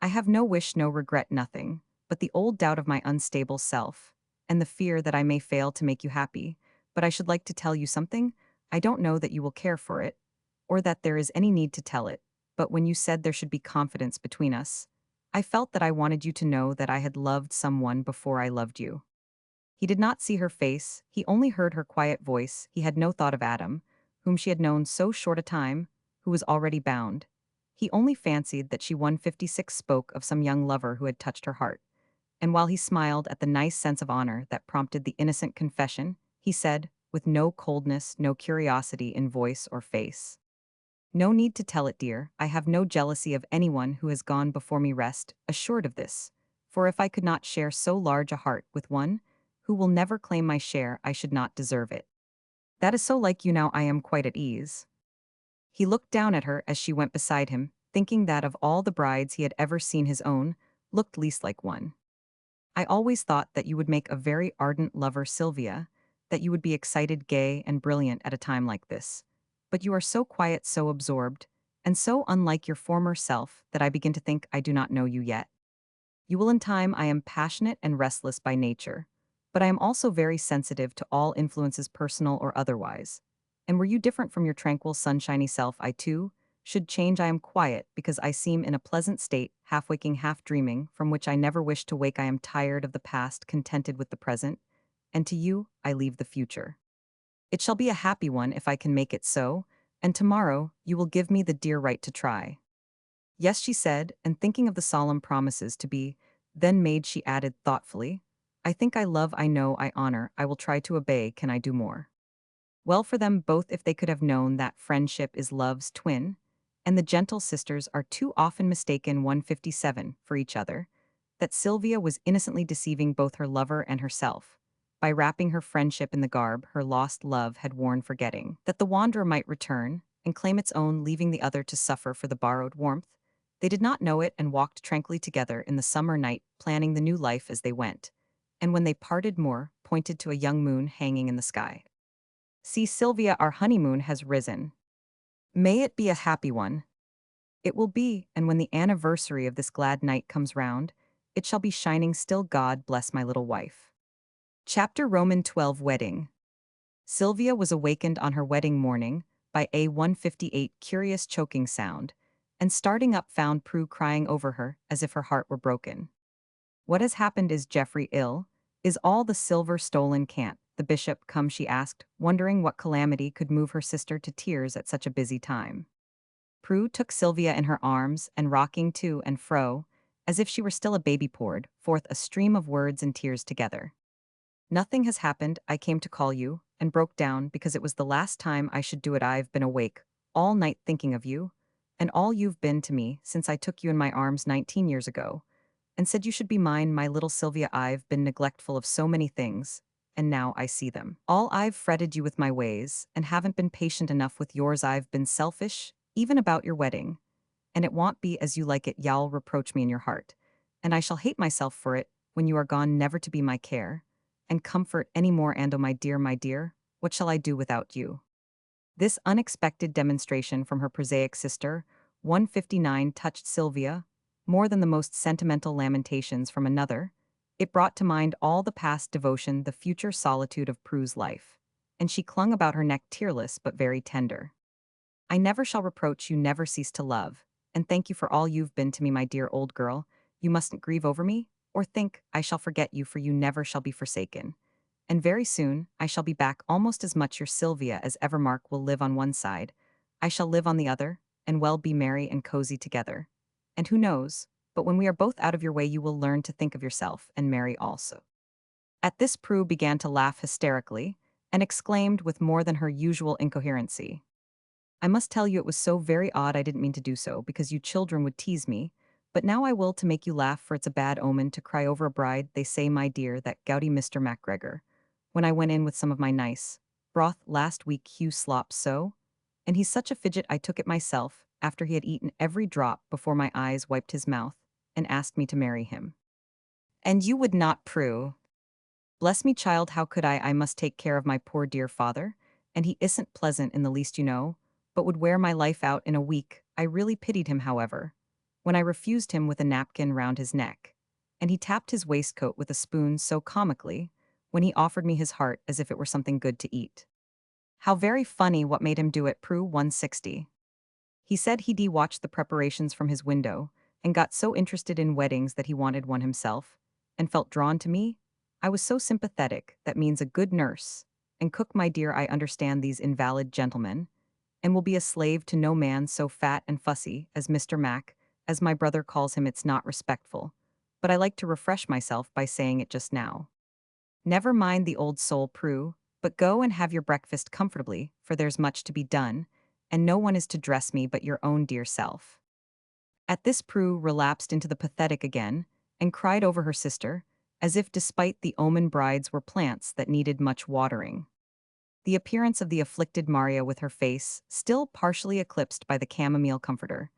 I have no wish, no regret, nothing, but the old doubt of my unstable self, and the fear that I may fail to make you happy. But I should like to tell you something. I don't know that you will care for it, or that there is any need to tell it, but when you said there should be confidence between us, I felt that I wanted you to know that I had loved someone before I loved you. He did not see her face, he only heard her quiet voice. He had no thought of Adam, whom she had known so short a time, who was already bound. He only fancied that she 156 spoke of some young lover who had touched her heart, and while he smiled at the nice sense of honor that prompted the innocent confession, he said, with no coldness, no curiosity in voice or face, no need to tell it, dear. I have no jealousy of anyone who has gone before me. Rest assured of this, for if I could not share so large a heart with one who will never claim my share, I should not deserve it. That is so like you. Now I am quite at ease. He looked down at her as she went beside him, thinking that of all the brides he had ever seen, his own looked least like one. I always thought that you would make a very ardent lover, Sylvia, that you would be excited, gay, and brilliant at a time like this. But you are so quiet, so absorbed, and so unlike your former self that I begin to think I do not know you yet. You will in time. I am passionate and restless by nature, but I am also very sensitive to all influences, personal or otherwise. And were you different from your tranquil, sunshiny self, I too should change. I am quiet because I seem in a pleasant state, half waking, half dreaming, from which I never wish to wake. I am tired of the past, contented with the present, and to you I leave the future. It shall be a happy one if I can make it so, and tomorrow you will give me the dear right to try. Yes, she said, and thinking of the solemn promises to be then made, she added thoughtfully, I think I love, I know, I honor, I will try to obey, can I do more? Well for them both if they could have known that friendship is love's twin, and the gentle sisters are too often mistaken 157 for each other, that Sylvia was innocently deceiving both her lover and herself. By wrapping her friendship in the garb her lost love had worn, forgetting that the wanderer might return and claim its own, leaving the other to suffer for the borrowed warmth. They did not know it and walked tranquilly together in the summer night, planning the new life as they went. And when they parted, Moore pointed to a young moon hanging in the sky. See, Sylvia, our honeymoon has risen. May it be a happy one. It will be, and when the anniversary of this glad night comes round, it shall be shining still. God bless my little wife. Chapter Roman 12 Wedding. Sylvia was awakened on her wedding morning by a 158 curious choking sound, and starting up found Prue crying over her as if her heart were broken. What has happened? Is Geoffrey ill? Is all the silver stolen? Can't the bishop come? She asked, wondering what calamity could move her sister to tears at such a busy time. Prue took Sylvia in her arms and rocking to and fro, as if she were still a baby, poured forth a stream of words and tears together. Nothing has happened. I came to call you, and broke down because it was the last time I should do it. I've been awake all night thinking of you, and all you've been to me since I took you in my arms 19 years ago, and said you should be mine, my little Sylvia. I've been neglectful of so many things, and now I see them all. I've fretted you with my ways, and haven't been patient enough with yours. I've been selfish, even about your wedding, and it won't be as you like it. You'll reproach me in your heart, and I shall hate myself for it when you are gone, never to be my care and comfort any more. And oh, my dear, what shall I do without you? This unexpected demonstration from her prosaic sister, 159, touched Sylvia more than the most sentimental lamentations from another. It brought to mind all the past devotion, the future solitude of Prue's life, and she clung about her neck, tearless but very tender. I never shall reproach you, never cease to love, and thank you for all you've been to me, my dear old girl. You mustn't grieve over me, or think I shall forget you, for you never shall be forsaken. And very soon I shall be back, almost as much your Sylvia as ever. Mark will live on one side, I shall live on the other, and well be merry and cozy together. And who knows, but when we are both out of your way you will learn to think of yourself, and marry also. At this Prue began to laugh hysterically, and exclaimed with more than her usual incoherency, I must tell you it was so very odd. I didn't mean to do so, because you children would tease me, but now I will, to make you laugh, for it's a bad omen to cry over a bride. They say, my dear, that gouty Mr. MacGregor, when I went in with some of my nice broth last week, Hugh slopped so, and he's such a fidget. I took it myself, after he had eaten every drop, before my eyes, wiped his mouth, and asked me to marry him. And you would not, Prue? Bless me, child, how could I? I must take care of my poor dear father, and he isn't pleasant in the least, you know, but would wear my life out in a week. I really pitied him, however, when I refused him with a napkin round his neck, and he tapped his waistcoat with a spoon so comically, when he offered me his heart as if it were something good to eat. How very funny! What made him do it? Prue 160. He said he'd watched the preparations from his window, and got so interested in weddings that he wanted one himself, and felt drawn to me. I was so sympathetic, that means a good nurse and cook, my dear. I understand these invalid gentlemen, and will be a slave to no man so fat and fussy as Mr. Mac, as my brother calls him. It's not respectful, but I like to refresh myself by saying it just now. Never mind the old soul, Prue, but go and have your breakfast comfortably, for there's much to be done, and no one is to dress me but your own dear self. At this Prue relapsed into the pathetic again, and cried over her sister, as if despite the omen brides were plants that needed much watering. The appearance of the afflicted Maria, with her face still partially eclipsed by the chamomile comforter,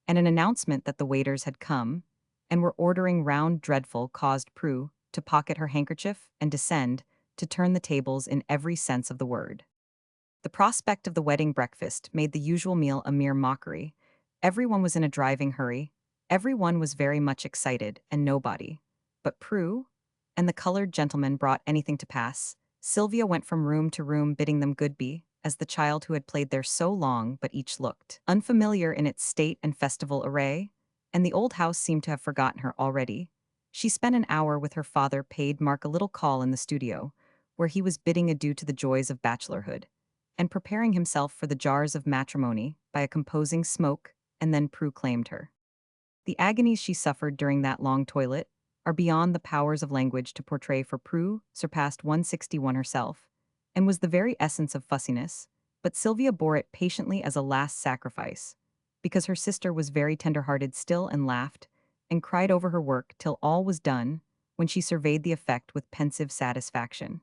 and an announcement that the waiters had come and were ordering round dreadful, caused Prue to pocket her handkerchief and descend, to turn the tables in every sense of the word. The prospect of the wedding breakfast made the usual meal a mere mockery. Everyone was in a driving hurry. Everyone was very much excited, and nobody but Prue and the colored gentleman brought anything to pass. Sylvia went from room to room bidding them goodbye, as the child who had played there so long, but each looked unfamiliar in its state and festival array, and the old house seemed to have forgotten her already. She spent an hour with her father, paid Mark a little call in the studio, where he was bidding adieu to the joys of bachelorhood and preparing himself for the jars of matrimony by a composing smoke, and then Prue claimed her. The agonies she suffered during that long toilet are beyond the powers of language to portray, for Prue surpassed 161 herself, and was the very essence of fussiness, but Sylvia bore it patiently as a last sacrifice, because her sister was very tender-hearted still and laughed, and cried over her work till all was done, when she surveyed the effect with pensive satisfaction.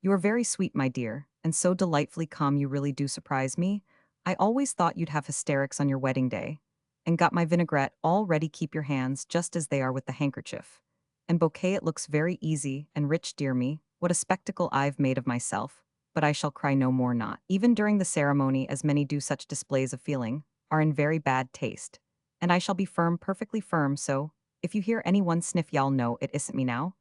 "You are very sweet, my dear, and so delightfully calm, you really do surprise me. I always thought you'd have hysterics on your wedding day. And got my vinaigrette all ready, keep your hands just as they are with the handkerchief. And bouquet, it looks very easy and rich, dear me, what a spectacle I've made of myself, but I shall cry no more, not even during the ceremony, as many do such displays of feeling, are in very bad taste. And I shall be firm, perfectly firm, so, if you hear anyone sniff, y'all know it isn't me now.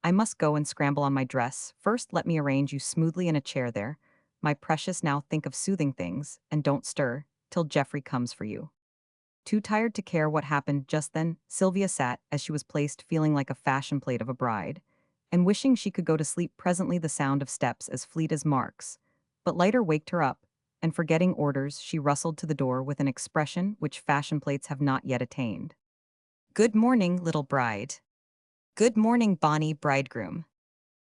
I must go and scramble on my dress. First let me arrange you smoothly in a chair there. My precious, now think of soothing things, and don't stir, till Geoffrey comes for you." Too tired to care what happened just then, Sylvia sat, as she was placed, feeling like a fashion plate of a bride, and wishing she could go to sleep. Presently the sound of steps as fleet as Mark's, but lighter, waked her up, and forgetting orders, she rustled to the door with an expression which fashion plates have not yet attained. "Good morning, little bride." "Good morning, bonny bridegroom."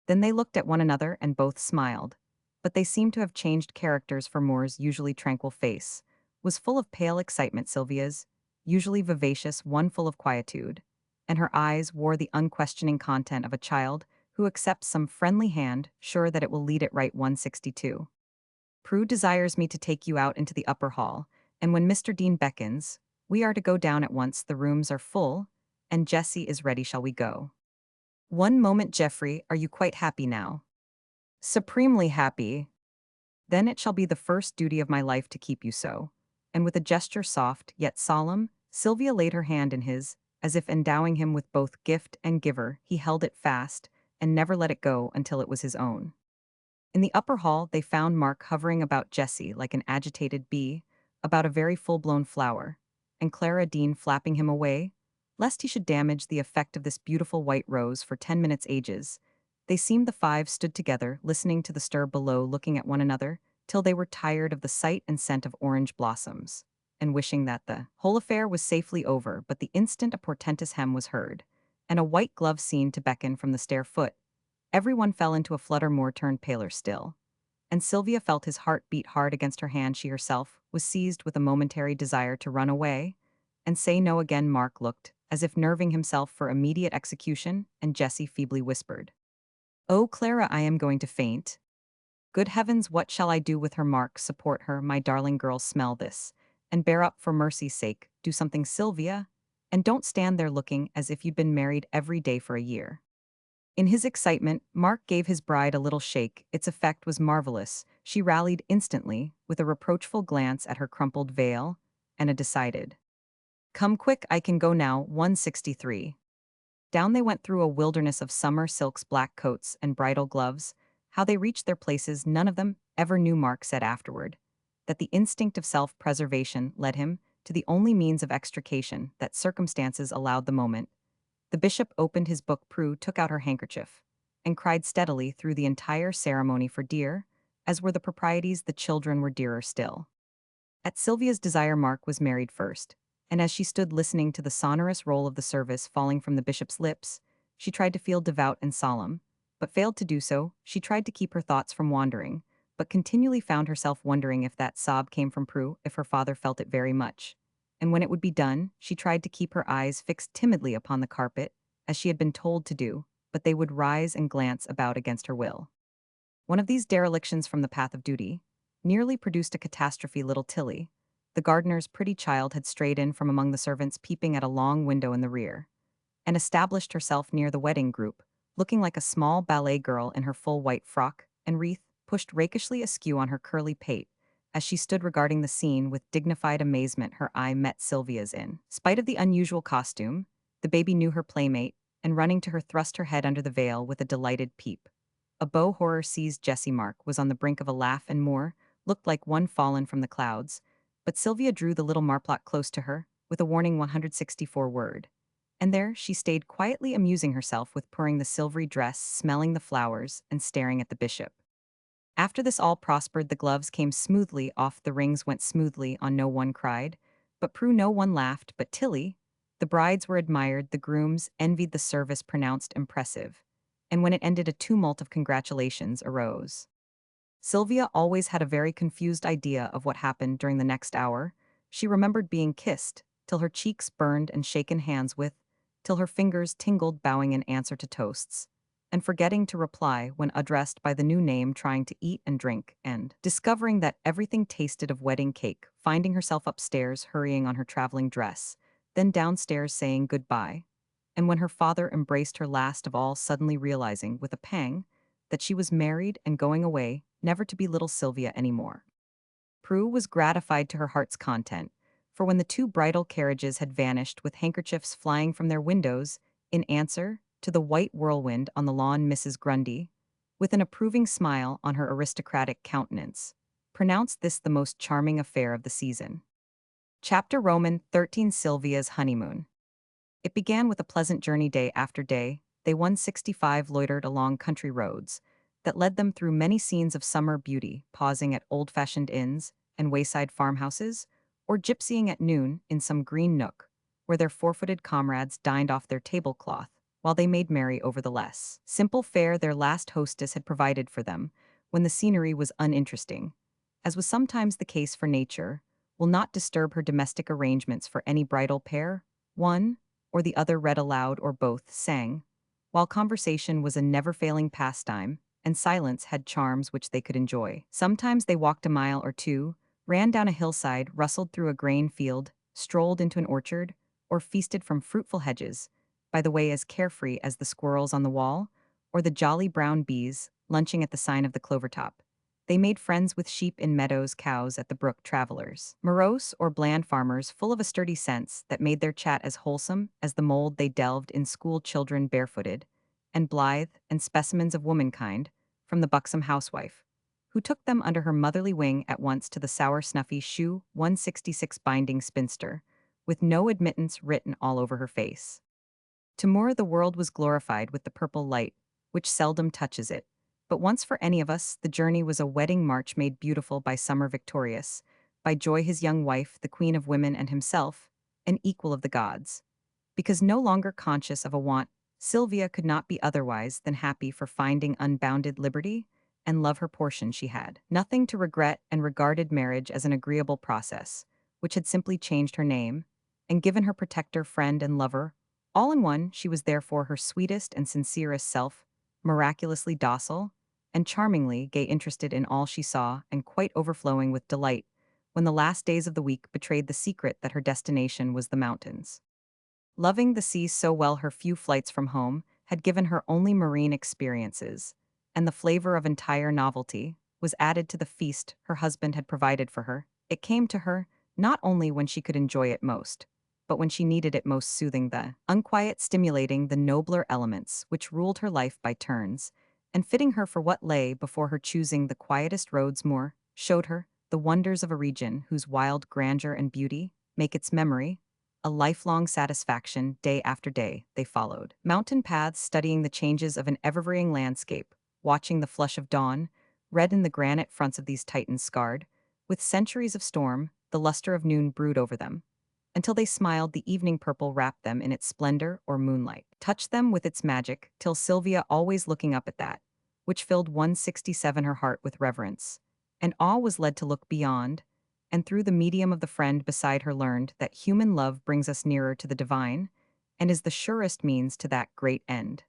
Then they looked at one another and both smiled, but they seemed to have changed characters, for Moore's usually tranquil face was full of pale excitement, Sylvia's, usually vivacious, one full of quietude, and her eyes wore the unquestioning content of a child who accepts some friendly hand, sure that it will lead it right. 162. "Prue desires me to take you out into the upper hall, and when Mr. Dean beckons, we are to go down at once. The rooms are full, and Jessie is ready. Shall we go?" "One moment, Geoffrey, are you quite happy now?" "Supremely happy." "Then it shall be the first duty of my life to keep you so." And with a gesture soft, yet solemn, Sylvia laid her hand in his, as if endowing him with both gift and giver. He held it fast, and never let it go until it was his own. In the upper hall they found Mark hovering about Jessie like an agitated bee, about a very full-blown flower, and Clara Dean flapping him away, lest he should damage the effect of this beautiful white rose for 10 minutes ages. They seemed, the five stood together, listening to the stir below, looking at one another, till they were tired of the sight and scent of orange blossoms, and wishing that the whole affair was safely over. But the instant a portentous hem was heard, and a white glove seen to beckon from the stair foot, everyone fell into a flutter. Moore turned paler still, and Sylvia felt his heart beat hard against her hand. She herself was seized with a momentary desire to run away and say no again. Mark looked as if nerving himself for immediate execution, and Jessie feebly whispered, "Oh, Clara, I am going to faint." "Good heavens, what shall I do with her, Mark? Support her, my darling girl. Smell this, and bear up, for mercy's sake. Do something, Sylvia, and don't stand there looking as if you'd been married every day for a year." In his excitement, Mark gave his bride a little shake. Its effect was marvelous. She rallied instantly, with a reproachful glance at her crumpled veil, and a decided, "Come quick, I can go now." 163. Down they went through a wilderness of summer silks, black coats, and bridal gloves. How they reached their places none of them ever knew. Mark said afterward that the instinct of self-preservation led him to the only means of extrication that circumstances allowed. The moment the bishop opened his book, Prue took out her handkerchief and cried steadily through the entire ceremony, for dear, as were the proprieties, the children were dearer still. At Sylvia's desire, Mark was married first, and as she stood listening to the sonorous roll of the service falling from the bishop's lips, she tried to feel devout and solemn, but failed to do so. She tried to keep her thoughts from wandering, but continually found herself wondering if that sob came from Prue, if her father felt it very much. And when it would be done, she tried to keep her eyes fixed timidly upon the carpet, as she had been told to do, but they would rise and glance about against her will. One of these derelictions from the path of duty nearly produced a catastrophe. Little Tilly, the gardener's pretty child, had strayed in from among the servants, peeping at a long window in the rear, and established herself near the wedding group, looking like a small ballet girl in her full white frock and wreath, pushed rakishly askew on her curly pate. As she stood regarding the scene with dignified amazement, her eye met Sylvia's in. Spite of the unusual costume, the baby knew her playmate, and running to her thrust her head under the veil with a delighted peep. A beau horror-seized Jessie Mark was on the brink of a laugh and more, looked like one fallen from the clouds, but Sylvia drew the little marplot close to her, with a warning 164 word. And there she stayed quietly amusing herself with purring the silvery dress, smelling the flowers, and staring at the bishop. After this all prospered, the gloves came smoothly off, the rings went smoothly on, no one cried, but Prue no one laughed, but Tilly. The brides were admired, the grooms envied the service pronounced impressive, and when it ended a tumult of congratulations arose. Sylvia always had a very confused idea of what happened during the next hour. She remembered being kissed, till her cheeks burned, and shaken hands with, till her fingers tingled bowing in answer to toasts, and forgetting to reply when addressed by the new name, trying to eat and drink, and discovering that everything tasted of wedding cake, finding herself upstairs hurrying on her traveling dress, then downstairs saying goodbye, and when her father embraced her last of all, suddenly realizing, with a pang, that she was married and going away, never to be little Sylvia anymore. Prue was gratified to her heart's content, for when the two bridal carriages had vanished with handkerchiefs flying from their windows, in answer to the white whirlwind on the lawn, Mrs. Grundy, with an approving smile on her aristocratic countenance, pronounced this the most charming affair of the season. Chapter Roman 13 Sylvia's Honeymoon. It began with a pleasant journey day after day. They 165 loitered along country roads that led them through many scenes of summer beauty, pausing at old-fashioned inns and wayside farmhouses, or gypsying at noon in some green nook, where their four-footed comrades dined off their tablecloth, while they made merry over the less simple fare their last hostess had provided for them, when the scenery was uninteresting. As was sometimes the case, for nature will not disturb her domestic arrangements for any bridal pair. One or the other read aloud, or both sang, while conversation was a never-failing pastime, and silence had charms which they could enjoy. Sometimes they walked a mile or two, ran down a hillside, rustled through a grain field, strolled into an orchard, or feasted from fruitful hedges, by the way as carefree as the squirrels on the wall, or the jolly brown bees, lunching at the sign of the clover-top. They made friends with sheep in meadows, cows at the brook, travelers, morose or bland farmers full of a sturdy sense that made their chat as wholesome as the mold they delved in, school children barefooted, and blithe, and specimens of womankind, from the buxom housewife, who took them under her motherly wing at once, to the sour snuffy shoe 166 binding spinster, with no admittance written all over her face. To Moore the world was glorified with the purple light, which seldom touches it. But once for any of us, the journey was a wedding march made beautiful by summer victorious, by joy his young wife, the queen of women, and himself, an equal of the gods. Because no longer conscious of a want, Sylvia could not be otherwise than happy for finding unbounded liberty and love her portion. She had nothing to regret, and regarded marriage as an agreeable process, which had simply changed her name and given her protector, friend, and lover all in one. She was therefore her sweetest and sincerest self, miraculously docile and charmingly gay, interested in all she saw, and quite overflowing with delight when the last days of the week betrayed the secret that her destination was the mountains. Loving the sea so well, her few flights from home had given her only marine experiences, and the flavor of entire novelty was added to the feast her husband had provided for her. It came to her not only when she could enjoy it most, but when she needed it most, soothing the unquiet, stimulating the nobler elements which ruled her life by turns, and fitting her for what lay before her, choosing the quietest roads. More showed her the wonders of a region whose wild grandeur and beauty make its memory a lifelong satisfaction. Day after day, they followed mountain paths, studying the changes of an ever-varying landscape, watching the flush of dawn, red in the granite fronts of these titans scarred, with centuries of storm, the luster of noon brood over them, until they smiled, the evening purple wrapped them in its splendor, or moonlight touched them with its magic, till Sylvia, always looking up at that, which filled 167 her heart with reverence, and awe, was led to look beyond, and through the medium of the friend beside her learned that human love brings us nearer to the divine, and is the surest means to that great end.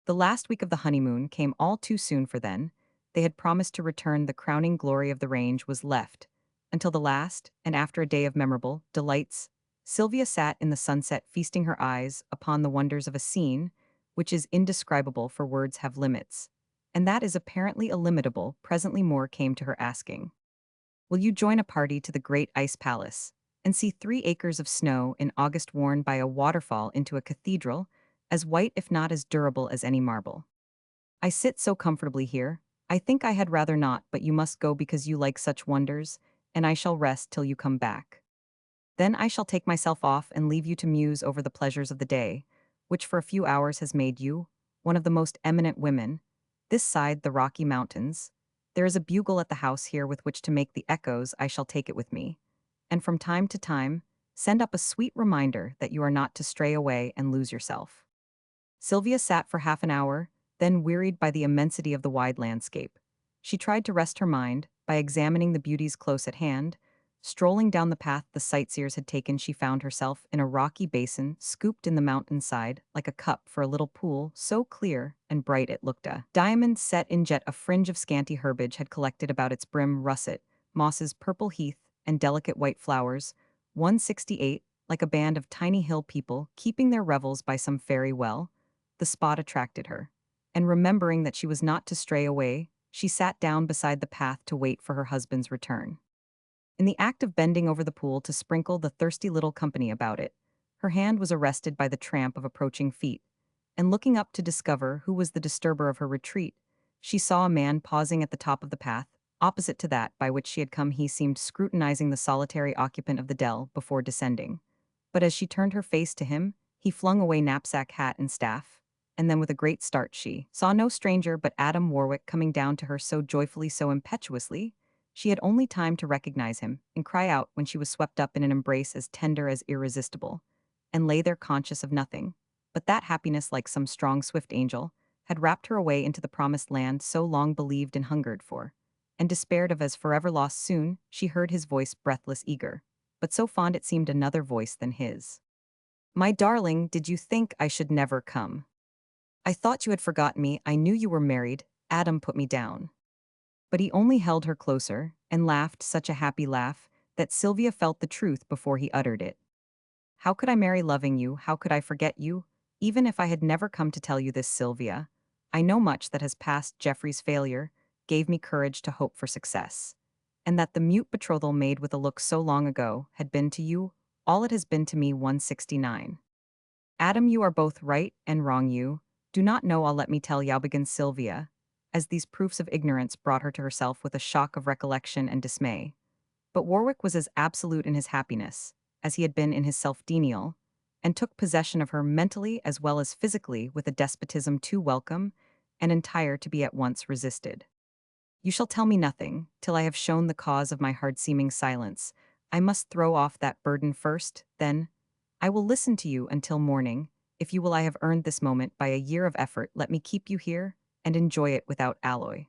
The last week of the honeymoon came all too soon, for then they had promised to return. The crowning glory of the range was left until the last, and after a day of memorable delights, Sylvia sat in the sunset, feasting her eyes upon the wonders of a scene which is indescribable for words have limits. And that is apparently illimitable, presently more came to her asking. Will you join a party to the great ice palace, and see 3 acres of snow in August worn by a waterfall into a cathedral, as white if not as durable as any marble? I sit so comfortably here. I think I had rather not, but you must go because you like such wonders, and I shall rest till you come back. Then I shall take myself off and leave you to muse over the pleasures of the day, which for a few hours has made you one of the most eminent women. This side the Rocky Mountains. There is a bugle at the house here with which to make the echoes. I shall take it with me. And from time to time, send up a sweet reminder that you are not to stray away and lose yourself. Sylvia sat for half an hour, then wearied by the immensity of the wide landscape. She tried to rest her mind by examining the beauties close at hand. Strolling down the path the sightseers had taken, she found herself in a rocky basin scooped in the mountainside like a cup for a little pool, so clear and bright it looked a diamond set in jet. A fringe of scanty herbage had collected about its brim, russet, mosses, purple heath, and delicate white flowers. 168, like a band of tiny hill people keeping their revels by some fairy well. The spot attracted her, and remembering that she was not to stray away, she sat down beside the path to wait for her husband's return. In the act of bending over the pool to sprinkle the thirsty little company about it, her hand was arrested by the tramp of approaching feet, and looking up to discover who was the disturber of her retreat, she saw a man pausing at the top of the path, opposite to that by which she had come. He seemed scrutinizing the solitary occupant of the dell before descending. But as she turned her face to him, he flung away knapsack, hat, and staff, and then with a great start she saw no stranger but Adam Warwick coming down to her so joyfully, so impetuously. She had only time to recognize him and cry out when she was swept up in an embrace as tender as irresistible, and lay there conscious of nothing. But that happiness, like some strong, swift angel, had wrapped her away into the promised land so long believed and hungered for, and despaired of as forever lost. Soon she heard his voice, breathless, eager, but so fond it seemed another voice than his. My darling, did you think I should never come? I thought you had forgotten me. I knew you were married. Adam put me down. But he only held her closer and laughed such a happy laugh that Sylvia felt the truth before he uttered it. How could I marry loving you? How could I forget you? Even if I had never come to tell you this, Sylvia, I know much that has passed. Geoffrey's failure gave me courage to hope for success, and that the mute betrothal made with a look so long ago had been to you all it has been to me. 169. Adam, you are both right and wrong. You do not know all, let me tell you, begins Sylvia, as these proofs of ignorance brought her to herself with a shock of recollection and dismay. But Warwick was as absolute in his happiness as he had been in his self-denial, and took possession of her mentally as well as physically with a despotism too welcome and entire to be at once resisted. You shall tell me nothing till I have shown the cause of my hard-seeming silence. I must throw off that burden first, then I will listen to you until morning. If you will, I have earned this moment by a year of effort. Let me keep you here and enjoy it without alloy.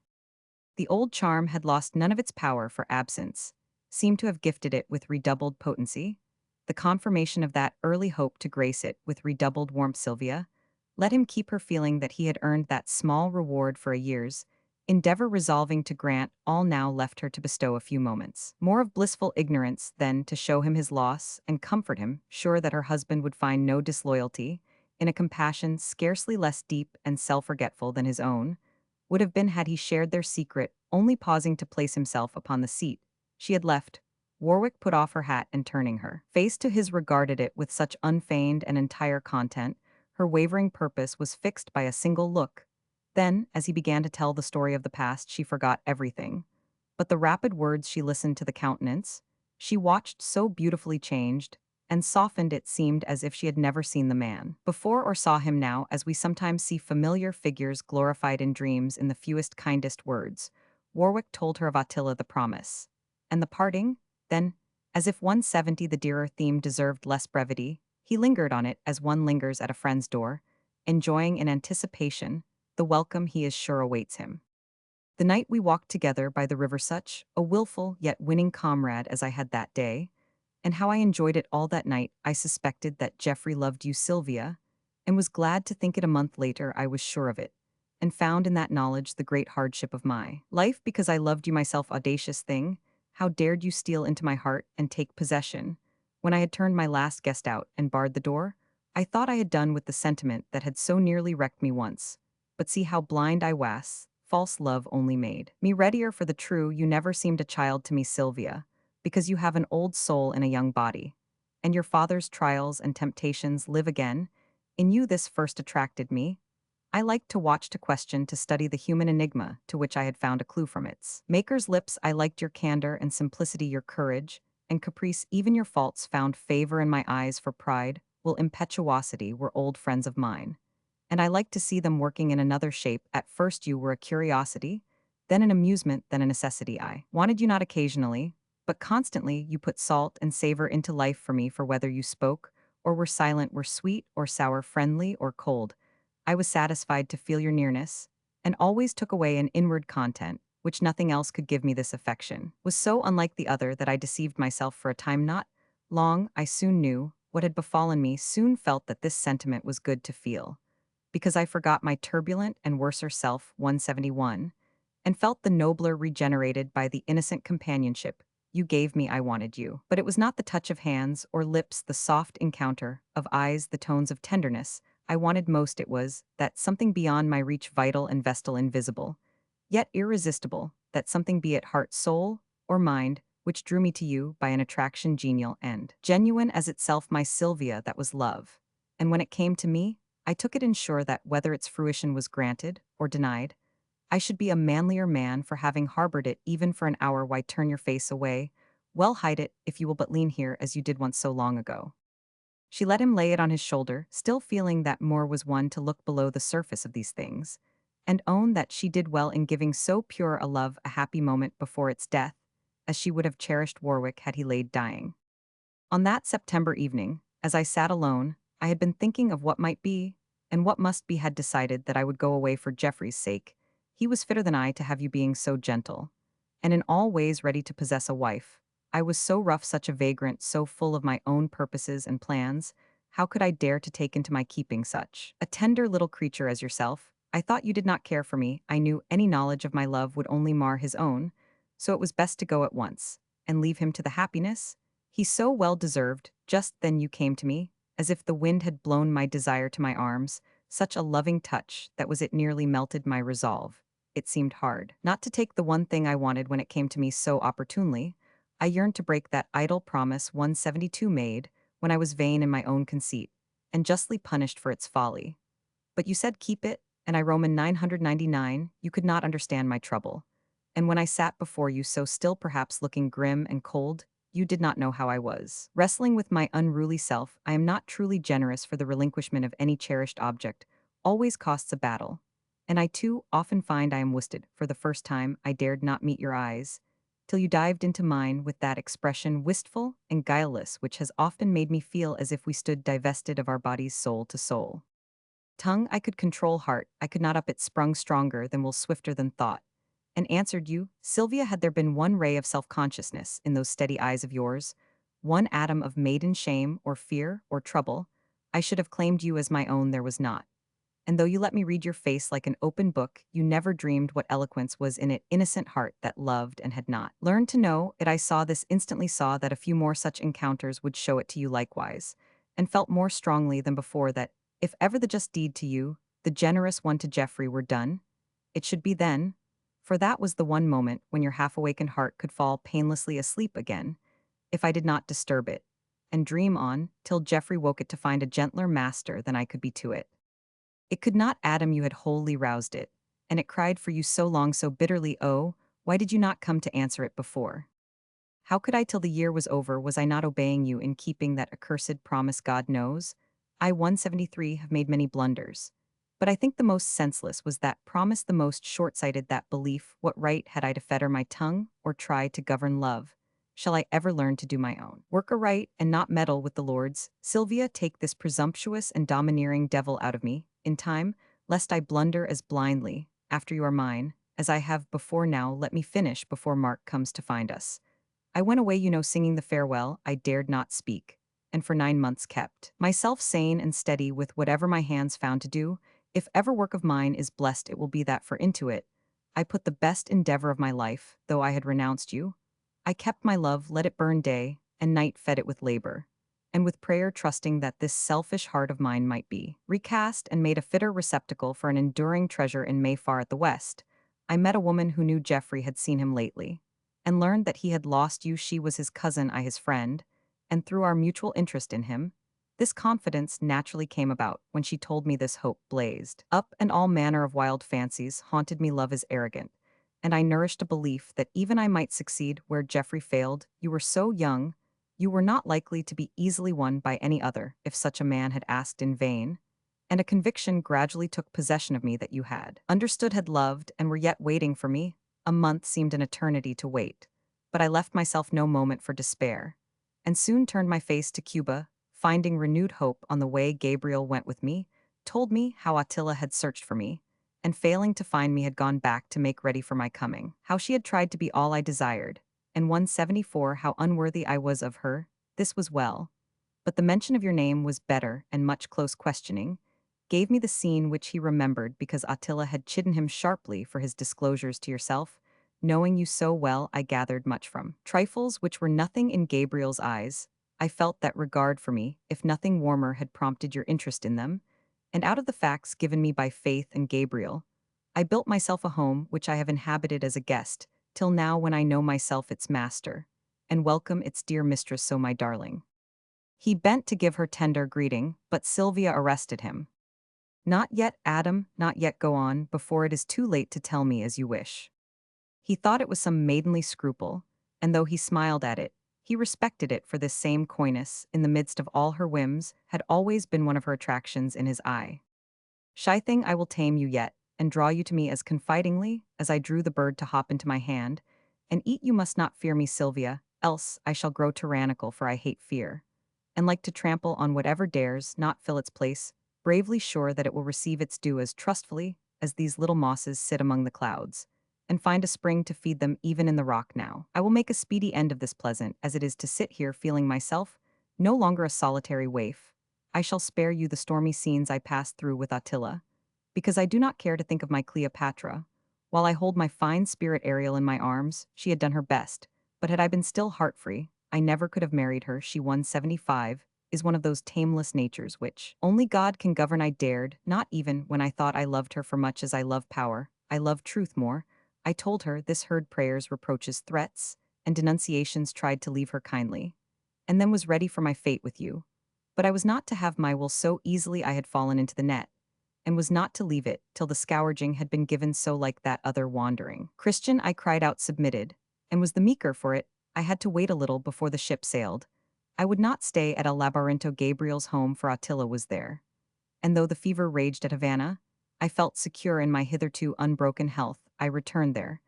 The old charm had lost none of its power, for absence seemed to have gifted it with redoubled potency. The confirmation of that early hope to grace it with redoubled warmth. Sylvia let him keep her feeling that he had earned that small reward for a year's endeavor, resolving to grant all now left her to bestow a few moments more of blissful ignorance than to show him his loss and comfort him, sure that her husband would find no disloyalty in a compassion scarcely less deep and self-forgetful than his own would have been had he shared their secret. Only pausing to place himself upon the seat she had left, Warwick put off her hat and, turning her face to his, regarded it with such unfeigned and entire content, her wavering purpose was fixed by a single look. Then, as he began to tell the story of the past, she forgot everything. But the rapid words, she listened to the countenance she watched so beautifully changed and softened, it seemed as if she had never seen the man before or saw him now, as we sometimes see familiar figures glorified in dreams in the fewest, kindest words. Warwick told her of Attila, the promise, and the parting. Then, as if 170 the dearer theme deserved less brevity, he lingered on it as one lingers at a friend's door, enjoying in anticipation the welcome he is sure awaits him. The night we walked together by the river, such a willful yet winning comrade as I had that day, and how I enjoyed it all that night. I suspected that Geoffrey loved you, Sylvia, and was glad to think it. A month later I was sure of it, and found in that knowledge the great hardship of my life, because I loved you myself. Audacious thing, how dared you steal into my heart and take possession? When I had turned my last guest out and barred the door, I thought I had done with the sentiment that had so nearly wrecked me once. But see how blind I was. False love only made me readier for the true. You never seemed a child to me, Sylvia, because you have an old soul in a young body. And your father's trials and temptations live again. In you this first attracted me. I liked to watch, to question, to study the human enigma to which I had found a clue from its maker's lips. I liked your candor and simplicity, your courage and caprice. Even your faults found favor in my eyes, for pride, will impetuosity were old friends of mine. And I liked to see them working in another shape. At first you were a curiosity, then an amusement, then a necessity. I wanted you not occasionally, but constantly. You put salt and savor into life for me, for whether you spoke or were silent, were sweet or sour, friendly or cold, I was satisfied to feel your nearness, and always took away an inward content, which nothing else could give me. This affection was so unlike the other that I deceived myself for a time. Not long, I soon knew what had befallen me, soon felt that this sentiment was good to feel, because I forgot my turbulent and worser self, 171, and felt the nobler regenerated by the innocent companionship you gave me. I wanted you. But it was not the touch of hands or lips, the soft encounter of eyes, the tones of tenderness I wanted most. It was that something beyond my reach, vital and vestal, invisible, yet irresistible, that something, be it heart, soul, or mind, which drew me to you by an attraction genial and genuine as itself, my Sylvia. That was love. And when it came to me, I took it in sure that whether its fruition was granted or denied, I should be a manlier man for having harbored it even for an hour. Why turn your face away? Well, hide it, if you will but lean here as you did once so long ago. She let him lay it on his shoulder, still feeling that more was one to look below the surface of these things, and own that she did well in giving so pure a love a happy moment before its death, as she would have cherished Warwick had he laid dying. On that September evening, as I sat alone, I had been thinking of what might be, and what must be. Had decided that I would go away for Geoffrey's sake. He was fitter than I to have you, being so gentle, and in all ways ready to possess a wife. I was so rough, such a vagrant, so full of my own purposes and plans. How could I dare to take into my keeping such a tender little creature as yourself? I thought you did not care for me. I knew any knowledge of my love would only mar his own, so it was best to go at once and leave him to the happiness he so well deserved. Just then you came to me, as if the wind had blown my desire to my arms, such a loving touch that was it nearly melted my resolve. It seemed hard not to take the one thing I wanted when it came to me so opportunely. I yearned to break that idle promise 172 made when I was vain in my own conceit, and justly punished for its folly. But you said keep it, and I Roman 999, you could not understand my trouble. And when I sat before you so still, perhaps looking grim and cold, you did not know how I was wrestling with my unruly self. I am not truly generous, for the relinquishment of any cherished object always costs a battle. And I too often find I am worsted. For the first time I dared not meet your eyes, till you dived into mine with that expression wistful and guileless which has often made me feel as if we stood divested of our bodies, soul to soul. Tongue I could control, heart I could not. Up it sprung stronger than will, swifter than thought, and answered you. Sylvia, had there been one ray of self-consciousness in those steady eyes of yours, one atom of maiden shame or fear or trouble, I should have claimed you as my own. There was not. And though you let me read your face like an open book, you never dreamed what eloquence was in it. Innocent heart that loved and had not learned to know it. I saw this, instantly saw that a few more such encounters would show it to you likewise, and felt more strongly than before that, if ever the just deed to you, the generous one to Geoffrey, were done, it should be then, for that was the one moment when your half-awakened heart could fall painlessly asleep again, if I did not disturb it, and dream on, till Geoffrey woke it to find a gentler master than I could be to it. It could not, Adam, you had wholly roused it, and it cried for you so long, so bitterly. Oh, why did you not come to answer it before? How could I till the year was over? Was I not obeying you in keeping that accursed promise? God knows, I 173 have made many blunders. But I think the most senseless was that promise, the most short-sighted that belief. What right had I to fetter my tongue, or try to govern love? Shall I ever learn to do my own work aright, and not meddle with the Lord's? Sylvia, take this presumptuous and domineering devil out of me, in time, lest I blunder as blindly, after you are mine, as I have before. Now let me finish before Mark comes to find us. I went away, you know, singing the farewell. I dared not speak, and for 9 months kept myself sane and steady with whatever my hands found to do. If ever work of mine is blessed, it will be that, for into it I put the best endeavor of my life. Though I had renounced you, I kept my love, let it burn day and night, fed it with labor, and with prayer trusting that this selfish heart of mine might be recast and made a fitter receptacle for an enduring treasure in Mayfair at the West, I met a woman who knew Geoffrey had seen him lately, and learned that he had lost you. She was his cousin, I his friend, and through our mutual interest in him, this confidence naturally came about. When she told me this, hope blazed up, and all manner of wild fancies haunted me. Love is arrogant, and I nourished a belief that even I might succeed where Geoffrey failed. You were so young, you were not likely to be easily won by any other, if such a man had asked in vain, and a conviction gradually took possession of me that you had understood, had loved, and were yet waiting for me. A month seemed an eternity to wait, but I left myself no moment for despair, and soon turned my face to Cuba, finding renewed hope on the way. Gabriel went with me, told me how Attila had searched for me, and failing to find me had gone back to make ready for my coming, how she had tried to be all I desired, and 174 how unworthy I was of her. This was well, but the mention of your name was better, and much close questioning gave me the scene which he remembered, because Attila had chidden him sharply for his disclosures to yourself. Knowing you so well, I gathered much from trifles which were nothing in Gabriel's eyes. I felt that regard for me, if nothing warmer, had prompted your interest in them, and out of the facts given me by Faith and Gabriel, I built myself a home which I have inhabited as a guest, till now, when I know myself its master, and welcome its dear mistress. So, my darling. He bent to give her tender greeting, but Sylvia arrested him. Not yet, Adam, not yet. Go on, before it is too late to tell me as you wish. He thought it was some maidenly scruple, and though he smiled at it, he respected it, for this same coyness, in the midst of all her whims, had always been one of her attractions in his eye. Shy thing, I will tame you yet, and draw you to me as confidingly as I drew the bird to hop into my hand, and eat. You must not fear me, Sylvia, else I shall grow tyrannical, for I hate fear, and like to trample on whatever dares not fill its place, bravely sure that it will receive its due as trustfully as these little mosses sit among the clouds, and find a spring to feed them even in the rock. Now, I will make a speedy end of this, pleasant as it is to sit here feeling myself no longer a solitary waif. I shall spare you the stormy scenes I passed through with Attila, because I do not care to think of my Cleopatra. While I hold my fine spirit Ariel in my arms, she had done her best, but had I been still heart-free, I never could have married her. She 175 is one of those tameless natures which only God can govern. I dared, not even when I thought I loved her for much as I love power, I love truth more. I told her this, heard prayers, reproaches, threats, and denunciations, tried to leave her kindly, and then was ready for my fate with you. But I was not to have my will so easily. I had fallen into the net, and was not to leave it till the scourging had been given. So like that other wandering Christian, I cried out, submitted, and was the meeker for it. I had to wait a little before the ship sailed. I would not stay at El Labyrinto. Gabriel's home, for Attila was there, and though the fever raged at Havana, I felt secure in my hitherto unbroken health. I returned there,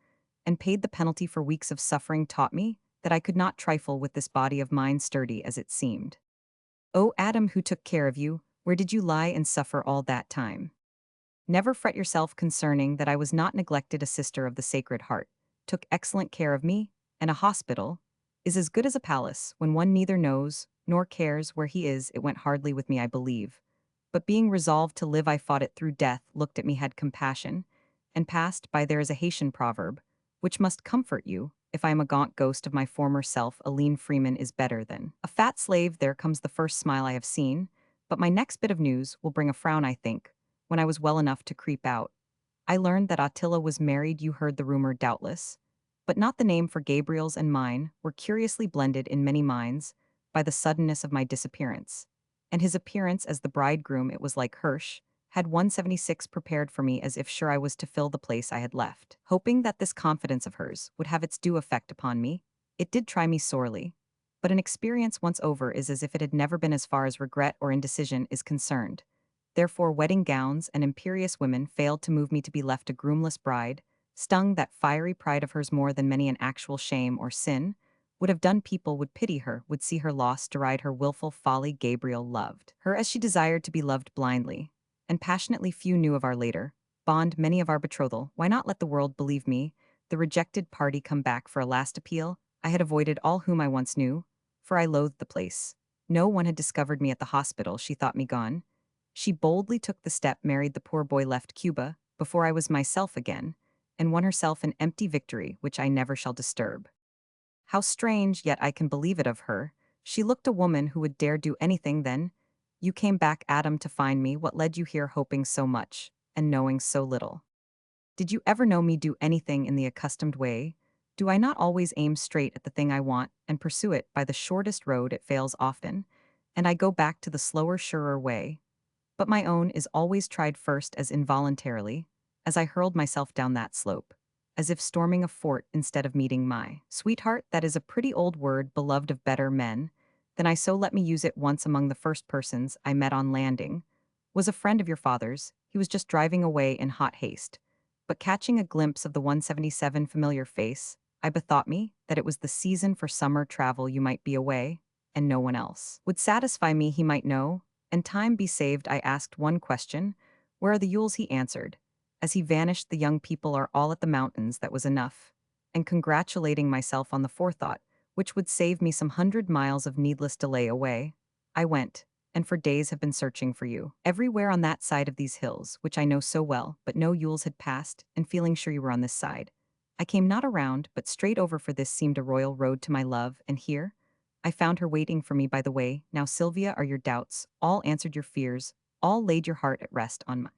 and paid the penalty for weeks of suffering. Taught me that I could not trifle with this body of mine, sturdy as it seemed. O Adam, who took care of you, where did you lie and suffer all that time? Never fret yourself concerning that. I was not neglected. A sister of the Sacred Heart took excellent care of me, and a hospital is as good as a palace when one neither knows nor cares where he is. It went hardly with me, I believe, but being resolved to live, I fought it through. Death looked at me, had compassion, and passed by. There is a Haitian proverb which must comfort you. If I am a gaunt ghost of my former self, a lean freeman is better than a fat slave. There comes the first smile I have seen, but my next bit of news will bring a frown, I think. When I was well enough to creep out, I learned that Attila was married. You heard the rumor, doubtless, but not the name, for Gabriel's and mine were curiously blended in many minds by the suddenness of my disappearance. And his appearance as the bridegroom, it was like Hirsch, had 176 prepared for me, as if sure I was to fill the place I had left. Hoping that this confidence of hers would have its due effect upon me, it did try me sorely. But an experience once over is as if it had never been, as far as regret or indecision is concerned. Therefore, wedding gowns and imperious women failed to move me to be left a groomless bride. Stung that fiery pride of hers more than many an actual shame or sin would have done. People would pity her, would see her loss, deride her willful folly. Gabriel loved her as she desired to be loved, blindly and passionately. Few knew of our later bond, many of our betrothal. Why not let the world believe me the rejected party, come back for a last appeal? I had avoided all whom I once knew, for I loathed the place. No one had discovered me at the hospital. She thought me gone. She boldly took the step, married the poor boy, left Cuba before I was myself again, and won herself an empty victory which I never shall disturb. How strange, yet I can believe it of her, She looked a woman who would dare do anything then. You came back, Adam, to find me. What led you here hoping so much and knowing so little? Did you ever know me do anything in the accustomed way? Do I not always aim straight at the thing I want and pursue it by the shortest road? It fails often, and I go back to the slower, surer way. But my own is always tried first as involuntarily, as I hurled myself down that slope, as if storming a fort instead of meeting my sweetheart. That is a pretty old word, beloved of better men. Then I so let me use it once among the first persons I met on landing. Was a friend of your father's. He was just driving away in hot haste. But catching a glimpse of the 177 familiar face, I bethought me that it was the season for summer travel. You might be away, and no one else would satisfy me. He might know, and time be saved. I asked one question, where are the Yules? He answered. As he vanished, the young people are all at the mountains. That was enough. And congratulating myself on the forethought, which would save me some 100 miles of needless delay away, I went, and for days have been searching for you. Everywhere on that side of these hills, which I know so well, but no Yules had passed, and feeling sure you were on this side. I came not around, but straight over, for this seemed a royal road to my love, and here, I found her waiting for me by the way. Now, Sylvia, are your doubts all answered, your fears all laid, your heart at rest on mine?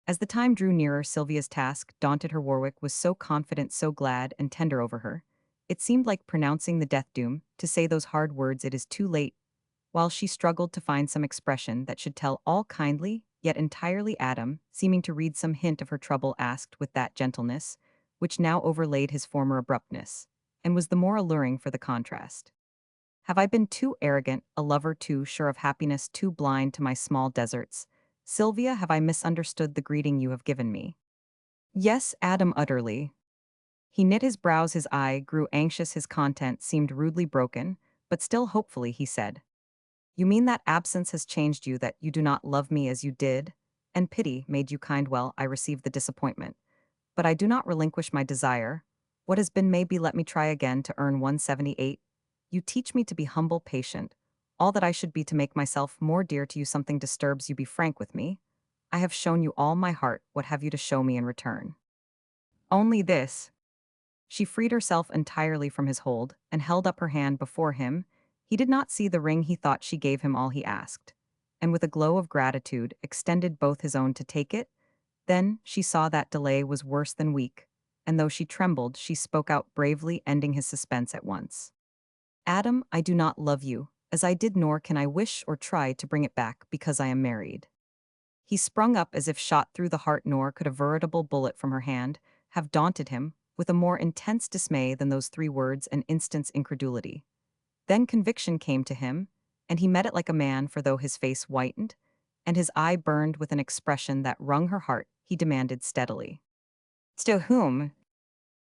As the time drew nearer, Sylvia's task daunted her. Warwick was so confident, so glad and tender over her. It seemed like pronouncing the death doom, to say those hard words, it is too late, while she struggled to find some expression that should tell all kindly, yet entirely. Adam, seeming to read some hint of her trouble, asked with that gentleness, which now overlaid his former abruptness, and was the more alluring for the contrast. Have I been too arrogant, a lover too sure of happiness, too blind to my small deserts? Sylvia, have I misunderstood the greeting you have given me? Yes, Adam, utterly. He knit his brows, his eye grew anxious, his content seemed rudely broken, but still hopefully he said, you mean that absence has changed you, that you do not love me as you did? And pity made you kind. Well, I received the disappointment, but I do not relinquish my desire. What has been may be, let me try again to earn 178. You teach me to be humble, patient, all that I should be to make myself more dear to you. Something disturbs you, be frank with me. I have shown you all my heart, what have you to show me in return? Only this. She freed herself entirely from his hold and held up her hand before him. He did not see the ring. He thought she gave him all he asked, and with a glow of gratitude extended both his own to take it. Then she saw that delay was worse than weak, and though she trembled, she spoke out bravely, ending his suspense at once. Adam, I do not love you, as I did, nor can I wish or try to bring it back, because I am married. He sprung up as if shot through the heart, nor could a veritable bullet from her hand have daunted him with a more intense dismay than those three words, an instant's incredulity. Then conviction came to him, and he met it like a man, for though his face whitened, and his eye burned with an expression that wrung her heart, he demanded steadily, to whom?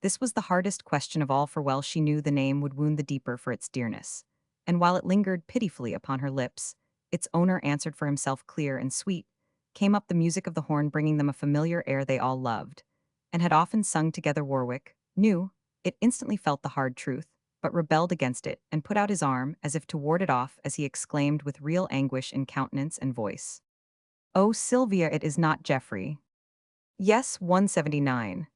This was the hardest question of all, for well she knew the name would wound the deeper for its dearness. And while it lingered pitifully upon her lips, its owner answered for himself clear and sweet. Came up the music of the horn, bringing them a familiar air they all loved, and had often sung together. Warwick knew it, instantly felt the hard truth, but rebelled against it, and put out his arm as if to ward it off, as he exclaimed with real anguish in countenance and voice, "Oh, Sylvia, it is not Geoffrey." Yes, 179.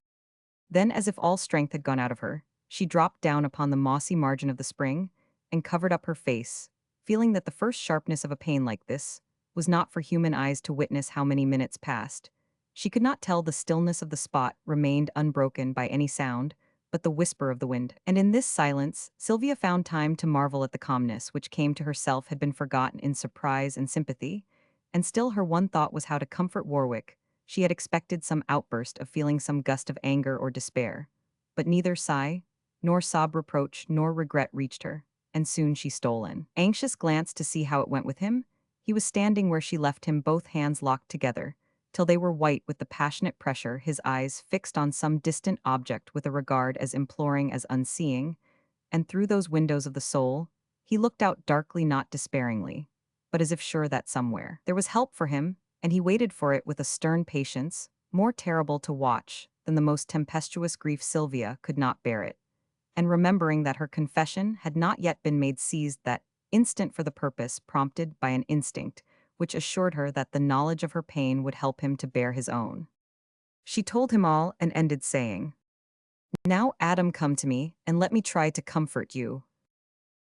Then, as if all strength had gone out of her, she dropped down upon the mossy margin of the spring and covered up her face, feeling that the first sharpness of a pain like this was not for human eyes to witness. How many minutes passed she could not tell. The stillness of the spot remained unbroken by any sound but the whisper of the wind, and in this silence Sylvia found time to marvel at the calmness which came to herself, had been forgotten in surprise and sympathy, and still her one thought was how to comfort Warwick. She had expected some outburst of feeling, some gust of anger or despair, but neither sigh, nor sob reproach, nor regret reached her, and soon she stole an anxious glance to see how it went with him. He was standing where she left him, both hands locked together, till they were white with the passionate pressure, his eyes fixed on some distant object with a regard as imploring as unseeing, and through those windows of the soul, he looked out darkly, not despairingly, but as if sure that somewhere there was help for him, and he waited for it with a stern patience, more terrible to watch than the most tempestuous grief. Sylvia could not bear it, and remembering that her confession had not yet been made, seized that instant for the purpose, prompted by an instinct which assured her that the knowledge of her pain would help him to bear his own. She told him all and ended saying, "Now, Adam, come to me, and let me try to comfort you."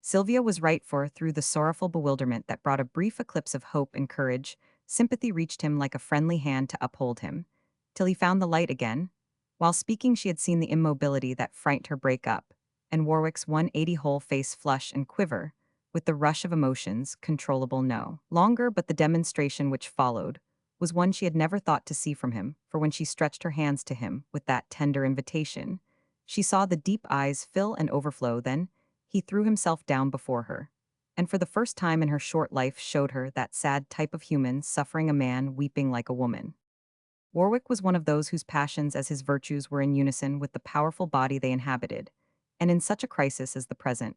Sylvia was right, for through the sorrowful bewilderment that brought a brief eclipse of hope and courage, sympathy reached him like a friendly hand to uphold him, till he found the light again. While speaking, she had seen the immobility that frightened her break up, and Warwick's 180 whole face flush and quiver, with the rush of emotions, controllable no longer. But the demonstration which followed was one she had never thought to see from him, for when she stretched her hands to him with that tender invitation, she saw the deep eyes fill and overflow. Then he threw himself down before her, and for the first time in her short life showed her that sad type of human suffering, a man weeping like a woman. Warwick was one of those whose passions as his virtues were in unison with the powerful body they inhabited, and in such a crisis as the present,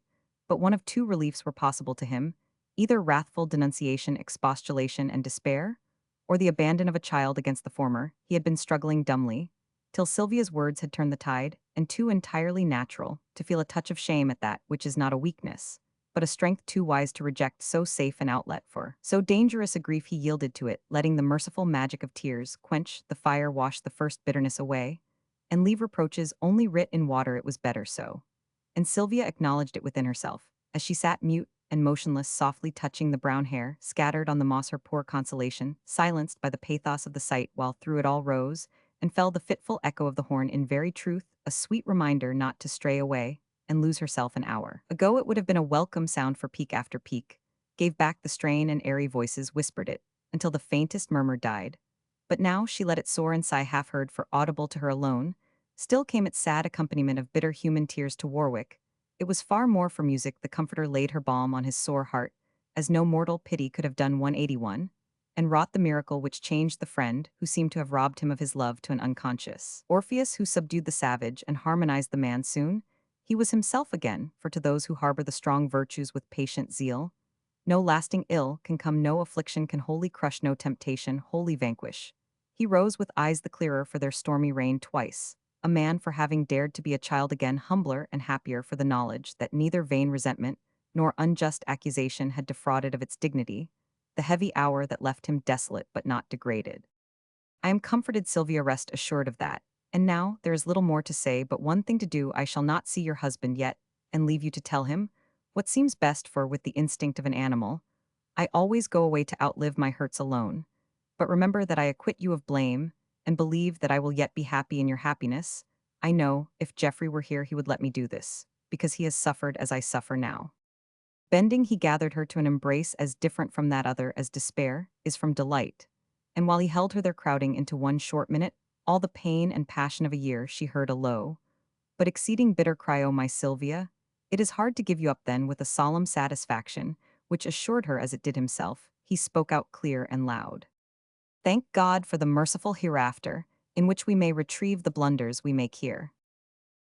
but one of two reliefs were possible to him, either wrathful denunciation, expostulation, and despair, or the abandon of a child. Against the former, he had been struggling dumbly, till Sylvia's words had turned the tide, and too entirely natural to feel a touch of shame at that which is not a weakness, but a strength too wise to reject so safe an outlet for so dangerous a grief. He yielded to it, letting the merciful magic of tears quench the fire, wash the first bitterness away, and leave reproaches only writ in water. It was better so. And Sylvia acknowledged it within herself, as she sat mute and motionless, softly touching the brown hair scattered on the moss, her poor consolation, silenced by the pathos of the sight, while through it all rose and fell the fitful echo of the horn, in very truth, a sweet reminder not to stray away and lose herself. An hour ago it would have been a welcome sound, for peak after peak gave back the strain, and airy voices whispered it until the faintest murmur died. But now she let it soar and sigh, half heard, for audible to her alone. Still came its sad accompaniment of bitter human tears. To Warwick it was far more for music. The comforter laid her balm on his sore heart, as no mortal pity could have done. 181, and wrought the miracle which changed the friend who seemed to have robbed him of his love to an unconscious Orpheus who subdued the savage and harmonized the man. Soon he was himself again, for to those who harbor the strong virtues with patient zeal, no lasting ill can come, no affliction can wholly crush, no temptation wholly vanquish. He rose with eyes the clearer for their stormy rain twice, a man for having dared to be a child again, humbler and happier for the knowledge that neither vain resentment nor unjust accusation had defrauded of its dignity, the heavy hour that left him desolate but not degraded. I am comforted, Sylvia, rest assured of that. And now there is little more to say, but one thing to do. I shall not see your husband yet, and leave you to tell him what seems best, for with the instinct of an animal, I always go away to outlive my hurts alone. But remember that I acquit you of blame, and believe that I will yet be happy in your happiness. I know, if Geoffrey were here, he would let me do this, because he has suffered as I suffer now. Bending, he gathered her to an embrace as different from that other as despair is from delight. And while he held her there, crowding into one short minute all the pain and passion of a year, she heard a low, but exceeding bitter cry, "O my Sylvia, it is hard to give you up." Then, with a solemn satisfaction, which assured her as it did himself, he spoke out clear and loud. "Thank God for the merciful hereafter, in which we may retrieve the blunders we make here."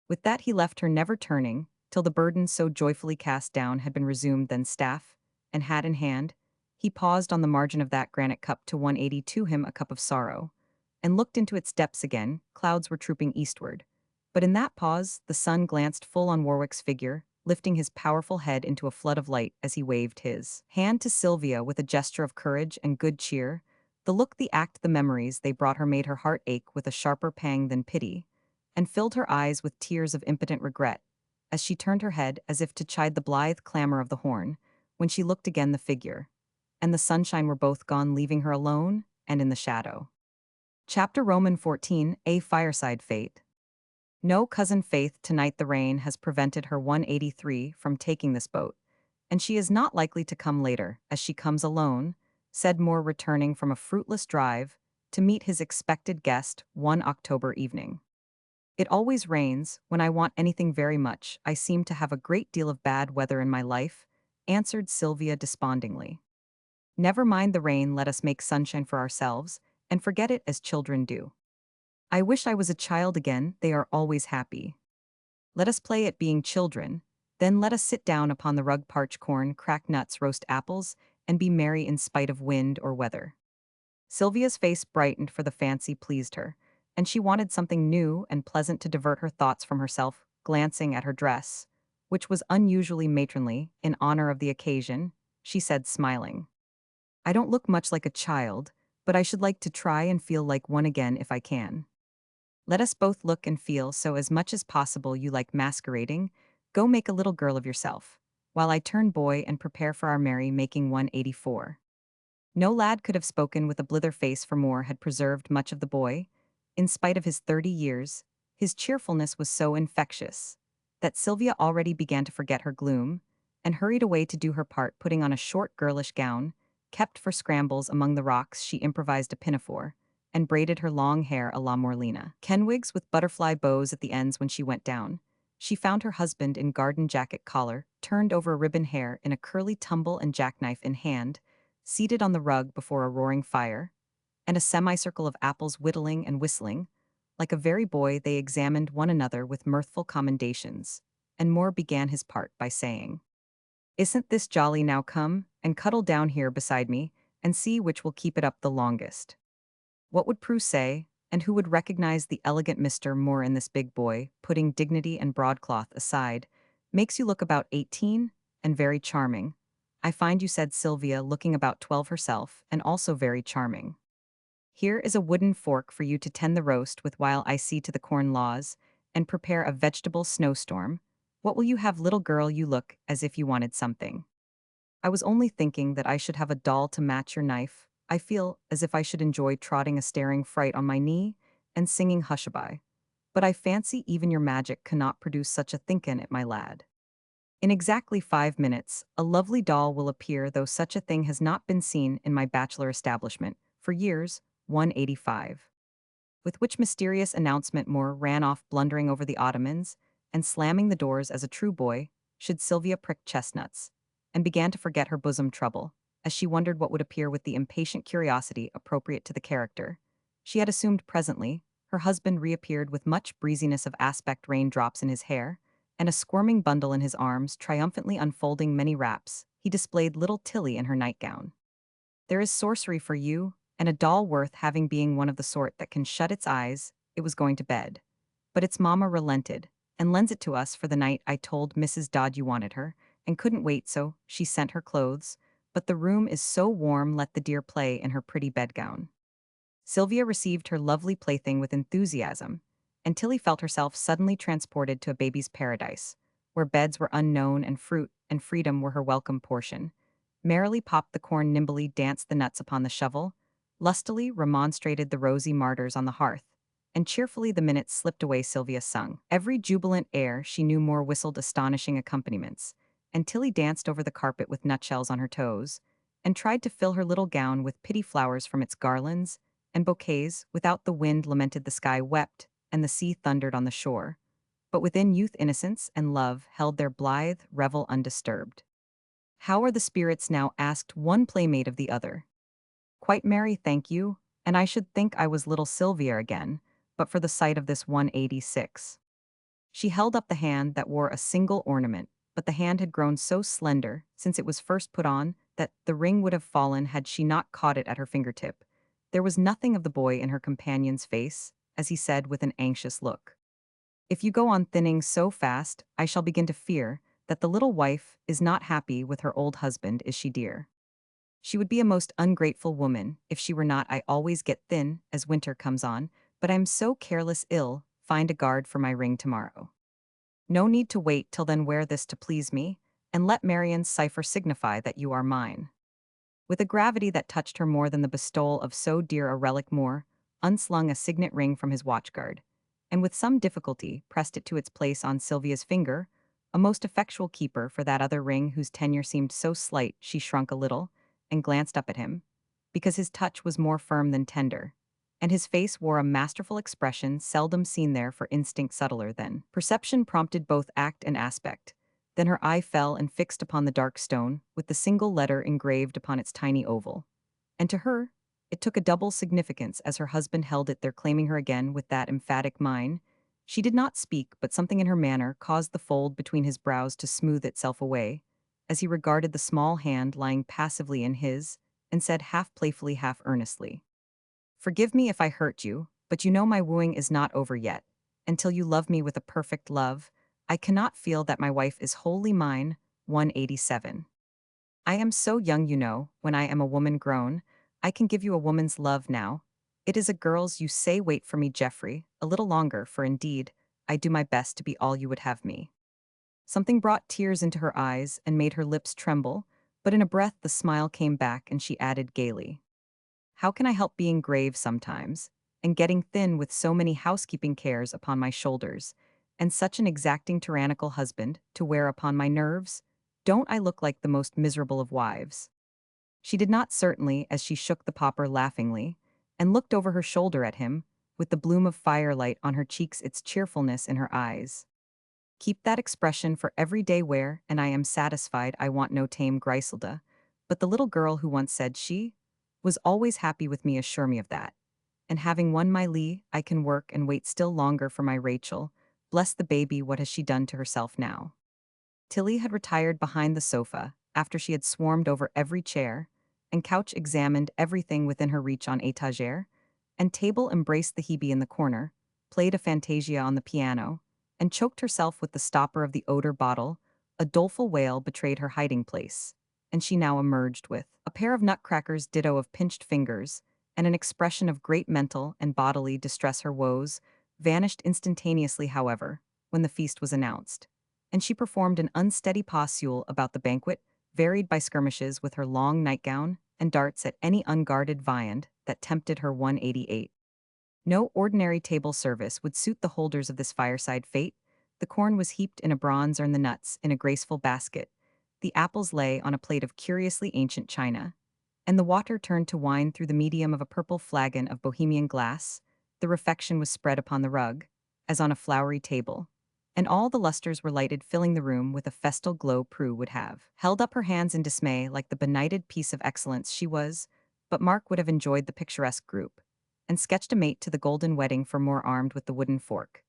With that he left her, never turning, till the burden so joyfully cast down had been resumed. Then, staff and hat in hand, he paused on the margin of that granite cup to 180 to him a cup of sorrow, and looked into its depths again. Clouds were trooping eastward. But in that pause, the sun glanced full on Warwick's figure, lifting his powerful head into a flood of light as he waved his hand to Sylvia with a gesture of courage and good cheer. The look, the act, the memories they brought her made her heart ache with a sharper pang than pity, and filled her eyes with tears of impotent regret, as she turned her head as if to chide the blithe clamor of the horn. When she looked again, the figure and the sunshine were both gone, leaving her alone and in the shadow. Chapter Roman 14, A Fireside Fate. "No, Cousin Faith, tonight the rain has prevented her 183 from taking this boat, and she is not likely to come later, as she comes alone," said Moore, returning from a fruitless drive to meet his expected guest one October evening. "It always rains when I want anything very much. I seem to have a great deal of bad weather in my life," answered Sylvia despondingly. "Never mind the rain, let us make sunshine for ourselves, and forget it as children do. I wish I was a child again, they are always happy. Let us play at being children, then let us sit down upon the rug, parch corn, crack nuts, roast apples, and be merry in spite of wind or weather." Sylvia's face brightened, for the fancy pleased her, and she wanted something new and pleasant to divert her thoughts from herself. Glancing at her dress, which was unusually matronly in honor of the occasion, she said, smiling, "I don't look much like a child, but I should like to try and feel like one again if I can. Let us both look and feel so, as much as possible. You like masquerading? Go make a little girl of yourself. while I turn boy and prepare for our merry making 184. No lad could have spoken with a blither face for more had preserved much of the boy. In spite of his 30 years, his cheerfulness was so infectious that Sylvia already began to forget her gloom, and hurried away to do her part, putting on a short girlish gown, kept for scrambles among the rocks. She improvised a pinafore, and braided her long hair a la Morlina. Kenwigs with butterfly bows at the ends when she went down. She found her husband in garden jacket collar, turned over ribbon hair in a curly tumble and jackknife in hand, seated on the rug before a roaring fire, and a semicircle of apples whittling and whistling. Like a very boy, they examined one another with mirthful commendations, and Moore began his part by saying, "Isn't this jolly? Now come and cuddle down here beside me, and see which will keep it up the longest." What would Prue say, and who would recognize the elegant Mr. Moore in this big boy, putting dignity and broadcloth aside? "Makes you look about 18, and very charming. I find you," said Sylvia, looking about 12 herself, and also very charming. "Here is a wooden fork for you to tend the roast with while I see to the corn laws, and prepare a vegetable snowstorm. What will you have, little girl? You look as if you wanted something." "I was only thinking that I should have a doll to match your knife. I feel as if I should enjoy trotting a staring fright on my knee and singing hushaby. But I fancy even your magic cannot produce such a thinkin' it, my lad. In exactly 5 minutes, a lovely doll will appear, though such a thing has not been seen in my bachelor establishment for years. 185. With which mysterious announcement Moore ran off, blundering over the ottomans and slamming the doors as a true boy should. Sylvia pricked chestnuts and began to forget her bosom trouble as she wondered what would appear with the impatient curiosity appropriate to the character she had assumed. Presently, her husband reappeared with much breeziness of aspect, raindrops in his hair, and a squirming bundle in his arms, triumphantly unfolding many wraps. He displayed little Tilly in her nightgown. "There is sorcery for you, and a doll worth having, being one of the sort that can shut its eyes." It was going to bed. But its mamma relented, and lends it to us for the night. "I told Mrs. Dodd you wanted her, and couldn't wait, so she sent her clothes. But the room is so warm, let the dear play in her pretty bedgown." Sylvia received her lovely plaything with enthusiasm, and Tilly felt herself suddenly transported to a baby's paradise, where beds were unknown and fruit and freedom were her welcome portion. Merrily popped the corn, nimbly danced the nuts upon the shovel, lustily remonstrated the rosy martyrs on the hearth, and cheerfully the minutes slipped away. Sylvia sung every jubilant air she knew, Moore whistled astonishing accompaniments, and Tilly danced over the carpet with nutshells on her toes, and tried to fill her little gown with pitty flowers from its garlands and bouquets. Without, the wind lamented, the sky wept, and the sea thundered on the shore. But within, youth, innocence, and love held their blithe revel undisturbed. "How are the spirits now?" asked one playmate of the other. "Quite merry, thank you, and I should think I was little Sylvia again, but for the sight of this 186. She held up the hand that wore a single ornament, but the hand had grown so slender since it was first put on that the ring would have fallen had she not caught it at her fingertip. There was nothing of the boy in her companion's face, as he said with an anxious look, "If you go on thinning so fast, I shall begin to fear that the little wife is not happy with her old husband, is she, dear? She would be a most ungrateful woman if she were not. I always get thin as winter comes on, but I'm so careless ill. Find a guard for my ring tomorrow. No need to wait till then. Wear this to please me, and let Marian's cipher signify that you are mine." With a gravity that touched her more than the bestowal of so dear a relic, Moore unslung a signet ring from his watchguard, and with some difficulty pressed it to its place on Sylvia's finger, a most effectual keeper for that other ring whose tenure seemed so slight. She shrunk a little, and glanced up at him, because his touch was more firm than tender, and his face wore a masterful expression seldom seen there, for instinct subtler than perception prompted both act and aspect. Then her eye fell and fixed upon the dark stone, with the single letter engraved upon its tiny oval. And to her, it took a double significance as her husband held it there, claiming her again with that emphatic mine. She did not speak, but something in her manner caused the fold between his brows to smooth itself away, as he regarded the small hand lying passively in his, and said half playfully, half earnestly, "Forgive me if I hurt you, but you know my wooing is not over yet. Until you love me with a perfect love, I cannot feel that my wife is wholly mine." 187. "I am so young, you know, when I am a woman grown, I can give you a woman's love now. It is a girl's. You say wait for me, Geoffrey, a little longer, for indeed, I do my best to be all you would have me." Something brought tears into her eyes and made her lips tremble, but in a breath the smile came back and she added gaily, "How can I help being grave sometimes, and getting thin with so many housekeeping cares upon my shoulders, and such an exacting tyrannical husband to wear upon my nerves? Don't I look like the most miserable of wives?" She did not certainly, as she shook the popper laughingly, and looked over her shoulder at him, with the bloom of firelight on her cheeks, its cheerfulness in her eyes. "Keep that expression for every day wear, and I am satisfied. I want no tame Griselda. But the little girl who once said she was always happy with me assure me of that. And having won my Lee, I can work and wait still longer for my Rachel. Bless the baby, what has she done to herself now?" Tilly had retired behind the sofa, after she had swarmed over every chair, and couch examined everything within her reach on étagère, and table embraced the Hebe in the corner, played a fantasia on the piano, and choked herself with the stopper of the odor bottle. A doleful wail betrayed her hiding place, and she now emerged with a pair of nutcrackers ditto of pinched fingers, and an expression of great mental and bodily distress. Her woes vanished instantaneously, however, when the feast was announced, and she performed an unsteady pas-seul about the banquet, varied by skirmishes with her long nightgown and darts at any unguarded viand that tempted her 188. No ordinary table service would suit the holders of this fireside fate. The corn was heaped in a bronze urn, the nuts in a graceful basket, the apples lay on a plate of curiously ancient china, and the water turned to wine through the medium of a purple flagon of Bohemian glass. The refection was spread upon the rug, as on a flowery table, and all the lustres were lighted, filling the room with a festal glow. Prue would have held up her hands in dismay like the benighted piece of excellence she was, but Mark would have enjoyed the picturesque group, and sketched a mate to the golden wedding for more armed with the wooden fork.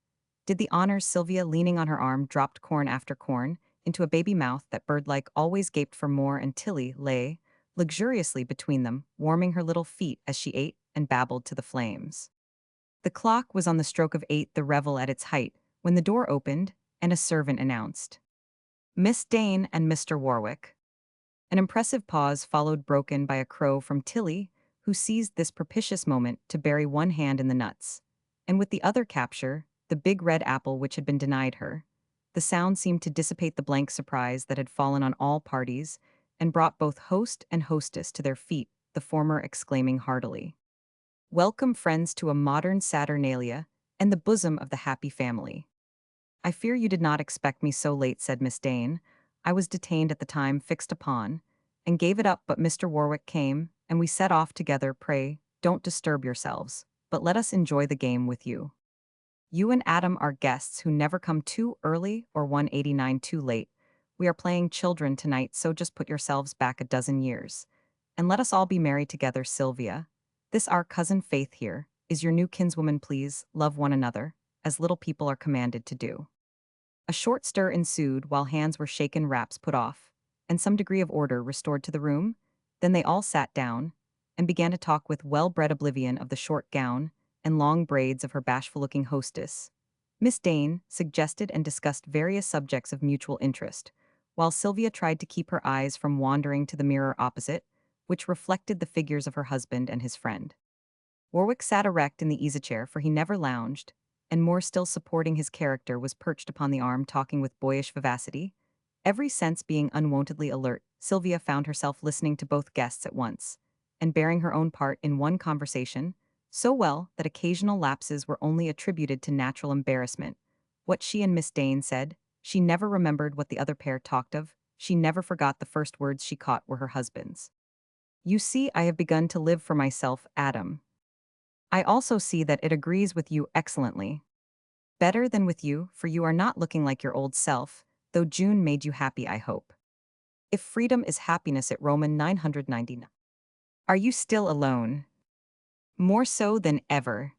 Did the honors. Sylvia, leaning on her arm, dropped corn after corn into a baby mouth that bird-like always gaped for more, and Tilly lay luxuriously between them, warming her little feet as she ate and babbled to the flames. The clock was on the stroke of 8, the revel at its height, when the door opened and a servant announced, "Miss Dane and Mr. Warwick." An impressive pause followed, broken by a crow from Tilly, who seized this propitious moment to bury one hand in the nuts, and with the other capture the big red apple which had been denied her. The sound seemed to dissipate the blank surprise that had fallen on all parties, and brought both host and hostess to their feet, the former exclaiming heartily, "Welcome, friends, to a modern Saturnalia, and the bosom of the happy family." "I fear you did not expect me so late," said Miss Dane. "I was detained at the time fixed upon, and gave it up, but Mr. Warwick came, and we set off together. Pray, don't disturb yourselves, but let us enjoy the game with you. You and Adam are guests who never come too early or 189 too late. We are playing children tonight, so just put yourselves back a dozen years. And let us all be merry together. Sylvia, this our cousin Faith here, is your new kinswoman. Please love one another, as little people are commanded to do." A short stir ensued while hands were shaken, wraps put off, and some degree of order restored to the room. Then they all sat down and began to talk with well-bred oblivion of the short gown and long braids of her bashful-looking hostess. Miss Dane suggested and discussed various subjects of mutual interest, while Sylvia tried to keep her eyes from wandering to the mirror opposite, which reflected the figures of her husband and his friend. Warwick sat erect in the easy-chair, for he never lounged, and more still supporting his character was perched upon the arm, talking with boyish vivacity. Every sense being unwontedly alert, Sylvia found herself listening to both guests at once, and bearing her own part in one conversation, so well that occasional lapses were only attributed to natural embarrassment. What she and Miss Dane said, she never remembered. What the other pair talked of, she never forgot. The first words she caught were her husband's. "You see, I have begun to live for myself, Adam. I also see that it agrees with you excellently. Better than with you, for you are not looking like your old self, though June made you happy, I hope. If freedom is happiness at Roman 999. Are you still alone?" "More so than ever."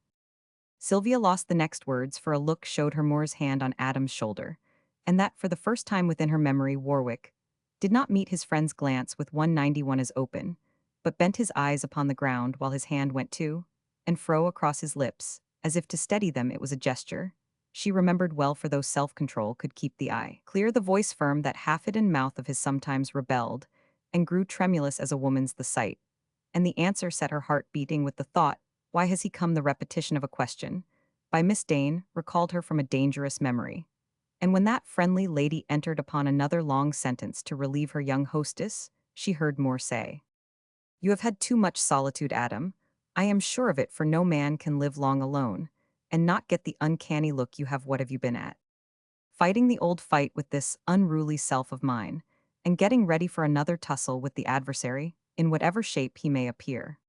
Sylvia lost the next words, for a look showed her Moore's hand on Adam's shoulder, and that for the first time within her memory Warwick did not meet his friend's glance with 191 as open, but bent his eyes upon the ground while his hand went to and fro across his lips, as if to steady them. It was a gesture she remembered well, for though self-control could keep the eye clear, the voice firm, that half-hidden mouth of his sometimes rebelled and grew tremulous as a woman's. The sight and the answer set her heart beating with the thought, "Why has he come?" The repetition of a question by Miss Dane recalled her from a dangerous memory. And when that friendly lady entered upon another long sentence to relieve her young hostess, she heard Moore say, "You have had too much solitude, Adam. I am sure of it, for no man can live long alone, and not get the uncanny look you have. What have you been at? Fighting the old fight with this unruly self of mine, and getting ready for another tussle with the adversary, in whatever shape he may appear.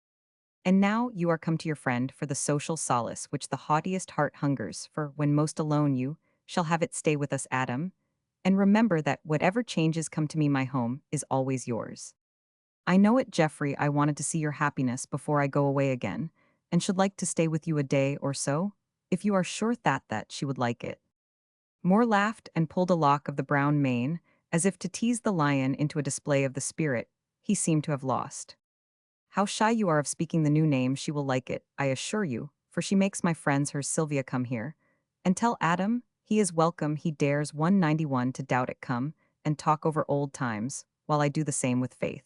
And now you are come to your friend for the social solace which the haughtiest heart hungers for. When most alone you shall have it, stay with us, Adam, and remember that whatever changes come to me, my home is always yours. I know it, Geoffrey. I wanted to see your happiness before I go away again, and should like to stay with you a day or so, if you are sure that she would like it." Moore laughed and pulled a lock of the brown mane, as if to tease the lion into a display of the spirit he seemed to have lost. "How shy you are of speaking the new name. She will like it, I assure you, for she makes my friends her Sylvia come here. And tell Adam he is welcome. He dares 191 to doubt it. Come and talk over old times, while I do the same with Faith."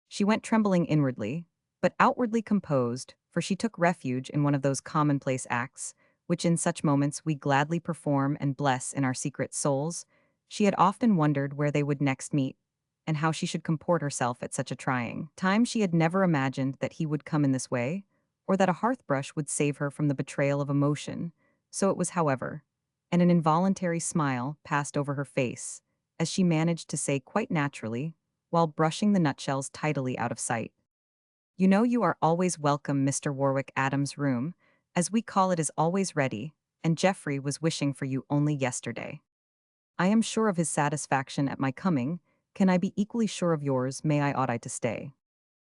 She went trembling inwardly, but outwardly composed, for she took refuge in one of those commonplace acts, which in such moments we gladly perform and bless in our secret souls. She had often wondered where they would next meet, and how she should comport herself at such a trying time. She had never imagined that he would come in this way, or that a hearth-brush would save her from the betrayal of emotion. So it was, however, and an involuntary smile passed over her face, as she managed to say quite naturally, while brushing the nutshells tidily out of sight, "You know you are always welcome, Mr. Warwick. Adam's room, as we call it, is always ready, and Geoffrey was wishing for you only yesterday. I am sure of his satisfaction at my coming. Can I be equally sure of yours? May I, ought I to stay?"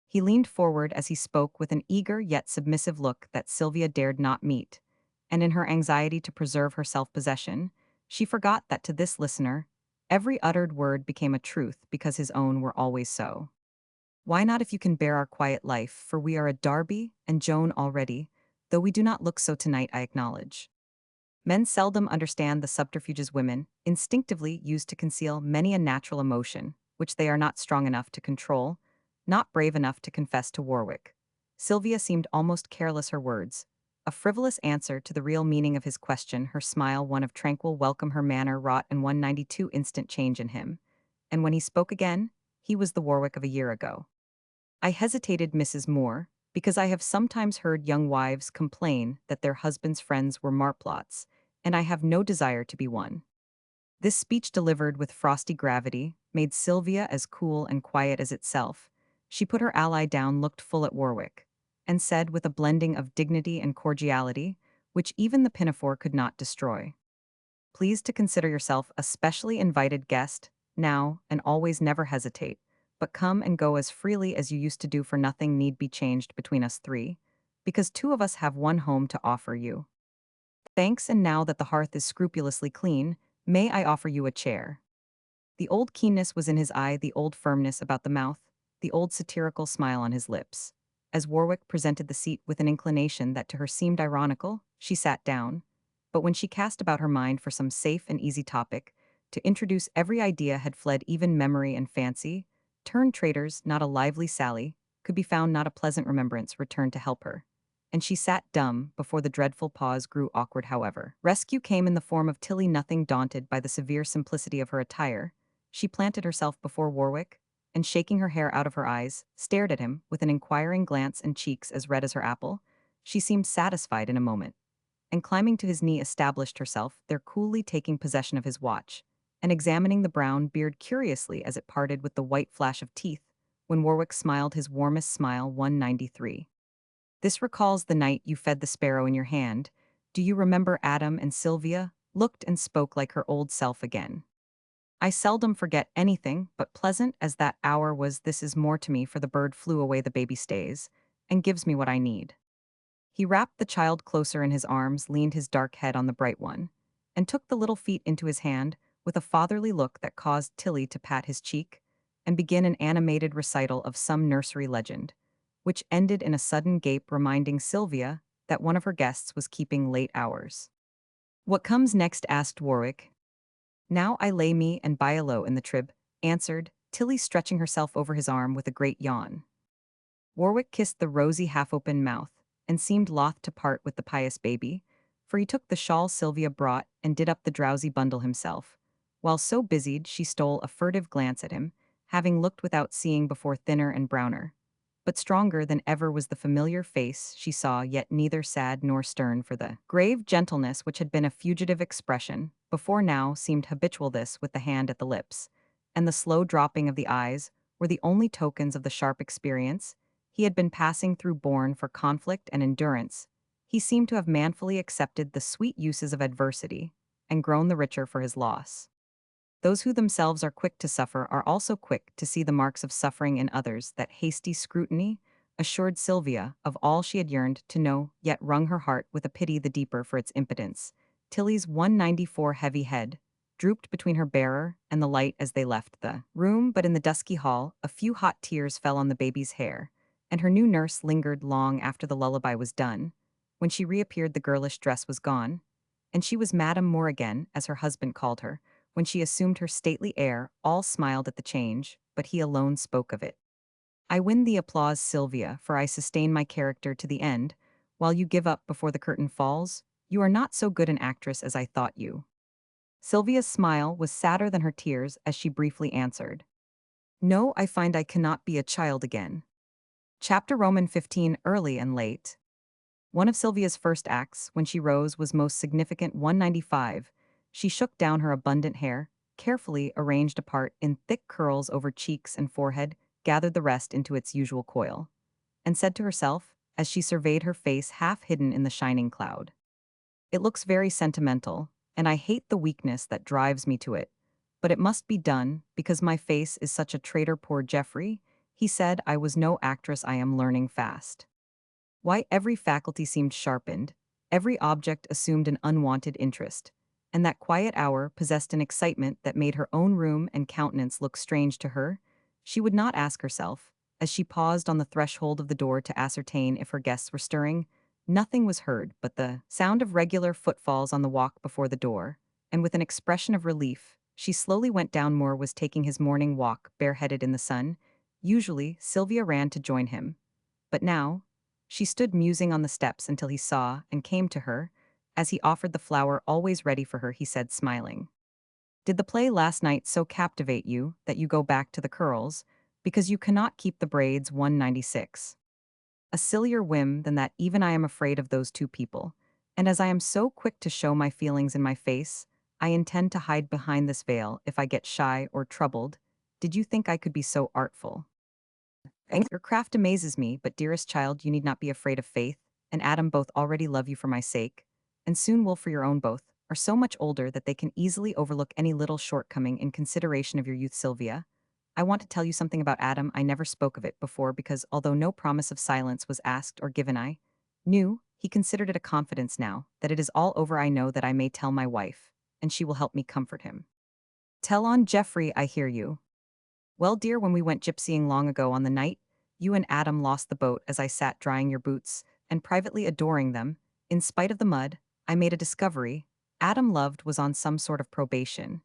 He leaned forward as he spoke with an eager yet submissive look that Sylvia dared not meet, and in her anxiety to preserve her self-possession, she forgot that to this listener, every uttered word became a truth because his own were always so. "Why not, if you can bear our quiet life, for we are a Darby and Joan already, though we do not look so tonight, I acknowledge." Men seldom understand the subterfuges women instinctively use to conceal many a natural emotion, which they are not strong enough to control, not brave enough to confess to Warwick. Sylvia seemed almost careless her words, a frivolous answer to the real meaning of his question, her smile one of tranquil welcome, her manner wrought in 192 instant change in him, and when he spoke again, he was the Warwick of a year ago. "I hesitated, Mrs. Moore, because I have sometimes heard young wives complain that their husbands' friends were marplots, and I have no desire to be one." This speech, delivered with frosty gravity, made Sylvia as cool and quiet as itself. She put her ally down, looked full at Warwick, and said with a blending of dignity and cordiality, which even the pinafore could not destroy, "Please to consider yourself a specially invited guest, now and always. Never hesitate, but come and go as freely as you used to do, for nothing need be changed between us three, because two of us have one home to offer you. Thanks, and now that the hearth is scrupulously clean, may I offer you a chair?" The old keenness was in his eye, the old firmness about the mouth, the old satirical smile on his lips. As Warwick presented the seat with an inclination that to her seemed ironical, she sat down, but when she cast about her mind for some safe and easy topic, to introduce every idea had fled, even memory and fancy, turned traitors, not a lively sally, could be found, not a pleasant remembrance returned to help her. And she sat dumb before the dreadful pause grew awkward. However, rescue came in the form of Tilly. Nothing daunted by the severe simplicity of her attire, she planted herself before Warwick, and shaking her hair out of her eyes, stared at him with an inquiring glance and cheeks as red as her apple. She seemed satisfied in a moment, and climbing to his knee established herself there, coolly taking possession of his watch, and examining the brown beard curiously as it parted with the white flash of teeth, when Warwick smiled his warmest smile. 193. "This recalls the night you fed the sparrow in your hand. Do you remember?" Adam and Sylvia looked and spoke like her old self again. "I seldom forget anything, but pleasant as that hour was, this is more to me, for the bird flew away, the baby stays, and gives me what I need." He wrapped the child closer in his arms, leaned his dark head on the bright one, and took the little feet into his hand with a fatherly look that caused Tilly to pat his cheek and begin an animated recital of some nursery legend, which ended in a sudden gape, reminding Sylvia that one of her guests was keeping late hours. "What comes next?" asked Warwick. "Now I lay me and buy a low in the trib," answered Tilly, stretching herself over his arm with a great yawn. Warwick kissed the rosy half-open mouth, and seemed loth to part with the pious baby, for he took the shawl Sylvia brought and did up the drowsy bundle himself. While so busied, she stole a furtive glance at him, having looked without seeing before thinner and browner. But stronger than ever was the familiar face she saw, yet neither sad nor stern, for the grave gentleness which had been a fugitive expression, before now seemed habitual. This with the hand at the lips, and the slow dropping of the eyes, were the only tokens of the sharp experience he had been passing through, born for conflict and endurance. He seemed to have manfully accepted the sweet uses of adversity, and grown the richer for his loss. Those who themselves are quick to suffer are also quick to see the marks of suffering in others. That hasty scrutiny assured Sylvia of all she had yearned to know, yet wrung her heart with a pity the deeper for its impotence. Tilly's 194 heavy head drooped between her bearer and the light as they left the room, but in the dusky hall, a few hot tears fell on the baby's hair, and her new nurse lingered long after the lullaby was done. When she reappeared, the girlish dress was gone, and she was Madame Moore again, as her husband called her. When she assumed her stately air, all smiled at the change, but he alone spoke of it. I win the applause, Sylvia, for I sustain my character to the end, while you give up before the curtain falls. You are not so good an actress as I thought you. Sylvia's smile was sadder than her tears as she briefly answered, "No, I find I cannot be a child again." Chapter Roman 15, early and late. One of Sylvia's first acts, when she rose, was most significant. 195. She shook down her abundant hair, carefully arranged apart in thick curls over cheeks and forehead, gathered the rest into its usual coil, and said to herself, as she surveyed her face half hidden in the shining cloud, "It looks very sentimental, and I hate the weakness that drives me to it. But it must be done, because my face is such a traitor. Poor Geoffrey, he said I was no actress. I am learning fast." Why, every faculty seemed sharpened, every object assumed an unwanted interest, and that quiet hour possessed an excitement that made her own room and countenance look strange to her. She would not ask herself, as she paused on the threshold of the door to ascertain if her guests were stirring. Nothing was heard but the sound of regular footfalls on the walk before the door, and with an expression of relief, she slowly went down. Moore was taking his morning walk, bareheaded in the sun. Usually, Sylvia ran to join him, but now, she stood musing on the steps until he saw and came to her. As he offered the flower always ready for her, he said, smiling, "Did the play last night so captivate you that you go back to the curls, because you cannot keep the braids?" 196. A sillier whim than that. Even I am afraid of those two people, and as I am so quick to show my feelings in my face, I intend to hide behind this veil if I get shy or troubled. Did you think I could be so artful? Your craft amazes me, but dearest child, you need not be afraid of Faith and Adam. Both already love you for my sake, and soon will for your own. Both are so much older that they can easily overlook any little shortcoming in consideration of your youth. Sylvia, I want to tell you something about Adam. I never spoke of it before because, although no promise of silence was asked or given, I knew he considered it a confidence. Now that it is all over, I know that I may tell my wife, and she will help me comfort him. Tell on, Geoffrey, I hear you. Well, dear, when we went gypsying long ago, on the night you and Adam lost the boat, as I sat drying your boots and privately adoring them, in spite of the mud, I made a discovery. Adam loved was on some sort of probation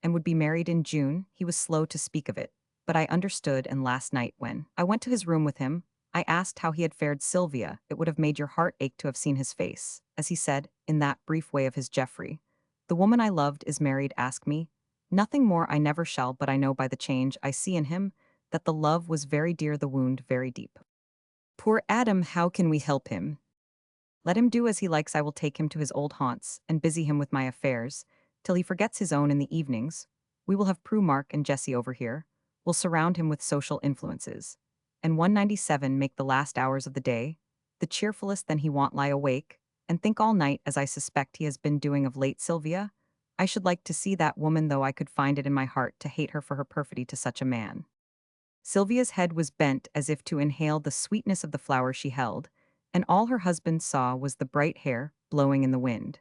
and would be married in June. He was slow to speak of it, but I understood, and last night when I went to his room with him, I asked how he had fared. Sylvia, it would have made your heart ache to have seen his face, as he said, in that brief way of his, "Geoffrey, the woman I loved is married. Ask me nothing more. I never shall, but I know by the change I see in him that the love was very dear, the wound very deep. Poor Adam, how can we help him? Let him do as he likes. I will take him to his old haunts and busy him with my affairs till he forgets his own. In the evenings, we will have Prue, Mark, and Jessie over here. We'll surround him with social influences. And 197 make the last hours of the day the cheerfulest. Then he won't lie awake and think all night, as I suspect he has been doing of late. Sylvia, I should like to see that woman, though I could find it in my heart to hate her for her perfidy to such a man." Sylvia's head was bent as if to inhale the sweetness of the flower she held, and all her husband saw was the bright hair blowing in the wind.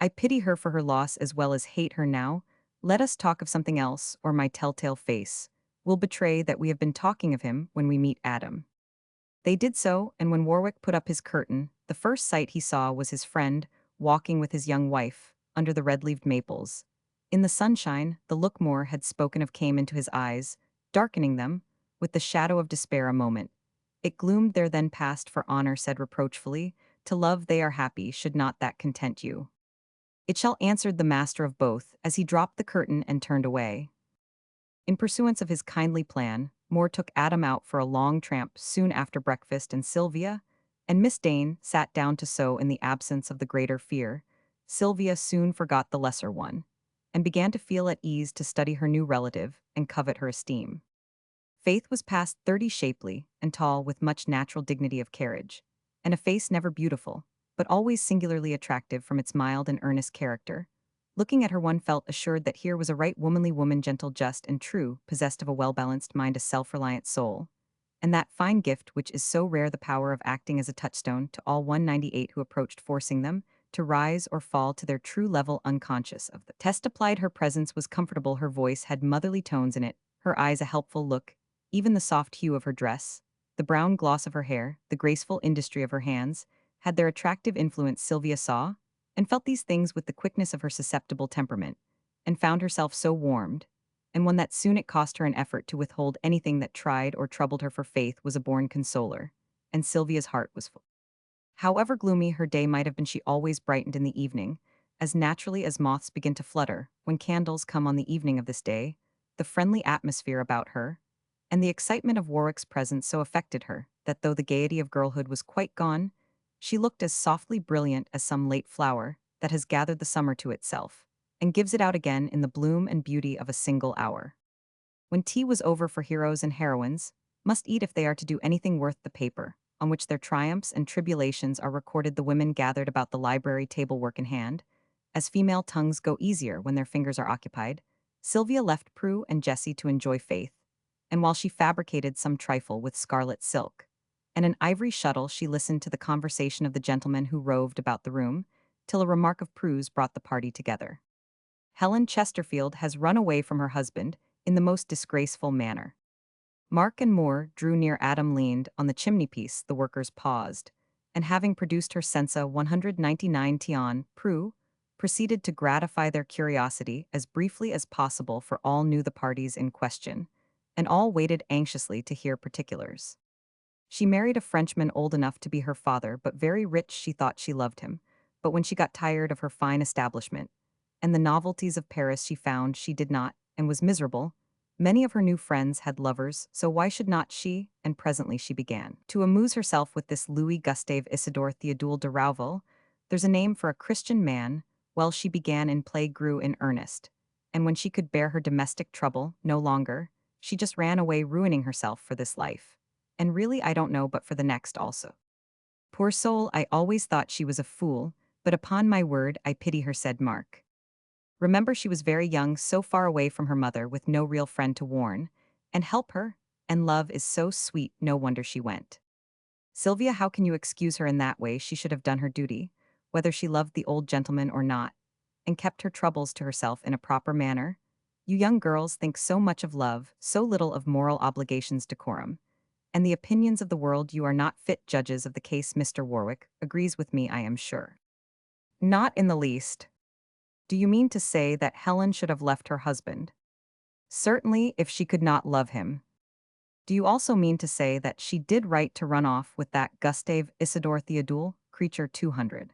"I pity her for her loss as well as hate her now. Let us talk of something else, or my telltale face will betray that we have been talking of him when we meet Adam." They did so, and when Warwick put up his curtain, the first sight he saw was his friend walking with his young wife under the red-leaved maples. In the sunshine, the look Moore had spoken of came into his eyes, darkening them with the shadow of despair a moment. It gloomed there, then passed. "For honor," said reproachfully, To love they are happy, should not that content you? It shall, answered the master of both, as he dropped the curtain and turned away. In pursuance of his kindly plan, Moore took Adam out for a long tramp soon after breakfast, and Sylvia and Miss Dane sat down to sew in the absence of the greater fear. Sylvia soon forgot the lesser one, and began to feel at ease to study her new relative and covet her esteem. Faith was past 30, shapely and tall, with much natural dignity of carriage, and a face never beautiful, but always singularly attractive from its mild and earnest character. Looking at her, one felt assured that here was a right womanly woman, gentle, just, and true, possessed of a well-balanced mind, a self-reliant soul, and that fine gift which is so rare, the power of acting as a touchstone to all 198 who approached, forcing them to rise or fall to their true level unconscious of the test applied. Her presence was comfortable, her voice had motherly tones in it, her eyes a helpful look, even the soft hue of her dress, the brown gloss of her hair, the graceful industry of her hands, had their attractive influence. Sylvia saw and felt these things with the quickness of her susceptible temperament, and found herself so warmed, and one that soon it cost her an effort to withhold anything that tried or troubled her, for Faith was a born consoler, and Sylvia's heart was full. However gloomy her day might have been, she always brightened in the evening, as naturally as moths begin to flutter when candles come on the evening of this day. The friendly atmosphere about her and the excitement of Warwick's presence so affected her that, though the gaiety of girlhood was quite gone, she looked as softly brilliant as some late flower that has gathered the summer to itself, and gives it out again in the bloom and beauty of a single hour. When tea was over, for heroes and heroines must eat if they are to do anything worth the paper on which their triumphs and tribulations are recorded, the women gathered about the library table, work in hand, as female tongues go easier when their fingers are occupied. Sylvia left Prue and Jessie to enjoy Faith, and while she fabricated some trifle with scarlet silk and an ivory shuttle, she listened to the conversation of the gentlemen who roved about the room, till a remark of Prue's brought the party together. Helen Chesterfield has run away from her husband in the most disgraceful manner. Mark and Moore drew near. Adam leaned on the chimney-piece. The workers paused, and having produced her Sensa 199 Tion, Prue proceeded to gratify their curiosity as briefly as possible, for all knew the parties in question, and all waited anxiously to hear particulars. She married a Frenchman old enough to be her father, but very rich. She thought she loved him, but when she got tired of her fine establishment and the novelties of Paris, she found she did not, and was miserable. Many of her new friends had lovers, so why should not she? And presently she began to amuse herself with this Louis Gustave Isidore Theodule de Raouville. There's a name for a Christian man. Well, she began, and play grew in earnest, and when she could bear her domestic trouble no longer, she just ran away, ruining herself for this life. And really, I don't know, but for the next also. Poor soul, I always thought she was a fool, but upon my word, I pity her, said Mark. Remember, she was very young, so far away from her mother, with no real friend to warn and help her, and love is so sweet, no wonder she went. Sylvia, how can you excuse her in that way? She should have done her duty, whether she loved the old gentleman or not, and kept her troubles to herself in a proper manner. You young girls think so much of love, so little of moral obligations, decorum, and the opinions of the world. You are not fit judges of the case. Mr. Warwick agrees with me, I am sure. Not in the least. Do you mean to say that Helen should have left her husband? Certainly, if she could not love him. Do you also mean to say that she did right to run off with that Gustave Isidore Theodule, creature 200?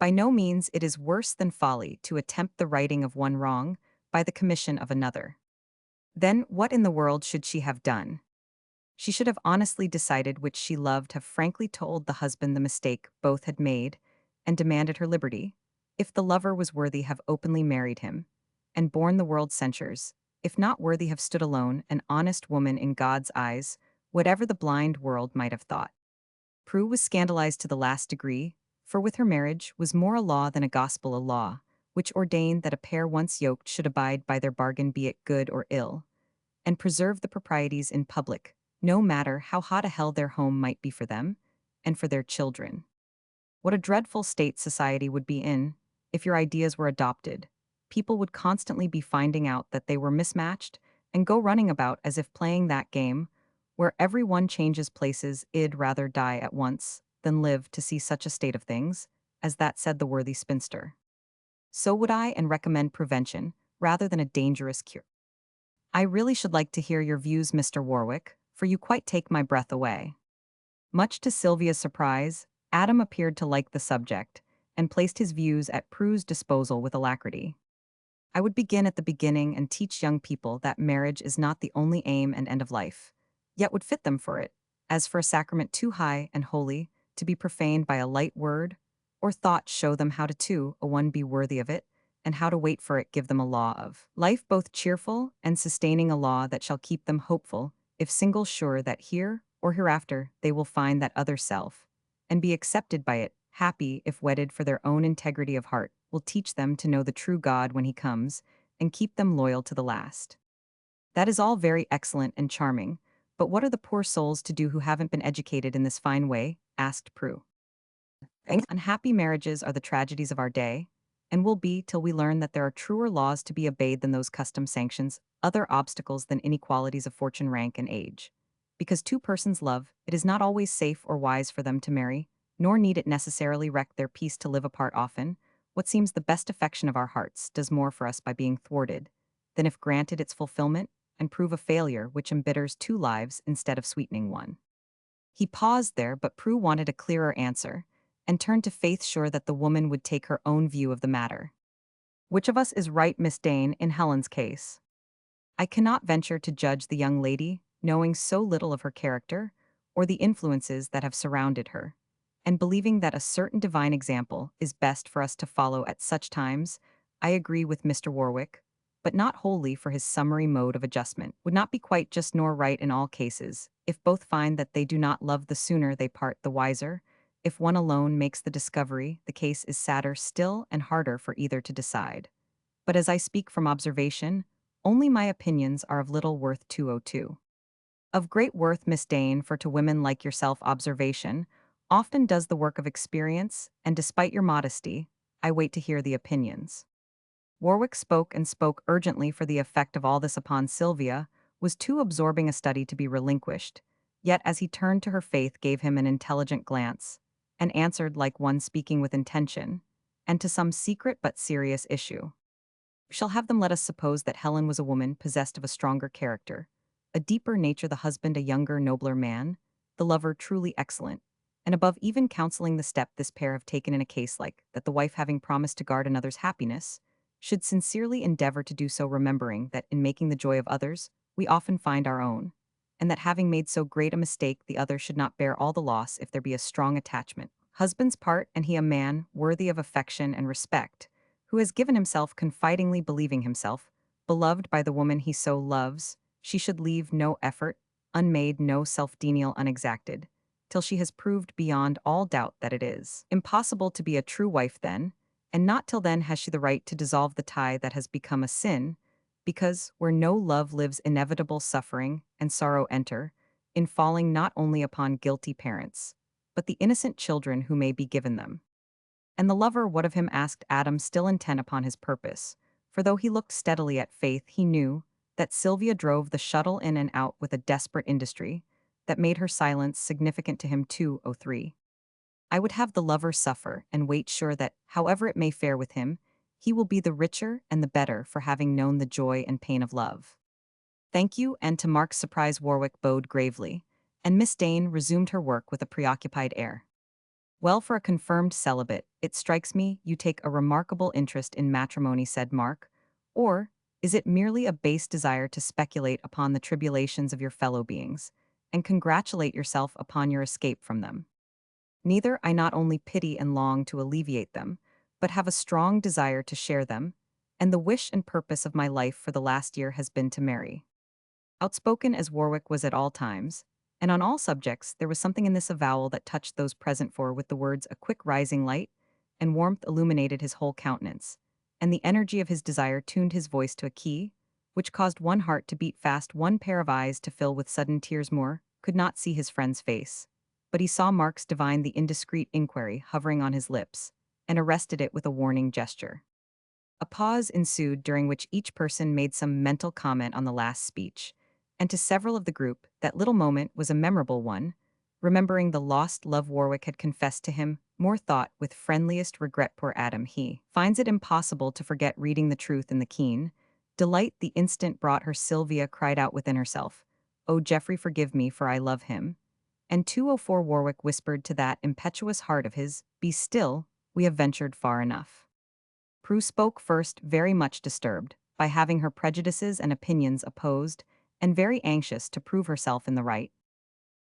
By no means. It is worse than folly to attempt the righting of one wrong by the commission of another. Then what in the world should she have done? She should have honestly decided which she loved, have frankly told the husband the mistake both had made, and demanded her liberty. If the lover was worthy, have openly married him, and borne the world's censures. If not worthy, have stood alone, an honest woman in God's eyes, whatever the blind world might have thought. Prue was scandalized to the last degree, for with her marriage was more a law than a gospel, a law which ordained that a pair once yoked should abide by their bargain, be it good or ill, and preserve the proprieties in public, no matter how hot a hell their home might be for them and for their children. What a dreadful state society would be in if your ideas were adopted. People would constantly be finding out that they were mismatched and go running about as if playing that game where every one changes places. I'd rather die at once than live to see such a state of things, as that, said the worthy spinster. So would I, and recommend prevention rather than a dangerous cure. I really should like to hear your views, Mr. Warwick, for you quite take my breath away. Much to Sylvia's surprise, Adam appeared to like the subject, and placed his views at Prue's disposal with alacrity. I would begin at the beginning and teach young people that marriage is not the only aim and end of life, yet would fit them for it, as for a sacrament too high and holy to be profaned by a light word, or thought show them how to too a one be worthy of it, and how to wait for it give them a law of life both cheerful and sustaining a law that shall keep them hopeful, if single sure that here or hereafter they will find that other self, and be accepted by it, happy if wedded for their own integrity of heart, will teach them to know the true God when he comes, and keep them loyal to the last. That is all very excellent and charming, but what are the poor souls to do who haven't been educated in this fine way? Asked Prue. Unhappy marriages are the tragedies of our day, and will be till we learn that there are truer laws to be obeyed than those custom sanctions, other obstacles than inequalities of fortune, rank, and age. Because two persons love, it is not always safe or wise for them to marry, nor need it necessarily wreck their peace to live apart often. What seems the best affection of our hearts does more for us by being thwarted, than if granted its fulfillment, and prove a failure which embitters two lives instead of sweetening one. He paused there, but Prue wanted a clearer answer, and turned to Faith, sure that the woman would take her own view of the matter. Which of us is right, Miss Dane, in Helen's case? I cannot venture to judge the young lady, knowing so little of her character, or the influences that have surrounded her, and believing that a certain divine example is best for us to follow at such times. I agree with Mr. Warwick, but not wholly, for his summary mode of adjustment would not be quite just nor right in all cases. If both find that they do not love, the sooner they part the wiser. If one alone makes the discovery, the case is sadder still and harder for either to decide. But as I speak from observation, only my opinions are of little worth. 202. Of great worth, Miss Dane, for to women like yourself observation often does the work of experience, and despite your modesty, I wait to hear the opinions. Warwick spoke and spoke urgently, for the effect of all this upon Sylvia was too absorbing a study to be relinquished, yet as he turned to her, Faith gave him an intelligent glance, and answered like one speaking with intention, and to some secret but serious issue. We shall have them let us suppose that Helen was a woman possessed of a stronger character, a deeper nature, the husband a younger, nobler man, the lover truly excellent, and above even counseling the step this pair have taken in a case like that, the wife having promised to guard another's happiness, should sincerely endeavor to do so, remembering that in making the joy of others, we often find our own, and that having made so great a mistake, the other should not bear all the loss if there be a strong attachment. Husband's part, and he a man worthy of affection and respect, who has given himself confidingly, believing himself beloved by the woman he so loves, she should leave no effort unmade, no self-denial unexacted, till she has proved beyond all doubt that it is impossible to be a true wife then, and not till then has she the right to dissolve the tie that has become a sin, because where no love lives inevitable suffering and sorrow enter, in falling not only upon guilty parents, but the innocent children who may be given them. And the lover, what of him? Asked Adam, still intent upon his purpose, for though he looked steadily at Faith, he knew that Sylvia drove the shuttle in and out with a desperate industry that made her silence significant to him. 203. I would have the lover suffer and wait, sure that, however it may fare with him, he will be the richer and the better for having known the joy and pain of love. Thank you. And to Mark's surprise, Warwick bowed gravely, and Miss Dane resumed her work with a preoccupied air. Well, for a confirmed celibate, it strikes me you take a remarkable interest in matrimony, said Mark. Or is it merely a base desire to speculate upon the tribulations of your fellow beings, and congratulate yourself upon your escape from them? Neither. I not only pity and long to alleviate them, but have a strong desire to share them, and the wish and purpose of my life for the last year has been to marry. Outspoken as Warwick was at all times, and on all subjects, there was something in this avowal that touched those present, for with the words a quick rising light and warmth illuminated his whole countenance, and the energy of his desire tuned his voice to a key, which caused one heart to beat fast, one pair of eyes to fill with sudden tears. Moore could not see his friend's face, but he saw Mark's divine the indiscreet inquiry hovering on his lips, and arrested it with a warning gesture. A pause ensued, during which each person made some mental comment on the last speech, and to several of the group that little moment was a memorable one. Remembering the lost love Warwick had confessed to him, Moore thought with friendliest regret, poor Adam, he finds it impossible to forget reading the truth in the keen delight the instant brought her. Sylvia cried out within herself, "Oh, Geoffrey, forgive me, for I love him." And 204 Warwick whispered to that impetuous heart of his, "Be still, we have ventured far enough." Prue spoke first, very much disturbed by having her prejudices and opinions opposed, and very anxious to prove herself in the right.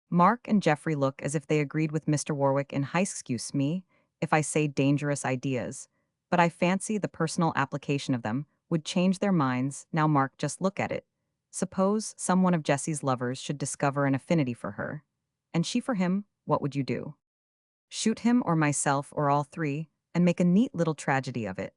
Mark and Geoffrey look as if they agreed with Mr. Warwick in high excuse me if I say dangerous ideas, but I fancy the personal application of them would change their minds. Now Mark, just look at it. Suppose some one of Jessie's lovers should discover an affinity for her, and she for him, what would you do? Shoot him or myself or all three, and make a neat little tragedy of it.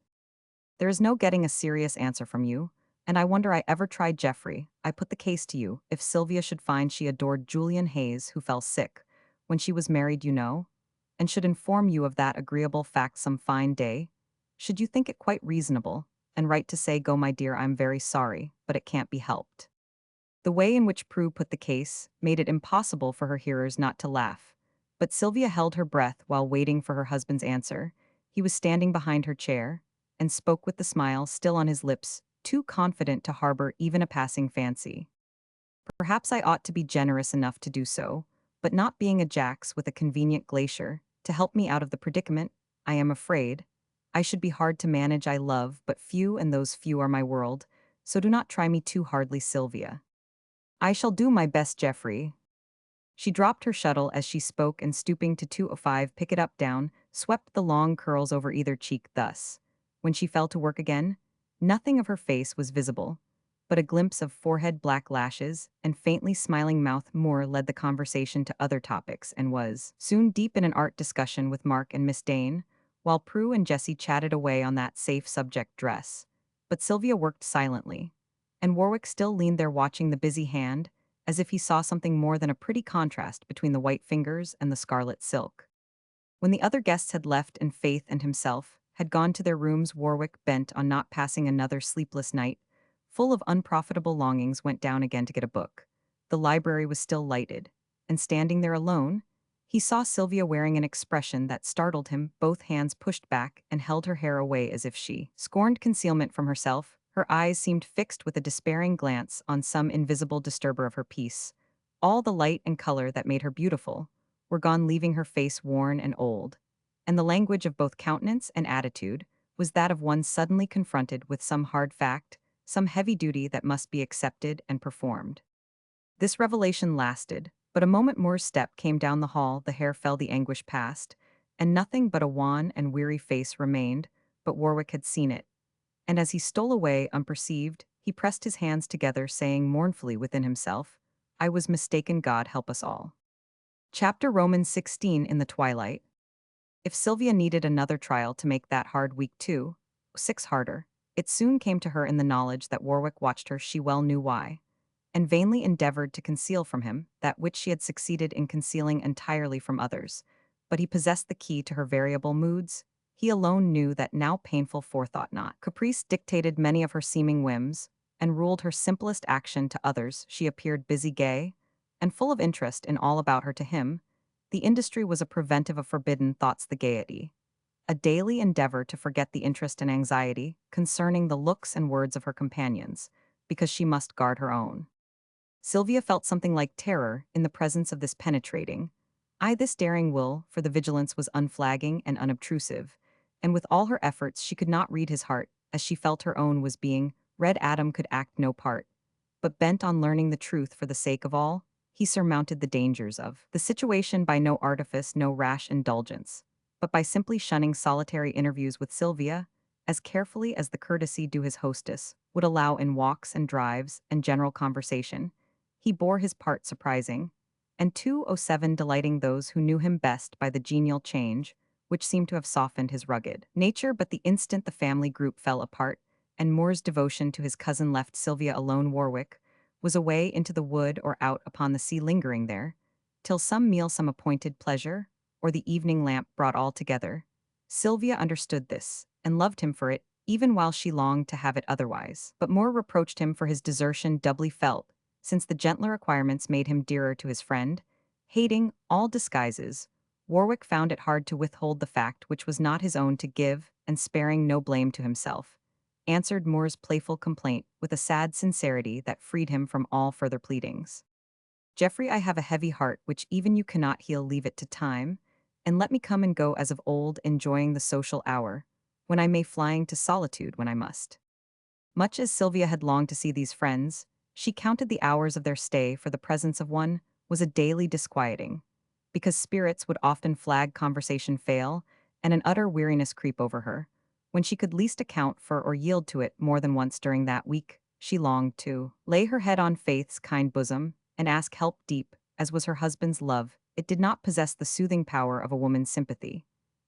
There is no getting a serious answer from you, and I wonder I ever tried Geoffrey. I put the case to you, if Sylvia should find she adored Julian Hayes, who fell sick when she was married, and should inform you of that agreeable fact some fine day, should you think it quite reasonable and right to say, "Go, my dear, I'm very sorry, but it can't be helped"? The way in which Prue put the case made it impossible for her hearers not to laugh, but Sylvia held her breath while waiting for her husband's answer. He was standing behind her chair and spoke with the smile still on his lips, too confident to harbor even a passing fancy. "Perhaps I ought to be generous enough to do so, but not being a Jax with a convenient glacier to help me out of the predicament, I am afraid. I should be hard to manage. I love but few, and those few are my world, so do not try me too hardly, Sylvia." "I shall do my best, Geoffrey." She dropped her shuttle as she spoke and, stooping to 205, pick it up down, swept the long curls over either cheek thus. When she fell to work again, nothing of her face was visible, but a glimpse of forehead, black lashes, and faintly smiling mouth. Moore led the conversation to other topics and was soon deep in an art discussion with Mark and Miss Dane, while Prue and Jessie chatted away on that safe subject, dress. But Sylvia worked silently, and Warwick still leaned there watching the busy hand, as if he saw something more than a pretty contrast between the white fingers and the scarlet silk. When the other guests had left and Faith and himself had gone to their rooms, Warwick, bent on not passing another sleepless night, full of unprofitable longings, went down again to get a book. The library was still lighted, and standing there alone, he saw Sylvia wearing an expression that startled him, both hands pushed back and held her hair away as if she scorned concealment from herself. Her eyes seemed fixed with a despairing glance on some invisible disturber of her peace. All the light and color that made her beautiful were gone, leaving her face worn and old, and the language of both countenance and attitude was that of one suddenly confronted with some hard fact, some heavy duty that must be accepted and performed. This revelation lasted, but a moment more's step came down the hall, the hair fell, the anguish passed, and nothing but a wan and weary face remained, but Warwick had seen it, and as he stole away unperceived, he pressed his hands together, saying mournfully within himself, "I was mistaken, God help us all." Chapter Romans 16. In the twilight. If Sylvia needed another trial to make that hard week 6 harder, it soon came to her in the knowledge that Warwick watched her. She well knew why, and vainly endeavored to conceal from him that which she had succeeded in concealing entirely from others. But he possessed the key to her variable moods. He alone knew that now painful forethought not. Caprice dictated many of her seeming whims, and ruled her simplest action. To others she appeared busy, gay, and full of interest in all about her. To him, the industry was a preventive of forbidden thoughts, the gaiety, a daily endeavor to forget the interest and anxiety concerning the looks and words of her companions, because she must guard her own. Sylvia felt something like terror in the presence of this penetrating, this daring will, for the vigilance was unflagging and unobtrusive, and with all her efforts she could not read his heart, as she felt her own was being read. Adam could act no part, but bent on learning the truth for the sake of all, he surmounted the dangers of the situation by no artifice, no rash indulgence, but by simply shunning solitary interviews with Sylvia, as carefully as the courtesy due his hostess would allow in walks and drives and general conversation. He bore his part surprising, and 207 delighting those who knew him best by the genial change, which seemed to have softened his rugged nature. But the instant the family group fell apart, and Moore's devotion to his cousin left Sylvia alone, Warwick was away into the wood or out upon the sea, lingering there, till some meal, some appointed pleasure, or the evening lamp brought all together. Sylvia understood this, and loved him for it, even while she longed to have it otherwise. But Moore reproached him for his desertion, doubly felt, since the gentler requirements made him dearer to his friend. Hating all disguises, Warwick found it hard to withhold the fact which was not his own to give, and sparing no blame to himself, answered Moore's playful complaint with a sad sincerity that freed him from all further pleadings. Geoffrey, I have a heavy heart which even you cannot heal, leave it to time, and let me come and go as of old, enjoying the social hour, when I may flying to solitude when I must. Much as Sylvia had longed to see these friends, she counted the hours of their stay, for the presence of one was a daily disquieting, because spirits would often flag, conversation fail, and an utter weariness creep over her, when she could least account for or yield to it. More than once during that week, she longed to lay her head on Faith's kind bosom and ask help. Deep as was her husband's love, it did not possess the soothing power of a woman's sympathy.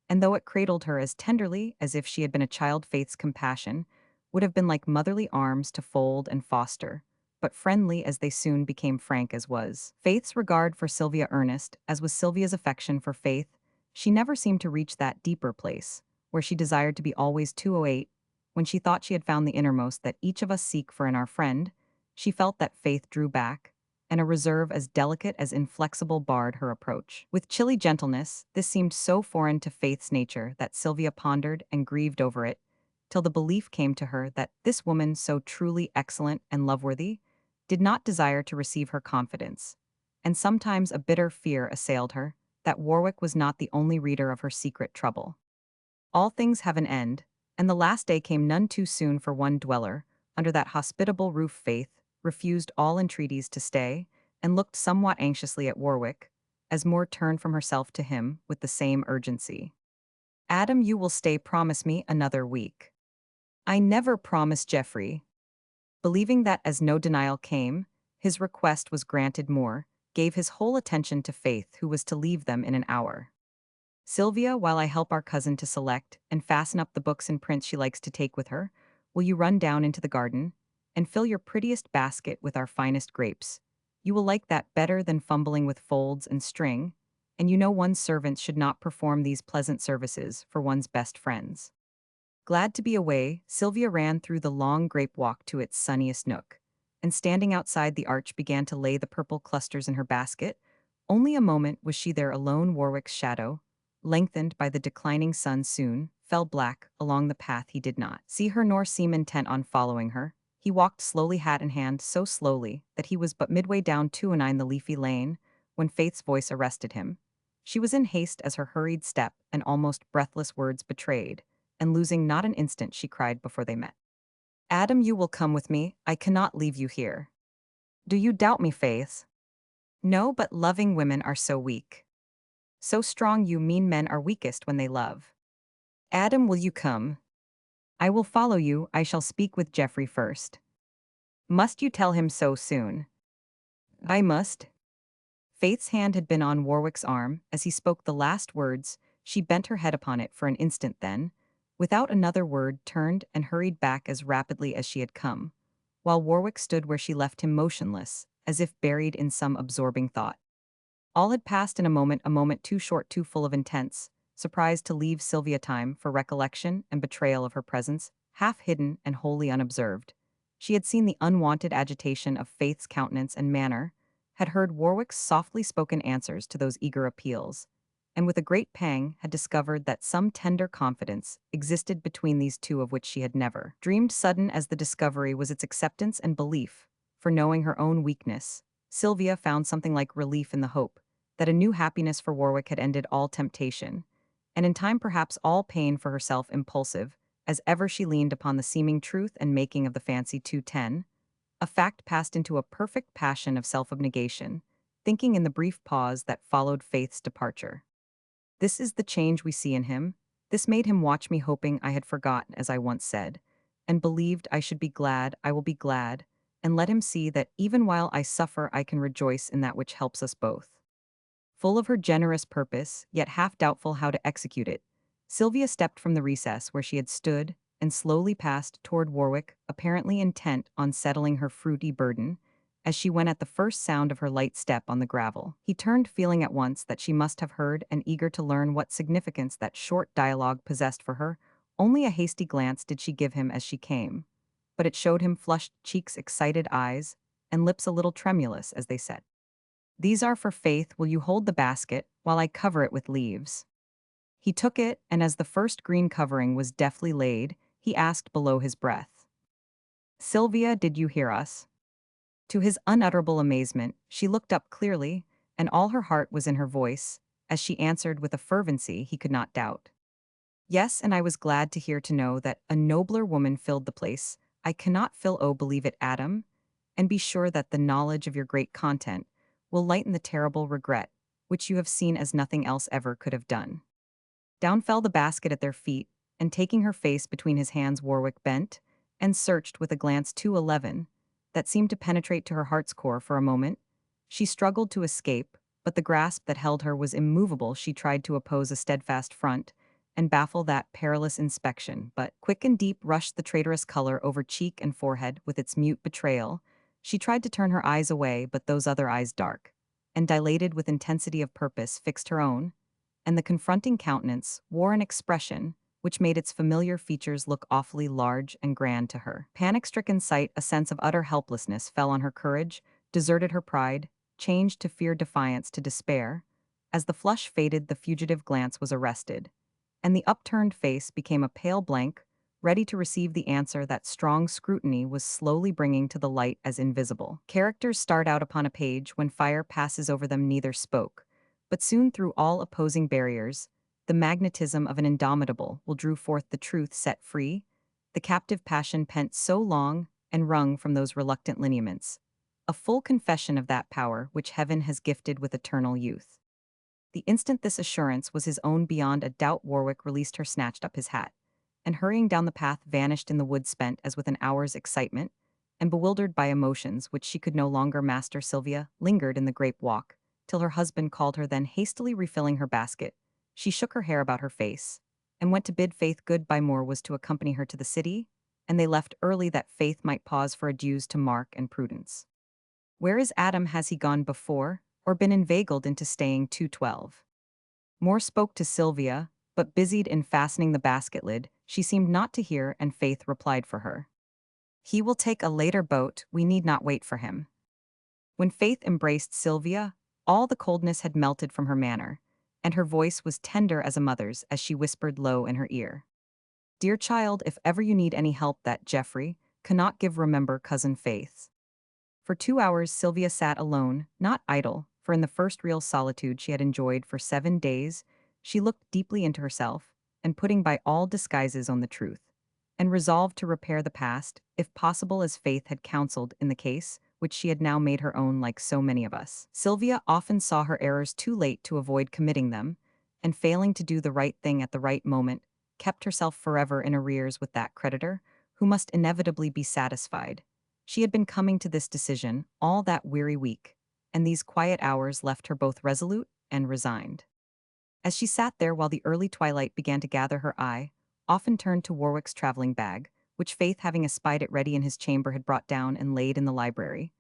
And though it cradled her as tenderly as if she had been a child, Faith's compassion would have been like motherly arms to fold and foster, but friendly as they soon became, frank as was Faith's regard for Sylvia, earnest as was Sylvia's affection for Faith, she never seemed to reach that deeper place, where she desired to be always 208, when she thought she had found the innermost that each of us seek for in our friend. She felt that Faith drew back, and a reserve as delicate as inflexible barred her approach. With chilly gentleness, this seemed so foreign to Faith's nature that Sylvia pondered and grieved over it, till the belief came to her that this woman, so truly excellent and loveworthy, did not desire to receive her confidence. And sometimes a bitter fear assailed her that Warwick was not the only reader of her secret trouble. All things have an end, and the last day came none too soon for one dweller under that hospitable roof. Faith refused all entreaties to stay, and looked somewhat anxiously at Warwick, as Moore turned from herself to him with the same urgency. Adam, you will stay, promise me another week. I never promised. Geoffrey, believing that as no denial came, his request was granted, Moore gave his whole attention to Faith, who was to leave them in an hour. Sylvia, while I help our cousin to select and fasten up the books and prints she likes to take with her, will you run down into the garden and fill your prettiest basket with our finest grapes? You will like that better than fumbling with folds and string, and you know one's servants should not perform these pleasant services for one's best friends. Glad to be away, Sylvia ran through the long grape walk to its sunniest nook, and standing outside the arch began to lay the purple clusters in her basket. Only a moment was she there alone. Warwick's shadow, lengthened by the declining sun, soon fell black along the path. He did not see her nor seem intent on following her. He walked slowly, hat in hand, so slowly that he was but midway down 209 the leafy lane when Faith's voice arrested him. She was in haste as her hurried step and almost breathless words betrayed, and losing not an instant, she cried before they met. Adam, you will come with me. I cannot leave you here. Do you doubt me, Faith? No, but loving women are so weak. So strong, you mean men are weakest when they love. Adam, will you come? I will follow you. I shall speak with Geoffrey first. Must you tell him so soon? I must. Faith's hand had been on Warwick's arm as he spoke the last words. She bent her head upon it for an instant, then, without another word, turned and hurried back as rapidly as she had come, while Warwick stood where she left him, motionless, as if buried in some absorbing thought. All had passed in a moment too short, too full of intense surprise to leave Sylvia time for recollection and betrayal of her presence, half hidden and wholly unobserved. She had seen the unwanted agitation of Faith's countenance and manner, had heard Warwick's softly spoken answers to those eager appeals, and with a great pang had discovered that some tender confidence existed between these two of which she had never dreamed. Sudden as the discovery was its acceptance and belief, for knowing her own weakness, Sylvia found something like relief in the hope that a new happiness for Warwick had ended all temptation, and in time perhaps all pain for herself. Impulsive as ever she leaned upon the seeming truth and making of the fancy 210, a fact passed into a perfect passion of self-abnegation, thinking in the brief pause that followed Faith's departure. This is the change we see in him. This made him watch me, hoping I had forgotten, as I once said, and believed I should be glad. I will be glad, and let him see that even while I suffer I can rejoice in that which helps us both. Full of her generous purpose, yet half doubtful how to execute it, Sylvia stepped from the recess where she had stood and slowly passed toward Warwick, apparently intent on settling her fruity burden. As she went at the first sound of her light step on the gravel, he turned, feeling at once that she must have heard and eager to learn what significance that short dialogue possessed for her. Only a hasty glance did she give him as she came, but it showed him flushed cheeks, excited eyes, and lips a little tremulous as they said, "These are for Faith. Will you hold the basket while I cover it with leaves?" He took it, and as the first green covering was deftly laid, he asked below his breath, "Sylvia, did you hear us?" To his unutterable amazement, she looked up clearly, and all her heart was in her voice, as she answered with a fervency he could not doubt. Yes, and I was glad to hear to know that a nobler woman filled the place. I cannot fill believe it, Adam, and be sure that the knowledge of your great content will lighten the terrible regret, which you have seen as nothing else ever could have done. Down fell the basket at their feet, and taking her face between his hands, Warwick bent and searched with a glance too 11 that seemed to penetrate to her heart's core for a moment. She struggled to escape, but the grasp that held her was immovable. She tried to oppose a steadfast front and baffle that perilous inspection, but quick and deep rushed the traitorous color over cheek and forehead with its mute betrayal. She tried to turn her eyes away, but those other eyes, dark and dilated with intensity of purpose, fixed her own, and the confronting countenance wore an expression which made its familiar features look awfully large and grand to her. Panic-stricken sight, a sense of utter helplessness fell on her courage, deserted her pride, changed to fear, defiance to despair. As the flush faded, the fugitive glance was arrested, and the upturned face became a pale blank, ready to receive the answer that strong scrutiny was slowly bringing to the light as invisible. Characters start out upon a page when fire passes over them, neither spoke, but soon through all opposing barriers, the magnetism of an indomitable will drew forth the truth set free, the captive passion pent so long and wrung from those reluctant lineaments, a full confession of that power which heaven has gifted with eternal youth. The instant this assurance was his own beyond a doubt, Warwick released her, snatched up his hat, and hurrying down the path vanished in the wood, spent as with an hour's excitement, and bewildered by emotions which she could no longer master. Sylvia lingered in the grape walk, till her husband called her, then hastily refilling her basket, she shook her hair about her face, and went to bid Faith good-bye. Moore was to accompany her to the city, and they left early that Faith might pause for adieus to Mark and Prudence. Where is Adam? Has he gone before, or been inveigled into staying 212? Moore spoke to Sylvia, but busied in fastening the basket lid, she seemed not to hear, and Faith replied for her. He will take a later boat, we need not wait for him. When Faith embraced Sylvia, all the coldness had melted from her manner, and her voice was tender as a mother's as she whispered low in her ear. Dear child, if ever you need any help that Geoffrey cannot give, remember cousin Faith. For 2 hours Sylvia sat alone, not idle, for in the first real solitude she had enjoyed for 7 days, she looked deeply into herself, and putting by all disguises on the truth, and resolved to repair the past, if possible, as Faith had counseled in the case, which she had now made her own like so many of us. Sylvia often saw her errors too late to avoid committing them, and failing to do the right thing at the right moment, kept herself forever in arrears with that creditor, who must inevitably be satisfied. She had been coming to this decision all that weary week, and these quiet hours left her both resolute and resigned. As she sat there while the early twilight began to gather, her eye often turned to Warwick's traveling bag, which Faith, having espied it ready in his chamber, had brought down and laid in the library.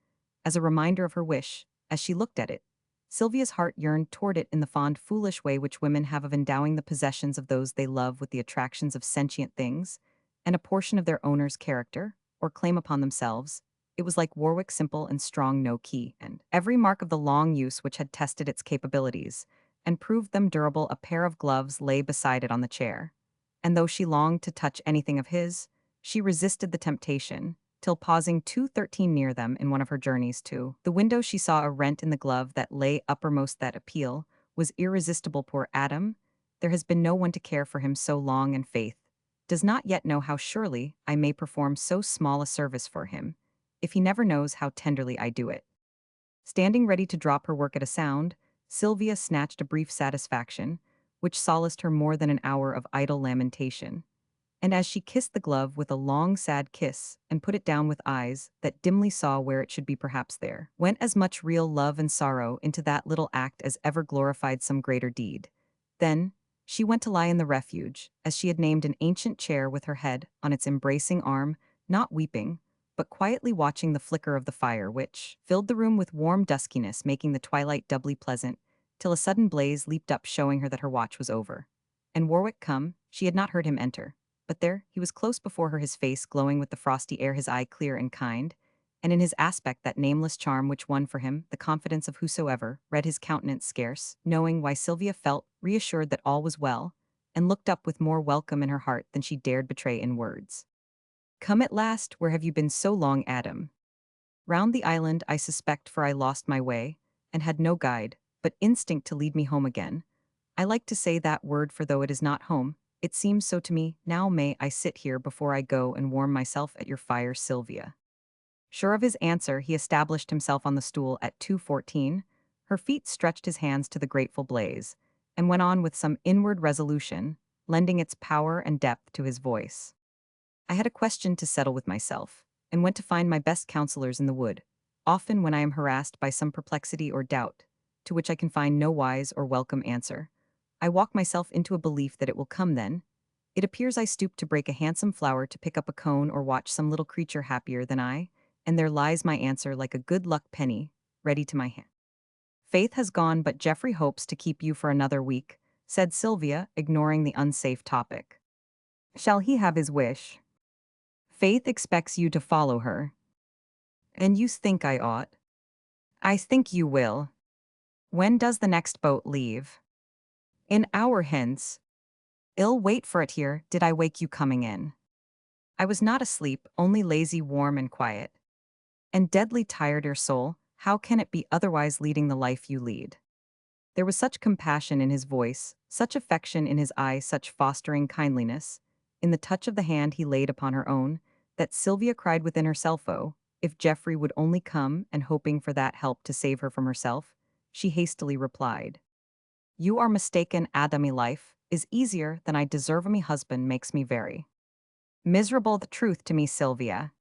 As a reminder of her wish, as she looked at it, Sylvia's heart yearned toward it in the fond, foolish way which women have of endowing the possessions of those they love with the attractions of sentient things, and a portion of their owner's character, or claim upon themselves. It was like Warwick's simple and strong no key, and every mark of the long use which had tested its capabilities, and proved them durable. A pair of gloves lay beside it on the chair, and though she longed to touch anything of his, she resisted the temptation, till pausing 213 near them in one of her journeys to the window, she saw a rent in the glove that lay uppermost. That appeal was irresistible. Poor Adam, there has been no one to care for him so long, and Faith does not yet know how surely I may perform so small a service for him, if he never knows how tenderly I do it. Standing ready to drop her work at a sound, Sylvia snatched a brief satisfaction, which solaced her more than an hour of idle lamentation. And as she kissed the glove with a long, sad kiss, and put it down with eyes that dimly saw where it should be, perhaps there went as much real love and sorrow into that little act as ever glorified some greater deed. Then she went to lie in the refuge, as she had named, an ancient chair with her head on its embracing arm, not weeping, but quietly watching the flicker of the fire which filled the room with warm duskiness, making the twilight doubly pleasant, till a sudden blaze leaped up, showing her that her watch was over. And Warwick come, she had not heard him enter. But there, he was close before her, his face glowing with the frosty air, his eye clear and kind, and in his aspect that nameless charm which won for him the confidence of whosoever read his countenance. Scarce knowing why, Sylvia felt reassured that all was well, and looked up with more welcome in her heart than she dared betray in words. Come at last, where have you been so long, Adam? Round the island I suspect for I lost my way, and had no guide, but instinct to lead me home again. I like to say that word for though it is not home, it seems so to me, now may I sit here before I go and warm myself at your fire, Sylvia. Sure of his answer, he established himself on the stool at 2:14. Her feet stretched his hands to the grateful blaze, and went on with some inward resolution, lending its power and depth to his voice. I had a question to settle with myself, and went to find my best counselors in the wood, often when I am harassed by some perplexity or doubt, to which I can find no wise or welcome answer. I walk myself into a belief that it will come then. It appears I stoop to break a handsome flower to pick up a cone or watch some little creature happier than I, and there lies my answer like a good luck penny, ready to my hand. Faith has gone, but Geoffrey hopes to keep you for another week, said Sylvia, ignoring the unsafe topic. Shall he have his wish? Faith expects you to follow her. And you think I ought? I think you will. When does the next boat leave? An hour hence. Ill wait for it here, did I wake you coming in? I was not asleep, only lazy, warm, and quiet. And deadly tired your soul, how can it be otherwise leading the life you lead? There was such compassion in his voice, such affection in his eye, such fostering kindliness, in the touch of the hand he laid upon her own, that Sylvia cried within herself, oh, if Geoffrey would only come, and hoping for that help to save her from herself, she hastily replied, You are mistaken, Adamy life is easier than I deserve. Me husband makes me very miserable. The truth to me, Sylvia.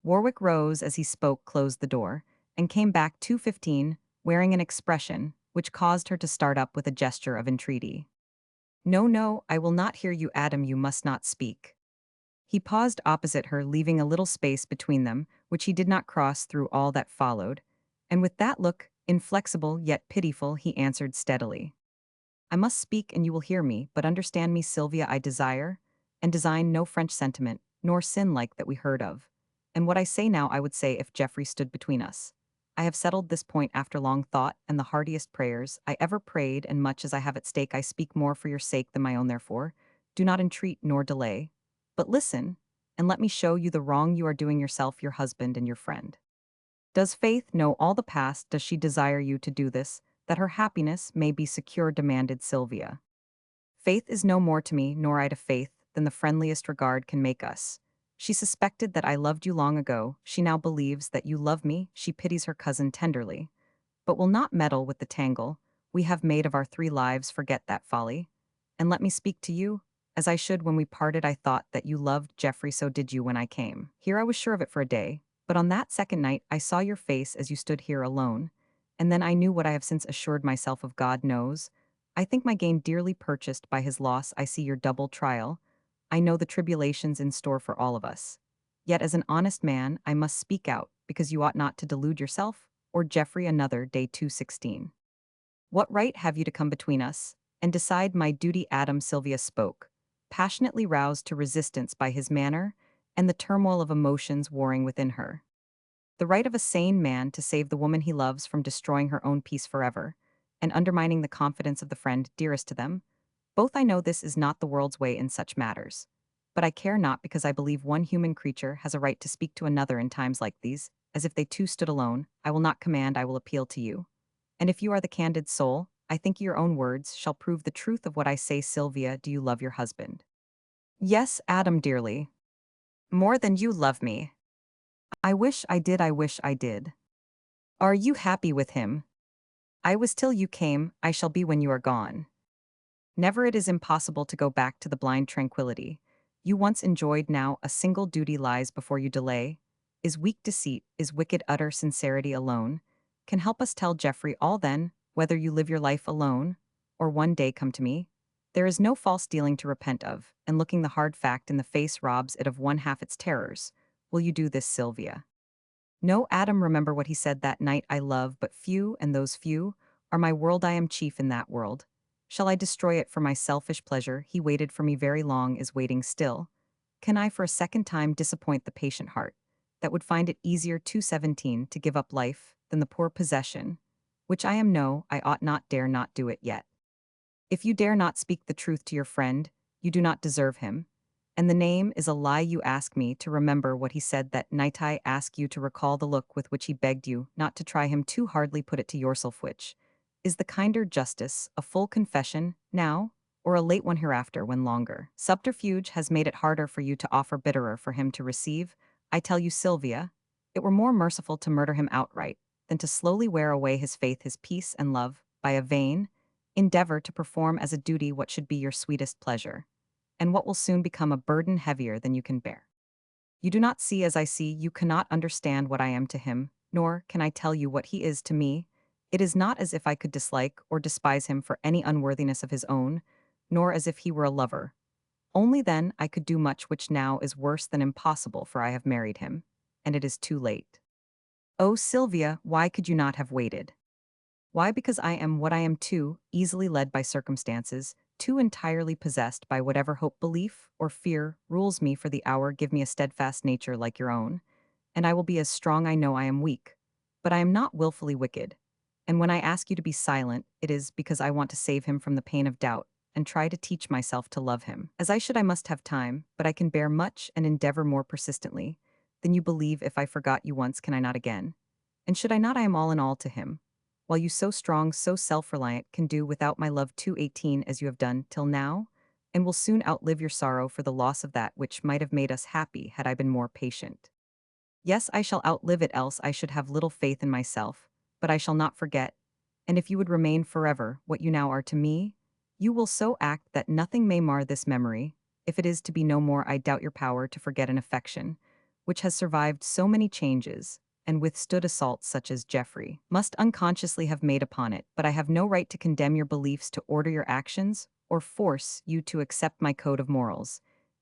Warwick rose as he spoke, closed the door, and came back 2:15, wearing an expression which caused her to start up with a gesture of entreaty. No, no, I will not hear you, Adam, you must not speak. He paused opposite her, leaving a little space between them, which he did not cross through all that followed, and with that look, inflexible yet pitiful, he answered steadily. I must speak and you will hear me, but understand me, Sylvia, I desire and design no French sentiment, nor sin like that we heard of. And what I say now I would say if Geoffrey stood between us. I have settled this point after long thought and the heartiest prayers I ever prayed, and much as I have at stake I speak more for your sake than my own, therefore do not entreat nor delay, but listen, and let me show you the wrong you are doing yourself, your husband, and your friend. Does Faith know all the past? Does she desire you to do this, that her happiness may be secure? Demanded Sylvia. Faith is no more to me, nor I to Faith, than the friendliest regard can make us. She suspected that I loved you long ago, she now believes that you love me, she pities her cousin tenderly, but will not meddle with the tangle we have made of our 3 lives. Forget that folly, and let me speak to you, as I should when we parted. I thought that you loved Geoffrey, so did you when I came. Here I was sure of it for a day, but on that second night I saw your face as you stood here alone, and then I knew what I have since assured myself of. God knows, I think my gain dearly purchased by his loss. I see your double trial. I know the tribulations in store for all of us. Yet as an honest man, I must speak out, because you ought not to delude yourself, or Geoffrey. Another day. 2:16. What right have you to come between us, and decide my duty? Adam. Sylvia spoke, passionately roused to resistance by his manner, and the turmoil of emotions warring within her. The right of a sane man to save the woman he loves from destroying her own peace forever, and undermining the confidence of the friend dearest to them. Both I know this is not the world's way in such matters. But I care not, because I believe one human creature has a right to speak to another in times like these, as if they two stood alone. I will not command, I will appeal to you. And if you are the candid soul, I think your own words shall prove the truth of what I say. Sylvia, do you love your husband? Yes, Adam, dearly. More than you love me. I wish I did, I wish I did. Are you happy with him? I was till you came, I shall be when you are gone. Never. It is impossible to go back to the blind tranquility you once enjoyed. Now a single duty lies before you. Delay is weak deceit, is wicked. Utter sincerity alone can help us tell Geoffrey all. Then, whether you live your life alone, or one day come to me, there is no false dealing to repent of, and looking the hard fact in the face robs it of one half its terrors. Will you do this, Sylvia? No, Adam, remember what he said that night. I love but few, and those few are my world. I am chief in that world. Shall I destroy it for my selfish pleasure? He waited for me very long, is waiting still. Can I for a second time disappoint the patient heart that would find it easier 2:17 to give up life than the poor possession, which I am? No, I ought not, dare not do it yet. If you dare not speak the truth to your friend, you do not deserve him, And the name is a lie you ask me to remember what he said that night. I ask you to recall the look with which he begged you not to try him too hardly. Put it to yourself which is the kinder justice, a full confession, now, or a late one hereafter when longer. Subterfuge has made it harder for you to offer, bitterer for him to receive. I tell you, Sylvia, it were more merciful to murder him outright than to slowly wear away his faith, his peace and love, by a vain endeavor to perform as a duty what should be your sweetest pleasure, and what will soon become a burden heavier than you can bear. You do not see as I see, you cannot understand what I am to him, nor can I tell you what he is to me. It is not as if I could dislike or despise him for any unworthiness of his own, nor as if he were a lover. Only then I could do much which now is worse than impossible, for I have married him, and it is too late. Oh, Sylvia, why could you not have waited? Why? Because I am what I am, too easily led by circumstances, too entirely possessed by whatever hope, belief, or fear rules me for the hour. Give me a steadfast nature like your own, and I will be as strong. I know I am weak, but I am not willfully wicked. And when I ask you to be silent, it is because I want to save him from the pain of doubt and try to teach myself to love him. As I should, I must have time, but I can bear much and endeavor more persistently than you believe. If I forgot you once, can I not again? And should I not, I am all in all to him, while you so strong, so self-reliant, can do without my love 218 as you have done till now, and will soon outlive your sorrow for the loss of that which might have made us happy had I been more patient. Yes, I shall outlive it, else I should have little faith in myself, but I shall not forget, and if you would remain forever what you now are to me, you will so act that nothing may mar this memory. If it is to be no more, I doubt your power to forget an affection, which has survived so many changes, and withstood assaults such as Geoffrey must unconsciously have made upon it. But I have no right to condemn your beliefs, to order your actions, or force you to accept my code of morals.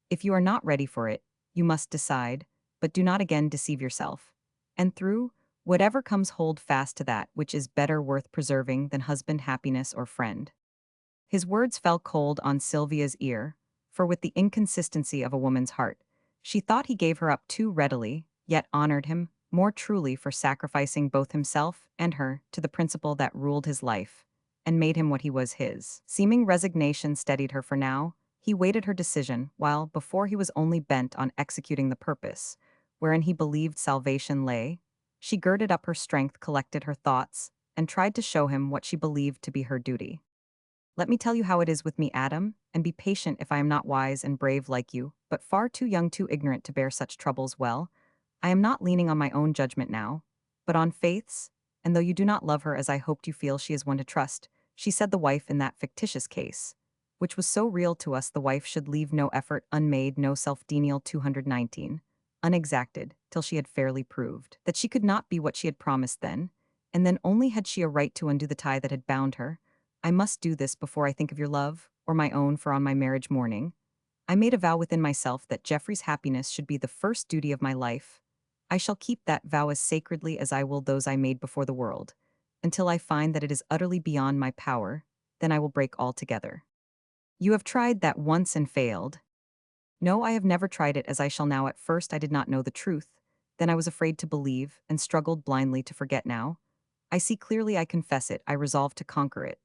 If you are not ready for it, you must decide, but do not again deceive yourself. And through whatever comes, hold fast to that which is better worth preserving than husband, happiness, or friend. His words fell cold on Sylvia's ear, for with the inconsistency of a woman's heart, she thought he gave her up too readily, yet honored him more truly for sacrificing both himself and her to the principle that ruled his life, and made him what he was. His seeming resignation steadied her, for now he waited her decision, while before he was only bent on executing the purpose wherein he believed salvation lay. She girded up her strength, collected her thoughts, and tried to show him what she believed to be her duty. Let me tell you how it is with me, Adam, and be patient if I am not wise and brave like you, but far too young, too ignorant to bear such troubles well. I am not leaning on my own judgment now, but on Faith's, and though you do not love her as I hoped, you feel she is one to trust. She said the wife in that fictitious case, which was so real to us, the wife should leave no effort unmade, no self-denial 219, unexacted, till she had fairly proved that she could not be what she had promised then, and then only had she a right to undo the tie that had bound her. I must do this before I think of your love, or my own, for on my marriage morning, I made a vow within myself that Geoffrey's happiness should be the first duty of my life. I shall keep that vow as sacredly as I will those I made before the world, until I find that it is utterly beyond my power, then I will break altogether. You have tried that once and failed. No, I have never tried it as I shall now. At first I did not know the truth, then I was afraid to believe, and struggled blindly to forget. Now I see clearly, I confess it, I resolve to conquer it,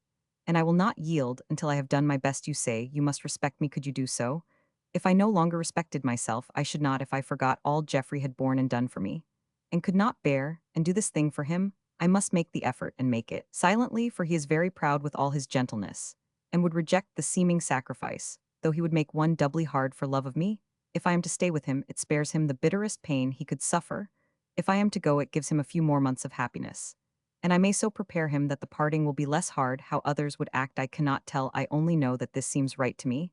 and I will not yield until I have done my best. You say you must respect me. Could you do so? If I no longer respected myself, I should not. If I forgot all Geoffrey had borne and done for me, and could not bear and do this thing for him, I must make the effort and make it silently, for he is very proud with all his gentleness, and would reject the seeming sacrifice, though he would make one doubly hard for love of me. If I am to stay with him, it spares him the bitterest pain he could suffer. If I am to go, it gives him a few more months of happiness, and I may so prepare him that the parting will be less hard. How others would act I cannot tell. I only know that this seems right to me,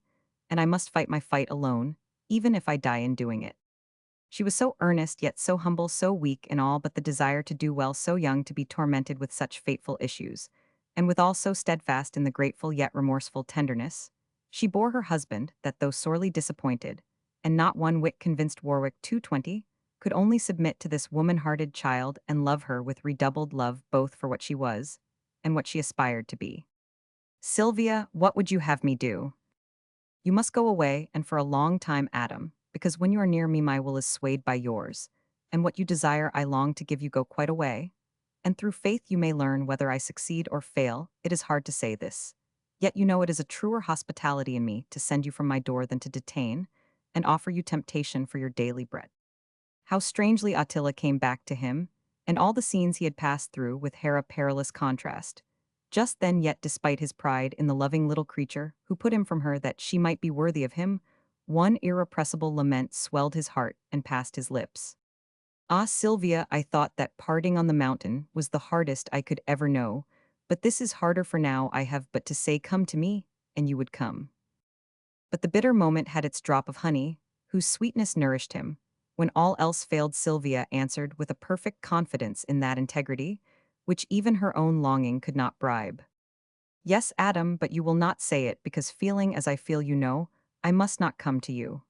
and I must fight my fight alone, even if I die in doing it. She was so earnest, yet so humble, so weak in all but the desire to do well, so young to be tormented with such fateful issues, and withal so steadfast in the grateful yet remorseful tenderness. She bore her husband, that though sorely disappointed, and not one whit convinced, Warwick 220, could only submit to this woman-hearted child and love her with redoubled love, both for what she was and what she aspired to be. Sylvia, what would you have me do? You must go away, and for a long time, Adam, because when you are near me my will is swayed by yours, and what you desire I long to give you. Go quite away, and through faith you may learn whether I succeed or fail. It is hard to say this, yet you know it is a truer hospitality in me to send you from my door than to detain, and offer you temptation for your daily bread. How strangely Attila came back to him, and all the scenes he had passed through with Hera perilous contrast. Just then, yet despite his pride in the loving little creature who put him from her that she might be worthy of him, one irrepressible lament swelled his heart and passed his lips. Ah, Sylvia, I thought that parting on the mountain was the hardest I could ever know, but this is harder, for now I have but to say, come to me, and you would come. But the bitter moment had its drop of honey, whose sweetness nourished him. When all else failed, Sylvia answered with a perfect confidence in that integrity, which even her own longing could not bribe. Yes, Adam, but you will not say it, because feeling as I feel, you know, I must not come to you.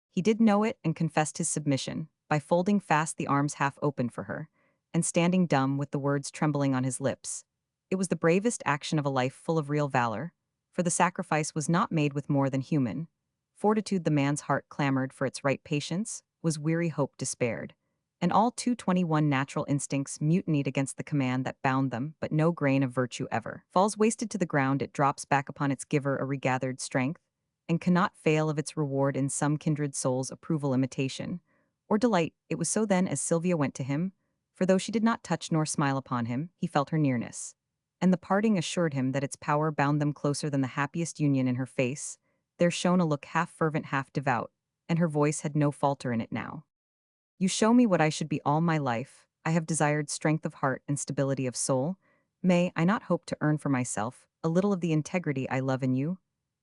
He did know it and confessed his submission, by folding fast the arms half open for her, and standing dumb with the words trembling on his lips. It was the bravest action of a life full of real valor, for the sacrifice was not made with more than human fortitude. The man's heart clamored for its right, patience was weary, hope despaired, and all 221 natural instincts mutinied against the command that bound them, but no grain of virtue ever falls wasted to the ground. It drops back upon its giver a regathered strength, and cannot fail of its reward in some kindred soul's approval, imitation, or delight. It was so then as Sylvia went to him, for though she did not touch nor smile upon him, he felt her nearness, and the parting assured him that its power bound them closer than the happiest union. In her face there shone a look half fervent, half devout, and her voice had no falter in it now. You show me what I should be all my life. I have desired strength of heart and stability of soul. May I not hope to earn for myself a little of the integrity I love in you?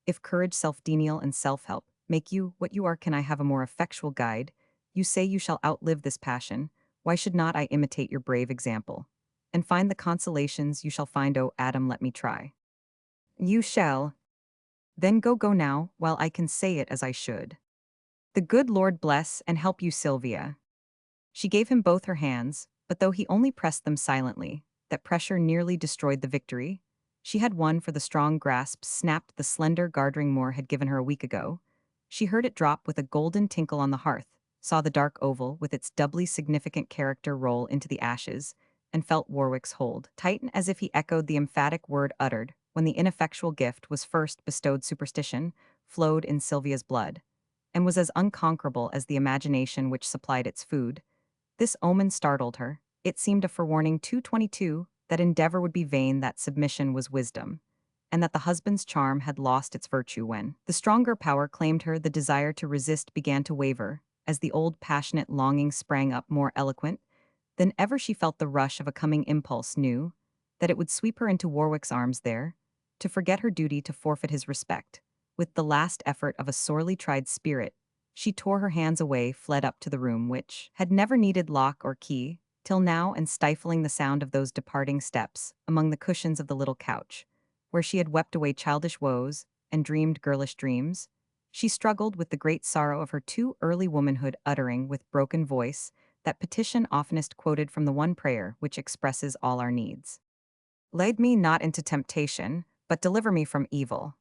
If courage, self-denial, and self-help make you what you are, can I have a more effectual guide? You say you shall outlive this passion. Why should not I imitate your brave example, and find the consolations you shall find? Oh, Adam, let me try. You shall. Then go now, while I can say it as I should. The good Lord bless and help you, Sylvia. She gave him both her hands, but though he only pressed them silently, that pressure nearly destroyed the victory. She had won, for the strong grasp snapped the slender guarding Moore had given her a week ago. She heard it drop with a golden tinkle on the hearth, saw the dark oval with its doubly significant character roll into the ashes, and felt Warwick's hold tighten as if he echoed the emphatic word uttered when the ineffectual gift was first bestowed. Superstition flowed in Sylvia's blood, and was as unconquerable as the imagination which supplied its food. This omen startled her. It seemed a forewarning. 222 that endeavor would be vain, that submission was wisdom, and that the husband's charm had lost its virtue when the stronger power claimed her. The desire to resist began to waver, as the old passionate longing sprang up more eloquent than ever. She felt the rush of a coming impulse, knew that it would sweep her into Warwick's arms there, to forget her duty, to forfeit his respect. With the last effort of a sorely tried spirit, she tore her hands away, fled up to the room which had never needed lock or key till now, and stifling the sound of those departing steps among the cushions of the little couch, where she had wept away childish woes and dreamed girlish dreams, she struggled with the great sorrow of her too early womanhood, uttering with broken voice that petition oftenest quoted from the one prayer which expresses all our needs. Lead me not into temptation, but deliver me from evil.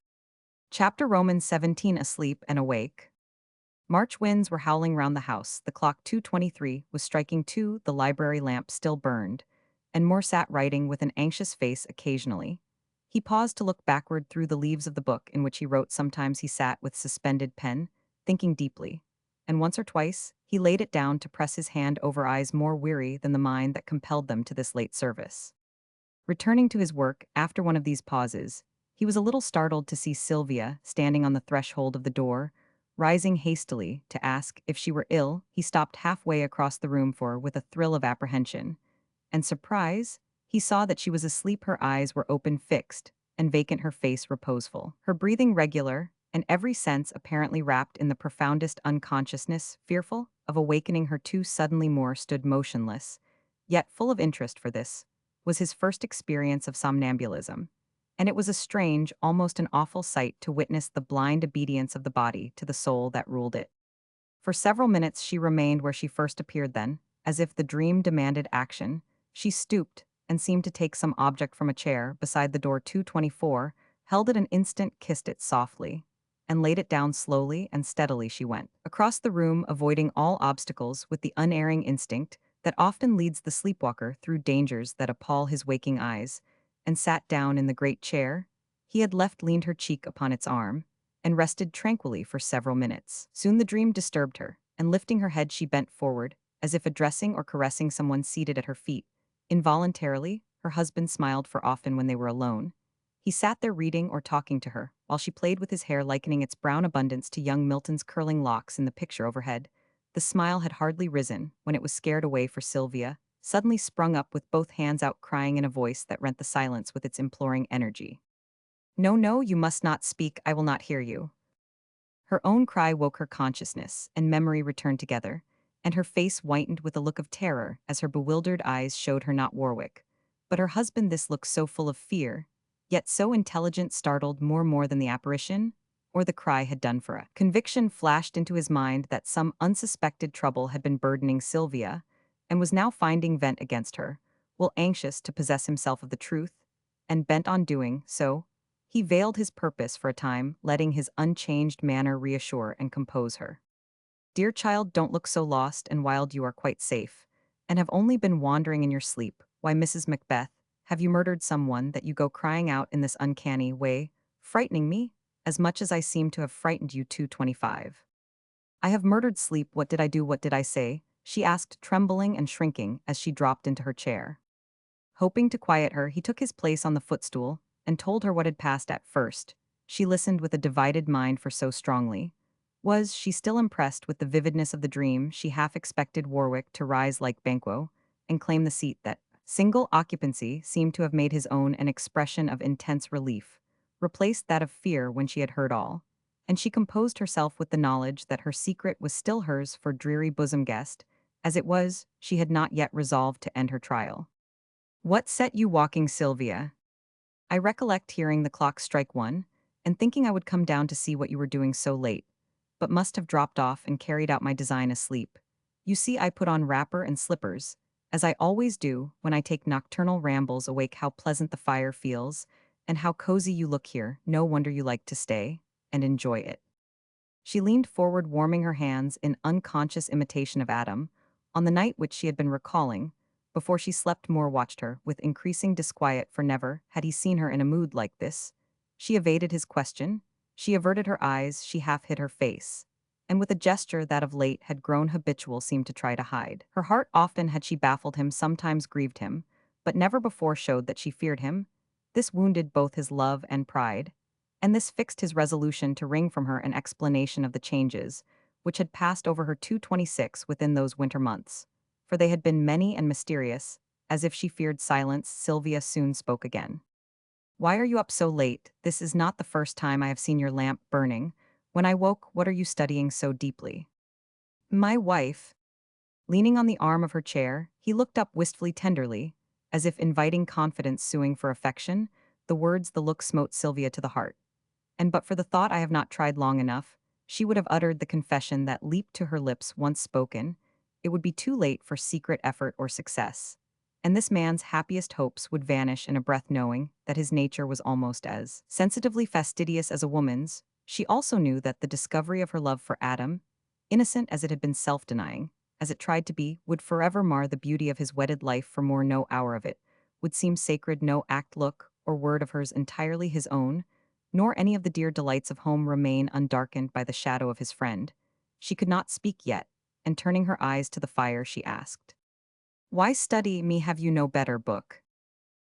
Chapter Romans 17. Asleep and awake. March winds were howling round the house. The clock 2:23 was striking 2. The library lamp still burned, and Moore sat writing with an anxious face. Occasionally he paused to look backward through the leaves of the book in which he wrote. Sometimes he sat with suspended pen, thinking deeply, and once or twice he laid it down to press his hand over eyes more weary than the mind that compelled them to this late service. Returning to his work after one of these pauses, he was a little startled to see Sylvia standing on the threshold of the door. Rising hastily to ask if she were ill, he stopped halfway across the room, for, with a thrill of apprehension and surprise, he saw that she was asleep. Her eyes were open, fixed, and vacant, her face reposeful, her breathing regular, and every sense apparently wrapped in the profoundest unconsciousness. Fearful of awakening her too suddenly, Moore stood motionless, yet full of interest, for this was his first experience of somnambulism, and it was a strange, almost an awful sight to witness the blind obedience of the body to the soul that ruled it. For several minutes she remained where she first appeared, then, as if the dream demanded action, she stooped and seemed to take some object from a chair beside the door. 224 held it an instant, kissed it softly, and laid it down. Slowly and steadily she went across the room, avoiding all obstacles with the unerring instinct that often leads the sleepwalker through dangers that appall his waking eyes, and sat down in the great chair he had left. Leaned her cheek upon its arm, and rested tranquilly for several minutes. Soon the dream disturbed her, and lifting her head she bent forward, as if addressing or caressing someone seated at her feet. Involuntarily, her husband smiled, for often when they were alone, he sat there reading or talking to her, while she played with his hair, likening its brown abundance to young Milton's curling locks in the picture overhead. The smile had hardly risen when it was scared away, for Sylvia suddenly sprung up with both hands out, crying in a voice that rent the silence with its imploring energy. "No, no, you must not speak, I will not hear you." Her own cry woke her consciousness, and memory returned together, and her face whitened with a look of terror as her bewildered eyes showed her not Warwick, but her husband. This look so full of fear, yet so intelligent, startled more than the apparition or the cry had done for her. Conviction flashed into his mind that some unsuspected trouble had been burdening Sylvia, and was now finding vent against her, while anxious to possess himself of the truth, and bent on doing so. He veiled his purpose for a time, letting his unchanged manner reassure and compose her. "Dear child, don't look so lost and wild. You are quite safe, and have only been wandering in your sleep. Why, Mrs. Macbeth, have you murdered someone that you go crying out in this uncanny way, frightening me, as much as I seem to have frightened you 225. I have murdered sleep. What did I do? What did I say?" she asked, trembling and shrinking as she dropped into her chair. Hoping to quiet her, he took his place on the footstool and told her what had passed. At first, she listened with a divided mind, for so strongly was she still impressed with the vividness of the dream. She half expected Warwick to rise like Banquo and claim the seat that single occupancy seemed to have made his own. An expression of intense relief replaced that of fear when she had heard all, and she composed herself with the knowledge that her secret was still hers for dreary bosom guest. As it was, she had not yet resolved to end her trial. "What set you walking, Sylvia?" "I recollect hearing the clock strike one, and thinking I would come down to see what you were doing so late, but must have dropped off and carried out my design asleep. You see, I put on wrapper and slippers, as I always do when I take nocturnal rambles. Awake, how pleasant the fire feels, and how cozy you look here. No wonder you like to stay and enjoy it." She leaned forward, warming her hands in unconscious imitation of Adam, on the night which she had been recalling. Before she slept, Moore watched her with increasing disquiet, for never had he seen her in a mood like this. She evaded his question, she averted her eyes, she half hid her face, and with a gesture that of late had grown habitual seemed to try to hide. Her heart often had she baffled him, sometimes grieved him, but never before showed that she feared him. This wounded both his love and pride, and this fixed his resolution to wring from her an explanation of the changes which had passed over her 226 within those winter months, for they had been many and mysterious. As if she feared silence, Sylvia soon spoke again. "Why are you up so late? This is not the first time I have seen your lamp burning. When I woke, what are you studying so deeply?" "My wife." Leaning on the arm of her chair, he looked up wistfully, tenderly, as if inviting confidence, suing for affection. The words, the look smote Sylvia to the heart, and but for the thought, "I have not tried long enough," she would have uttered the confession that leaped to her lips once spoken. It would be too late for secret effort or success, and this man's happiest hopes would vanish in a breath. Knowing that his nature was almost as sensitively fastidious as a woman's, she also knew that the discovery of her love for Adam, innocent as it had been, self-denying as it tried to be, would forever mar the beauty of his wedded life. For more, no hour of it would seem sacred, no act, look, or word of hers entirely his own, nor any of the dear delights of home remain undarkened by the shadow of his friend. She could not speak yet, and turning her eyes to the fire, she asked, "Why study me? Have you no better book?"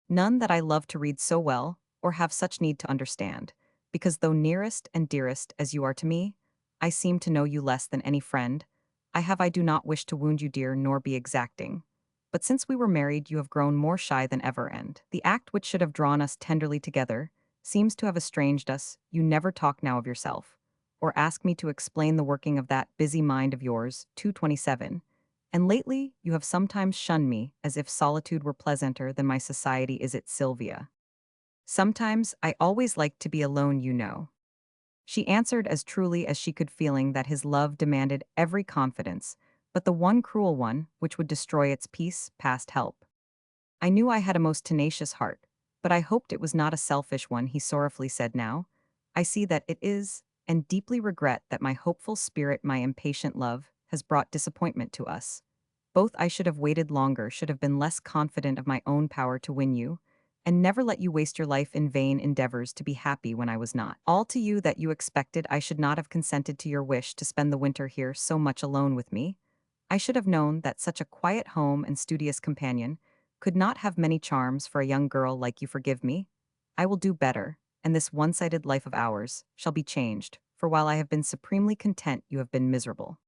"None that I love to read so well, or have such need to understand, because though nearest and dearest as you are to me, I seem to know you less than any friend. I do not wish to wound you, dear, nor be exacting. But since we were married, you have grown more shy than ever, and the act which should have drawn us tenderly together seems to have estranged us. You never talk now of yourself, or ask me to explain the working of that busy mind of yours, 227. And lately you have sometimes shunned me, as if solitude were pleasanter than my society. Is it, Sylvia?" "Sometimes I always like to be alone, you know," she answered as truly as she could, feeling that his love demanded every confidence, but the one cruel one which would destroy its peace past help. "I knew I had a most tenacious heart, but I hoped it was not a selfish one," he sorrowfully said. "Now I see that it is, and deeply regret that my hopeful spirit, my impatient love, has brought disappointment to us. Both I should have waited longer, should have been less confident of my own power to win you, and never let you waste your life in vain endeavors to be happy when I was not. All to you that you expected I should not have consented to your wish to spend the winter here so much alone with me. I should have known that such a quiet home and studious companion could not have many charms for a young girl like you. Forgive me. I will do better, and this one-sided life of ours shall be changed, for while I have been supremely content you have been miserable.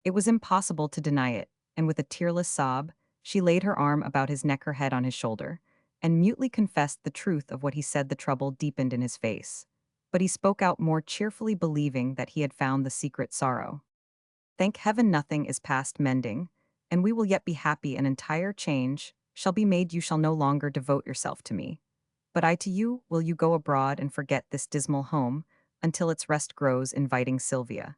It was impossible to deny it, and with a tearless sob, she laid her arm about his neck, her head on his shoulder, and mutely confessed the truth of what he said. The trouble deepened in his face. But he spoke out more cheerfully, believing that he had found the secret sorrow. Thank heaven nothing is past mending, and we will yet be happy. An entire change shall be made. You shall no longer devote yourself to me, but I to you. Will you go abroad and forget this dismal home until its rest grows inviting? Sylvia.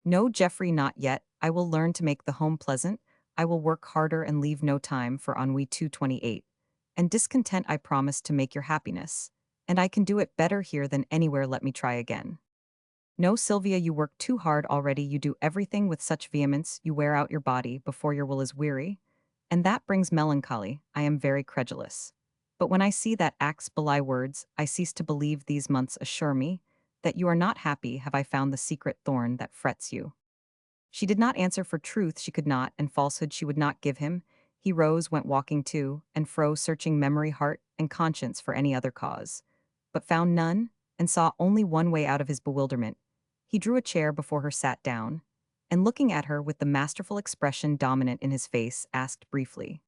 No, Geoffrey, not yet. I will learn to make the home pleasant. I will work harder and leave no time for ennui. 228. And discontent I promise to make your happiness. And I can do it better here than anywhere. Let me try again. No, Sylvia, you work too hard already. You do everything with such vehemence, you wear out your body before your will is weary. And that brings melancholy. I am very credulous. But when I see that acts belie words, I cease to believe. These months assure me that you are not happy. Have I found the secret thorn that frets you? She did not answer, for truth she could not, and falsehood she would not give him. He rose, went walking to and fro, searching memory, heart, and conscience for any other cause, but found none, and saw only one way out of his bewilderment. He drew a chair before her, sat down, and looking at her with the masterful expression dominant in his face, asked briefly,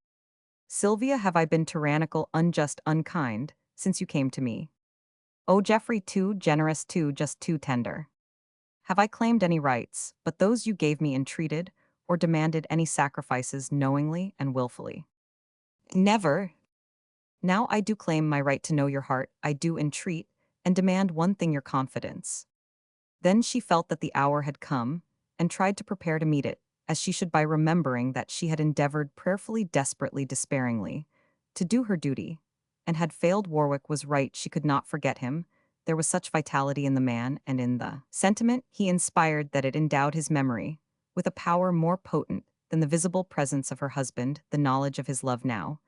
Sylvia, have I been tyrannical, unjust, unkind, since you came to me? Oh, Geoffrey, too generous, too just, too tender. Have I claimed any rights, but those you gave me, entreated, or demanded any sacrifices knowingly and willfully? Never. Now I do claim my right to know your heart. I do entreat, and demand one thing, your confidence. Then she felt that the hour had come, and tried to prepare to meet it, as she should by remembering that she had endeavored prayerfully, desperately, despairingly, to do her duty, and had failed. Warwick was right, she could not forget him. There was such vitality in the man and in the sentiment he inspired that it endowed his memory with a power more potent than the visible presence of her husband. The knowledge of his love now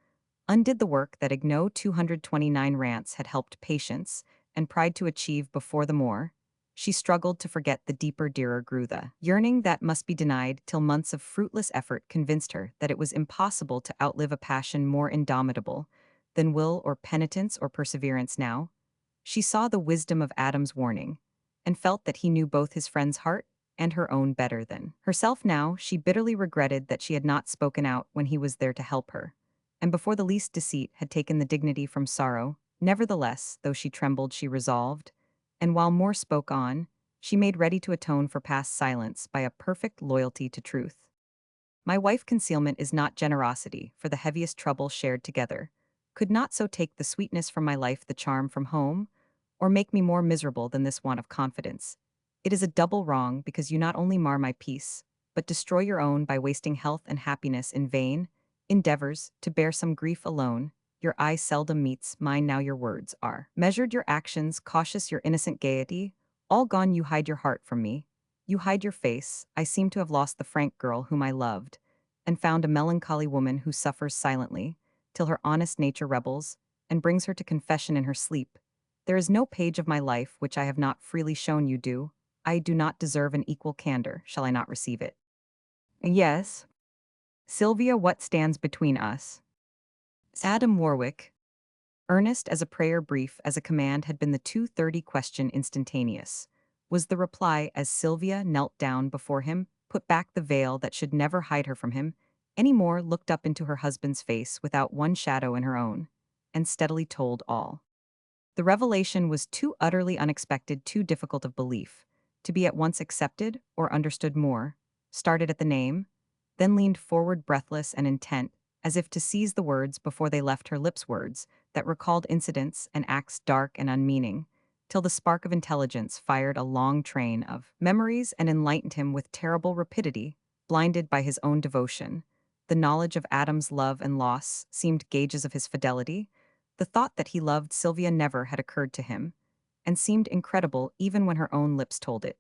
undid the work that Igno 229 rants had helped patience and pride to achieve before the more. She struggled to forget. The deeper, dearer grew the yearning that must be denied, till months of fruitless effort convinced her that it was impossible to outlive a passion more indomitable than will or penitence or perseverance. Now she saw the wisdom of Adam's warning, and felt that he knew both his friend's heart and her own better than herself. Now she bitterly regretted that she had not spoken out when he was there to help her, and before the least deceit had taken the dignity from sorrow. Nevertheless, though she trembled, she resolved, and while more spoke on, she made ready to atone for past silence by a perfect loyalty to truth. My wife, concealment is not generosity, for the heaviest trouble shared together could not so take the sweetness from my life, the charm from home, or make me more miserable than this want of confidence. It is a double wrong, because you not only mar my peace, but destroy your own by wasting health and happiness in vain endeavors to bear some grief alone. Your eye seldom meets mine now. Your words are measured, your actions cautious, your innocent gaiety all gone. You hide your heart from me. You hide your face. I seem to have lost the frank girl whom I loved, and found a melancholy woman who suffers silently, till her honest nature rebels, and brings her to confession in her sleep. There is no page of my life which I have not freely shown you. Do I do not deserve an equal candor? Shall I not receive it? Yes. Sylvia, what stands between us? Adam Warwick. Earnest as a prayer, brief as a command, had been the 2:30 question. Instantaneous was the reply, as Sylvia knelt down before him, put back the veil that should never hide her from him any more, looked up into her husband's face without one shadow in her own, and steadily told all. The revelation was too utterly unexpected, too difficult of belief, to be at once accepted or understood. More started at the name, then leaned forward, breathless and intent, as if to seize the words before they left her lips, words that recalled incidents and acts dark and unmeaning, till the spark of intelligence fired a long train of memories and enlightened him with terrible rapidity. Blinded by his own devotion, the knowledge of Adam's love and loss seemed gauges of his fidelity. The thought that he loved Sylvia never had occurred to him, and seemed incredible even when her own lips told it.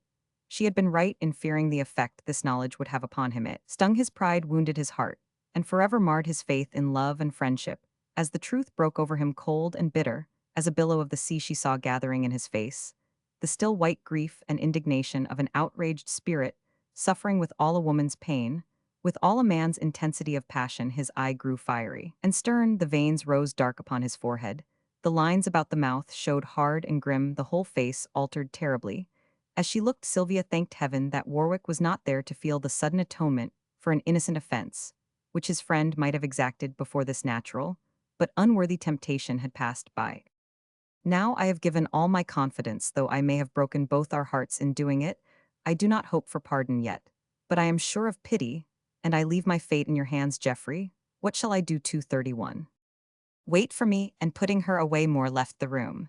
She had been right in fearing the effect this knowledge would have upon him. It stung his pride, wounded his heart, and forever marred his faith in love and friendship, as the truth broke over him cold and bitter, as a billow of the sea she saw gathering in his face. The still white grief and indignation of an outraged spirit, suffering with all a woman's pain, with all a man's intensity of passion, his eye grew fiery. And stern, the veins rose dark upon his forehead. The lines about the mouth showed hard and grim, the whole face altered terribly. As she looked, Sylvia thanked heaven that Warwick was not there to feel the sudden atonement for an innocent offense, which his friend might have exacted before this natural, but unworthy temptation had passed by. Now I have given all my confidence, though I may have broken both our hearts in doing it. I do not hope for pardon yet, but I am sure of pity, and I leave my fate in your hands, Geoffrey. What shall I do? 231. Wait for me, and putting her away more left the room.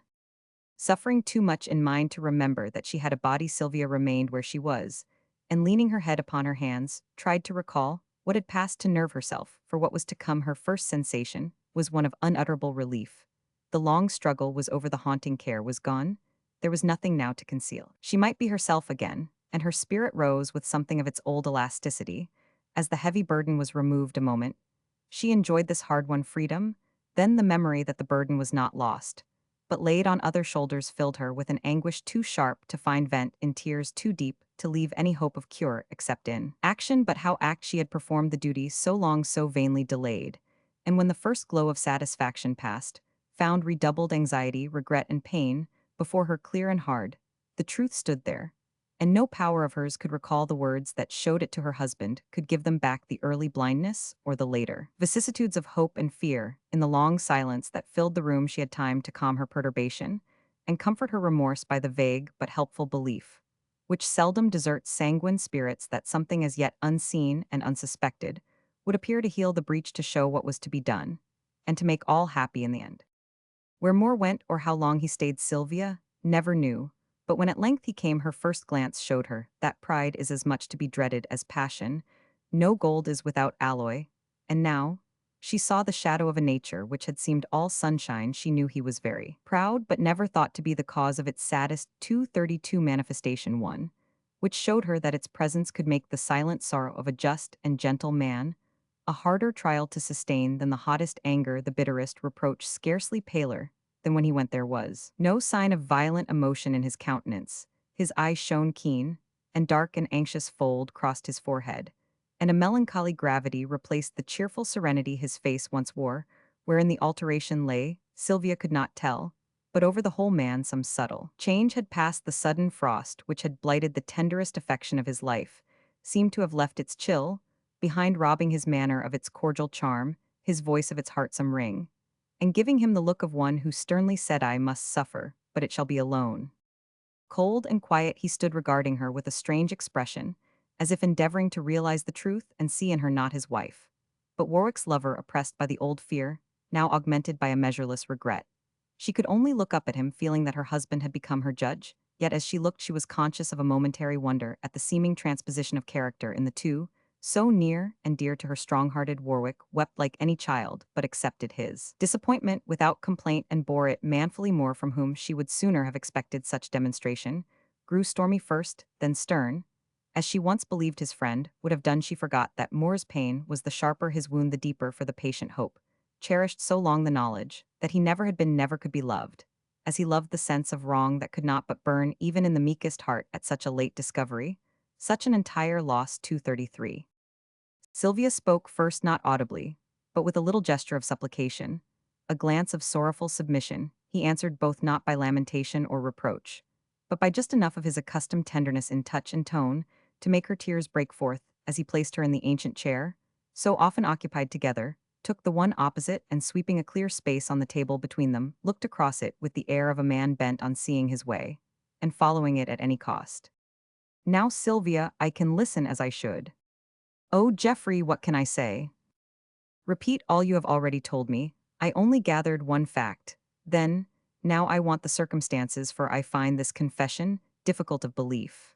Suffering too much in mind to remember that she had a body, Sylvia remained where she was, and leaning her head upon her hands, tried to recall what had passed to nerve herself for what was to come. Her first sensation was one of unutterable relief. The long struggle was over, the haunting care was gone. There was nothing now to conceal. She might be herself again, and her spirit rose with something of its old elasticity. As the heavy burden was removed a moment, she enjoyed this hard-won freedom. Then the memory that the burden was not lost, but laid on other shoulders, filled her with an anguish too sharp to find vent in, tears too deep to leave any hope of cure except in action. But how act? She had performed the duty so long, so vainly delayed, and when the first glow of satisfaction passed, found redoubled anxiety, regret, and pain before her, clear and hard. The truth stood there, and no power of hers could recall the words that showed it to her husband, could give them back the early blindness or the later vicissitudes of hope and fear. In the long silence that filled the room, she had time to calm her perturbation and comfort her remorse by the vague but helpful belief, which seldom deserts sanguine spirits, that something as yet unseen and unsuspected would appear to heal the breach, to show what was to be done, and to make all happy in the end. Where Moore went or how long he stayed, Sylvia never knew, but when at length he came, her first glance showed her that pride is as much to be dreaded as passion. No gold is without alloy, and now she saw the shadow of a nature which had seemed all sunshine. She knew he was very proud, but never thought to be the cause of its saddest 232 manifestation, one which showed her that its presence could make the silent sorrow of a just and gentle man a harder trial to sustain than the hottest anger, the bitterest reproach. Scarcely paler than when he went, there was no sign of violent emotion in his countenance. His eyes shone keen, and dark and anxious fold crossed his forehead, and a melancholy gravity replaced the cheerful serenity his face once wore. Wherein the alteration lay, Sylvia could not tell, but over the whole man some subtle change had passed. The sudden frost which had blighted the tenderest affection of his life seemed to have left its chill behind, robbing his manner of its cordial charm, his voice of its heartsome ring, and giving him the look of one who sternly said, I must suffer, but it shall be alone. Cold and quiet he stood, regarding her with a strange expression, as if endeavoring to realize the truth and see in her not his wife, but Warwick's lover. Oppressed by the old fear, now augmented by a measureless regret, she could only look up at him, feeling that her husband had become her judge. Yet as she looked, she was conscious of a momentary wonder at the seeming transposition of character in the two. So near and dear to her strong-hearted, Warwick wept like any child, but accepted his disappointment without complaint, and bore it manfully. More, from whom she would sooner have expected such demonstration, grew stormy first, then stern, as she once believed his friend would have done. She forgot that Moore's pain was the sharper, his wound the deeper, for the patient hope cherished so long, the knowledge that he never had been, never could be loved, as he loved the sense of wrong that could not but burn even in the meekest heart at such a late discovery, such an entire loss. 233. Sylvia spoke first, not audibly, but with a little gesture of supplication, a glance of sorrowful submission. He answered both, not by lamentation or reproach, but by just enough of his accustomed tenderness in touch and tone to make her tears break forth. As he placed her in the ancient chair, so often occupied together, took the one opposite, and sweeping a clear space on the table between them, looked across it with the air of a man bent on seeing his way, and following it at any cost. Now, Sylvia, I can listen as I should. Oh, Geoffrey, what can I say? Repeat all you have already told me. I only gathered one fact. Then, now I want the circumstances, for I find this confession difficult of belief.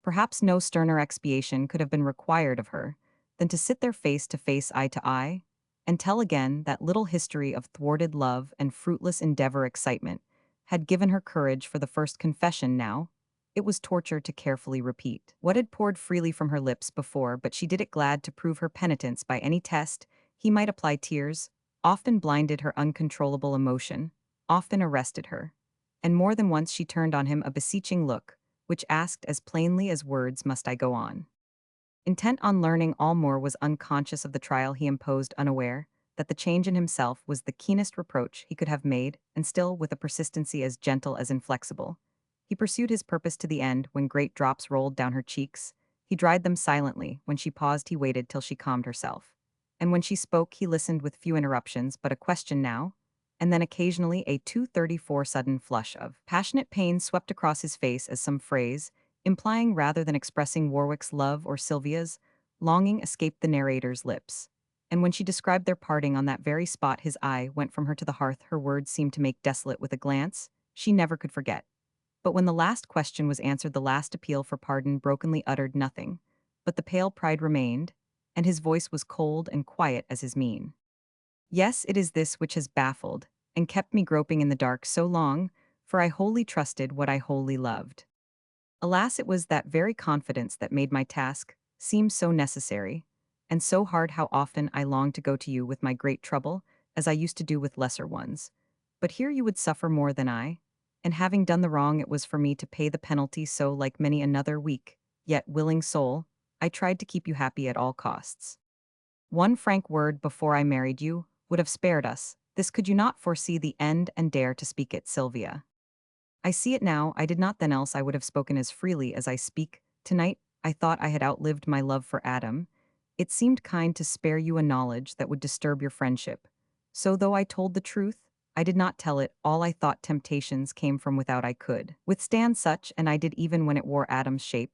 Perhaps no sterner expiation could have been required of her than to sit there face to face, eye to eye, and tell again that little history of thwarted love and fruitless endeavor. Excitement had given her courage for the first confession. Now it was torture to carefully repeat what had poured freely from her lips before, but she did it glad to prove her penitence by any test he might apply. Tears often blinded her uncontrollable emotion, often arrested her. And more than once she turned on him a beseeching look, which asked as plainly as words, "Must I go on?" Intent on learning all more, was unconscious of the trial he imposed, unaware that the change in himself was the keenest reproach he could have made, and still, with a persistency as gentle as inflexible, he pursued his purpose to the end. When great drops rolled down her cheeks, he dried them silently. When she paused, he waited till she calmed herself. And when she spoke, he listened with few interruptions, but a question now, and then occasionally a 234 sudden flush of passionate pain swept across his face as some phrase, implying rather than expressing Warwick's love or Sylvia's longing, escaped the narrator's lips. And when she described their parting on that very spot, his eye went from her to the hearth. Her words seemed to make desolate with a glance she never could forget. But when the last question was answered, the last appeal for pardon brokenly uttered nothing, but the pale pride remained, and his voice was cold and quiet as his mien. Yes, it is this which has baffled and kept me groping in the dark so long, for I wholly trusted what I wholly loved. Alas, it was that very confidence that made my task seem so necessary, and so hard. How often I longed to go to you with my great trouble, as I used to do with lesser ones. But here you would suffer more than I, and having done the wrong, it was for me to pay the penalty. So, like many another weak, yet willing soul, I tried to keep you happy at all costs. One frank word before I married you would have spared us. This could you not foresee the end and dare to speak it, Sylvia? I see it now. I did not then, else I would have spoken as freely as I speak tonight. I thought I had outlived my love for Adam. It seemed kind to spare you a knowledge that would disturb your friendship. So though I told the truth, I did not tell it all. I thought temptations came from without. I could withstand such, and I did, even when it wore Adam's shape.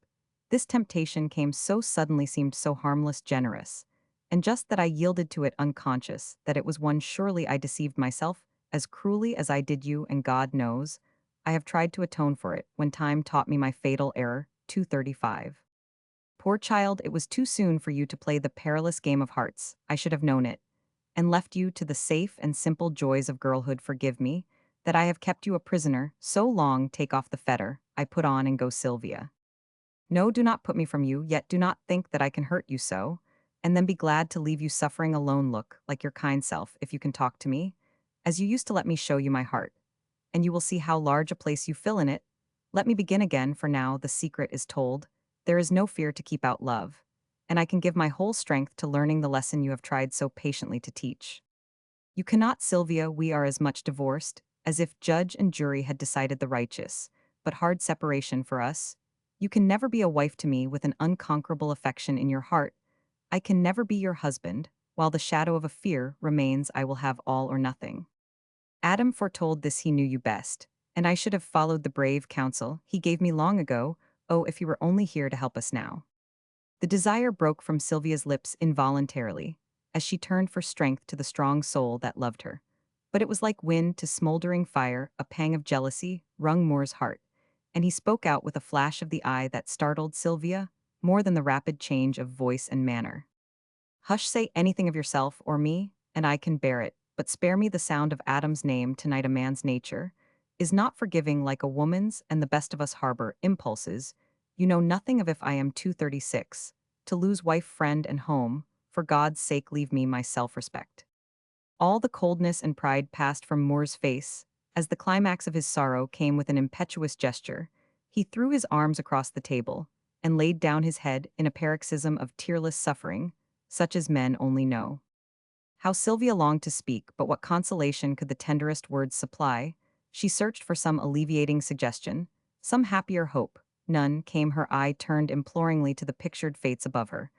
This temptation came so suddenly, seemed so harmless, generous, and just that I yielded to it, unconscious that it was one. Surely I deceived myself as cruelly as I did you, and God knows I have tried to atone for it when time taught me my fatal error. 235. Poor child, it was too soon for you to play the perilous game of hearts. I should have known it, and left you to the safe and simple joys of girlhood. Forgive me that I have kept you a prisoner so long. Take off the fetter I put on and go, Sylvia. No, do not put me from you, yet do not think that I can hurt you so, and then be glad to leave you suffering alone. Look like your kind self, if you can talk to me, as you used to let me show you my heart, and you will see how large a place you fill in it. Let me begin again, for now the secret is told. There is no fear to keep out love, and I can give my whole strength to learning the lesson you have tried so patiently to teach. You cannot, Sylvia, we are as much divorced as if judge and jury had decided the righteous, but hard separation for us. You can never be a wife to me with an unconquerable affection in your heart. I can never be your husband, while the shadow of a fear remains. I will have all or nothing. Adam foretold this. He knew you best, and I should have followed the brave counsel he gave me long ago. Oh, if he were only here to help us now. The desire broke from Sylvia's lips involuntarily, as she turned for strength to the strong soul that loved her. But it was like wind to smoldering fire. A pang of jealousy wrung Moore's heart, and he spoke out with a flash of the eye that startled Sylvia more than the rapid change of voice and manner. Hush, say anything of yourself or me, and I can bear it, but spare me the sound of Adam's name tonight. A man's nature is not forgiving like a woman's, and the best of us harbor impulses. You know nothing of. If I am 236, to lose wife, friend, and home, for God's sake leave me my self-respect. All the coldness and pride passed from Moore's face, as the climax of his sorrow came with an impetuous gesture. He threw his arms across the table, and laid down his head in a paroxysm of tearless suffering, such as men only know. How Sylvia longed to speak, but what consolation could the tenderest words supply? She searched for some alleviating suggestion, some happier hope. None came. Her eye turned imploringly to the pictured fates above her,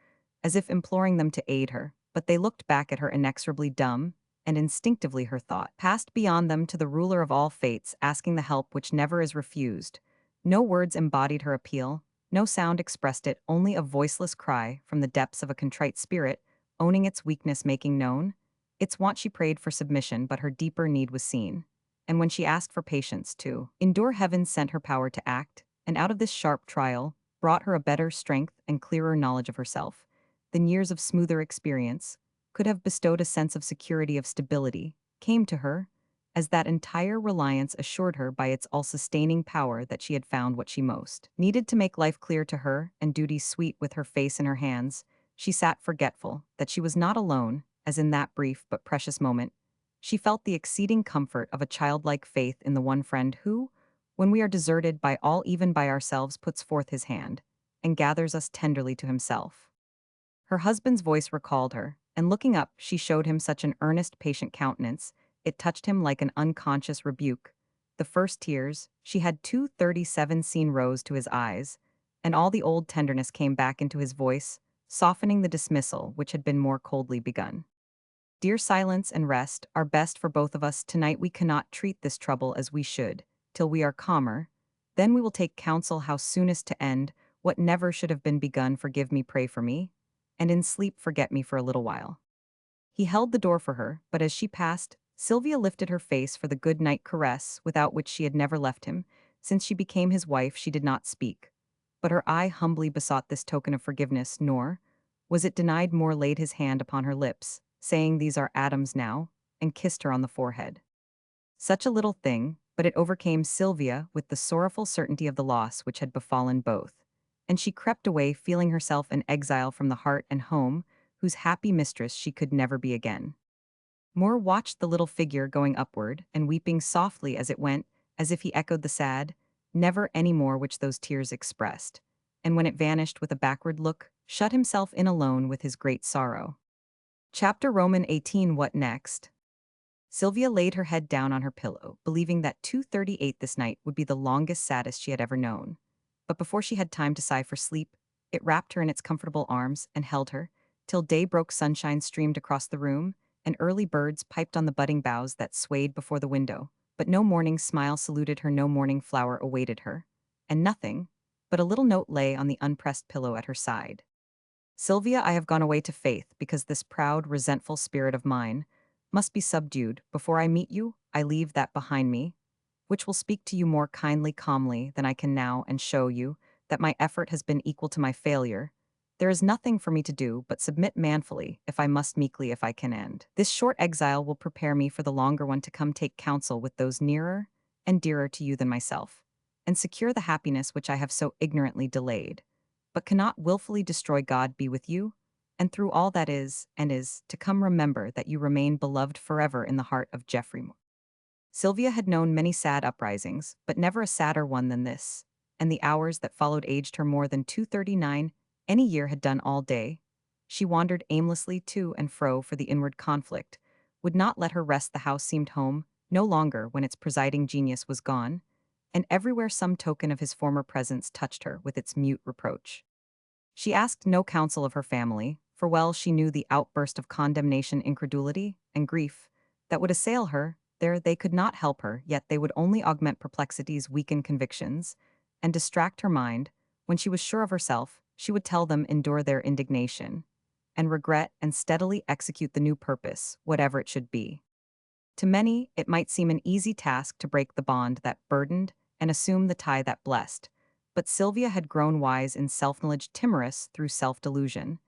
as if imploring them to aid her, but they looked back at her inexorably dumb, and instinctively her thought passed beyond them to the ruler of all fates, asking the help which never is refused. No words embodied her appeal, no sound expressed it, only a voiceless cry from the depths of a contrite spirit, owning its weakness, making known its want. She prayed for submission, but her deeper need was seen. And when she asked for patience to endure, heaven sent her power to act, and out of this sharp trial brought her a better strength and clearer knowledge of herself than years of smoother experience could have bestowed. A sense of security, of stability, came to her, as that entire reliance assured her by its all-sustaining power that she had found what she most needed to make life clear to her and duty sweet. With her face in her hands, she sat forgetful that she was not alone, as in that brief but precious moment, she felt the exceeding comfort of a childlike faith in the one friend who, when we are deserted by all even by ourselves, puts forth his hand and gathers us tenderly to himself. Her husband's voice recalled her, and looking up, she showed him such an earnest, patient countenance, it touched him like an unconscious rebuke. The first tears, she had 237 seen rose to his eyes, and all the old tenderness came back into his voice, softening the dismissal which had been more coldly begun. Dear silence and rest are best for both of us. Tonight we cannot treat this trouble as we should, till we are calmer. Then we will take counsel how soonest to end what never should have been begun. Forgive me, pray for me, and in sleep forget me for a little while. He held the door for her, but as she passed, Sylvia lifted her face for the good night caress without which she had never left him. Since she became his wife, she did not speak, but her eye humbly besought this token of forgiveness, nor was it denied. Moore laid his hand upon her lips, saying, "These are Adam's now," and kissed her on the forehead. Such a little thing, but it overcame Sylvia with the sorrowful certainty of the loss which had befallen both, and she crept away feeling herself an exile from the heart and home whose happy mistress she could never be again. Moore watched the little figure going upward and weeping softly as it went, as if he echoed the sad, "Never any more," which those tears expressed, and when it vanished with a backward look, shut himself in alone with his great sorrow. Chapter Roman 18. What next? Sylvia laid her head down on her pillow, believing that 2:38 this night would be the longest, saddest she had ever known. But before she had time to sigh for sleep, it wrapped her in its comfortable arms and held her, till day broke. Sunshine streamed across the room, and early birds piped on the budding boughs that swayed before the window. But no morning smile saluted her, no morning flower awaited her, and nothing but a little note lay on the unpressed pillow at her side. Sylvia, I have gone away to Faith because this proud, resentful spirit of mine must be subdued. Before I meet you, I leave that behind me, which will speak to you more kindly, calmly than I can now, and show you that my effort has been equal to my failure. There is nothing for me to do but submit manfully, if I must, meekly if I can end. This short exile will prepare me for the longer one to come. Take counsel with those nearer and dearer to you than myself, and secure the happiness which I have so ignorantly delayed, but cannot willfully destroy. God be with you, and through all that is and is to come, remember that you remain beloved forever in the heart of Geoffrey Moore. Sylvia had known many sad uprisings, but never a sadder one than this, and the hours that followed aged her more than 239 any year had done all day. She wandered aimlessly to and fro, for the inward conflict would not let her rest. The house seemed home no longer when its presiding genius was gone, and everywhere some token of his former presence touched her with its mute reproach. She asked no counsel of her family, for well she knew the outburst of condemnation, incredulity, and grief that would assail her. There they could not help her, yet they would only augment perplexities, weaken convictions, and distract her mind. When she was sure of herself, she would tell them, endure their indignation, and regret, and steadily execute the new purpose, whatever it should be. To many, it might seem an easy task to break the bond that burdened and assume the tie that blessed, but Sylvia had grown wise in self-knowledge, timorous through self-delusion.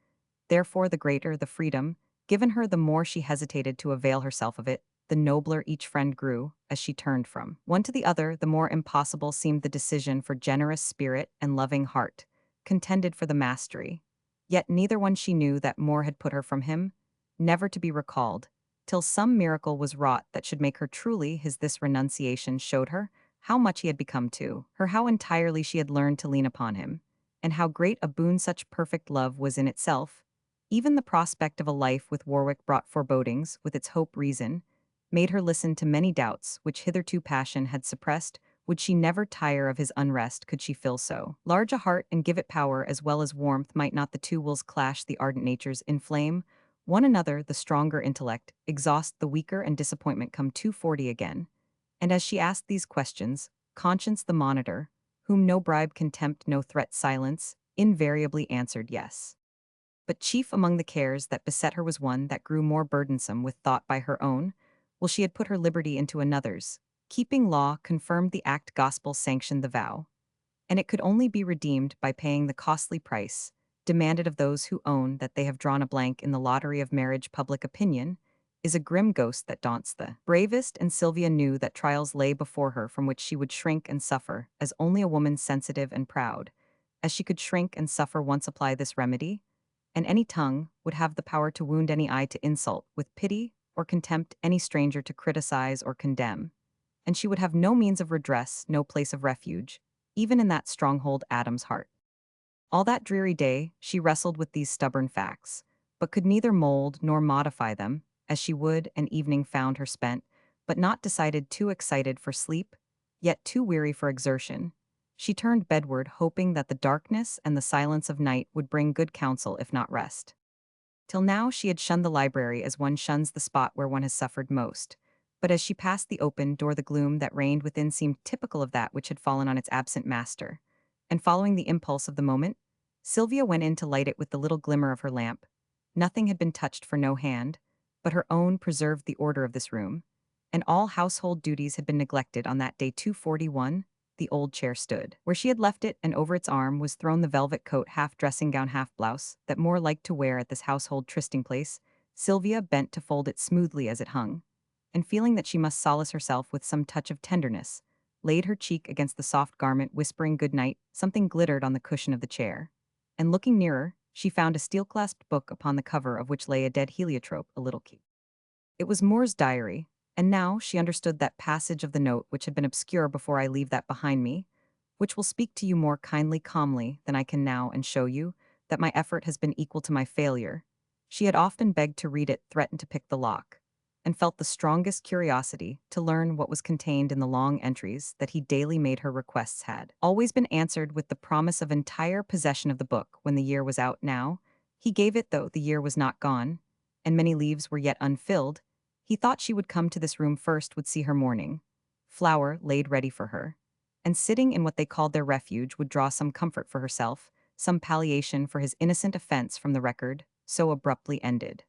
Therefore, the greater the freedom given her, the more she hesitated to avail herself of it. The nobler each friend grew as she turned from one to the other, the more impossible seemed the decision, for generous spirit and loving heart contended for the mastery. Yet neither one, she knew that Moore had put her from him, never to be recalled, till some miracle was wrought that should make her truly his. This renunciation showed her how much he had become to her, how entirely she had learned to lean upon him, and how great a boon such perfect love was in itself. Even the prospect of a life with Warwick brought forebodings, with its hope reason, made her listen to many doubts which hitherto passion had suppressed. Would she never tire of his unrest? Could she fill so large a heart and give it power as well as warmth? Might not the two wills clash, the ardent natures inflame one another, the stronger intellect exhaust the weaker, and disappointment come 240 again? And as she asked these questions, conscience, the monitor, whom no bribe can tempt, no threat silence, invariably answered yes. But chief among the cares that beset her was one that grew more burdensome with thought by her own. Well, she had put her liberty into another's. Keeping law confirmed the act, gospel sanctioned the vow, and it could only be redeemed by paying the costly price demanded of those who own that they have drawn a blank in the lottery of marriage. Public opinion is a grim ghost that daunts the bravest, and Sylvia knew that trials lay before her from which she would shrink and suffer, as only a woman sensitive and proud as she could shrink and suffer once apply this remedy, and any tongue would have the power to wound any eye to insult, with pity or contempt any stranger to criticize or condemn. And she would have no means of redress, no place of refuge, even in that stronghold Adam's heart. All that dreary day, she wrestled with these stubborn facts, but could neither mold nor modify them, as she would an evening found her spent, but not decided too excited for sleep, yet too weary for exertion. She turned bedward, hoping that the darkness and the silence of night would bring good counsel if not rest. Till now she had shunned the library as one shuns the spot where one has suffered most. But as she passed the open door, the gloom that reigned within seemed typical of that which had fallen on its absent master. And following the impulse of the moment, Sylvia went in to light it with the little glimmer of her lamp. Nothing had been touched for no hand, but her own preserved the order of this room. And all household duties had been neglected on that day 241. The old chair stood where she had left it, and over its arm was thrown the velvet coat, half dressing gown, half blouse, that Moore liked to wear at this household trysting place. Sylvia bent to fold it smoothly as it hung, and feeling that she must solace herself with some touch of tenderness, laid her cheek against the soft garment, whispering good night. Something glittered on the cushion of the chair, and looking nearer, she found a steel-clasped book upon the cover of which lay a dead heliotrope, a little key. It was Moore's diary, and now she understood that passage of the note which had been obscure before I leave that behind me, which will speak to you more kindly, calmly than I can now, and show you that my effort has been equal to my failure. She had often begged to read it, threatened to pick the lock, and felt the strongest curiosity to learn what was contained in the long entries that he daily made her requests had always been answered with the promise of entire possession of the book when the year was out. Now he gave it, though the year was not gone, and many leaves were yet unfilled. He thought she would come to this room first, would see her morning flower laid ready for her, and sitting in what they called their refuge would draw some comfort for herself, some palliation for his innocent offense from the record so abruptly ended.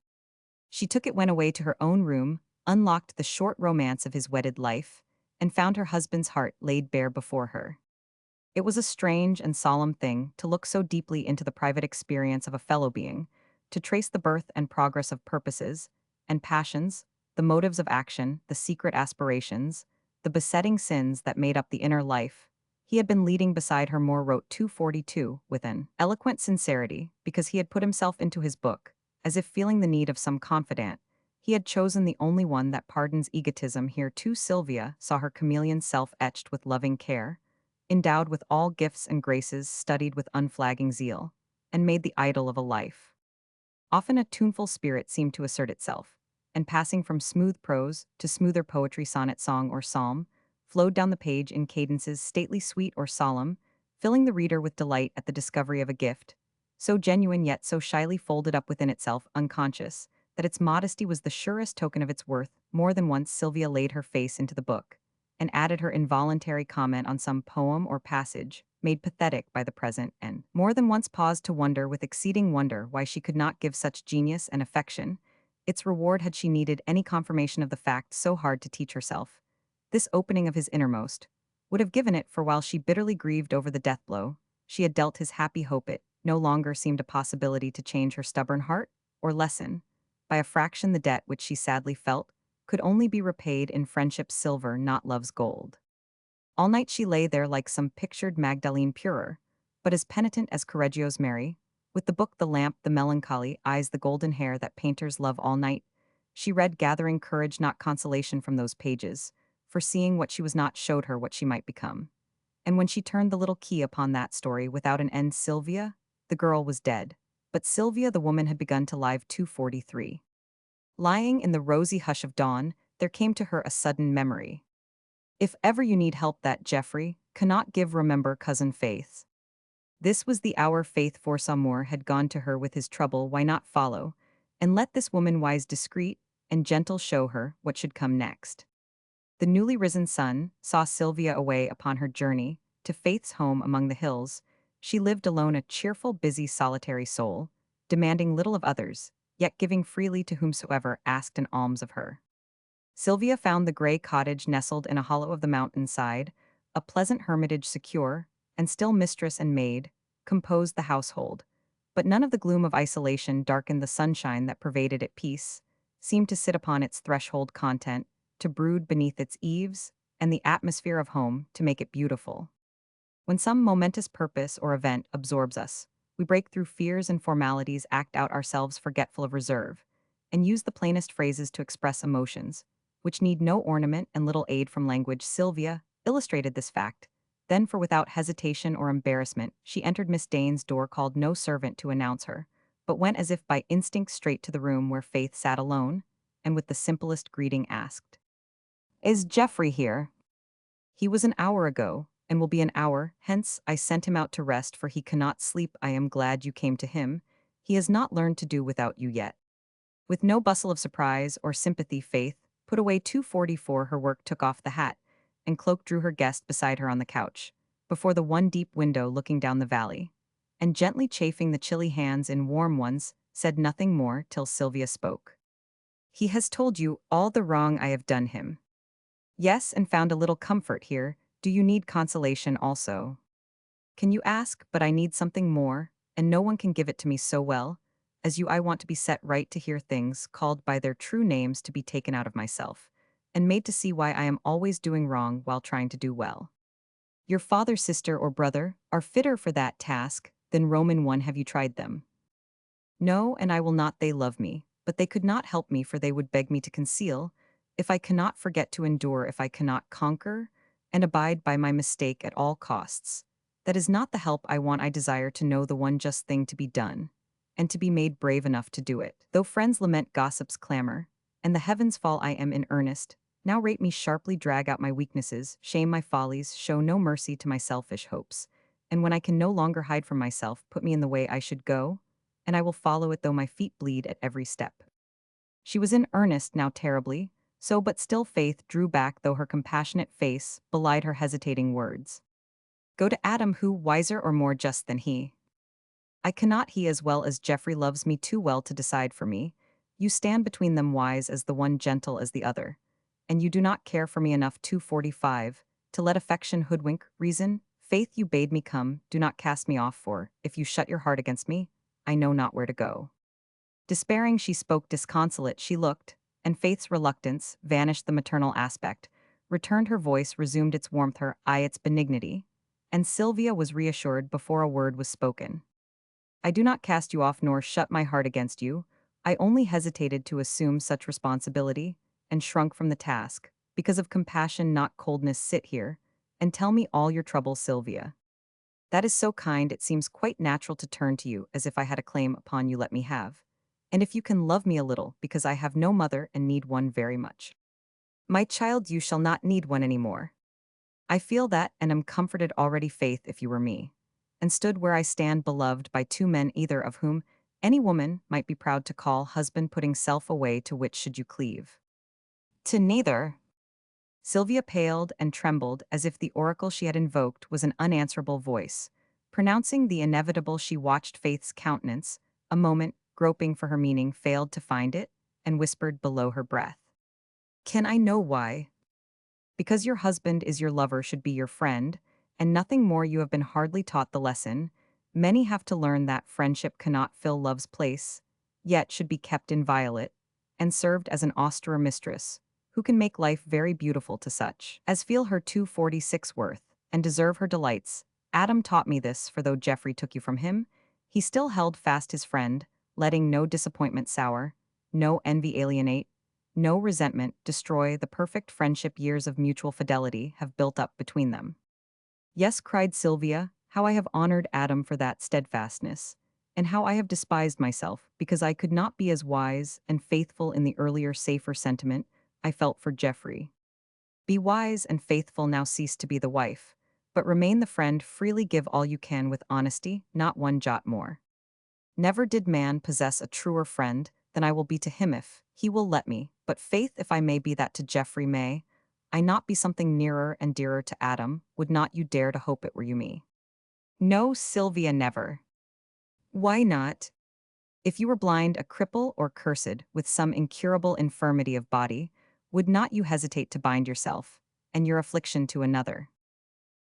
She took it, went away to her own room, unlocked the short romance of his wedded life, and found her husband's heart laid bare before her. It was a strange and solemn thing to look so deeply into the private experience of a fellow being, to trace the birth and progress of purposes and passions, the motives of action, the secret aspirations, the besetting sins that made up the inner life he had been leading beside her. Moore wrote 242 with an eloquent sincerity, because he had put himself into his book, as if feeling the need of some confidant. He had chosen the only one that pardons egotism. Here too Sylvia saw her chameleon self etched with loving care, endowed with all gifts and graces, studied with unflagging zeal, and made the idol of a life. Often a tuneful spirit seemed to assert itself, and passing from smooth prose to smoother poetry, sonnet, song, or psalm, flowed down the page in cadences stately, sweet, or solemn, filling the reader with delight at the discovery of a gift, so genuine yet so shyly folded up within itself, unconscious, that its modesty was the surest token of its worth. More than once Sylvia laid her face into the book, and added her involuntary comment on some poem or passage, made pathetic by the present, and more than once paused to wonder with exceeding wonder why she could not give such genius and affection its reward had she needed any confirmation of the fact so hard to teach herself. This opening of his innermost would have given it, for while she bitterly grieved over the death blow she had dealt his happy hope, it no longer seemed a possibility to change her stubborn heart, or lessen, by a fraction, the debt which she sadly felt could only be repaid in friendship's silver, not love's gold. All night she lay there like some pictured Magdalene purer, but as penitent as Correggio's Mary, with the book, the lamp, the melancholy eyes, the golden hair that painters love. All night she read, gathering courage, not consolation, from those pages, foreseeing what she was not, showed her what she might become. And when she turned the little key upon that story without an end, Sylvia, the girl, was dead. But Sylvia, the woman, had begun to live. 243. Lying in the rosy hush of dawn, there came to her a sudden memory. If ever you need help that Geoffrey cannot give, remember cousin Faith. This was the hour. Faith foresaw Moore had gone to her with his trouble. Why not follow, and let this woman, wise, discreet, and gentle, show her what should come next? The newly risen sun saw Sylvia away upon her journey to Faith's home among the hills. She lived alone, a cheerful, busy, solitary soul, demanding little of others, yet giving freely to whomsoever asked an alms of her. Sylvia found the gray cottage nestled in a hollow of the mountainside, a pleasant hermitage, secure, and still mistress and maid composed the household, but none of the gloom of isolation darkened the sunshine that pervaded it. Peace seemed to sit upon its threshold, content to brood beneath its eaves, and the atmosphere of home to make it beautiful. When some momentous purpose or event absorbs us, We break through fears and formalities, act out ourselves forgetful of reserve, and use the plainest phrases to express emotions, which need no ornament and little aid from language. Sylvia illustrated this fact. Then, for without hesitation or embarrassment, she entered Miss Dane's door, called no servant to announce her, but went as if by instinct straight to the room where Faith sat alone, and with the simplest greeting asked, "Is Geoffrey here?" "He was an hour ago, and will be an hour hence. I sent him out to rest, for he cannot sleep. I am glad you came to him. He has not learned to do without you yet." With no bustle of surprise or sympathy, Faith put away 244 her work, took off the hat and cloak, drew her guest beside her on the couch, before the one deep window looking down the valley, and gently chafing the chilly hands in warm ones, said nothing more till Sylvia spoke. "He has told you all the wrong I have done him." "Yes, and found a little comfort here. Do you need consolation also?" "Can you ask? But I need something more, and no one can give it to me so well as you. I want to be set right, to hear things called by their true names, to be taken out of myself, and made to see why I am always doing wrong while trying to do well. Your father, sister, or brother are fitter for that task than Roman one. Have you tried them?" "No, and I will not. They love me, but they could not help me, for they would beg me to conceal. If I cannot forget, to endure. If I cannot conquer and abide by my mistake at all costs, that is not the help I want. I desire to know the one just thing to be done, and to be made brave enough to do it. Though friends lament, gossips clamor, and the heavens fall, I am in earnest. Now rate me sharply, drag out my weaknesses, shame my follies, show no mercy to my selfish hopes. And when I can no longer hide from myself, put me in the way I should go, and I will follow it, though my feet bleed at every step." She was in earnest now, terribly so, but still Faith drew back, though her compassionate face belied her hesitating words. "Go to Adam, who wiser or more just than he? I cannot. He, as well as Geoffrey, loves me too well to decide for me. You stand between them, wise as the one, gentle as the other. And you do not care for me enough, 245, to let affection hoodwink reason. Faith, you bade me come, do not cast me off, for, if you shut your heart against me, I know not where to go." Despairing, she spoke, disconsolate she looked, and Faith's reluctance vanished. The maternal aspect returned, her voice resumed its warmth, her eye its benignity, and Sylvia was reassured before a word was spoken. "I do not cast you off, nor shut my heart against you. I only hesitated to assume such responsibility, and shrunk from the task, because of compassion, not coldness. Sit here, and tell me all your troubles, Sylvia. That is so kind, it seems quite natural to turn to you, as if I had a claim upon you. Let me have. And if you can love me a little, because I have no mother and need one very much." "My child, you shall not need one any more. I feel that, and am comforted already, Faith, if you were me, and stood where I stand, beloved by two men, either of whom any woman might be proud to call husband, putting self away, to which should you cleave?" "To neither." Sylvia paled and trembled, as if the oracle she had invoked was an unanswerable voice. Pronouncing the inevitable, she watched Faith's countenance a moment, groping for her meaning, failed to find it, and whispered below her breath, "Can I know why?" "Because your husband is your lover, should be your friend, and nothing more. You have been hardly taught the lesson. Many have to learn that friendship cannot fill love's place, yet should be kept inviolate, and served as an austerer mistress, who can make life very beautiful to such as feel her 246 worth, and deserve her delights. Adam taught me this, for though Geoffrey took you from him, he still held fast his friend, letting no disappointment sour, no envy alienate, no resentment destroy the perfect friendship years of mutual fidelity have built up between them." "Yes," cried Sylvia, "how I have honored Adam for that steadfastness, and how I have despised myself because I could not be as wise and faithful in the earlier, safer sentiment I felt for Geoffrey. Be wise and faithful now, cease to be the wife, but remain the friend. Freely give all you can with honesty, not one jot more. Never did man possess a truer friend than I will be to him if he will let me. But Faith, if I may be that to Geoffrey, may I not be something nearer and dearer to Adam? Would not you dare to hope it, were you me?" "No, Sylvia, never." "Why not? If you were blind, a cripple, or cursed with some incurable infirmity of body, would not you hesitate to bind yourself and your affliction to another?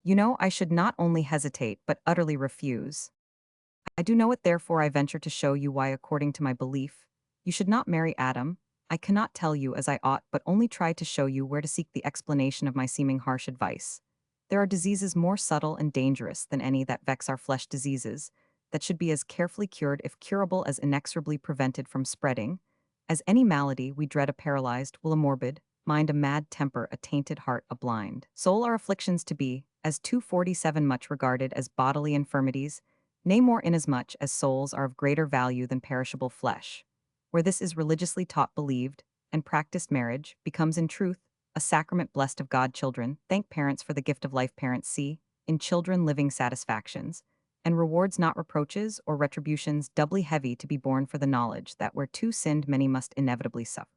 You know I should not only hesitate but utterly refuse. I do know it, therefore I venture to show you why, according to my belief, you should not marry Adam. I cannot tell you as I ought, but only try to show you where to seek the explanation of my seeming harsh advice. There are diseases more subtle and dangerous than any that vex our flesh, diseases that should be as carefully cured if curable as inexorably prevented from spreading. As any malady we dread a paralyzed, will a morbid, mind a mad temper, a tainted heart a blind. Soul are afflictions to be, as 247 much regarded as bodily infirmities, nay more inasmuch as souls are of greater value than perishable flesh. Where this is religiously taught, believed, and practiced, marriage becomes in truth a sacrament blessed of God. Children, thank parents for the gift of life. Parents see in children living satisfactions, and rewards not reproaches or retributions doubly heavy to be borne for the knowledge that where two sinned many must inevitably suffer.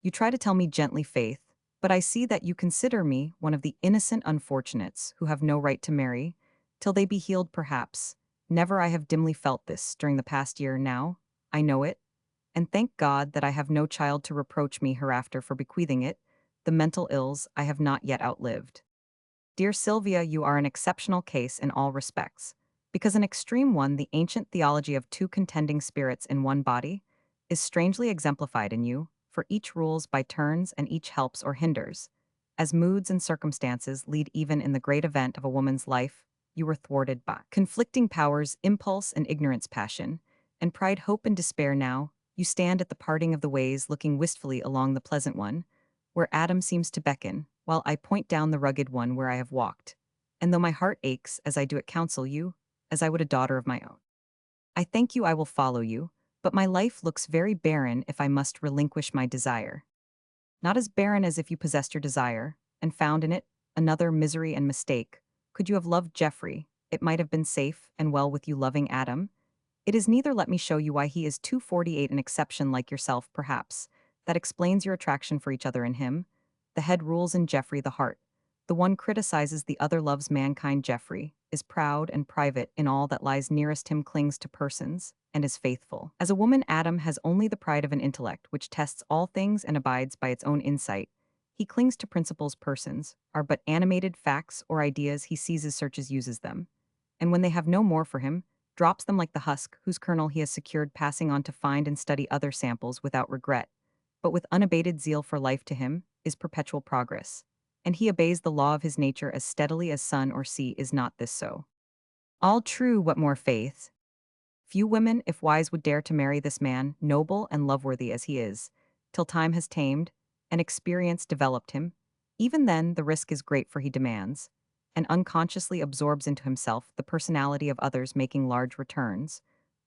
You try to tell me gently, Faith, but I see that you consider me one of the innocent unfortunates who have no right to marry, till they be healed perhaps. Never I have dimly felt this during the past year. Now I know it, and thank God that I have no child to reproach me hereafter for bequeathing it. The mental ills I have not yet outlived. Dear Sylvia, you are an exceptional case in all respects, because an extreme one, the ancient theology of two contending spirits in one body, is strangely exemplified in you, for each rules by turns and each helps or hinders. As moods and circumstances lead even in the great event of a woman's life, you were thwarted by conflicting powers, impulse and ignorance, passion, and pride, hope and despair. Now, you stand at the parting of the ways looking wistfully along the pleasant one, where Adam seems to beckon, while I point down the rugged one where I have walked. And though my heart aches as I do it, counsel you, as I would a daughter of my own. I thank you, I will follow you, but my life looks very barren if I must relinquish my desire. Not as barren as if you possessed your desire, and found in it another misery and mistake. Could you have loved Geoffrey, it might have been safe and well with you. Loving Adam, it is neither. Let me show you why he is 248, an exception like yourself, perhaps. That explains your attraction for each other in him. The head rules in Geoffrey the heart. The one criticizes, the other loves mankind. Geoffrey is proud and private in all that lies nearest him, clings to persons, and is faithful. As a woman, Adam has only the pride of an intellect which tests all things and abides by its own insight. He clings to principles. Persons are but animated facts or ideas. He seizes, searches, uses them. And when they have no more for him, drops them like the husk whose kernel he has secured, passing on to find and study other samples without regret. But with unabated zeal, for life to him is perpetual progress, and he obeys the law of his nature as steadily as sun or sea. Is not this so? All true. What more, Faith? Few women, if wise, would dare to marry this man, noble and loveworthy as he is, till time has tamed and experience developed him. Even then the risk is great, for he demands and unconsciously absorbs into himself the personality of others, making large returns,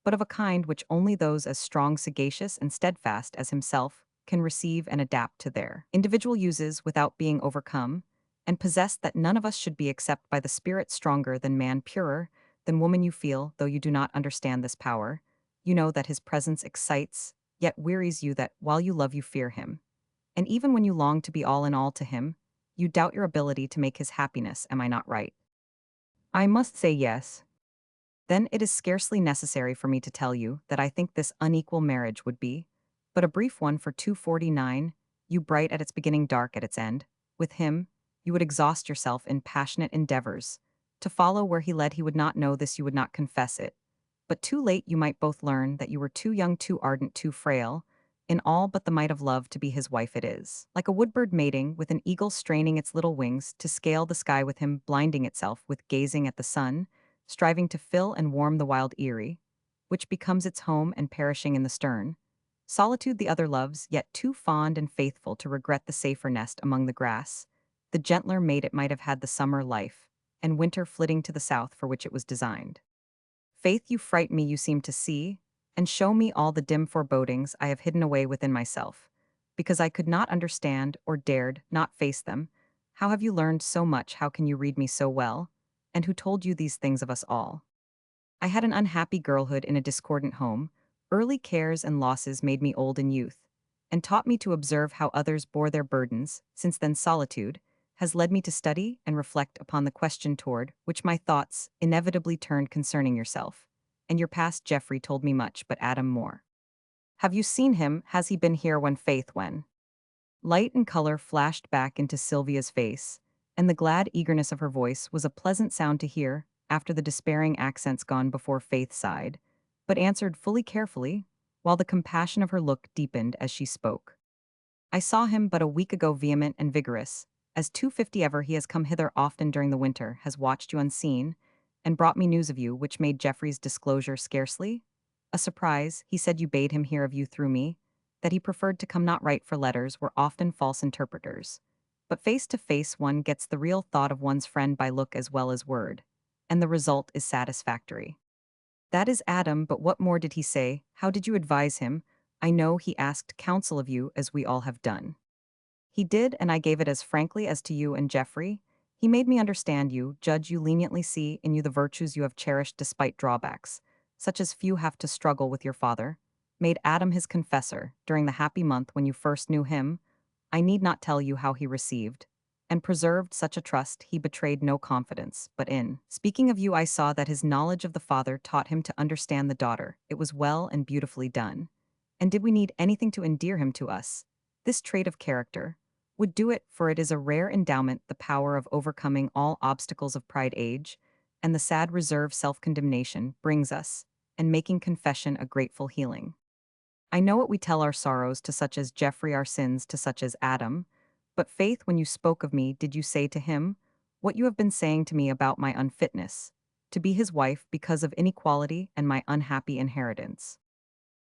but of a kind which only those as strong, sagacious, and steadfast as himself can receive and adapt to their individual uses without being overcome, and possess that none of us should be except by the spirit stronger than man, purer than woman. You feel, though you do not understand this power, you know that his presence excites, yet wearies you, that while you love you fear him. And even when you long to be all in all to him, you doubt your ability to make his happiness. Am I not right? I must say yes. Then it is scarcely necessary for me to tell you that I think this unequal marriage would be but a brief one. For 249, you bright at its beginning, dark at its end. With him, you would exhaust yourself in passionate endeavors. To follow where he led, he would not know this, you would not confess it. But too late you might both learn that you were too young, too ardent, too frail, in all but the might of love, to be his wife. It is like a woodbird mating with an eagle, straining its little wings to scale the sky with him, blinding itself with gazing at the sun, striving to fill and warm the wild eyrie, which becomes its home, and perishing in the stern solitude the other loves, yet too fond and faithful to regret the safer nest among the grass. The gentler mate, it might have had the summer life, and winter flitting to the south for which it was designed. Faith, you fright me, you seem to see, and show me all the dim forebodings I have hidden away within myself, because I could not understand or dared not face them. How have you learned so much? How can you read me so well? And who told you these things of us all? I had an unhappy girlhood in a discordant home. Early cares and losses made me old in youth, and taught me to observe how others bore their burdens. Since then solitude has led me to study and reflect upon the question toward which my thoughts inevitably turned concerning yourself. And your past. Geoffrey told me much, but Adam more. Have you seen him? Has he been here? When light and color flashed back into Sylvia's face, and the glad eagerness of her voice was a pleasant sound to hear after the despairing accents gone before. Faith sighed, but answered fully, carefully, while the compassion of her look deepened as she spoke. I saw him but a week ago, vehement and vigorous. As 250 ever he has come hither often during the winter, has watched you unseen, and brought me news of you, which made Geoffrey's disclosure scarcely a surprise. He said you bade him hear of you through me, that he preferred to come not write for letters were often false interpreters. But face to face one gets the real thought of one's friend by look as well as word, and the result is satisfactory. That is Adam, but what more did he say? How did you advise him? I know he asked counsel of you as we all have done. He did, and I gave it as frankly as to you and Geoffrey. He made me understand you, judge you leniently, see in you the virtues you have cherished despite drawbacks, such as few have to struggle with your father. Made Adam his confessor during the happy month when you first knew him. I need not tell you how he received and preserved such a trust. He betrayed no confidence, but in speaking of you I saw that his knowledge of the father taught him to understand the daughter. It was well and beautifully done. And did we need anything to endear him to us? This trait of character would do it, for it is a rare endowment, the power of overcoming all obstacles of pride age, and the sad reserve self-condemnation brings us, and making confession a grateful healing. I know what we tell our sorrows to such as Geoffrey, our sins to such as Adam, but Faith, when you spoke of me, did you say to him what you have been saying to me about my unfitness, to be his wife because of inequality and my unhappy inheritance?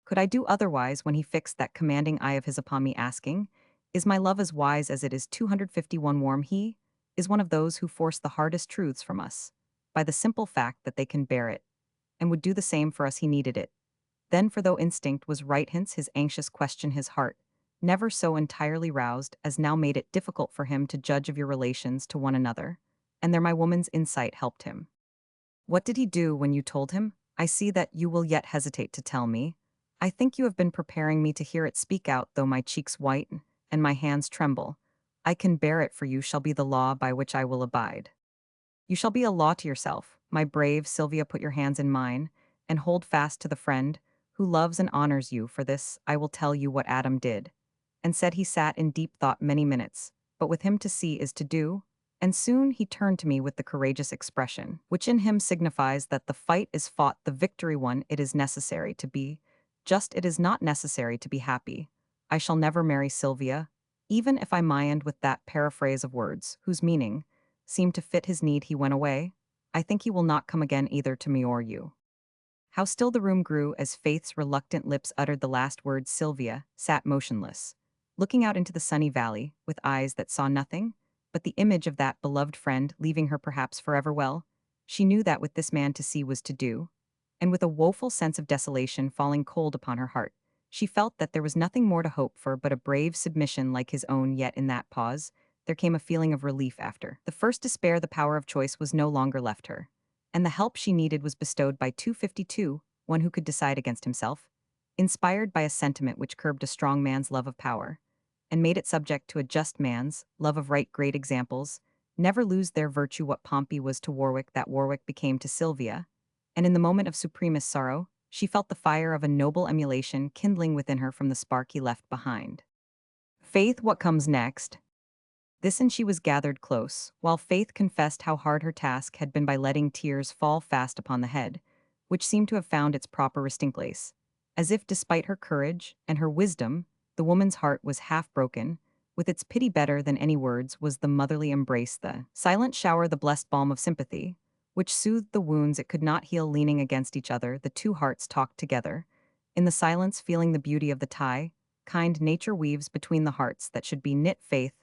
Could I do otherwise when he fixed that commanding eye of his upon me, asking, is my love as wise as it is 251 warm? He is one of those who force the hardest truths from us, by the simple fact that they can bear it, and would do the same for us he needed it. Then for though instinct was right, hence his anxious question, his heart, never so entirely roused as now, made it difficult for him to judge of your relations to one another, and there my woman's insight helped him. What did he do when you told him? I see that you will yet hesitate to tell me. I think you have been preparing me to hear it. Speak out, though my cheeks whiten and my hands tremble. I can bear it, for you shall be the law by which I will abide. You shall be a law to yourself, my brave Sylvia. Put your hands in mine, and hold fast to the friend who loves and honors you. For this I will tell you what Adam did, and said. He sat in deep thought many minutes, but with him to see is to do, and soon he turned to me with the courageous expression, which in him signifies that the fight is fought, the victory won. It is necessary to be just, it is not necessary to be happy. I shall never marry Sylvia, even if I mind. With that paraphrase of words, whose meaning seemed to fit his need, he went away. I think he will not come again either to me or you. How still the room grew as Faith's reluctant lips uttered the last words. Sylvia sat motionless, looking out into the sunny valley, with eyes that saw nothing but the image of that beloved friend, leaving her perhaps forever. Well, she knew that with this man to see was to do, and with a woeful sense of desolation falling cold upon her heart, she felt that there was nothing more to hope for but a brave submission like his own. Yet in that pause, there came a feeling of relief after the first despair. The power of choice was no longer left her, and the help she needed was bestowed by 252, one who could decide against himself, inspired by a sentiment which curbed a strong man's love of power, and made it subject to a just man's love of right. Great examples never lose their virtue. What Pompey was to Warwick, that Warwick became to Sylvia, and in the moment of supremest sorrow, she felt the fire of a noble emulation kindling within her from the spark he left behind. Faith, what comes next? This, and she was gathered close, while Faith confessed how hard her task had been by letting tears fall fast upon the head, which seemed to have found its proper resting place, as if despite her courage and her wisdom, the woman's heart was half broken. With its pity better than any words was the motherly embrace, the silent shower, the blessed balm of sympathy, which soothed the wounds it could not heal. Leaning against each other, the two hearts talked together, in the silence feeling the beauty of the tie kind nature weaves between the hearts that should be knit. Faith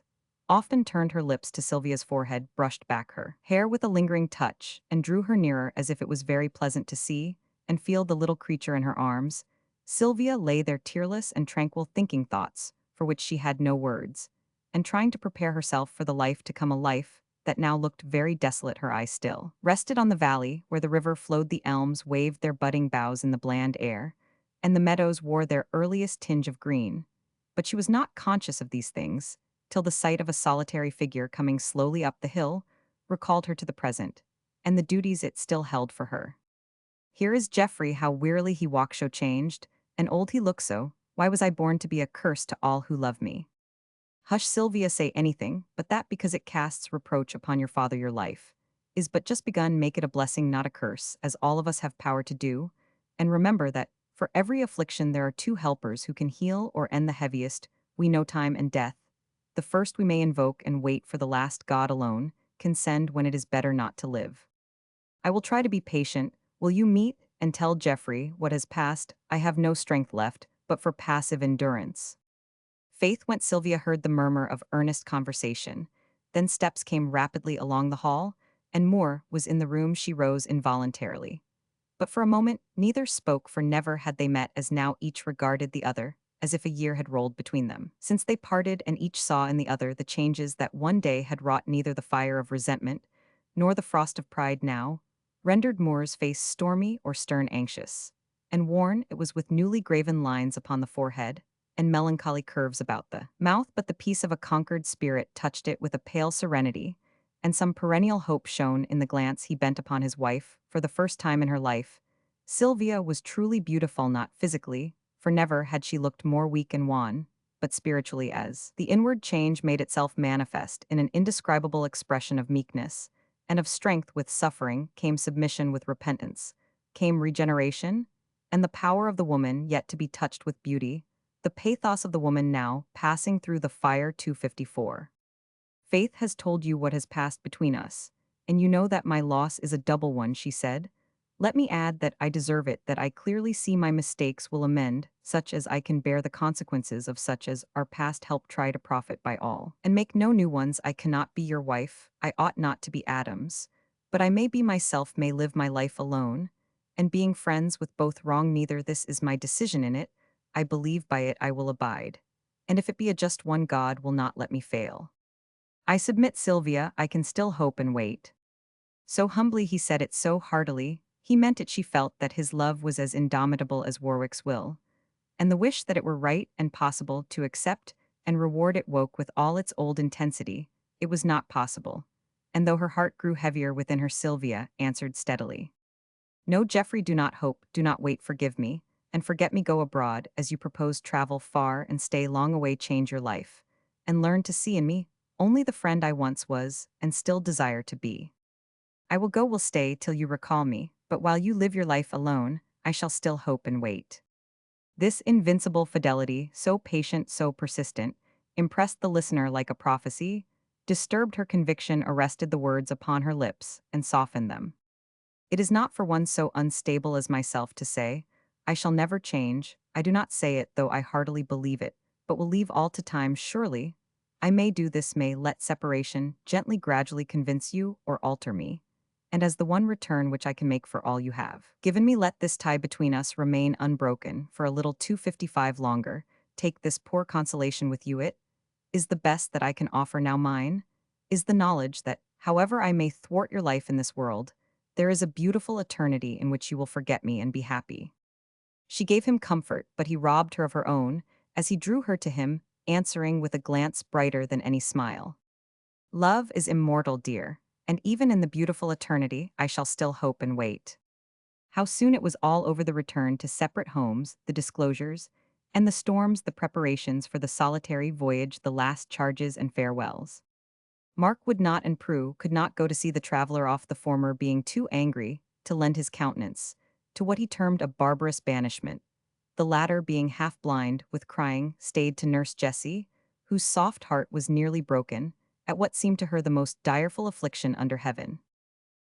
often turned her lips to Sylvia's forehead, brushed back her hair with a lingering touch, and drew her nearer, as if it was very pleasant to see and feel the little creature in her arms. Sylvia lay there tearless and tranquil, thinking thoughts for which she had no words, and trying to prepare herself for the life to come, a life that now looked very desolate. Her eyes still rested on the valley where the river flowed. The elms waved their budding boughs in the bland air, and the meadows wore their earliest tinge of green. But she was not conscious of these things till the sight of a solitary figure coming slowly up the hill recalled her to the present, and the duties it still held for her. Here is Geoffrey, how wearily he walks, so changed, and old he looks so. Why was I born to be a curse to all who love me? Hush, Sylvia, say anything, but that because it casts reproach upon your father. Your life is but just begun. Make it a blessing, not a curse, as all of us have power to do, and remember that for every affliction there are two helpers who can heal or end the heaviest. We know time and death. The first we may invoke and wait for, the last God alone can send when it is better not to live. I will try to be patient. Will you meet and tell Geoffrey what has passed? I have no strength left, but for passive endurance. Faith went. Sylvia heard the murmur of earnest conversation. Then steps came rapidly along the hall, and Moore was in the room. She rose involuntarily. But for a moment, neither spoke, for never had they met as now each regarded the other, as if a year had rolled between them. Since they parted and each saw in the other the changes that one day had wrought, neither the fire of resentment, nor the frost of pride now, rendered Moore's face stormy or stern anxious. And worn it was with newly graven lines upon the forehead, and melancholy curves about the mouth, but the peace of a conquered spirit touched it with a pale serenity, and some perennial hope shone in the glance he bent upon his wife. For the first time in her life, Sylvia was truly beautiful, not physically, for never had she looked more weak and wan, but spiritually, as the inward change made itself manifest in an indescribable expression of meekness, and of strength with suffering came submission with repentance, came regeneration, and the power of the woman yet to be touched with beauty, the pathos of the woman now passing through the fire. 254. Faith has told you what has passed between us, and you know that my loss is a double one, she said. Let me add that I deserve it, that I clearly see my mistakes will amend, such as I can bear the consequences of, such as our past help try to profit by all, and make no new ones. I cannot be your wife, I ought not to be Adam's, but I may be myself, may live my life alone, and being friends with both wrong neither. This is my decision in it, I believe by it I will abide, and if it be a just one, God will not let me fail. I submit, Sylvia, I can still hope and wait. So humbly he said it, so heartily, he meant it. She felt that his love was as indomitable as Warwick's will, and the wish that it were right and possible to accept and reward it woke with all its old intensity. It was not possible. And though her heart grew heavier within her, Sylvia answered steadily. No, Geoffrey, do not hope, do not wait, forgive me, and forget me. Go abroad, as you propose, travel far and stay long away, change your life, and learn to see in me only the friend I once was and still desire to be. I will go, will stay till you recall me, but while you live your life alone, I shall still hope and wait. This invincible fidelity, so patient, so persistent, impressed the listener like a prophecy, disturbed her conviction, arrested the words upon her lips, and softened them. It is not for one so unstable as myself to say, I shall never change. I do not say it, though I heartily believe it, but will leave all to time. Surely, I may do this, may let separation gently, gradually convince you or alter me. And as the one return which I can make for all you have given me, let this tie between us remain unbroken for a little. 255 longer. Take this poor consolation with you. It is the best that I can offer now. Mine is the knowledge that, however I may thwart your life in this world, there is a beautiful eternity in which you will forget me and be happy. She gave him comfort, but he robbed her of her own, as he drew her to him, answering with a glance brighter than any smile. Love is immortal, dear, and even in the beautiful eternity I shall still hope and wait. How soon it was all over, the return to separate homes, the disclosures, and the storms, the preparations for the solitary voyage, the last charges and farewells. Mark would not, and Prue could not go to see the traveler off, the former being too angry to lend his countenance to what he termed a barbarous banishment, the latter being half blind with crying, stayed to nurse Jessie, whose soft heart was nearly broken at what seemed to her the most direful affliction under heaven.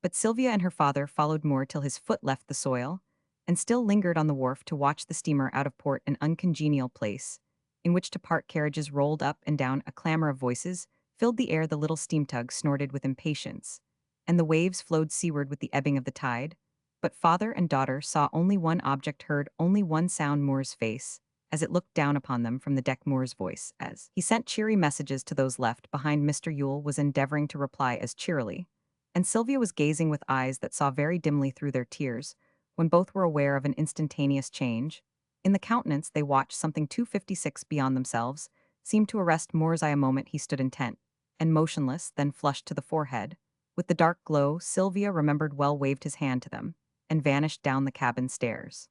But Sylvia and her father followed Moore till his foot left the soil, and still lingered on the wharf to watch the steamer out of port, an uncongenial place, in which to part carriages rolled up and down. A clamor of voices filled the air, the little steam tug snorted with impatience, and the waves flowed seaward with the ebbing of the tide. But father and daughter saw only one object, heard only one sound, Moore's face, as it looked down upon them from the deck. Moore's voice, as he sent cheery messages to those left behind. Mr. Yule was endeavoring to reply as cheerily, and Sylvia was gazing with eyes that saw very dimly through their tears, when both were aware of an instantaneous change. In the countenance they watched something. 256 beyond themselves seemed to arrest Moore's eye. A moment he stood intent and motionless, then flushed to the forehead. With the dark glow, Sylvia remembered well, waved his hand to them, and vanished down the cabin stairs.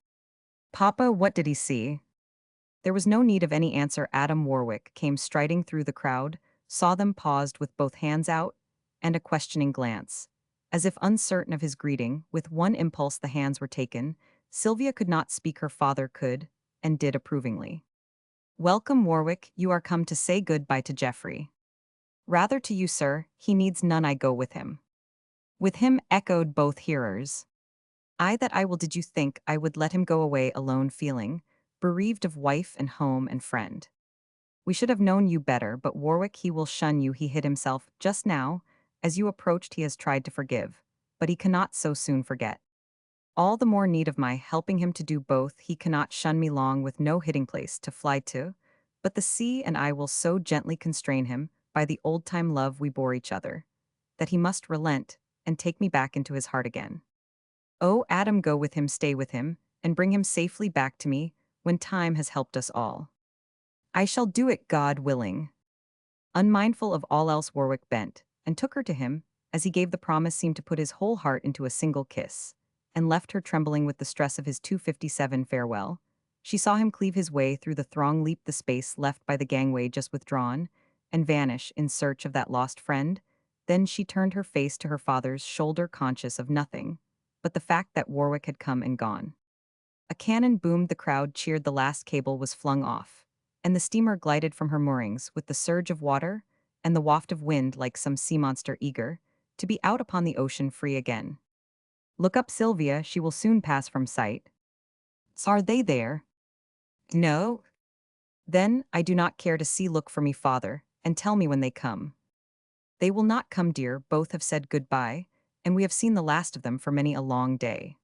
Papa, what did he see? There was no need of any answer. Adam Warwick came striding through the crowd, saw them, paused with both hands out, and a questioning glance. As if uncertain of his greeting, with one impulse the hands were taken. Sylvia could not speak, her father could, and did approvingly. Welcome, Warwick, you are come to say good-bye to Geoffrey. Rather to you, sir, he needs none, I go with him. With him echoed both hearers. I that I will did you think I would let him go away alone feeling, bereaved of wife and home and friend. We should have known you better, but Warwick he will shun you he hid himself just now, as you approached he has tried to forgive, but he cannot so soon forget. All the more need of my helping him to do both, he cannot shun me long with no hiding place to fly to, but the sea and I will so gently constrain him, by the old-time love we bore each other, that he must relent, and take me back into his heart again. Oh, Adam, go with him, stay with him, and bring him safely back to me, when time has helped us all. I shall do it, God willing. Unmindful of all else, Warwick bent, and took her to him, as he gave the promise seemed to put his whole heart into a single kiss, and left her trembling with the stress of his 257 farewell. She saw him cleave his way through the throng, leap the space left by the gangway just withdrawn, and vanish in search of that lost friend. Then she turned her face to her father's shoulder, conscious of nothing but the fact that Warwick had come and gone. A cannon boomed, the crowd cheered, the last cable was flung off, and the steamer glided from her moorings with the surge of water and the waft of wind like some sea monster eager to be out upon the ocean free again. Look up, Sylvia, she will soon pass from sight. Are they there? No. Then I do not care to see. Look for me, father, and tell me when they come. They will not come, dear, both have said goodbye, and we have seen the last of them for many a long day.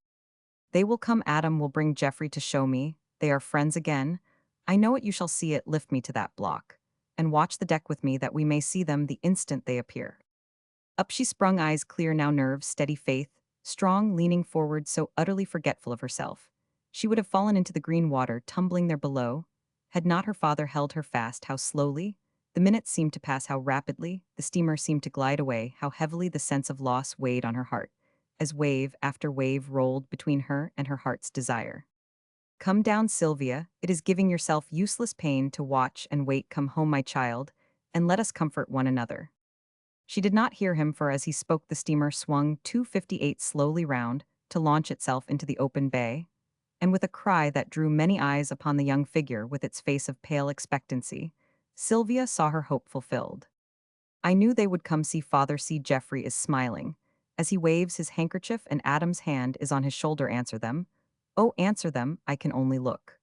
They will come, Adam will bring Geoffrey to show me, they are friends again. I know it, you shall see it, lift me to that block, and watch the deck with me that we may see them the instant they appear. Up she sprung, eyes clear now, nerves steady, faith strong, leaning forward, so utterly forgetful of herself. She would have fallen into the green water, tumbling there below, had not her father held her fast. How slowly the minutes seemed to pass, how rapidly the steamer seemed to glide away, how heavily the sense of loss weighed on her heart, as wave after wave rolled between her and her heart's desire. Come down, Sylvia, it is giving yourself useless pain to watch and wait. Come home, my child, and let us comfort one another. She did not hear him, for as he spoke the steamer swung 258 slowly round to launch itself into the open bay, and with a cry that drew many eyes upon the young figure with its face of pale expectancy, Sylvia saw her hope fulfilled. I knew they would come. See, father, see, Geoffrey is smiling, as he waves his handkerchief and Adam's hand is on his shoulder. Answer them. Oh, answer them, I can only look.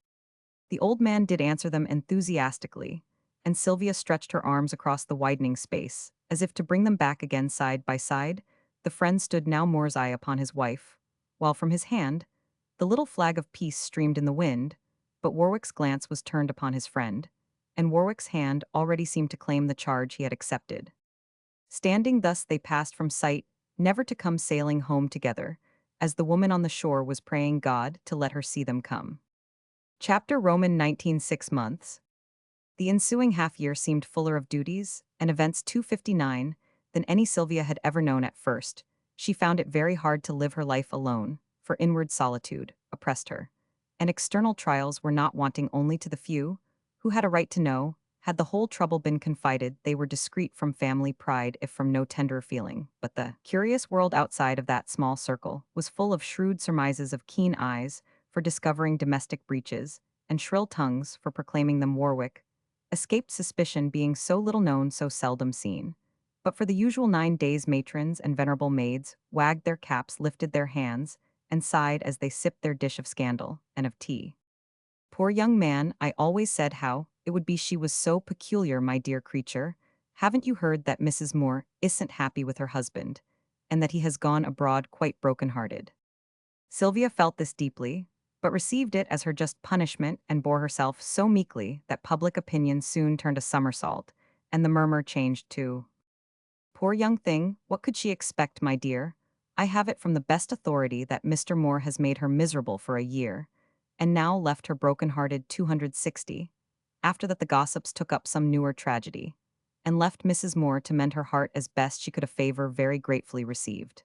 The old man did answer them enthusiastically, and Sylvia stretched her arms across the widening space, as if to bring them back again side by side. The friend stood now, Moore's eye upon his wife, while from his hand the little flag of peace streamed in the wind, but Warwick's glance was turned upon his friend, and Warwick's hand already seemed to claim the charge he had accepted. Standing thus they passed from sight, never to come sailing home together, as the woman on the shore was praying God to let her see them come. Chapter Roman 19 6 months. The ensuing half-year seemed fuller of duties and events 259 than any Sylvia had ever known. At first, she found it very hard to live her life alone, for inward solitude oppressed her, and external trials were not wanting. Only to the few, who had a right to know, had the whole trouble been confided. They were discreet from family pride, if from no tenderer feeling, but the curious world outside of that small circle was full of shrewd surmises, of keen eyes for discovering domestic breaches, and shrill tongues for proclaiming them. Warwick escaped suspicion, being so little known, so seldom seen. But for the usual 9 days, matrons and venerable maids wagged their caps, lifted their hands, and sighed as they sipped their dish of scandal and of tea. Poor young man, I always said how it would be. She was so peculiar, my dear creature. Haven't you heard that Mrs. Moore isn't happy with her husband, and that he has gone abroad quite broken-hearted? Sylvia felt this deeply, but received it as her just punishment and bore herself so meekly that public opinion soon turned a somersault, and the murmur changed to, "Poor young thing, what could she expect, my dear? I have it from the best authority that Mr. Moore has made her miserable for a year, and now left her broken-hearted 260. After that the gossips took up some newer tragedy, and left Mrs. Moore to mend her heart as best she could, a favor very gratefully received.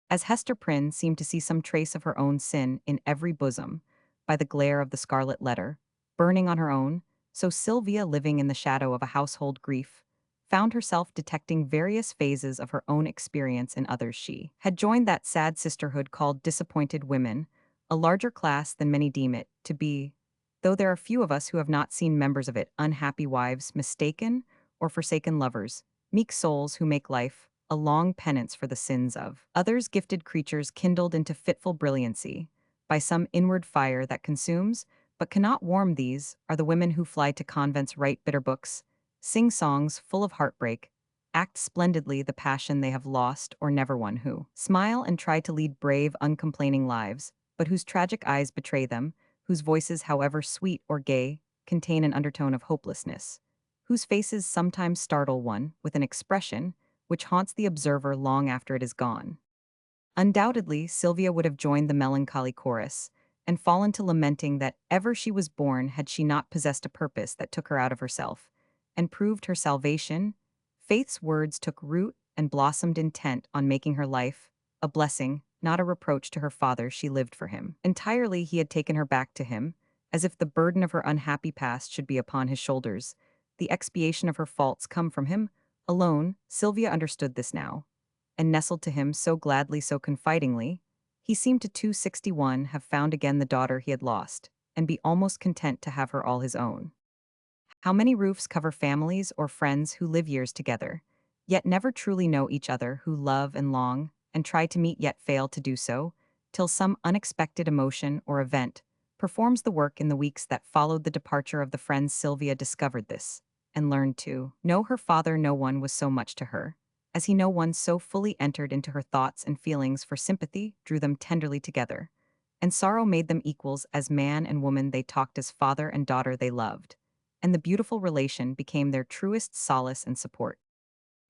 As Hester Prynne seemed to see some trace of her own sin in every bosom, by the glare of the scarlet letter, burning on her own, so Sylvia, living in the shadow of a household grief, found herself detecting various phases of her own experience in others. She had joined that sad sisterhood called disappointed women, a larger class than many deem it to be, though there are few of us who have not seen members of it, unhappy wives, mistaken or forsaken lovers, meek souls who make life a long penance for the sins of others. Gifted creatures kindled into fitful brilliancy by some inward fire that consumes, but cannot warm. These are the women who fly to convents, write bitter books, sing songs full of heartbreak, act splendidly the passion they have lost or never won, who smile and try to lead brave, uncomplaining lives, but whose tragic eyes betray them, whose voices, however sweet or gay, contain an undertone of hopelessness, whose faces sometimes startle one with an expression which haunts the observer long after it is gone. Undoubtedly, Sylvia would have joined the melancholy chorus and fallen to lamenting that ever she was born had she not possessed a purpose that took her out of herself and proved her salvation. Faith's words took root and blossomed, intent on making her life a blessing, not a reproach to her father. She lived for him. Entirely, he had taken her back to him, as if the burden of her unhappy past should be upon his shoulders. The expiation of her faults come from him alone. Sylvia understood this now, and nestled to him so gladly, so confidingly. He seemed to 261 have found again the daughter he had lost, and be almost content to have her all his own. How many roofs cover families or friends who live years together, yet never truly know each other, who love and long, and try to meet yet fail to do so, till some unexpected emotion or event performs the work. In the weeks that followed the departure of the friends, Sylvia discovered this, and learned to know her father. No one was so much to her, as he no one so fully entered into her thoughts and feelings, for sympathy drew them tenderly together, and sorrow made them equals. As man and woman they talked, as father and daughter they loved, and the beautiful relation became their truest solace and support.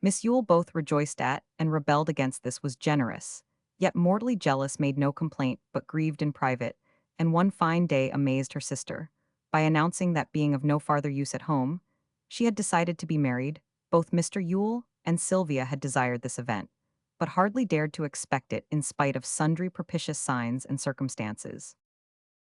Miss Yule both rejoiced at and rebelled against this, was generous, yet mortally jealous, made no complaint, but grieved in private, and one fine day amazed her sister by announcing that, being of no farther use at home, she had decided to be married. Both Mr. Yule and Sylvia had desired this event, but hardly dared to expect it in spite of sundry propitious signs and circumstances.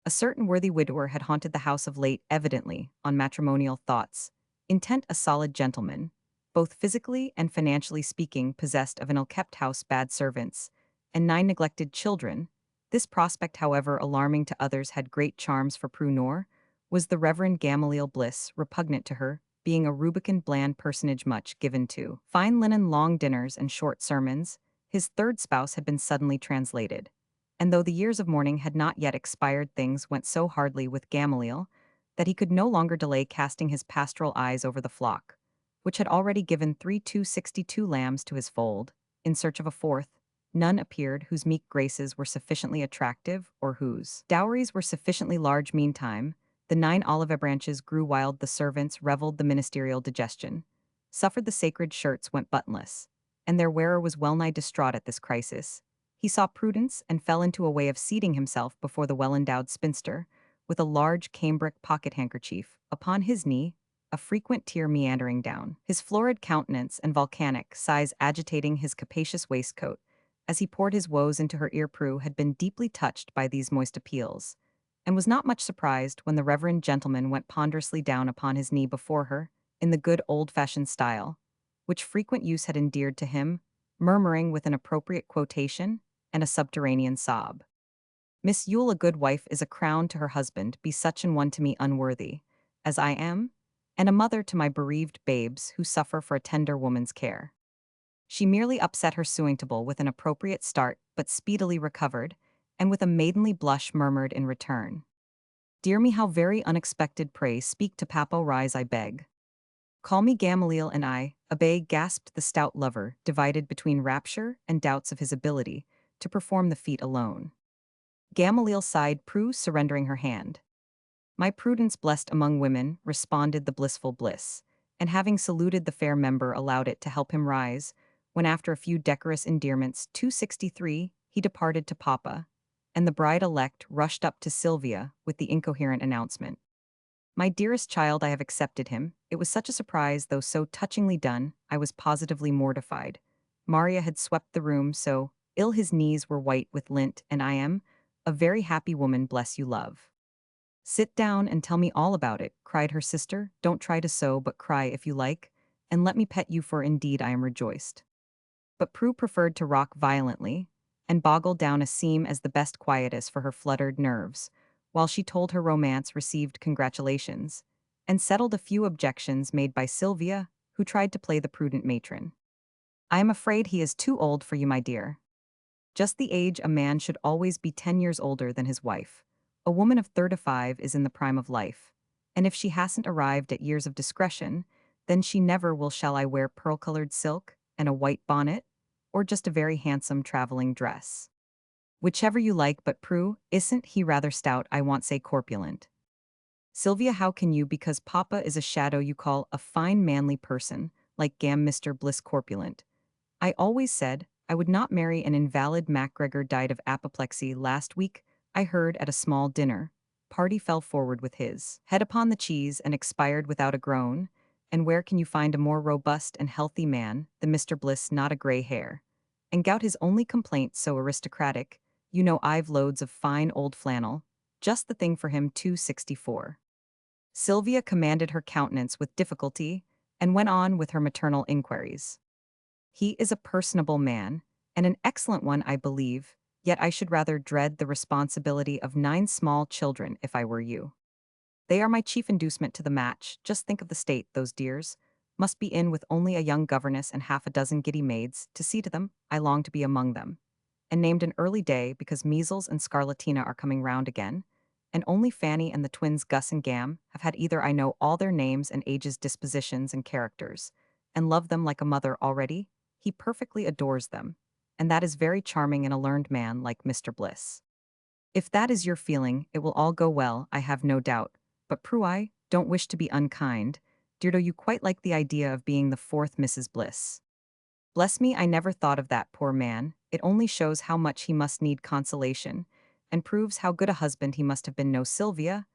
A certain worthy widower had haunted the house of late, evidently on matrimonial thoughts, intent. A solid gentleman, both physically and financially speaking, possessed of an ill-kept house, bad servants, and 9 neglected children. This prospect, however alarming to others, had great charms for Prue, nor was the Reverend Gamaliel Bliss repugnant to her, being a rubicund, bland personage much given to fine linen, long dinners, and short sermons. His third spouse had been suddenly translated, and though the years of mourning had not yet expired, things went so hardly with Gamaliel that he could no longer delay casting his pastoral eyes over the flock, which had already given 262 lambs to his fold. In search of a fourth, none appeared whose meek graces were sufficiently attractive, or whose dowries were sufficiently large. Meantime, the 9 olive branches grew wild, the servants reveled the ministerial digestion, suffered the sacred shirts went buttonless, and their wearer was well-nigh distraught at this crisis. He saw prudence and fell into a way of seating himself before the well-endowed spinster, with a large cambric pocket-handkerchief upon his knee, a frequent tear meandering down his florid countenance and volcanic sighs agitating his capacious waistcoat, as he poured his woes into her ear. Prue had been deeply touched by these moist appeals, and was not much surprised when the reverend gentleman went ponderously down upon his knee before her, in the good old-fashioned style, which frequent use had endeared to him, murmuring with an appropriate quotation and a subterranean sob, "Miss Yule, a good wife is a crown to her husband, be such an one to me unworthy, as I am, and a mother to my bereaved babes who suffer for a tender woman's care." She merely upset her suitable with an appropriate start, but speedily recovered, and with a maidenly blush murmured in return, "Dear me, how very unexpected! Pray speak to Papa, rise, I beg. Call me Gamaliel, and I obey," gasped the stout lover, divided between rapture and doubts of his ability to perform the feat alone. Gamaliel sighed, Prue surrendering her hand. "My prudence blessed among women," responded the blissful Bliss, and having saluted the fair member, allowed it to help him rise, when after a few decorous endearments, 263, he departed to Papa, and the bride-elect rushed up to Sylvia with the incoherent announcement, "My dearest child, I have accepted him. It was such a surprise, though so touchingly done, I was positively mortified. Maria had swept the room so ill his knees were white with lint, and I am a very happy woman, bless you, love." "Sit down and tell me all about it," cried her sister. "Don't try to sew, but cry if you like, and let me pet you, for indeed I am rejoiced." But Prue preferred to rock violently and boggle down a seam as the best quietus for her fluttered nerves, while she told her romance, received congratulations, and settled a few objections made by Sylvia, who tried to play the prudent matron. I am afraid he is too old for you, my dear. Just the age a man should always be 10 years older than his wife. A woman of 35 is in the prime of life. And if she hasn't arrived at years of discretion, then she never will shall I wear pearl-colored silk and a white bonnet, or just a very handsome traveling dress. Whichever you like, but Prue, isn't he rather stout, I want say corpulent. Sylvia, how can you, because Papa is a shadow you call a fine manly person, like gam Mr. Bliss corpulent. I always said I would not marry an invalid. MacGregor died of apoplexy last week, I heard at a small dinner. Party fell forward with his head upon the cheese and expired without a groan. And where can you find a more robust and healthy man than Mr. Bliss, not a gray hair? And gout his only complaint, so aristocratic. You know I've loads of fine old flannel. Just the thing for him. 264. Sylvia commanded her countenance with difficulty and went on with her maternal inquiries. He is a personable man, and an excellent one, I believe, yet I should rather dread the responsibility of 9 small children if I were you. They are my chief inducement to the match. Just think of the state those dears must be in with only a young governess and half a dozen giddy maids to see to them. I long to be among them. And named an early day because measles and scarlatina are coming round again, and only Fanny and the twins Gus and Gam have had either. I know all their names and ages, dispositions and characters, and love them like a mother already. He perfectly adores them, and that is very charming in a learned man like Mr. Bliss. If that is your feeling, it will all go well, I have no doubt. But Prue, I don't wish to be unkind. Deardo, you quite like the idea of being the 4th Mrs. Bliss. Bless me, I never thought of that poor man. It only shows how much he must need consolation, and proves how good a husband he must have been. No, Sylvia,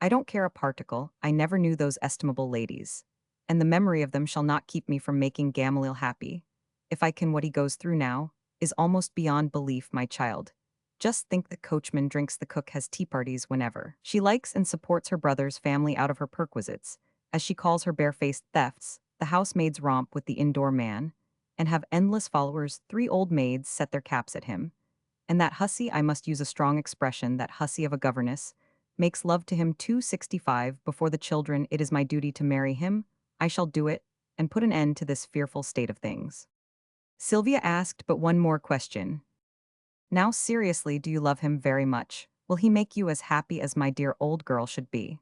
I don't care a particle. I never knew those estimable ladies, and the memory of them shall not keep me from making Gamaliel happy. If I can, what he goes through now is almost beyond belief, my child. Just think, the coachman drinks, the cook has tea parties whenever she likes, and supports her brother's family out of her perquisites, as she calls her barefaced thefts. The housemaids romp with the indoor man, and have endless followers. 3 old maids set their caps at him. And that hussy, I must use a strong expression, that hussy of a governess, makes love to him. 265 before the children. It is my duty to marry him. I shall do it, and put an end to this fearful state of things. Sylvia asked but one more question. Now seriously, do you love him very much? Will he make you as happy as my dear old girl should be?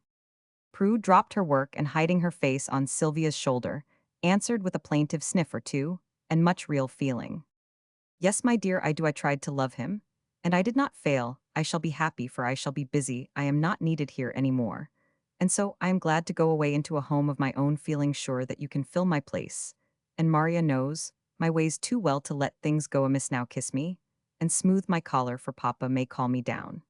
Prue dropped her work and, hiding her face on Sylvia's shoulder, answered with a plaintive sniff or two, and much real feeling. Yes, my dear, I do. I tried to love him, and I did not fail. I shall be happy, for I shall be busy. I am not needed here any more. And so I am glad to go away into a home of my own, feeling sure that you can fill my place. And Maria knows my ways too well to let things go amiss. Now kiss me, and smooth my collar, for Papa may call me down.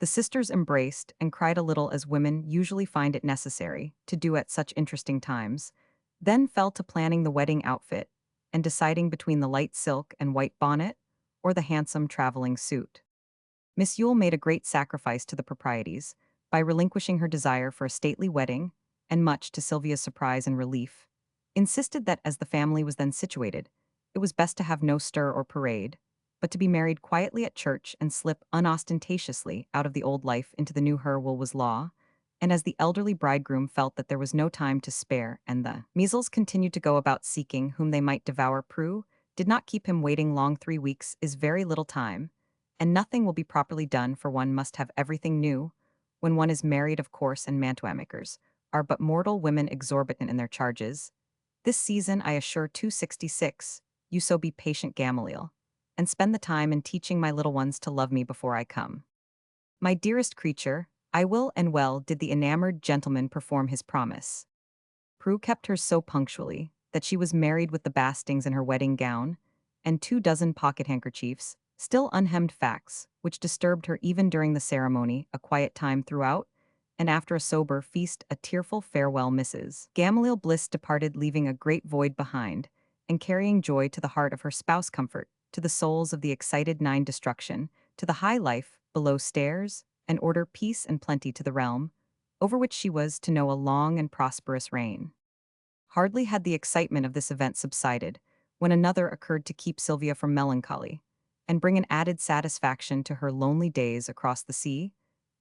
The sisters embraced and cried a little, as women usually find it necessary to do at such interesting times, then fell to planning the wedding outfit and deciding between the light silk and white bonnet or the handsome traveling suit. Miss Yule made a great sacrifice to the proprieties by relinquishing her desire for a stately wedding, and much to Sylvia's surprise and relief, insisted that, as the family was then situated, it was best to have no stir or parade, but to be married quietly at church and slip unostentatiously out of the old life into the new. Her will was law, and as the elderly bridegroom felt that there was no time to spare and the measles continued to go about seeking whom they might devour, Prue did not keep him waiting long. 3 weeks is very little time, and nothing will be properly done, for one must have everything new when one is married, of course, and mantuamakers are but mortal women, exorbitant in their charges. This season, I assure. 266, you so be patient, Gamaliel, and spend the time in teaching my little ones to love me before I come. My dearest creature, I will. And well did the enamored gentleman perform his promise. Prue kept hers so punctually that she was married with the bastings in her wedding gown, and 2 dozen pocket handkerchiefs, still unhemmed facts, which disturbed her even during the ceremony, a quiet time throughout, and after a sober feast, a tearful farewell. Mrs. Gamaliel Bliss departed, leaving a great void behind, and carrying joy to the heart of her spouse, comfort to the souls of the excited 9, destruction to the high life below stairs, and order, peace and plenty to the realm over which she was to know a long and prosperous reign. Hardly had the excitement of this event subsided when another occurred to keep Sylvia from melancholy and bring an added satisfaction to her lonely days across the sea.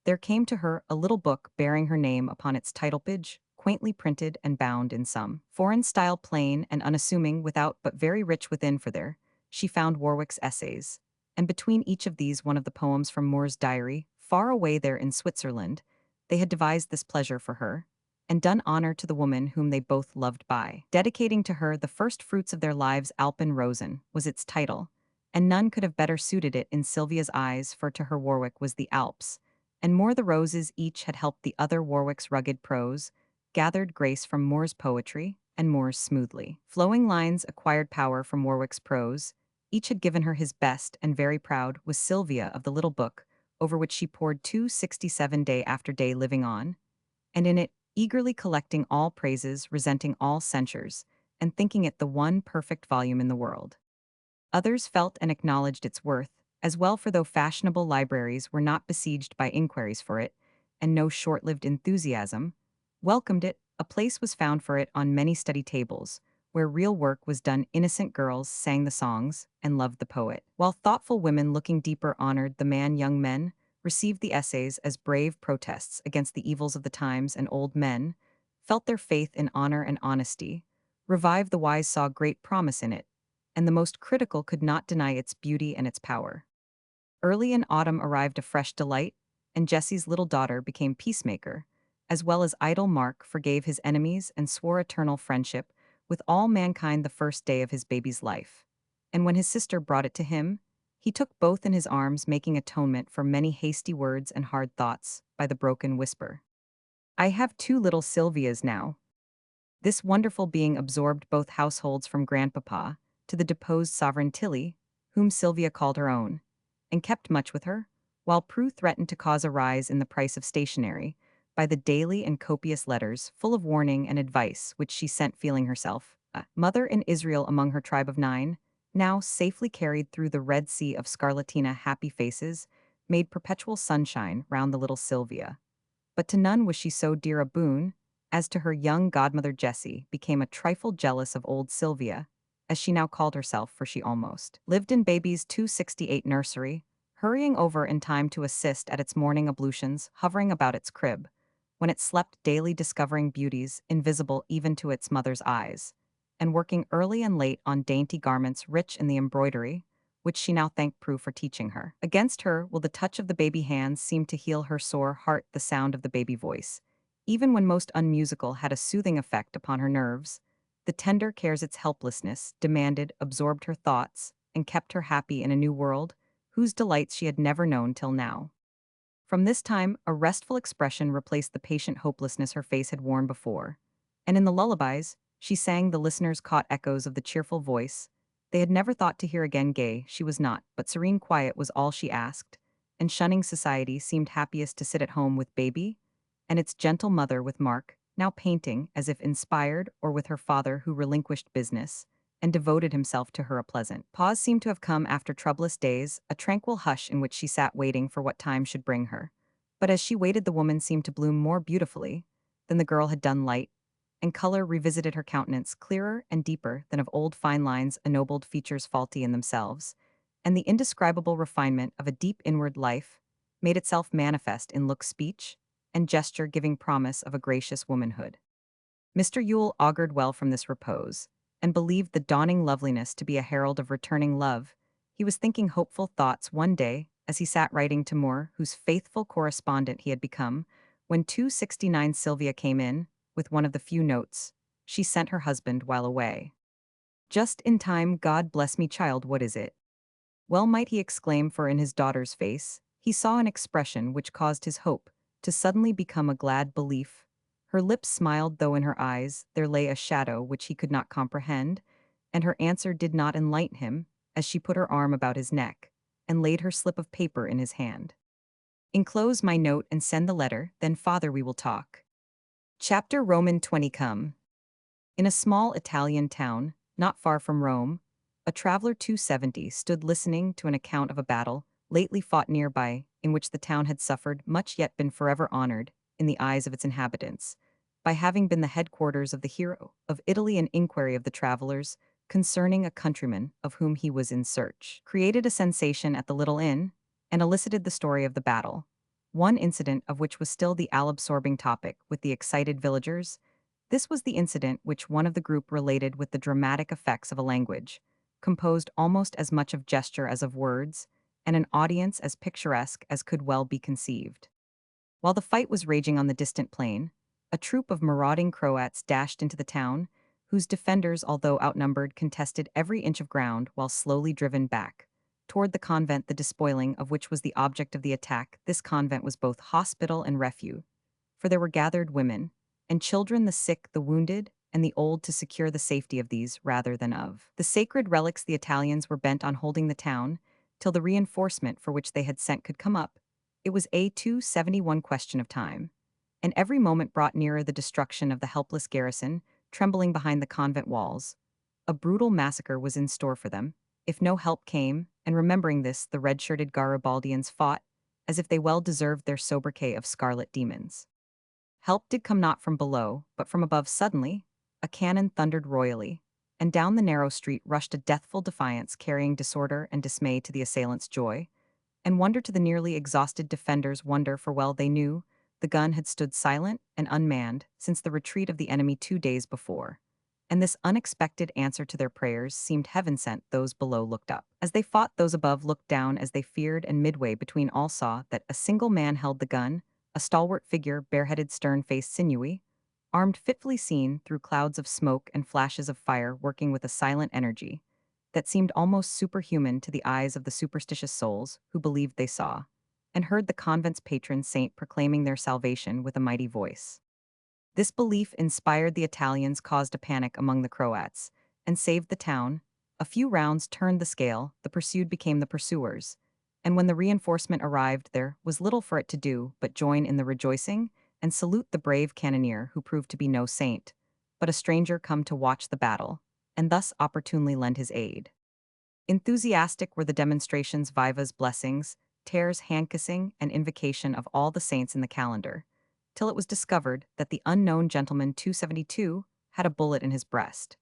There came to her a little book bearing her name upon its title page, quaintly printed and bound in some foreign style, plain and unassuming without but very rich within. For there, she found Warwick's essays, and between each of these one of the poems from Moore's diary, far away there in Switzerland. They had devised this pleasure for her, and done honor to the woman whom they both loved by dedicating to her the first fruits of their lives. Alpen Rosen was its title, and none could have better suited it in Sylvia's eyes, for to her Warwick was the Alps, and more the roses. Each had helped the other. Warwick's rugged prose gathered grace from Moore's poetry, and Moore's smoothly flowing lines acquired power from Warwick's prose. Each had given her his best, and very proud was Sylvia of the little book, over which she pored 267 day after day, living on, and in it, eagerly collecting all praises, resenting all censures, and thinking it the one perfect volume in the world. Others felt and acknowledged its worth, as well, for though fashionable libraries were not besieged by inquiries for it, and no short-lived enthusiasm welcomed it, a place was found for it on many study tables, where real work was done. Innocent girls sang the songs and loved the poet, while thoughtful women looking deeper honored the man. Young men received the essays as brave protests against the evils of the times, and old men felt their faith in honor and honesty revive. The wise saw great promise in it, and the most critical could not deny its beauty and its power. Early in autumn arrived a fresh delight, and Jesse's little daughter became peacemaker, as well as idle. Mark forgave his enemies and swore eternal friendship with all mankind the first day of his baby's life. And when his sister brought it to him, he took both in his arms, making atonement for many hasty words and hard thoughts by the broken whisper. I have two little Sylvias now. This wonderful being absorbed both households, from grandpapa to the deposed sovereign Tilly, whom Sylvia called her own, and kept much with her, while Prue threatened to cause a rise in the price of stationery by the daily and copious letters full of warning and advice which she sent, feeling herself a mother in Israel among her tribe of 9, now safely carried through the Red Sea of scarlatina. Happy faces made perpetual sunshine round the little Sylvia, but to none was she so dear a boon as to her young godmother. Jessie became a trifle jealous of old Sylvia, as she now called herself, for she almost lived in baby's 268 nursery, hurrying over in time to assist at its morning ablutions, hovering about its crib, when it slept daily, discovering beauties invisible even to its mother's eyes, and working early and late on dainty garments rich in the embroidery, which she now thanked Prue for teaching her. Against her will the touch of the baby hands seem to heal her sore heart. The sound of the baby voice, even when most unmusical, had a soothing effect upon her nerves. The tender cares its helplessness demanded absorbed her thoughts, and kept her happy in a new world, whose delights she had never known till now. From this time, a restful expression replaced the patient hopelessness her face had worn before, and in the lullabies she sang the listeners caught echoes of the cheerful voice they had never thought to hear again. Gay she was not, but serene quiet was all she asked, and shunning society seemed happiest to sit at home with baby and its gentle mother, with Mark, now painting as if inspired, or with her father, who relinquished business and devoted himself to her. A pleasant pause seemed to have come after troublous days, a tranquil hush in which she sat waiting for what time should bring her. But as she waited, the woman seemed to bloom more beautifully than the girl had done. Light and color revisited her countenance, clearer and deeper than of old. Fine lines ennobled features faulty in themselves, and the indescribable refinement of a deep inward life made itself manifest in look, speech, and gesture, giving promise of a gracious womanhood. Mr. Yule augured well from this repose, and believed the dawning loveliness to be a herald of returning love. He was thinking hopeful thoughts one day, as he sat writing to Moore, whose faithful correspondent he had become, when 269 Sylvia came in, with one of the few notes she sent her husband while away. Just in time. God bless me, child, what is it? Well might he exclaim, for in his daughter's face he saw an expression which caused his hope to suddenly become a glad belief. Her lips smiled, though in her eyes there lay a shadow which he could not comprehend, and her answer did not enlighten him, as she put her arm about his neck and laid her slip of paper in his hand. Enclose my note and send the letter, then, Father, we will talk. Chapter Roman 20. Come. In a small Italian town, not far from Rome, a traveler 270 stood listening to an account of a battle lately fought nearby, in which the town had suffered much, yet been forever honored in the eyes of its inhabitants, by having been the headquarters of the hero of Italy. An inquiry of the travelers concerning a countryman of whom he was in search created a sensation at the little inn, and elicited the story of the battle, one incident of which was still the all-absorbing topic with the excited villagers, This was the incident which one of the group related with the dramatic effects of a language, composed almost as much of gesture as of words, and an audience as picturesque as could well be conceived. While the fight was raging on the distant plain, a troop of marauding Croats dashed into the town, whose defenders, although outnumbered, contested every inch of ground while slowly driven back. Toward the convent, the despoiling of which was the object of the attack, this convent was both hospital and refuge, for there were gathered women, and children, the sick, the wounded, and the old, to secure the safety of these rather than of the sacred relics. The Italians were bent on holding the town till the reinforcement for which they had sent could come up. It was a 271 question of time, and every moment brought nearer the destruction of the helpless garrison, trembling behind the convent walls. A brutal massacre was in store for them, if no help came, and remembering this, the red-shirted Garibaldians fought, as if they well deserved their sobriquet of scarlet demons. Help did come not from below, but from above. Suddenly, a cannon thundered royally, and down the narrow street rushed a deathful defiance, carrying disorder and dismay to the assailants' joy, and wonder to the nearly exhausted defenders. Wonder, for well they knew the gun had stood silent and unmanned since the retreat of the enemy 2 days before. And this unexpected answer to their prayers seemed heaven-sent. Those below looked up. As they fought, those above looked down as they feared, and midway between all saw that a single man held the gun, a stalwart figure, bareheaded, stern-faced, sinewy, armed, fitfully seen through clouds of smoke and flashes of fire, working with a silent energy that seemed almost superhuman to the eyes of the superstitious souls who believed they saw, and heard the convent's patron saint proclaiming their salvation with a mighty voice. This belief inspired the Italians, caused a panic among the Croats, and saved the town. A few rounds turned the scale, the pursued became the pursuers, and when the reinforcement arrived, there was little for it to do but join in the rejoicing and salute the brave cannoneer, who proved to be no saint, but a stranger come to watch the battle, and thus opportunely lend his aid. Enthusiastic were the demonstrations, vivas, blessings, tears, hand-kissing, and invocation of all the saints in the calendar, till it was discovered that the unknown gentleman 272 had a bullet in his breast,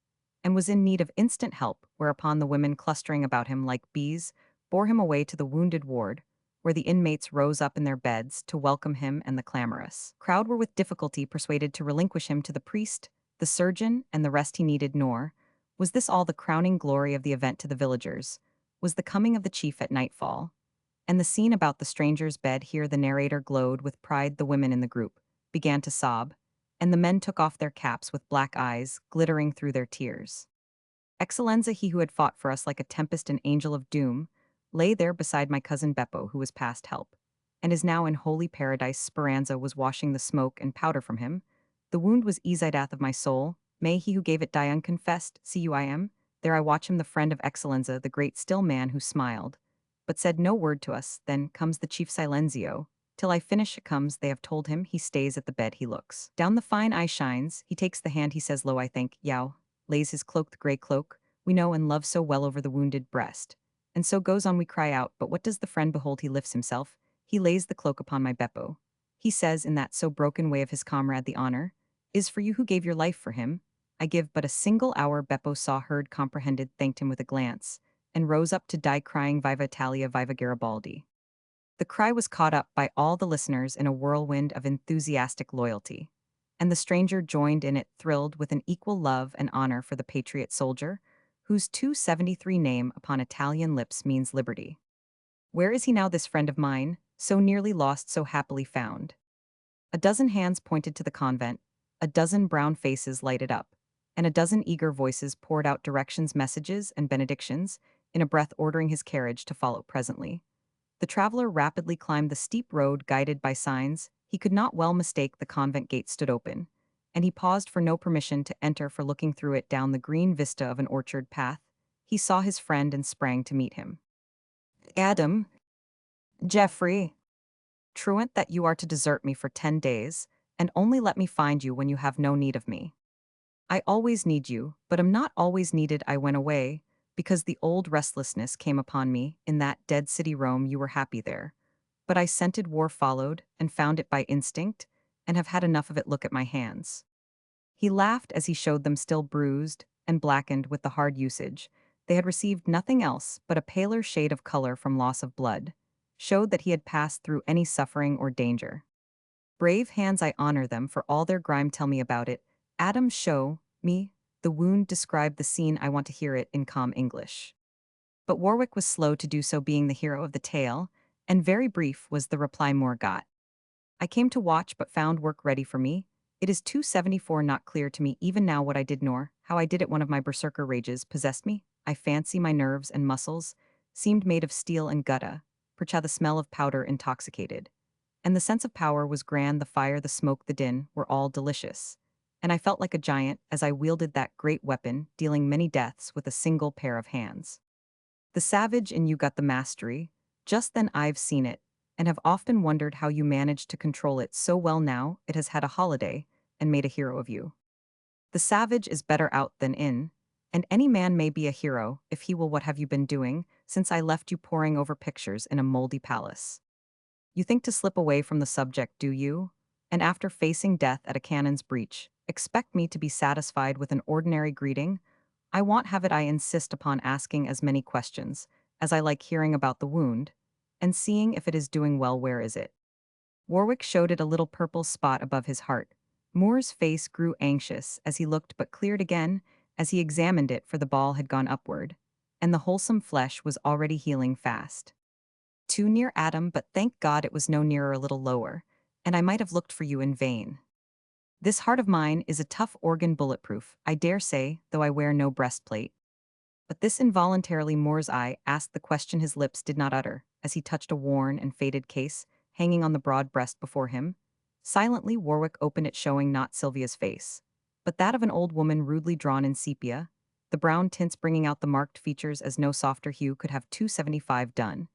and was in need of instant help, whereupon the women, clustering about him like bees, bore him away to the wounded ward, where the inmates rose up in their beds to welcome him, and the clamorous crowd were with difficulty persuaded to relinquish him to the priest, the surgeon, and the rest he needed. Nor was this all. The crowning glory of the event to the villagers was the coming of the chief at nightfall, and the scene about the stranger's bed. Here the narrator glowed with pride. The women in the group began to sob, and the men took off their caps with black eyes glittering through their tears. Excellenza, he who had fought for us like a tempest and angel of doom, lay there beside my cousin Beppo, who was past help, and is now in holy paradise. Speranza was washing the smoke and powder from him. The wound was Ezidath of my soul. May he who gave it die unconfessed. See you, I am. There I watch him, the friend of Excellenza, the great still man who smiled, but said no word to us. Then comes the chief Silenzio. Till I finish it comes, they have told him. He stays at the bed, he looks down, the fine eye shines, he takes the hand, he says low, I think, yow, lays his cloak, the grey cloak, we know and love so well, over the wounded breast. And so goes on, we cry out, but what does the friend behold? He lifts himself, he lays the cloak upon my Beppo. He says in that so broken way of his comrade, the honor is for you who gave your life for him. I give but a single hour. Beppo saw, heard, comprehended, thanked him with a glance, and rose up to die, crying, Viva Italia, Viva Garibaldi. The cry was caught up by all the listeners in a whirlwind of enthusiastic loyalty, and the stranger joined in it, thrilled with an equal love and honor for the patriot soldier, whose 273 name upon Italian lips means liberty. Where is he now, this friend of mine, so nearly lost, so happily found? A dozen hands pointed to the convent, a dozen brown faces lighted up, and a dozen eager voices poured out directions, messages, and benedictions, in a breath ordering his carriage to follow presently. The traveler rapidly climbed the steep road, guided by signs. He could not well mistake. The convent gate stood open, and he paused for no permission to enter, for looking through it down the green vista of an orchard path, he saw his friend and sprang to meet him. Adam, Geoffrey, truant that you are to desert me for 10 days, and only let me find you when you have no need of me. I always need you, but am not always needed. I went away, because the old restlessness came upon me. In that dead city Rome you were happy there. But I scented war, followed, and found it by instinct, and have had enough of it. Look at my hands. He laughed as he showed them, still bruised and blackened with the hard usage. They had received nothing else but a paler shade of color from loss of blood, showed that he had passed through any suffering or danger. Brave hands, I honor them for all their grime. Tell me about it. Adam, show me the wound, described the scene. I want to hear it in calm English. But Warwick was slow to do so, being the hero of the tale, and very brief was the reply Moore got. I came to watch but found work ready for me. It is 274, not clear to me even now what I did nor how I did it. One of my berserker rages possessed me. I fancy my nerves and muscles seemed made of steel and gutta, percha the smell of powder intoxicated. And the sense of power was grand, the fire, the smoke, the din were all delicious. And I felt like a giant as I wielded that great weapon, dealing many deaths with a single pair of hands. The savage in you got the mastery. Just then I've seen it, and have often wondered how you managed to control it so well. Now it has had a holiday, and made a hero of you. The savage is better out than in, and any man may be a hero if he will. What have you been doing since I left you poring over pictures in a moldy palace? You think to slip away from the subject, do you? And after facing death at a cannon's breech, expect me to be satisfied with an ordinary greeting? I won't have it. I insist upon asking as many questions as I like hearing about the wound, and seeing if it is doing well. Where is it? Warwick showed it a little purple spot above his heart. Moore's face grew anxious as he looked, but cleared again as he examined it, for the ball had gone upward, and the wholesome flesh was already healing fast. Too near, Adam, but thank God it was no nearer, a little lower, and I might have looked for you in vain. This heart of mine is a tough organ, bulletproof, I dare say, though I wear no breastplate. But this involuntarily Moore's eye asked the question his lips did not utter, as he touched a worn and faded case hanging on the broad breast before him. Silently Warwick opened it, showing not Sylvia's face, but that of an old woman rudely drawn in sepia, the brown tints bringing out the marked features as no softer hue could have 275 done,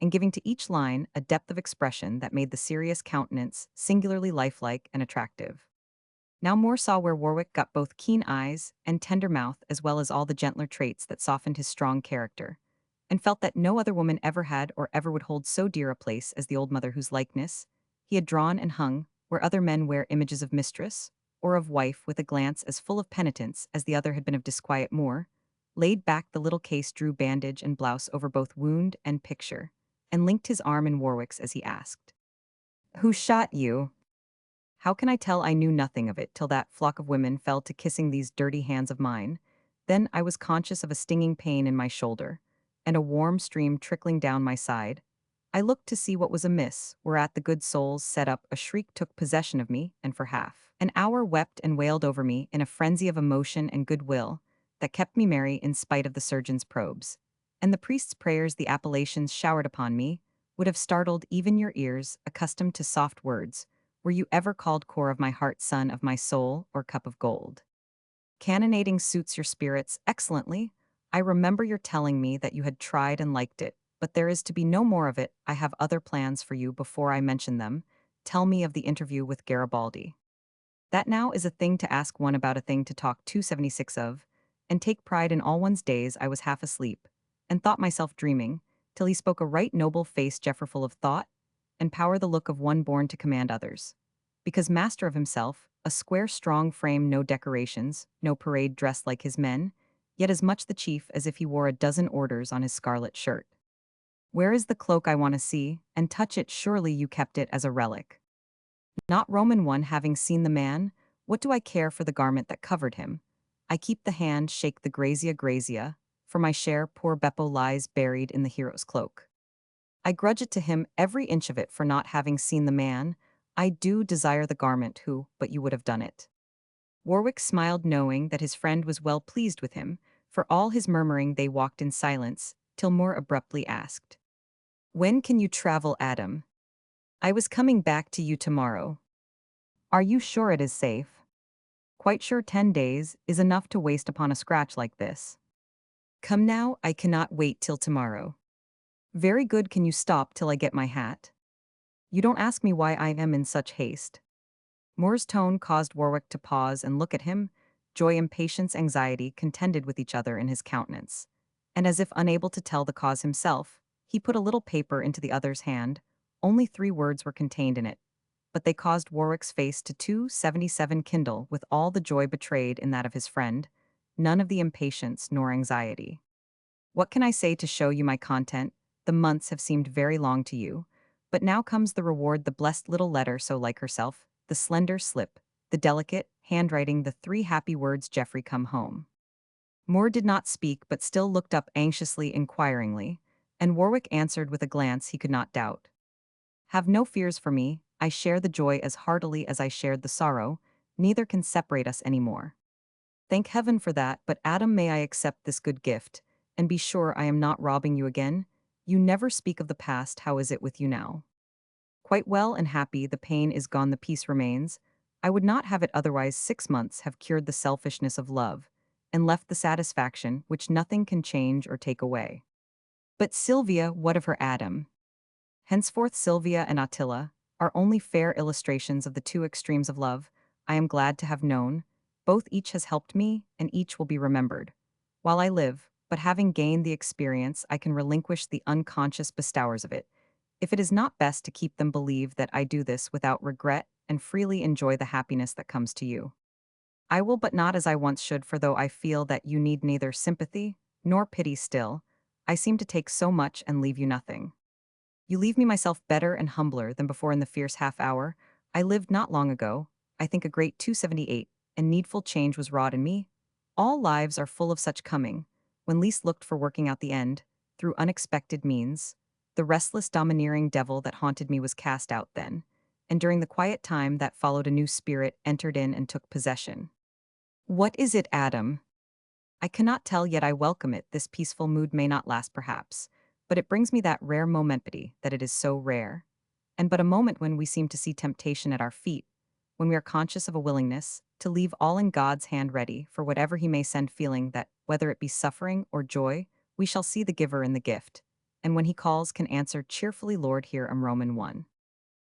and giving to each line a depth of expression that made the serious countenance singularly lifelike and attractive. Now Moore saw where Warwick got both keen eyes and tender mouth, as well as all the gentler traits that softened his strong character, and felt that no other woman ever had or ever would hold so dear a place as the old mother whose likeness he had drawn and hung where other men wear images of mistress or of wife. With a glance as full of penitence as the other had been of disquiet, Moore laid back the little case, drew bandage and blouse over both wound and picture, and linked his arm in Warwick's as he asked, "Who shot you?" How can I tell? I knew nothing of it till that flock of women fell to kissing these dirty hands of mine. Then I was conscious of a stinging pain in my shoulder, and a warm stream trickling down my side. I looked to see what was amiss, whereat the good souls set up a shriek, took possession of me, and for half an hour wept and wailed over me in a frenzy of emotion and goodwill that kept me merry in spite of the surgeon's probes. And the priest's prayers, the appellations showered upon me, would have startled even your ears, accustomed to soft words. Were you ever called core of my heart, son of my soul, or cup of gold? Cannonading suits your spirits excellently. I remember your telling me that you had tried and liked it, but there is to be no more of it. I have other plans for you before I mention them. Tell me of the interview with Garibaldi. That now is a thing to ask one about, a thing to talk 276 of, and take pride in. All one's days I was half asleep, and thought myself dreaming, till he spoke, a right noble face, Jeffrey, full of thought and power, the look of one born to command others. Because master of himself, a square strong frame, no decorations, no parade dress like his men, yet as much the chief as if he wore a dozen orders on his scarlet shirt. Where is the cloak? I want to see and touch it. Surely you kept it as a relic. Not Roman one, having seen the man, what do I care for the garment that covered him? I keep the hand, shake the grazia, for my share poor Beppo lies buried in the hero's cloak. I grudge it to him, every inch of it, for not having seen the man. I do desire the garment, who, but you would have done it. Warwick smiled, knowing that his friend was well pleased with him. For all his murmuring they walked in silence, till Moore abruptly asked, "When can you travel, Adam?" "I was coming back to you tomorrow." "Are you sure it is safe?" "Quite sure. 10 days is enough to waste upon a scratch like this." "Come now, I cannot wait till tomorrow." "Very good. Can you stop till I get my hat?" "You don't ask me why I am in such haste." Moore's tone caused Warwick to pause and look at him. Joy, impatience, anxiety contended with each other in his countenance, and as if unable to tell the cause himself, he put a little paper into the other's hand. Only 3 words were contained in it, but they caused Warwick's face to 277 kindle with all the joy betrayed in that of his friend, none of the impatience nor anxiety. "What can I say to show you my content? The months have seemed very long to you, but now comes the reward." The blessed little letter, so like herself, the slender slip, the delicate handwriting, the three happy words, Geoffrey come home. Moore did not speak but still looked up anxiously, inquiringly, and Warwick answered with a glance he could not doubt. Have no fears for me, I share the joy as heartily as I shared the sorrow, neither can separate us any more. Thank heaven for that, but Adam, may I accept this good gift, and be sure I am not robbing you again? You never speak of the past, how is it with you now? Quite well and happy, the pain is gone, the peace remains. I would not have it otherwise. 6 months have cured the selfishness of love, and left the satisfaction which nothing can change or take away. But Sylvia, what of her Adam? Henceforth Sylvia and Attila are only fair illustrations of the two extremes of love I am glad to have known. Both each has helped me, and each will be remembered while I live, but having gained the experience, I can relinquish the unconscious bestowers of it, if it is not best to keep them believe that I do this without regret and freely enjoy the happiness that comes to you. I will, but not as I once should, for though I feel that you need neither sympathy nor pity still, I seem to take so much and leave you nothing. You leave me myself better and humbler than before in the fierce half hour. I lived not long ago, I think a great 278, and needful change was wrought in me. All lives are full of such coming, when least looked for, working out the end, through unexpected means. The restless domineering devil that haunted me was cast out then, and during the quiet time that followed a new spirit entered in and took possession. What is it, Adam? I cannot tell, yet I welcome it. This peaceful mood may not last perhaps, but it brings me that rare momentity that it is so rare. And but a moment when we seem to see temptation at our feet, when we are conscious of a willingness to leave all in God's hand ready for whatever he may send, feeling that, whether it be suffering or joy, we shall see the giver in the gift, and when he calls can answer cheerfully, Lord, here am. Roman 1.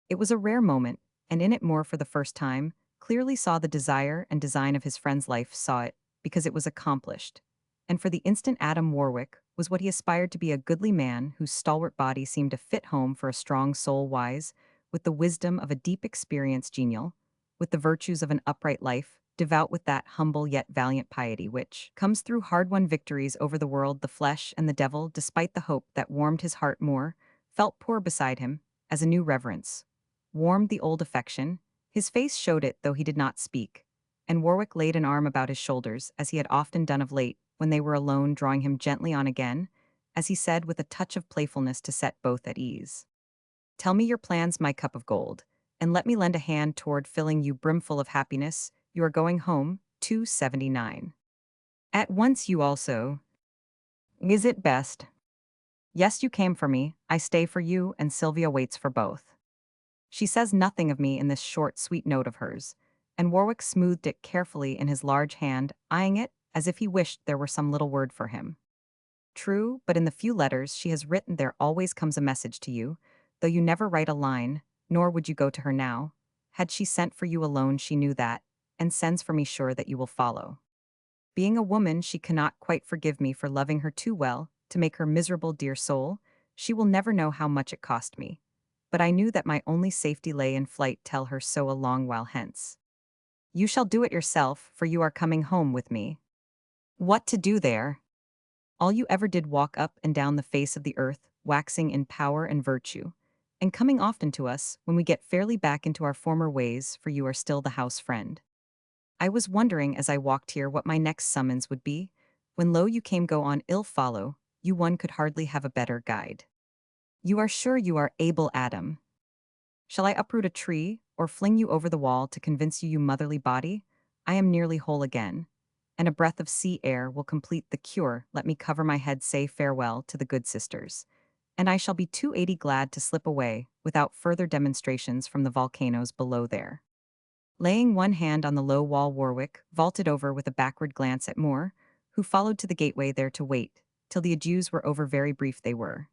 It was a rare moment, and in it Moore for the first time clearly saw the desire and design of his friend's life, saw it because it was accomplished. And for the instant Adam Warwick was what he aspired to be, a goodly man whose stalwart body seemed a fit home for a strong soul, wise, with the wisdom of a deep experience, genial, with the virtues of an upright life, devout with that humble yet valiant piety which comes through hard-won victories over the world, the flesh, and the devil. Despite the hope that warmed his heart, Moore felt poor beside him, as a new reverence warmed the old affection. His face showed it, though he did not speak, and Warwick laid an arm about his shoulders, as he had often done of late when they were alone, drawing him gently on again, as he said with a touch of playfulness to set both at ease. Tell me your plans, my cup of gold, and let me lend a hand toward filling you brimful of happiness. You are going home, 279. At once, you also. Is it best? Yes, you came for me, I stay for you, and Sylvia waits for both. She says nothing of me in this short, sweet note of hers, and Warwick smoothed it carefully in his large hand, eyeing it as if he wished there were some little word for him. True, but in the few letters she has written there always comes a message to you, though you never write a line, nor would you go to her now. Had she sent for you alone, she knew that, and sends for me sure that you will follow. Being a woman, she cannot quite forgive me for loving her too well to make her miserable, dear soul. She will never know how much it cost me. But I knew that my only safety lay in flight, tell her so a long while hence. You shall do it yourself, for you are coming home with me. What to do there? All you ever did, walk up and down the face of the earth, waxing in power and virtue, and coming often to us when we get fairly back into our former ways, for you are still the house friend. I was wondering as I walked here what my next summons would be, when lo you came, go on, ill follow, you one could hardly have a better guide. You are sure you are able, Adam? Shall I uproot a tree, or fling you over the wall to convince you, you motherly body? I am nearly whole again, and a breath of sea air will complete the cure. Let me cover my head, say farewell to the good sisters, and I shall be 280 glad to slip away, without further demonstrations from the volcanoes below there. Laying one hand on the low wall, Warwick vaulted over with a backward glance at Moore, who followed to the gateway there to wait, till the adieus were over. Very brief they were.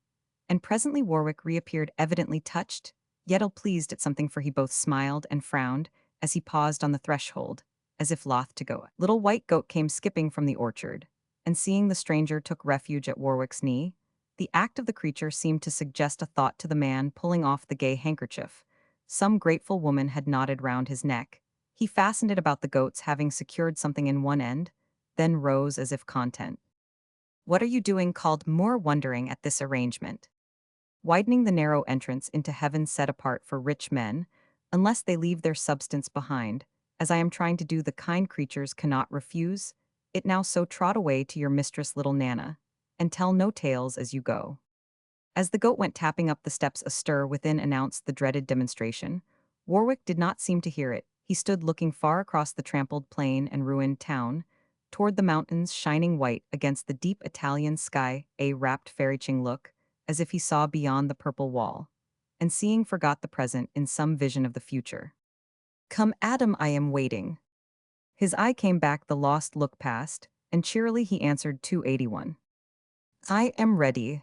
And presently Warwick reappeared, evidently touched, yet ill-pleased at something, for he both smiled and frowned as he paused on the threshold, as if loth to go. Little White Goat came skipping from the orchard, and seeing the stranger took refuge at Warwick's knee. The act of the creature seemed to suggest a thought to the man, pulling off the gay handkerchief some grateful woman had knotted round his neck. He fastened it about the goat's, having secured something in one end, then rose as if content. What are you doing? Called Moore, wondering at this arrangement. Widening the narrow entrance into heaven set apart for rich men, unless they leave their substance behind, as I am trying to do the kind creatures cannot refuse, it now so trot away to your mistress little Nana, and tell no tales as you go. As the goat went tapping up the steps a stir within announced the dreaded demonstration, Warwick did not seem to hear it. He stood looking far across the trampled plain and ruined town, toward the mountains shining white against the deep Italian sky, a rapt fairy-ching look, as if he saw beyond the purple wall, and seeing forgot the present in some vision of the future. Come, Adam, I am waiting. His eye came back the lost look past, and cheerily he answered 281. I am ready.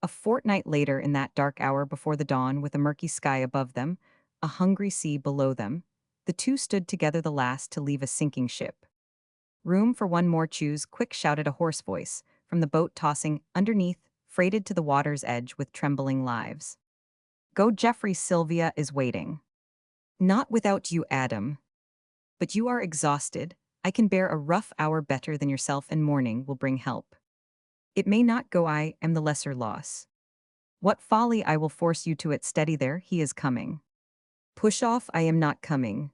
A fortnight later, in that dark hour before the dawn, with a murky sky above them, a hungry sea below them, the two stood together, the last to leave a sinking ship. Room for one more, choose quick, shouted a hoarse voice, from the boat tossing underneath, freighted to the water's edge with trembling lives. Go, Geoffrey, Sylvia is waiting. Not without you, Adam. But you are exhausted. I can bear a rough hour better than yourself, and morning will bring help. It may not go, I am the lesser loss. What folly, I will force you to it, steady there, he is coming. Push off, I am not coming.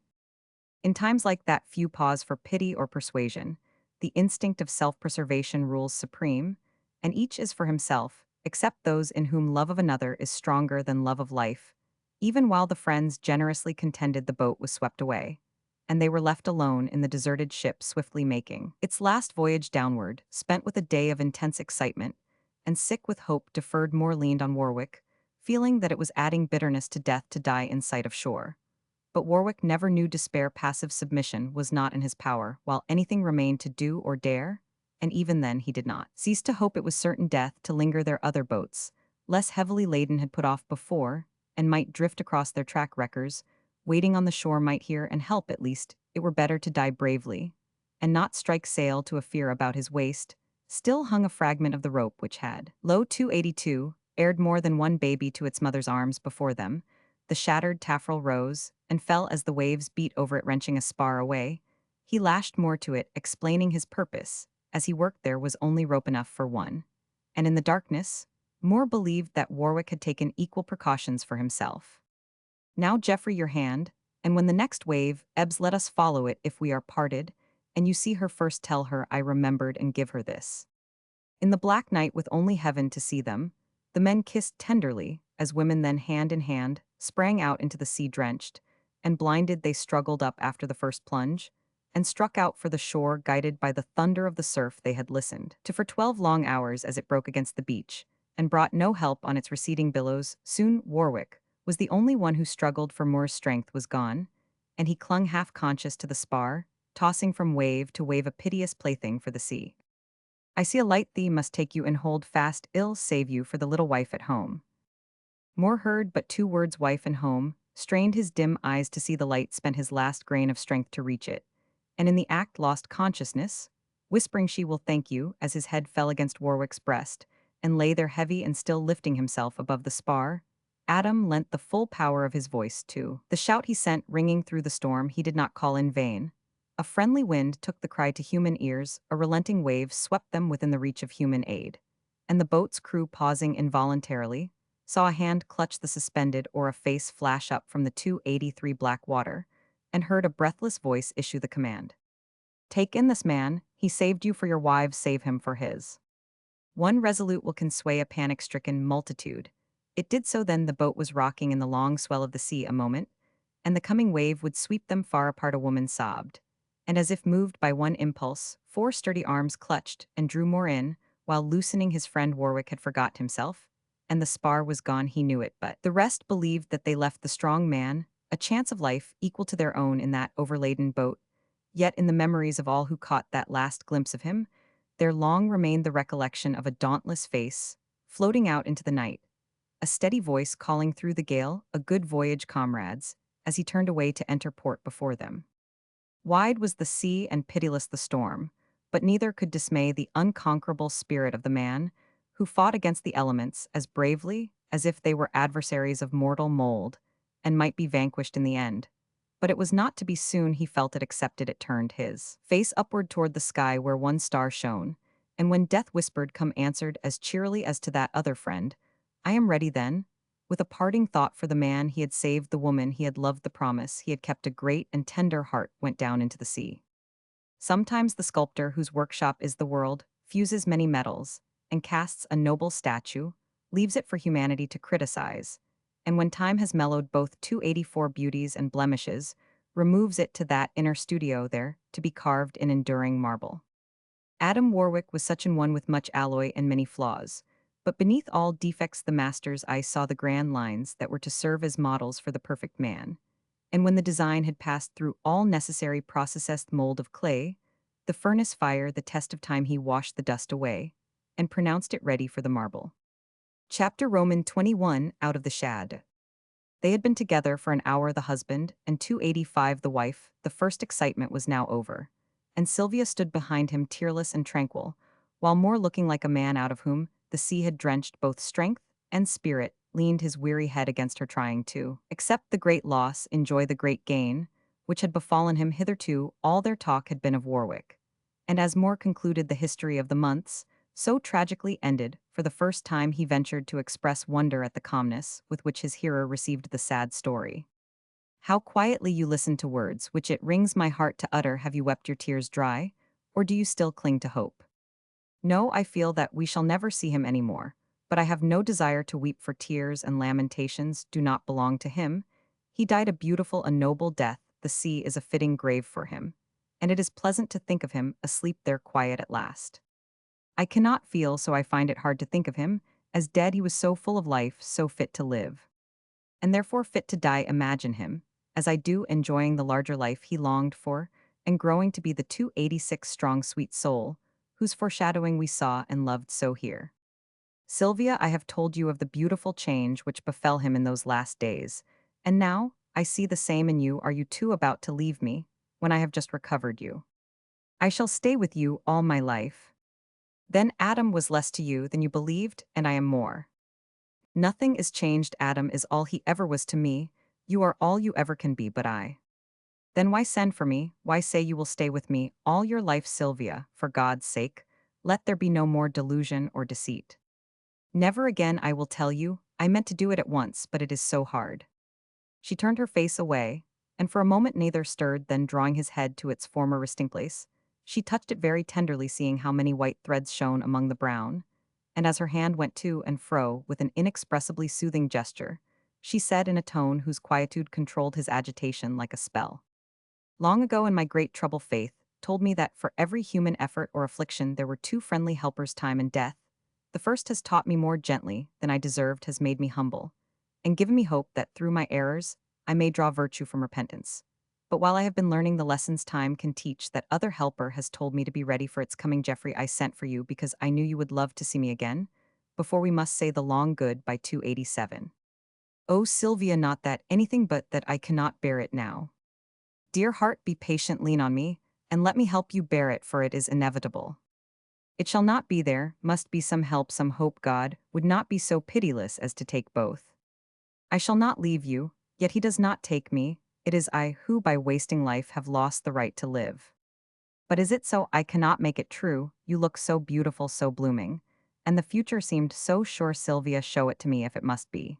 In times like that, few pause for pity or persuasion. The instinct of self-preservation rules supreme, and each is for himself, except those in whom love of another is stronger than love of life, even while the friends generously contended the boat was swept away, and they were left alone in the deserted ship swiftly making its last voyage downward, spent with a day of intense excitement, and sick with hope deferred, more leaned on Warwick, feeling that it was adding bitterness to death to die in sight of shore. But Warwick never knew despair. Passive submission was not in his power, while anything remained to do or dare, and even then he did not cease to hope it was certain death to linger. Their other boats, less heavily laden, had put off before, and might drift across their track. Wreckers, waiting on the shore, might hear and help. At least, it were better to die bravely, and not strike sail. To a fear about his waist still hung a fragment of the rope which had, low 282, aired more than one baby to its mother's arms before them. The shattered taffrail rose and fell as the waves beat over it, wrenching a spar away. He lashed more to it, explaining his purpose. As he worked, there was only rope enough for one. And in the darkness, Moore believed that Warwick had taken equal precautions for himself. Now, Geoffrey, your hand, and when the next wave ebbs, let us follow it if we are parted, and you see her first, tell her I remembered and give her this. In the black night, with only heaven to see them, the men kissed tenderly, as women then, hand in hand, sprang out into the sea. Drenched and blinded, they struggled up after the first plunge, and struck out for the shore, guided by the thunder of the surf they had listened to for 12 long hours as it broke against the beach, and brought no help on its receding billows. Soon Warwick was the only one who struggled, for Moore's strength was gone, and he clung half-conscious to the spar, tossing from wave to wave, a piteous plaything for the sea. I see a light, thee must take you and hold fast, ill save you for the little wife at home. Moore heard but two words, wife and home, strained his dim eyes to see the light, spent his last grain of strength to reach it, and in the act lost consciousness, whispering she will thank you, as his head fell against Warwick's breast, and lay there heavy and still, lifting himself above the spar. Adam lent the full power of his voice to the shout he sent, ringing through the storm. He did not call in vain. A friendly wind took the cry to human ears, a relenting wave swept them within the reach of human aid. And the boat's crew, pausing involuntarily, saw a hand clutch the suspended or a face flash up from the 283 black water, and heard a breathless voice issue the command. Take in this man, he saved you for your wives, save him for his. One resolute will can sway a panic-stricken multitude. It did so then. The boat was rocking in the long swell of the sea a moment, and the coming wave would sweep them far apart. A woman sobbed, and as if moved by one impulse, 4 sturdy arms clutched and drew Moore in, while loosening his friend Warwick had forgot himself, and the spar was gone. He knew it, but the rest believed that they left the strong man a chance of life equal to their own in that overladen boat. Yet in the memories of all who caught that last glimpse of him, there long remained the recollection of a dauntless face, floating out into the night, a steady voice calling through the gale, a good voyage, comrades, as he turned away to enter port before them. Wide was the sea and pitiless the storm, but neither could dismay the unconquerable spirit of the man who fought against the elements as bravely as if they were adversaries of mortal mold and might be vanquished in the end. But it was not to be. Soon he felt it, accepted it, turned his face upward toward the sky where one star shone, and when death whispered, come, answered as cheerily as to that other friend, I am ready then, With a parting thought for the man he had saved, the woman he had loved, the promise he had kept, a great and tender heart went down into the sea. Sometimes the sculptor whose workshop is the world fuses many metals and casts a noble statue, leaves it for humanity to criticize, and when time has mellowed both 284 beauties and blemishes, removes it to that inner studio there to be carved in enduring marble. Adam Warwick was such an one with much alloy and many flaws, but beneath all defects the master's eye saw the grand lines that were to serve as models for the perfect man. And when the design had passed through all necessary processed mold of clay, the furnace fire, the test of time, he washed the dust away, and pronounced it ready for the marble. Chapter Roman 21 Out of the Shad. They had been together for an hour, the husband, and 285 the wife. The first excitement was now over, and Sylvia stood behind him tearless and tranquil, while Moore, looking like a man out of whom the sea had drenched both strength and spirit, leaned his weary head against her, trying to accept the great loss, enjoy the great gain, which had befallen him. Hitherto all their talk had been of Warwick, and as Moore concluded the history of the months, so tragically ended, for the first time he ventured to express wonder at the calmness with which his hearer received the sad story. How quietly you listen to words which it wrings my heart to utter. Have you wept your tears dry, or do you still cling to hope? No, I feel that we shall never see him any more, but I have no desire to weep, for tears and lamentations do not belong to him. He died a beautiful, a noble death. The sea is a fitting grave for him, and it is pleasant to think of him asleep there, quiet at last. I cannot feel, so I find it hard to think of him as dead. He was so full of life, so fit to live, and therefore fit to die. Imagine him, as I do, enjoying the larger life he longed for, and growing to be the 286 strong sweet soul, whose foreshadowing we saw and loved so here. Sylvia, I have told you of the beautiful change which befell him in those last days, and now I see the same in you. Are you too about to leave me, when I have just recovered you? I shall stay with you all my life. Then Adam was less to you than you believed, and I am more. Nothing is changed. Adam is all he ever was to me. You are all you ever can be, but I. Then why send for me? Why say you will stay with me all your life? Sylvia, for God's sake, let there be no more delusion or deceit. Never again, I will tell you. I meant to do it at once, but it is so hard. She turned her face away, and for a moment neither stirred. Then, drawing his head to its former resting place, she touched it very tenderly, seeing how many white threads shone among the brown, and as her hand went to and fro with an inexpressibly soothing gesture, she said in a tone whose quietude controlled his agitation like a spell. Long ago in my great trouble, faith told me that for every human effort or affliction there were two friendly helpers, time and death. The first has taught me more gently than I deserved, has made me humble, and given me hope that through my errors I may draw virtue from repentance. But while I have been learning the lessons time can teach, that other helper has told me to be ready for its coming. Geoffrey, I sent for you because I knew you would love to see me again, before we must say the long good by 287. Oh, Sylvia, not that, anything but that. I cannot bear it now. Dear heart, be patient, lean on me, and let me help you bear it, for it is inevitable. It shall not be, there must be some help, some hope. God would not be so pitiless as to take both. I shall not leave you, yet he does not take me. It is I who, by wasting life, have lost the right to live. But is it so? I cannot make it true. You look so beautiful, so blooming, and the future seemed so sure. Sylvia, show it to me if it must be.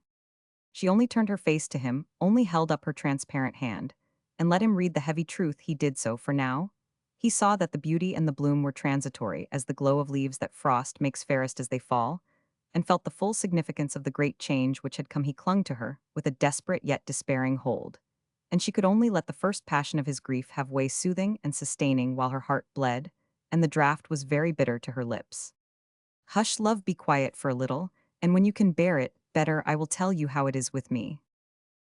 She only turned her face to him, only held up her transparent hand, and let him read the heavy truth. He did so, for now he saw that the beauty and the bloom were transitory as the glow of leaves that frost makes fairest as they fall, and felt the full significance of the great change which had come. He clung to her with a desperate yet despairing hold, and she could only let the first passion of his grief have way, soothing and sustaining, while her heart bled, and the draught was very bitter to her lips. Hush, love, be quiet for a little, and when you can bear it better, I will tell you how it is with me.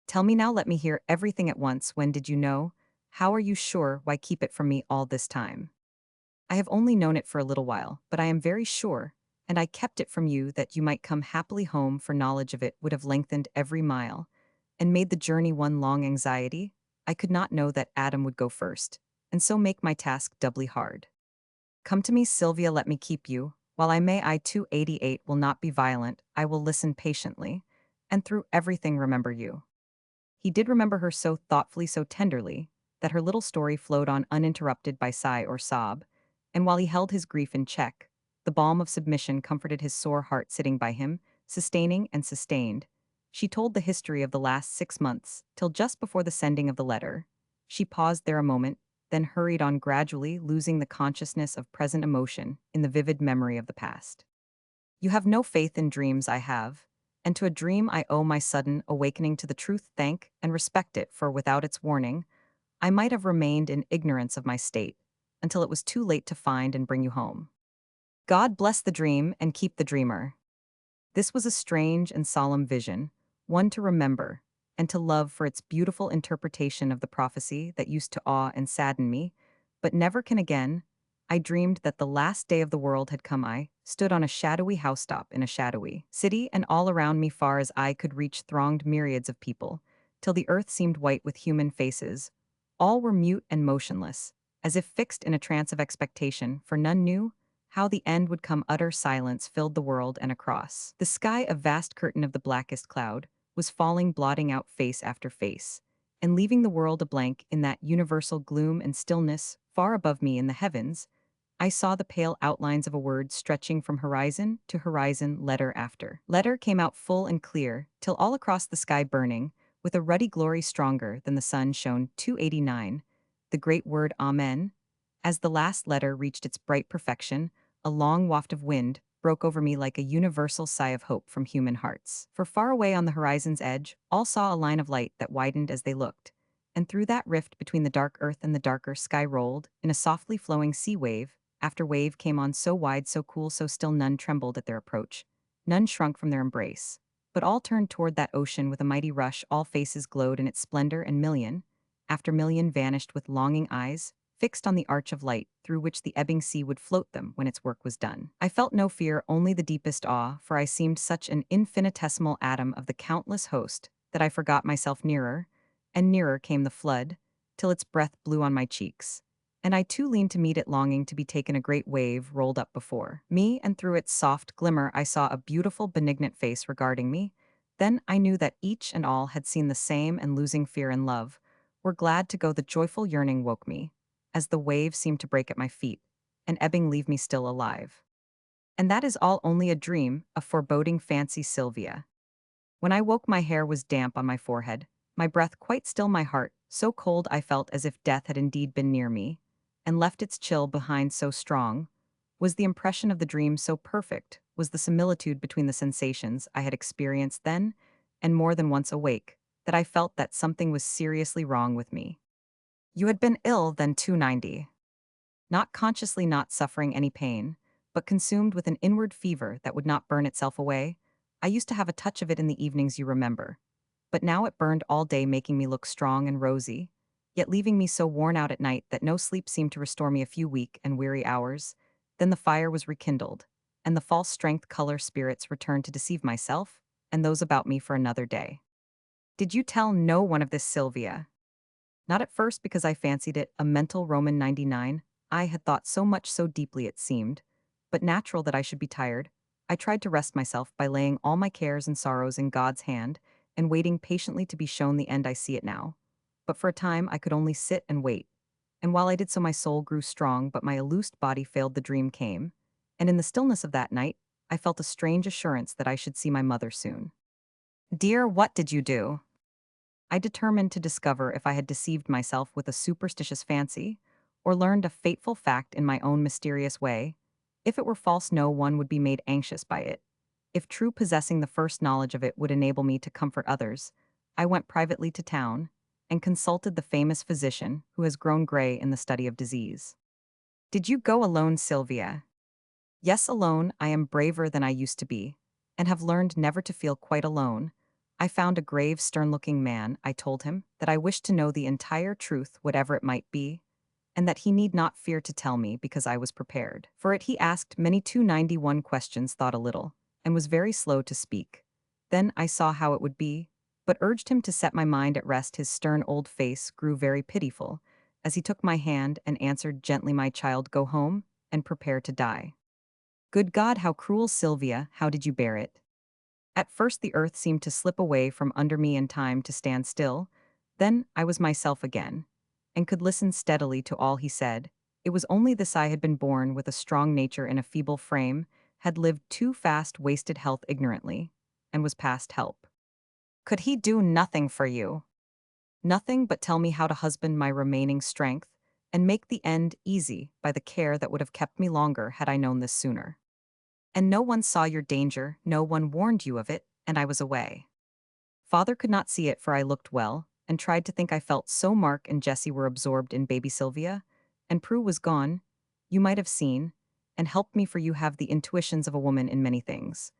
Tell me now, let me hear everything at once. When did you know? How are you sure? Why keep it from me all this time? I have only known it for a little while, but I am very sure, and I kept it from you that you might come happily home, for knowledge of it would have lengthened every mile, and made the journey one long anxiety. I could not know that Adam would go first, and so make my task doubly hard. Come to me, Sylvia, let me keep you, while I may. I 288 will not be violent, I will listen patiently, and through everything remember you. He did remember her so thoughtfully, so tenderly, that her little story flowed on uninterrupted by sigh or sob, and while he held his grief in check, the balm of submission comforted his sore heart. Sitting by him, sustaining and sustained, She told the history of the last 6 months, till just before the sending of the letter. She paused there a moment, then hurried on gradually, losing the consciousness of present emotion in the vivid memory of the past. You have no faith in dreams I have, and to a dream I owe my sudden awakening to the truth. Thank and respect it, for without its warning, I might have remained in ignorance of my state, until it was too late to find and bring you home. God bless the dream and keep the dreamer. This was a strange and solemn vision, one to remember, and to love for its beautiful interpretation of the prophecy that used to awe and sadden me, but never can again. I dreamed that the last day of the world had come. I stood on a shadowy housetop in a shadowy city, and all around me, far as eye could reach, thronged myriads of people, till the earth seemed white with human faces. All were mute and motionless, as if fixed in a trance of expectation, for none knew how the end would come. Utter silence filled the world, and across the sky a vast curtain of the blackest cloud was falling, blotting out face after face, and leaving the world a blank in that universal gloom and stillness. Far above me in the heavens, I saw the pale outlines of a word stretching from horizon to horizon. Letter after letter came out full and clear, till all across the sky burning, with a ruddy glory stronger than the sun, shone 289, the great word Amen. As the last letter reached its bright perfection, a long waft of wind broke over me like a universal sigh of hope from human hearts. For far away on the horizon's edge, all saw a line of light that widened as they looked, and through that rift between the dark earth and the darker sky rolled, in a softly flowing sea, wave after wave came on, so wide, so cool, so still. None trembled at their approach, none shrunk from their embrace, but all turned toward that ocean with a mighty rush. All faces glowed in its splendor, and million after million vanished with longing eyes, fixed on the arch of light through which the ebbing sea would float them when its work was done. I felt no fear, only the deepest awe, for I seemed such an infinitesimal atom of the countless host that I forgot myself. Nearer and nearer came the flood, till its breath blew on my cheeks, and I too leaned to meet it, longing to be taken. A great wave rolled up before me, and through its soft glimmer I saw a beautiful, benignant face regarding me. Then I knew that each and all had seen the same, and losing fear and love, were glad to go. The joyful yearning woke me, as the wave seemed to break at my feet, and ebbing leave me still alive. And that is all only a dream, a foreboding fancy, Sylvia. When I woke, my hair was damp on my forehead, my breath quite still, my heart so cold I felt as if death had indeed been near me, and left its chill behind. So strong was the impression of the dream, so perfect was the similitude between the sensations I had experienced then and more than once awake, that I felt that something was seriously wrong with me. You had been ill then, 290. Not consciously, not suffering any pain, but consumed with an inward fever that would not burn itself away. I used to have a touch of it in the evenings, you remember. But now it burned all day, making me look strong and rosy, yet leaving me so worn out at night that no sleep seemed to restore me. A few weak and weary hours, then the fire was rekindled, and the false strength, color, spirits returned to deceive myself and those about me for another day. Did you tell no one of this, Sylvia? Not at first, because I fancied it a mental Roman 99. I had thought so much, so deeply it seemed, but natural that I should be tired. I tried to rest myself by laying all my cares and sorrows in God's hand and waiting patiently to be shown the end. I see it now. But for a time I could only sit and wait, and while I did so my soul grew strong, but my illused body failed. The dream came, and in the stillness of that night I felt a strange assurance that I should see my mother soon. Dear, what did you do? I determined to discover if I had deceived myself with a superstitious fancy, or learned a fateful fact in my own mysterious way. If it were false, no one would be made anxious by it. If true, possessing the first knowledge of it would enable me to comfort others. I went privately to town, and consulted the famous physician who has grown gray in the study of disease. Did you go alone, Sylvia? Yes, alone. I am braver than I used to be, and have learned never to feel quite alone. I found a grave, stern-looking man. I told him that I wished to know the entire truth, whatever it might be, and that he need not fear to tell me, because I was prepared for it. He asked many 291 questions, thought a little, and was very slow to speak. Then I saw how it would be, but urged him to set my mind at rest. His stern old face grew very pitiful as he took my hand and answered gently, "My child, go home and prepare to die." Good God, how cruel, Sylvia! How did you bear it? At first the earth seemed to slip away from under me and time to stand still. Then I was myself again, and could listen steadily to all he said. It was only this: I had been born with a strong nature in a feeble frame, had lived too fast, wasted health ignorantly, and was past help. Could he do nothing for you? Nothing but tell me how to husband my remaining strength, and make the end easy by the care that would have kept me longer had I known this sooner. And no one saw your danger, no one warned you of it, and I was away. Father could not see it, for I looked well, and tried to think I felt so Mark and Jessie were absorbed in baby Sylvia, and Prue was gone, you might have seen, and helped me, for you have the intuitions of a woman in many things.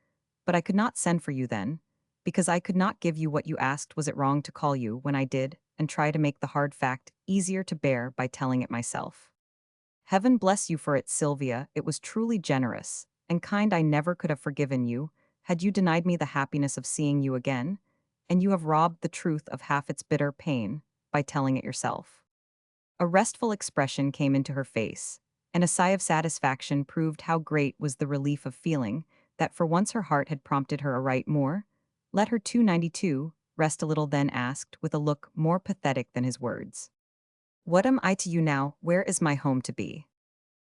But I could not send for you then, because I could not give you what you asked. Was it wrong to call you when I did, and try to make the hard fact easier to bear by telling it myself? Heaven bless you for it, Sylvia, it was truly generous, and kind. I never could have forgiven you, had you denied me the happiness of seeing you again, and you have robbed the truth of half its bitter pain by telling it yourself. A restful expression came into her face, and a sigh of satisfaction proved how great was the relief of feeling that for once her heart had prompted her aright more. Let her 292 rest a little, then asked, with a look more pathetic than his words. What am I to you now? Where is my home to be?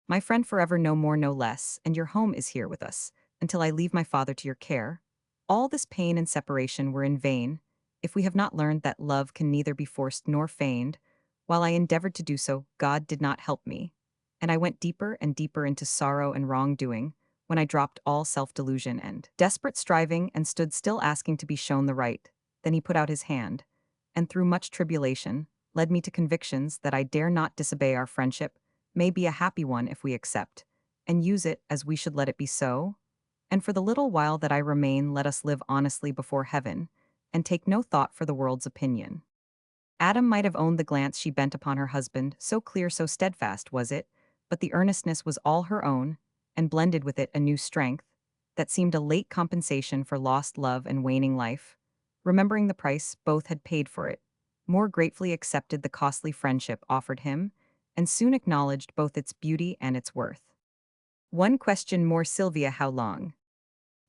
My friend forever, no more, no less, and your home is here with us, until I leave my father to your care. All this pain and separation were in vain, if we have not learned that love can neither be forced nor feigned. While I endeavored to do so, God did not help me, and I went deeper and deeper into sorrow and wrongdoing, when I dropped all self-delusion and desperate striving and stood still asking to be shown the right. Then he put out his hand, and through much tribulation, led me to convictions that I dare not disobey. Our friendship may be a happy one if we accept, and use it as we should let it be so. And for the little while that I remain, let us live honestly before heaven, and take no thought for the world's opinion. Adam might have owned the glance she bent upon her husband, so clear, so steadfast was it, but the earnestness was all her own, and blended with it a new strength, that seemed a late compensation for lost love and waning life. Remembering the price both had paid for it, more gratefully accepted the costly friendship offered him, and soon acknowledged both its beauty and its worth. One question more, Sylvia, how long?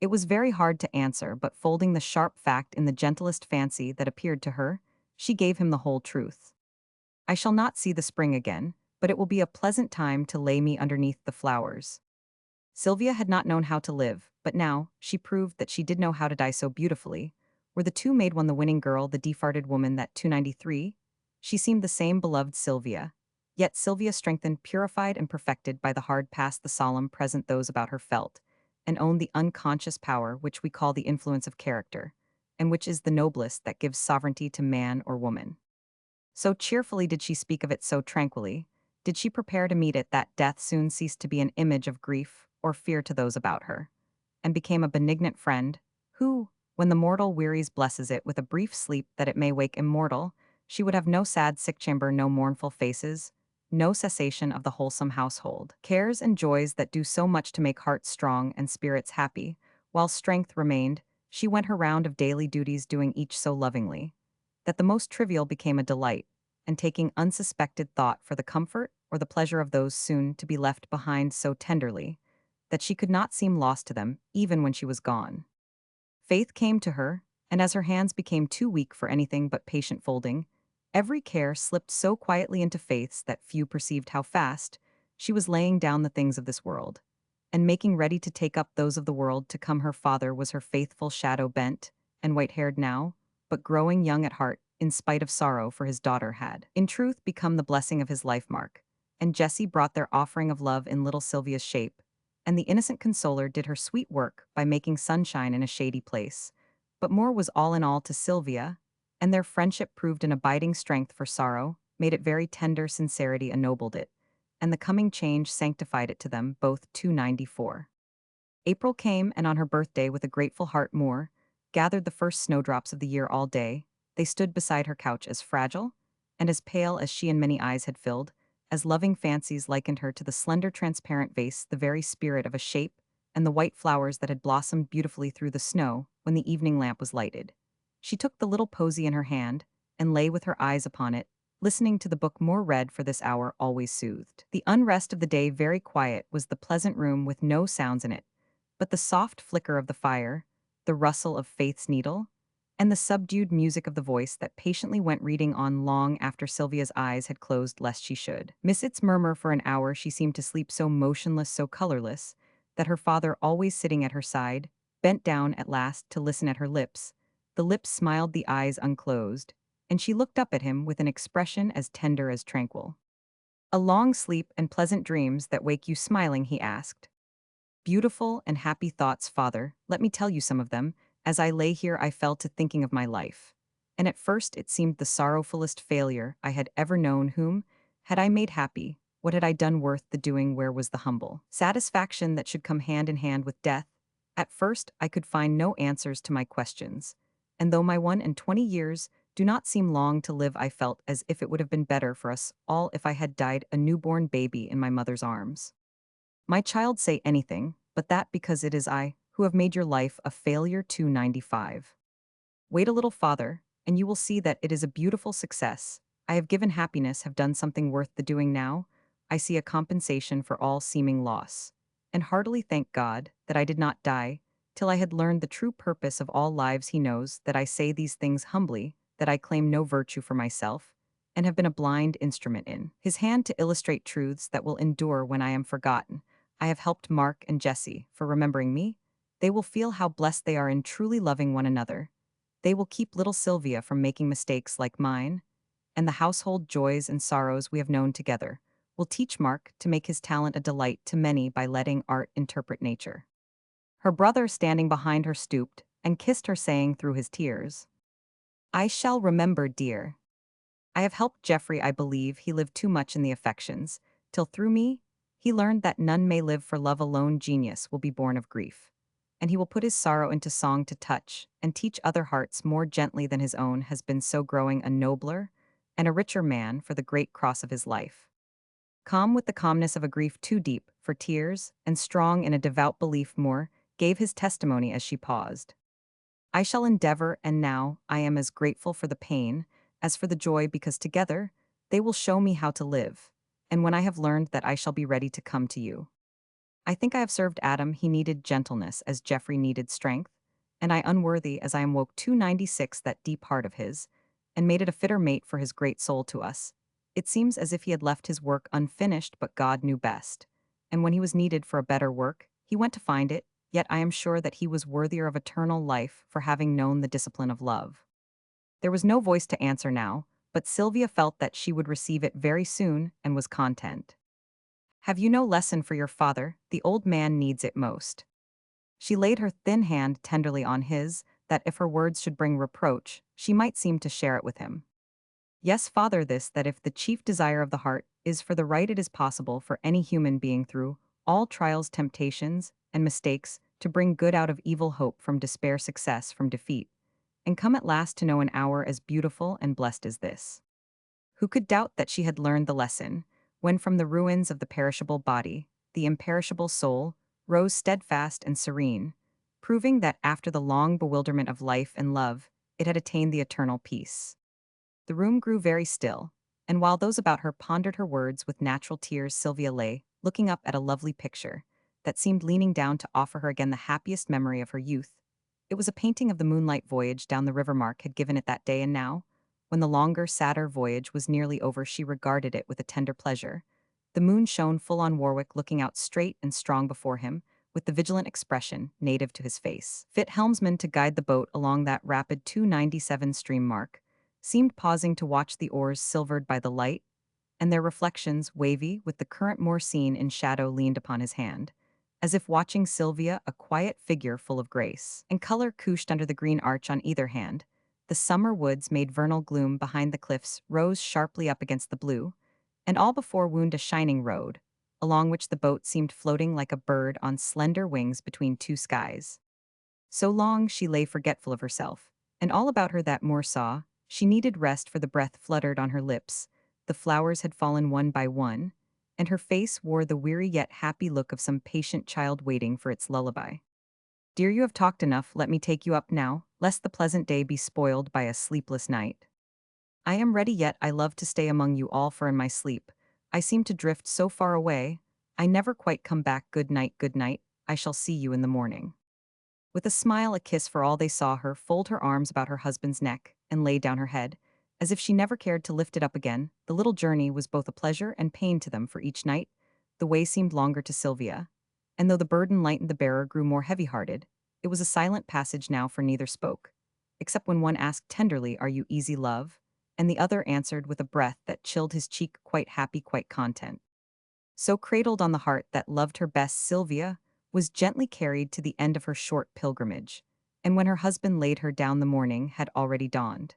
It was very hard to answer, but folding the sharp fact in the gentlest fancy that appeared to her, she gave him the whole truth. I shall not see the spring again, but it will be a pleasant time to lay me underneath the flowers. Sylvia had not known how to live, but now she proved that she did know how to die so beautifully. Were the two made one, the winning girl, the defarted woman, that 293? She seemed the same beloved Sylvia. Yet Sylvia, strengthened, purified, and perfected by the hard past, the solemn present those about her felt, and owned the unconscious power which we call the influence of character, and which is the noblest that gives sovereignty to man or woman. So cheerfully did she speak of it, so tranquilly did she prepare to meet it, that death soon ceased to be an image of grief or fear to those about her, and became a benignant friend, who, when the mortal wearies, blesses it with a brief sleep that it may wake immortal. She would have no sad sick chamber, no mournful faces, no cessation of the wholesome household cares and joys that do so much to make hearts strong and spirits happy. While strength remained, she went her round of daily duties, doing each so lovingly that the most trivial became a delight, and taking unsuspected thought for the comfort or the pleasure of those soon to be left behind so tenderly that she could not seem lost to them even when she was gone. Faith came to her, and as her hands became too weak for anything but patient folding, every care slipped so quietly into Faith's that few perceived how fast she was laying down the things of this world, and making ready to take up those of the world to come. Her father was her faithful shadow, bent and white-haired now, but growing young at heart, in spite of sorrow, for his daughter had, in truth, become the blessing of his life. Mark and Jessie brought their offering of love in little Sylvia's shape, and the innocent consoler did her sweet work by making sunshine in a shady place. But more was all in all to Sylvia, and their friendship proved an abiding strength for sorrow, made it very tender, sincerity ennobled it, and the coming change sanctified it to them both. 294. April came, and on her birthday, with a grateful heart, Moore gathered the first snowdrops of the year. All day they stood beside her couch, as fragile and as pale as she, and many eyes had filled, as loving fancies likened her to the slender transparent vase, the very spirit of a shape, and the white flowers that had blossomed beautifully through the snow when the evening lamp was lighted. She took the little posy in her hand, and lay with her eyes upon it, listening to the book more read, for this hour always soothed the unrest of the day. Very quiet was the pleasant room, with no sounds in it but the soft flicker of the fire, the rustle of Faith's needle, and the subdued music of the voice that patiently went reading on long after Sylvia's eyes had closed, lest she should miss its murmur. For an hour she seemed to sleep, so motionless, so colorless, that her father, always sitting at her side, bent down at last to listen at her lips, The lips smiled, the eyes unclosed, and she looked up at him with an expression as tender as tranquil. "A long sleep and pleasant dreams that wake you smiling," he asked. "Beautiful and happy thoughts, father. Let me tell you some of them. As I lay here, I fell to thinking of my life. And at first it seemed the sorrowfulest failure I had ever known. Whom had I made happy? What had I done worth the doing? Where was the humble satisfaction that should come hand in hand with death? At first I could find no answers to my questions. And though my 1 and 20 years do not seem long to live, I felt as if it would have been better for us all if I had died a newborn baby in my mother's arms. My child, say anything, but that because it is I who have made your life a failure. 295. Wait a little, father, and you will see that it is a beautiful success. I have given happiness, have done something worth the doing. Now I see a compensation for all seeming loss, and heartily thank God that I did not die till I had learned the true purpose of all lives. He knows that I say these things humbly, that I claim no virtue for myself, and have been a blind instrument in His hand to illustrate truths that will endure when I am forgotten. I have helped Mark and Jesse for remembering me. They will feel how blessed they are in truly loving one another. They will keep little Sylvia from making mistakes like mine, and the household joys and sorrows we have known together will teach Mark to make his talent a delight to many by letting art interpret nature. Her brother, standing behind her, stooped and kissed her, saying through his tears, "I shall remember, dear. I have helped Geoffrey. I believe he lived too much in the affections, till through me he learned that none may live for love alone. Genius will be born of grief, and he will put his sorrow into song to touch and teach other hearts more gently than his own has been, so growing a nobler and a richer man for the great cross of his life. Calm with the calmness of a grief too deep for tears, and strong in a devout belief, more gave his testimony as she paused. I shall endeavor, and now I am as grateful for the pain as for the joy, because together they will show me how to live. And when I have learned that, I shall be ready to come to you. I think I have served Adam. He needed gentleness as Geoffrey needed strength, and I unworthy as I am woke 296 that deep heart of his, and made it a fitter mate for his great soul to us. It seems as if he had left his work unfinished, but God knew best. And when he was needed for a better work, he went to find it, yet I am sure that he was worthier of eternal life for having known the discipline of love." There was no voice to answer now, but Sylvia felt that she would receive it very soon and was content. "Have you no lesson for your father? The old man needs it most." She laid her thin hand tenderly on his, that if her words should bring reproach, she might seem to share it with him. "Yes, father, this, that if the chief desire of the heart is for the right, it is possible for any human being through all trials, temptations, and mistakes to bring good out of evil, hope from despair, success from defeat, and come at last to know an hour as beautiful and blessed as this." Who could doubt that she had learned the lesson, when from the ruins of the perishable body, the imperishable soul rose steadfast and serene, proving that after the long bewilderment of life and love, it had attained the eternal peace. The room grew very still, and while those about her pondered her words with natural tears, Sylvia lay, looking up at a lovely picture that seemed leaning down to offer her again the happiest memory of her youth. It was a painting of the moonlight voyage down the river Mark had given it that day, and now, when the longer, sadder voyage was nearly over, she regarded it with a tender pleasure. The moon shone full on Warwick, looking out straight and strong before him, with the vigilant expression native to his face. Fit helmsman to guide the boat along that rapid 297 stream. Mark seemed pausing to watch the oars silvered by the light, and their reflections, wavy with the current more seen in shadow, leaned upon his hand, as if watching Sylvia, a quiet figure full of grace and color, couched under the green arch on either hand. The summer woods made vernal gloom behind the cliffs, rose sharply up against the blue, and all before wound a shining road, along which the boat seemed floating like a bird on slender wings between two skies. So long she lay forgetful of herself, and all about her that Moore saw. She needed rest, for the breath fluttered on her lips, the flowers had fallen one by one, and her face wore the weary yet happy look of some patient child waiting for its lullaby. "Dear, you have talked enough, let me take you up now, lest the pleasant day be spoiled by a sleepless night. I am ready, yet I love to stay among you all, for in my sleep I seem to drift so far away, I never quite come back. Good night, good night, I shall see you in the morning." With a smile, a kiss for all, they saw her fold her arms about her husband's neck and lay down her head, as if she never cared to lift it up again. The little journey was both a pleasure and pain to them, for each night the way seemed longer to Sylvia, and though the burden lightened, the bearer grew more heavy-hearted. It was a silent passage now, for neither spoke, except when one asked tenderly, "Are you easy, love?" And the other answered with a breath that chilled his cheek, quite happy, quite content. So cradled on the heart that loved her best, Sylvia was gently carried to the end of her short pilgrimage, and when her husband laid her down the morning had already dawned.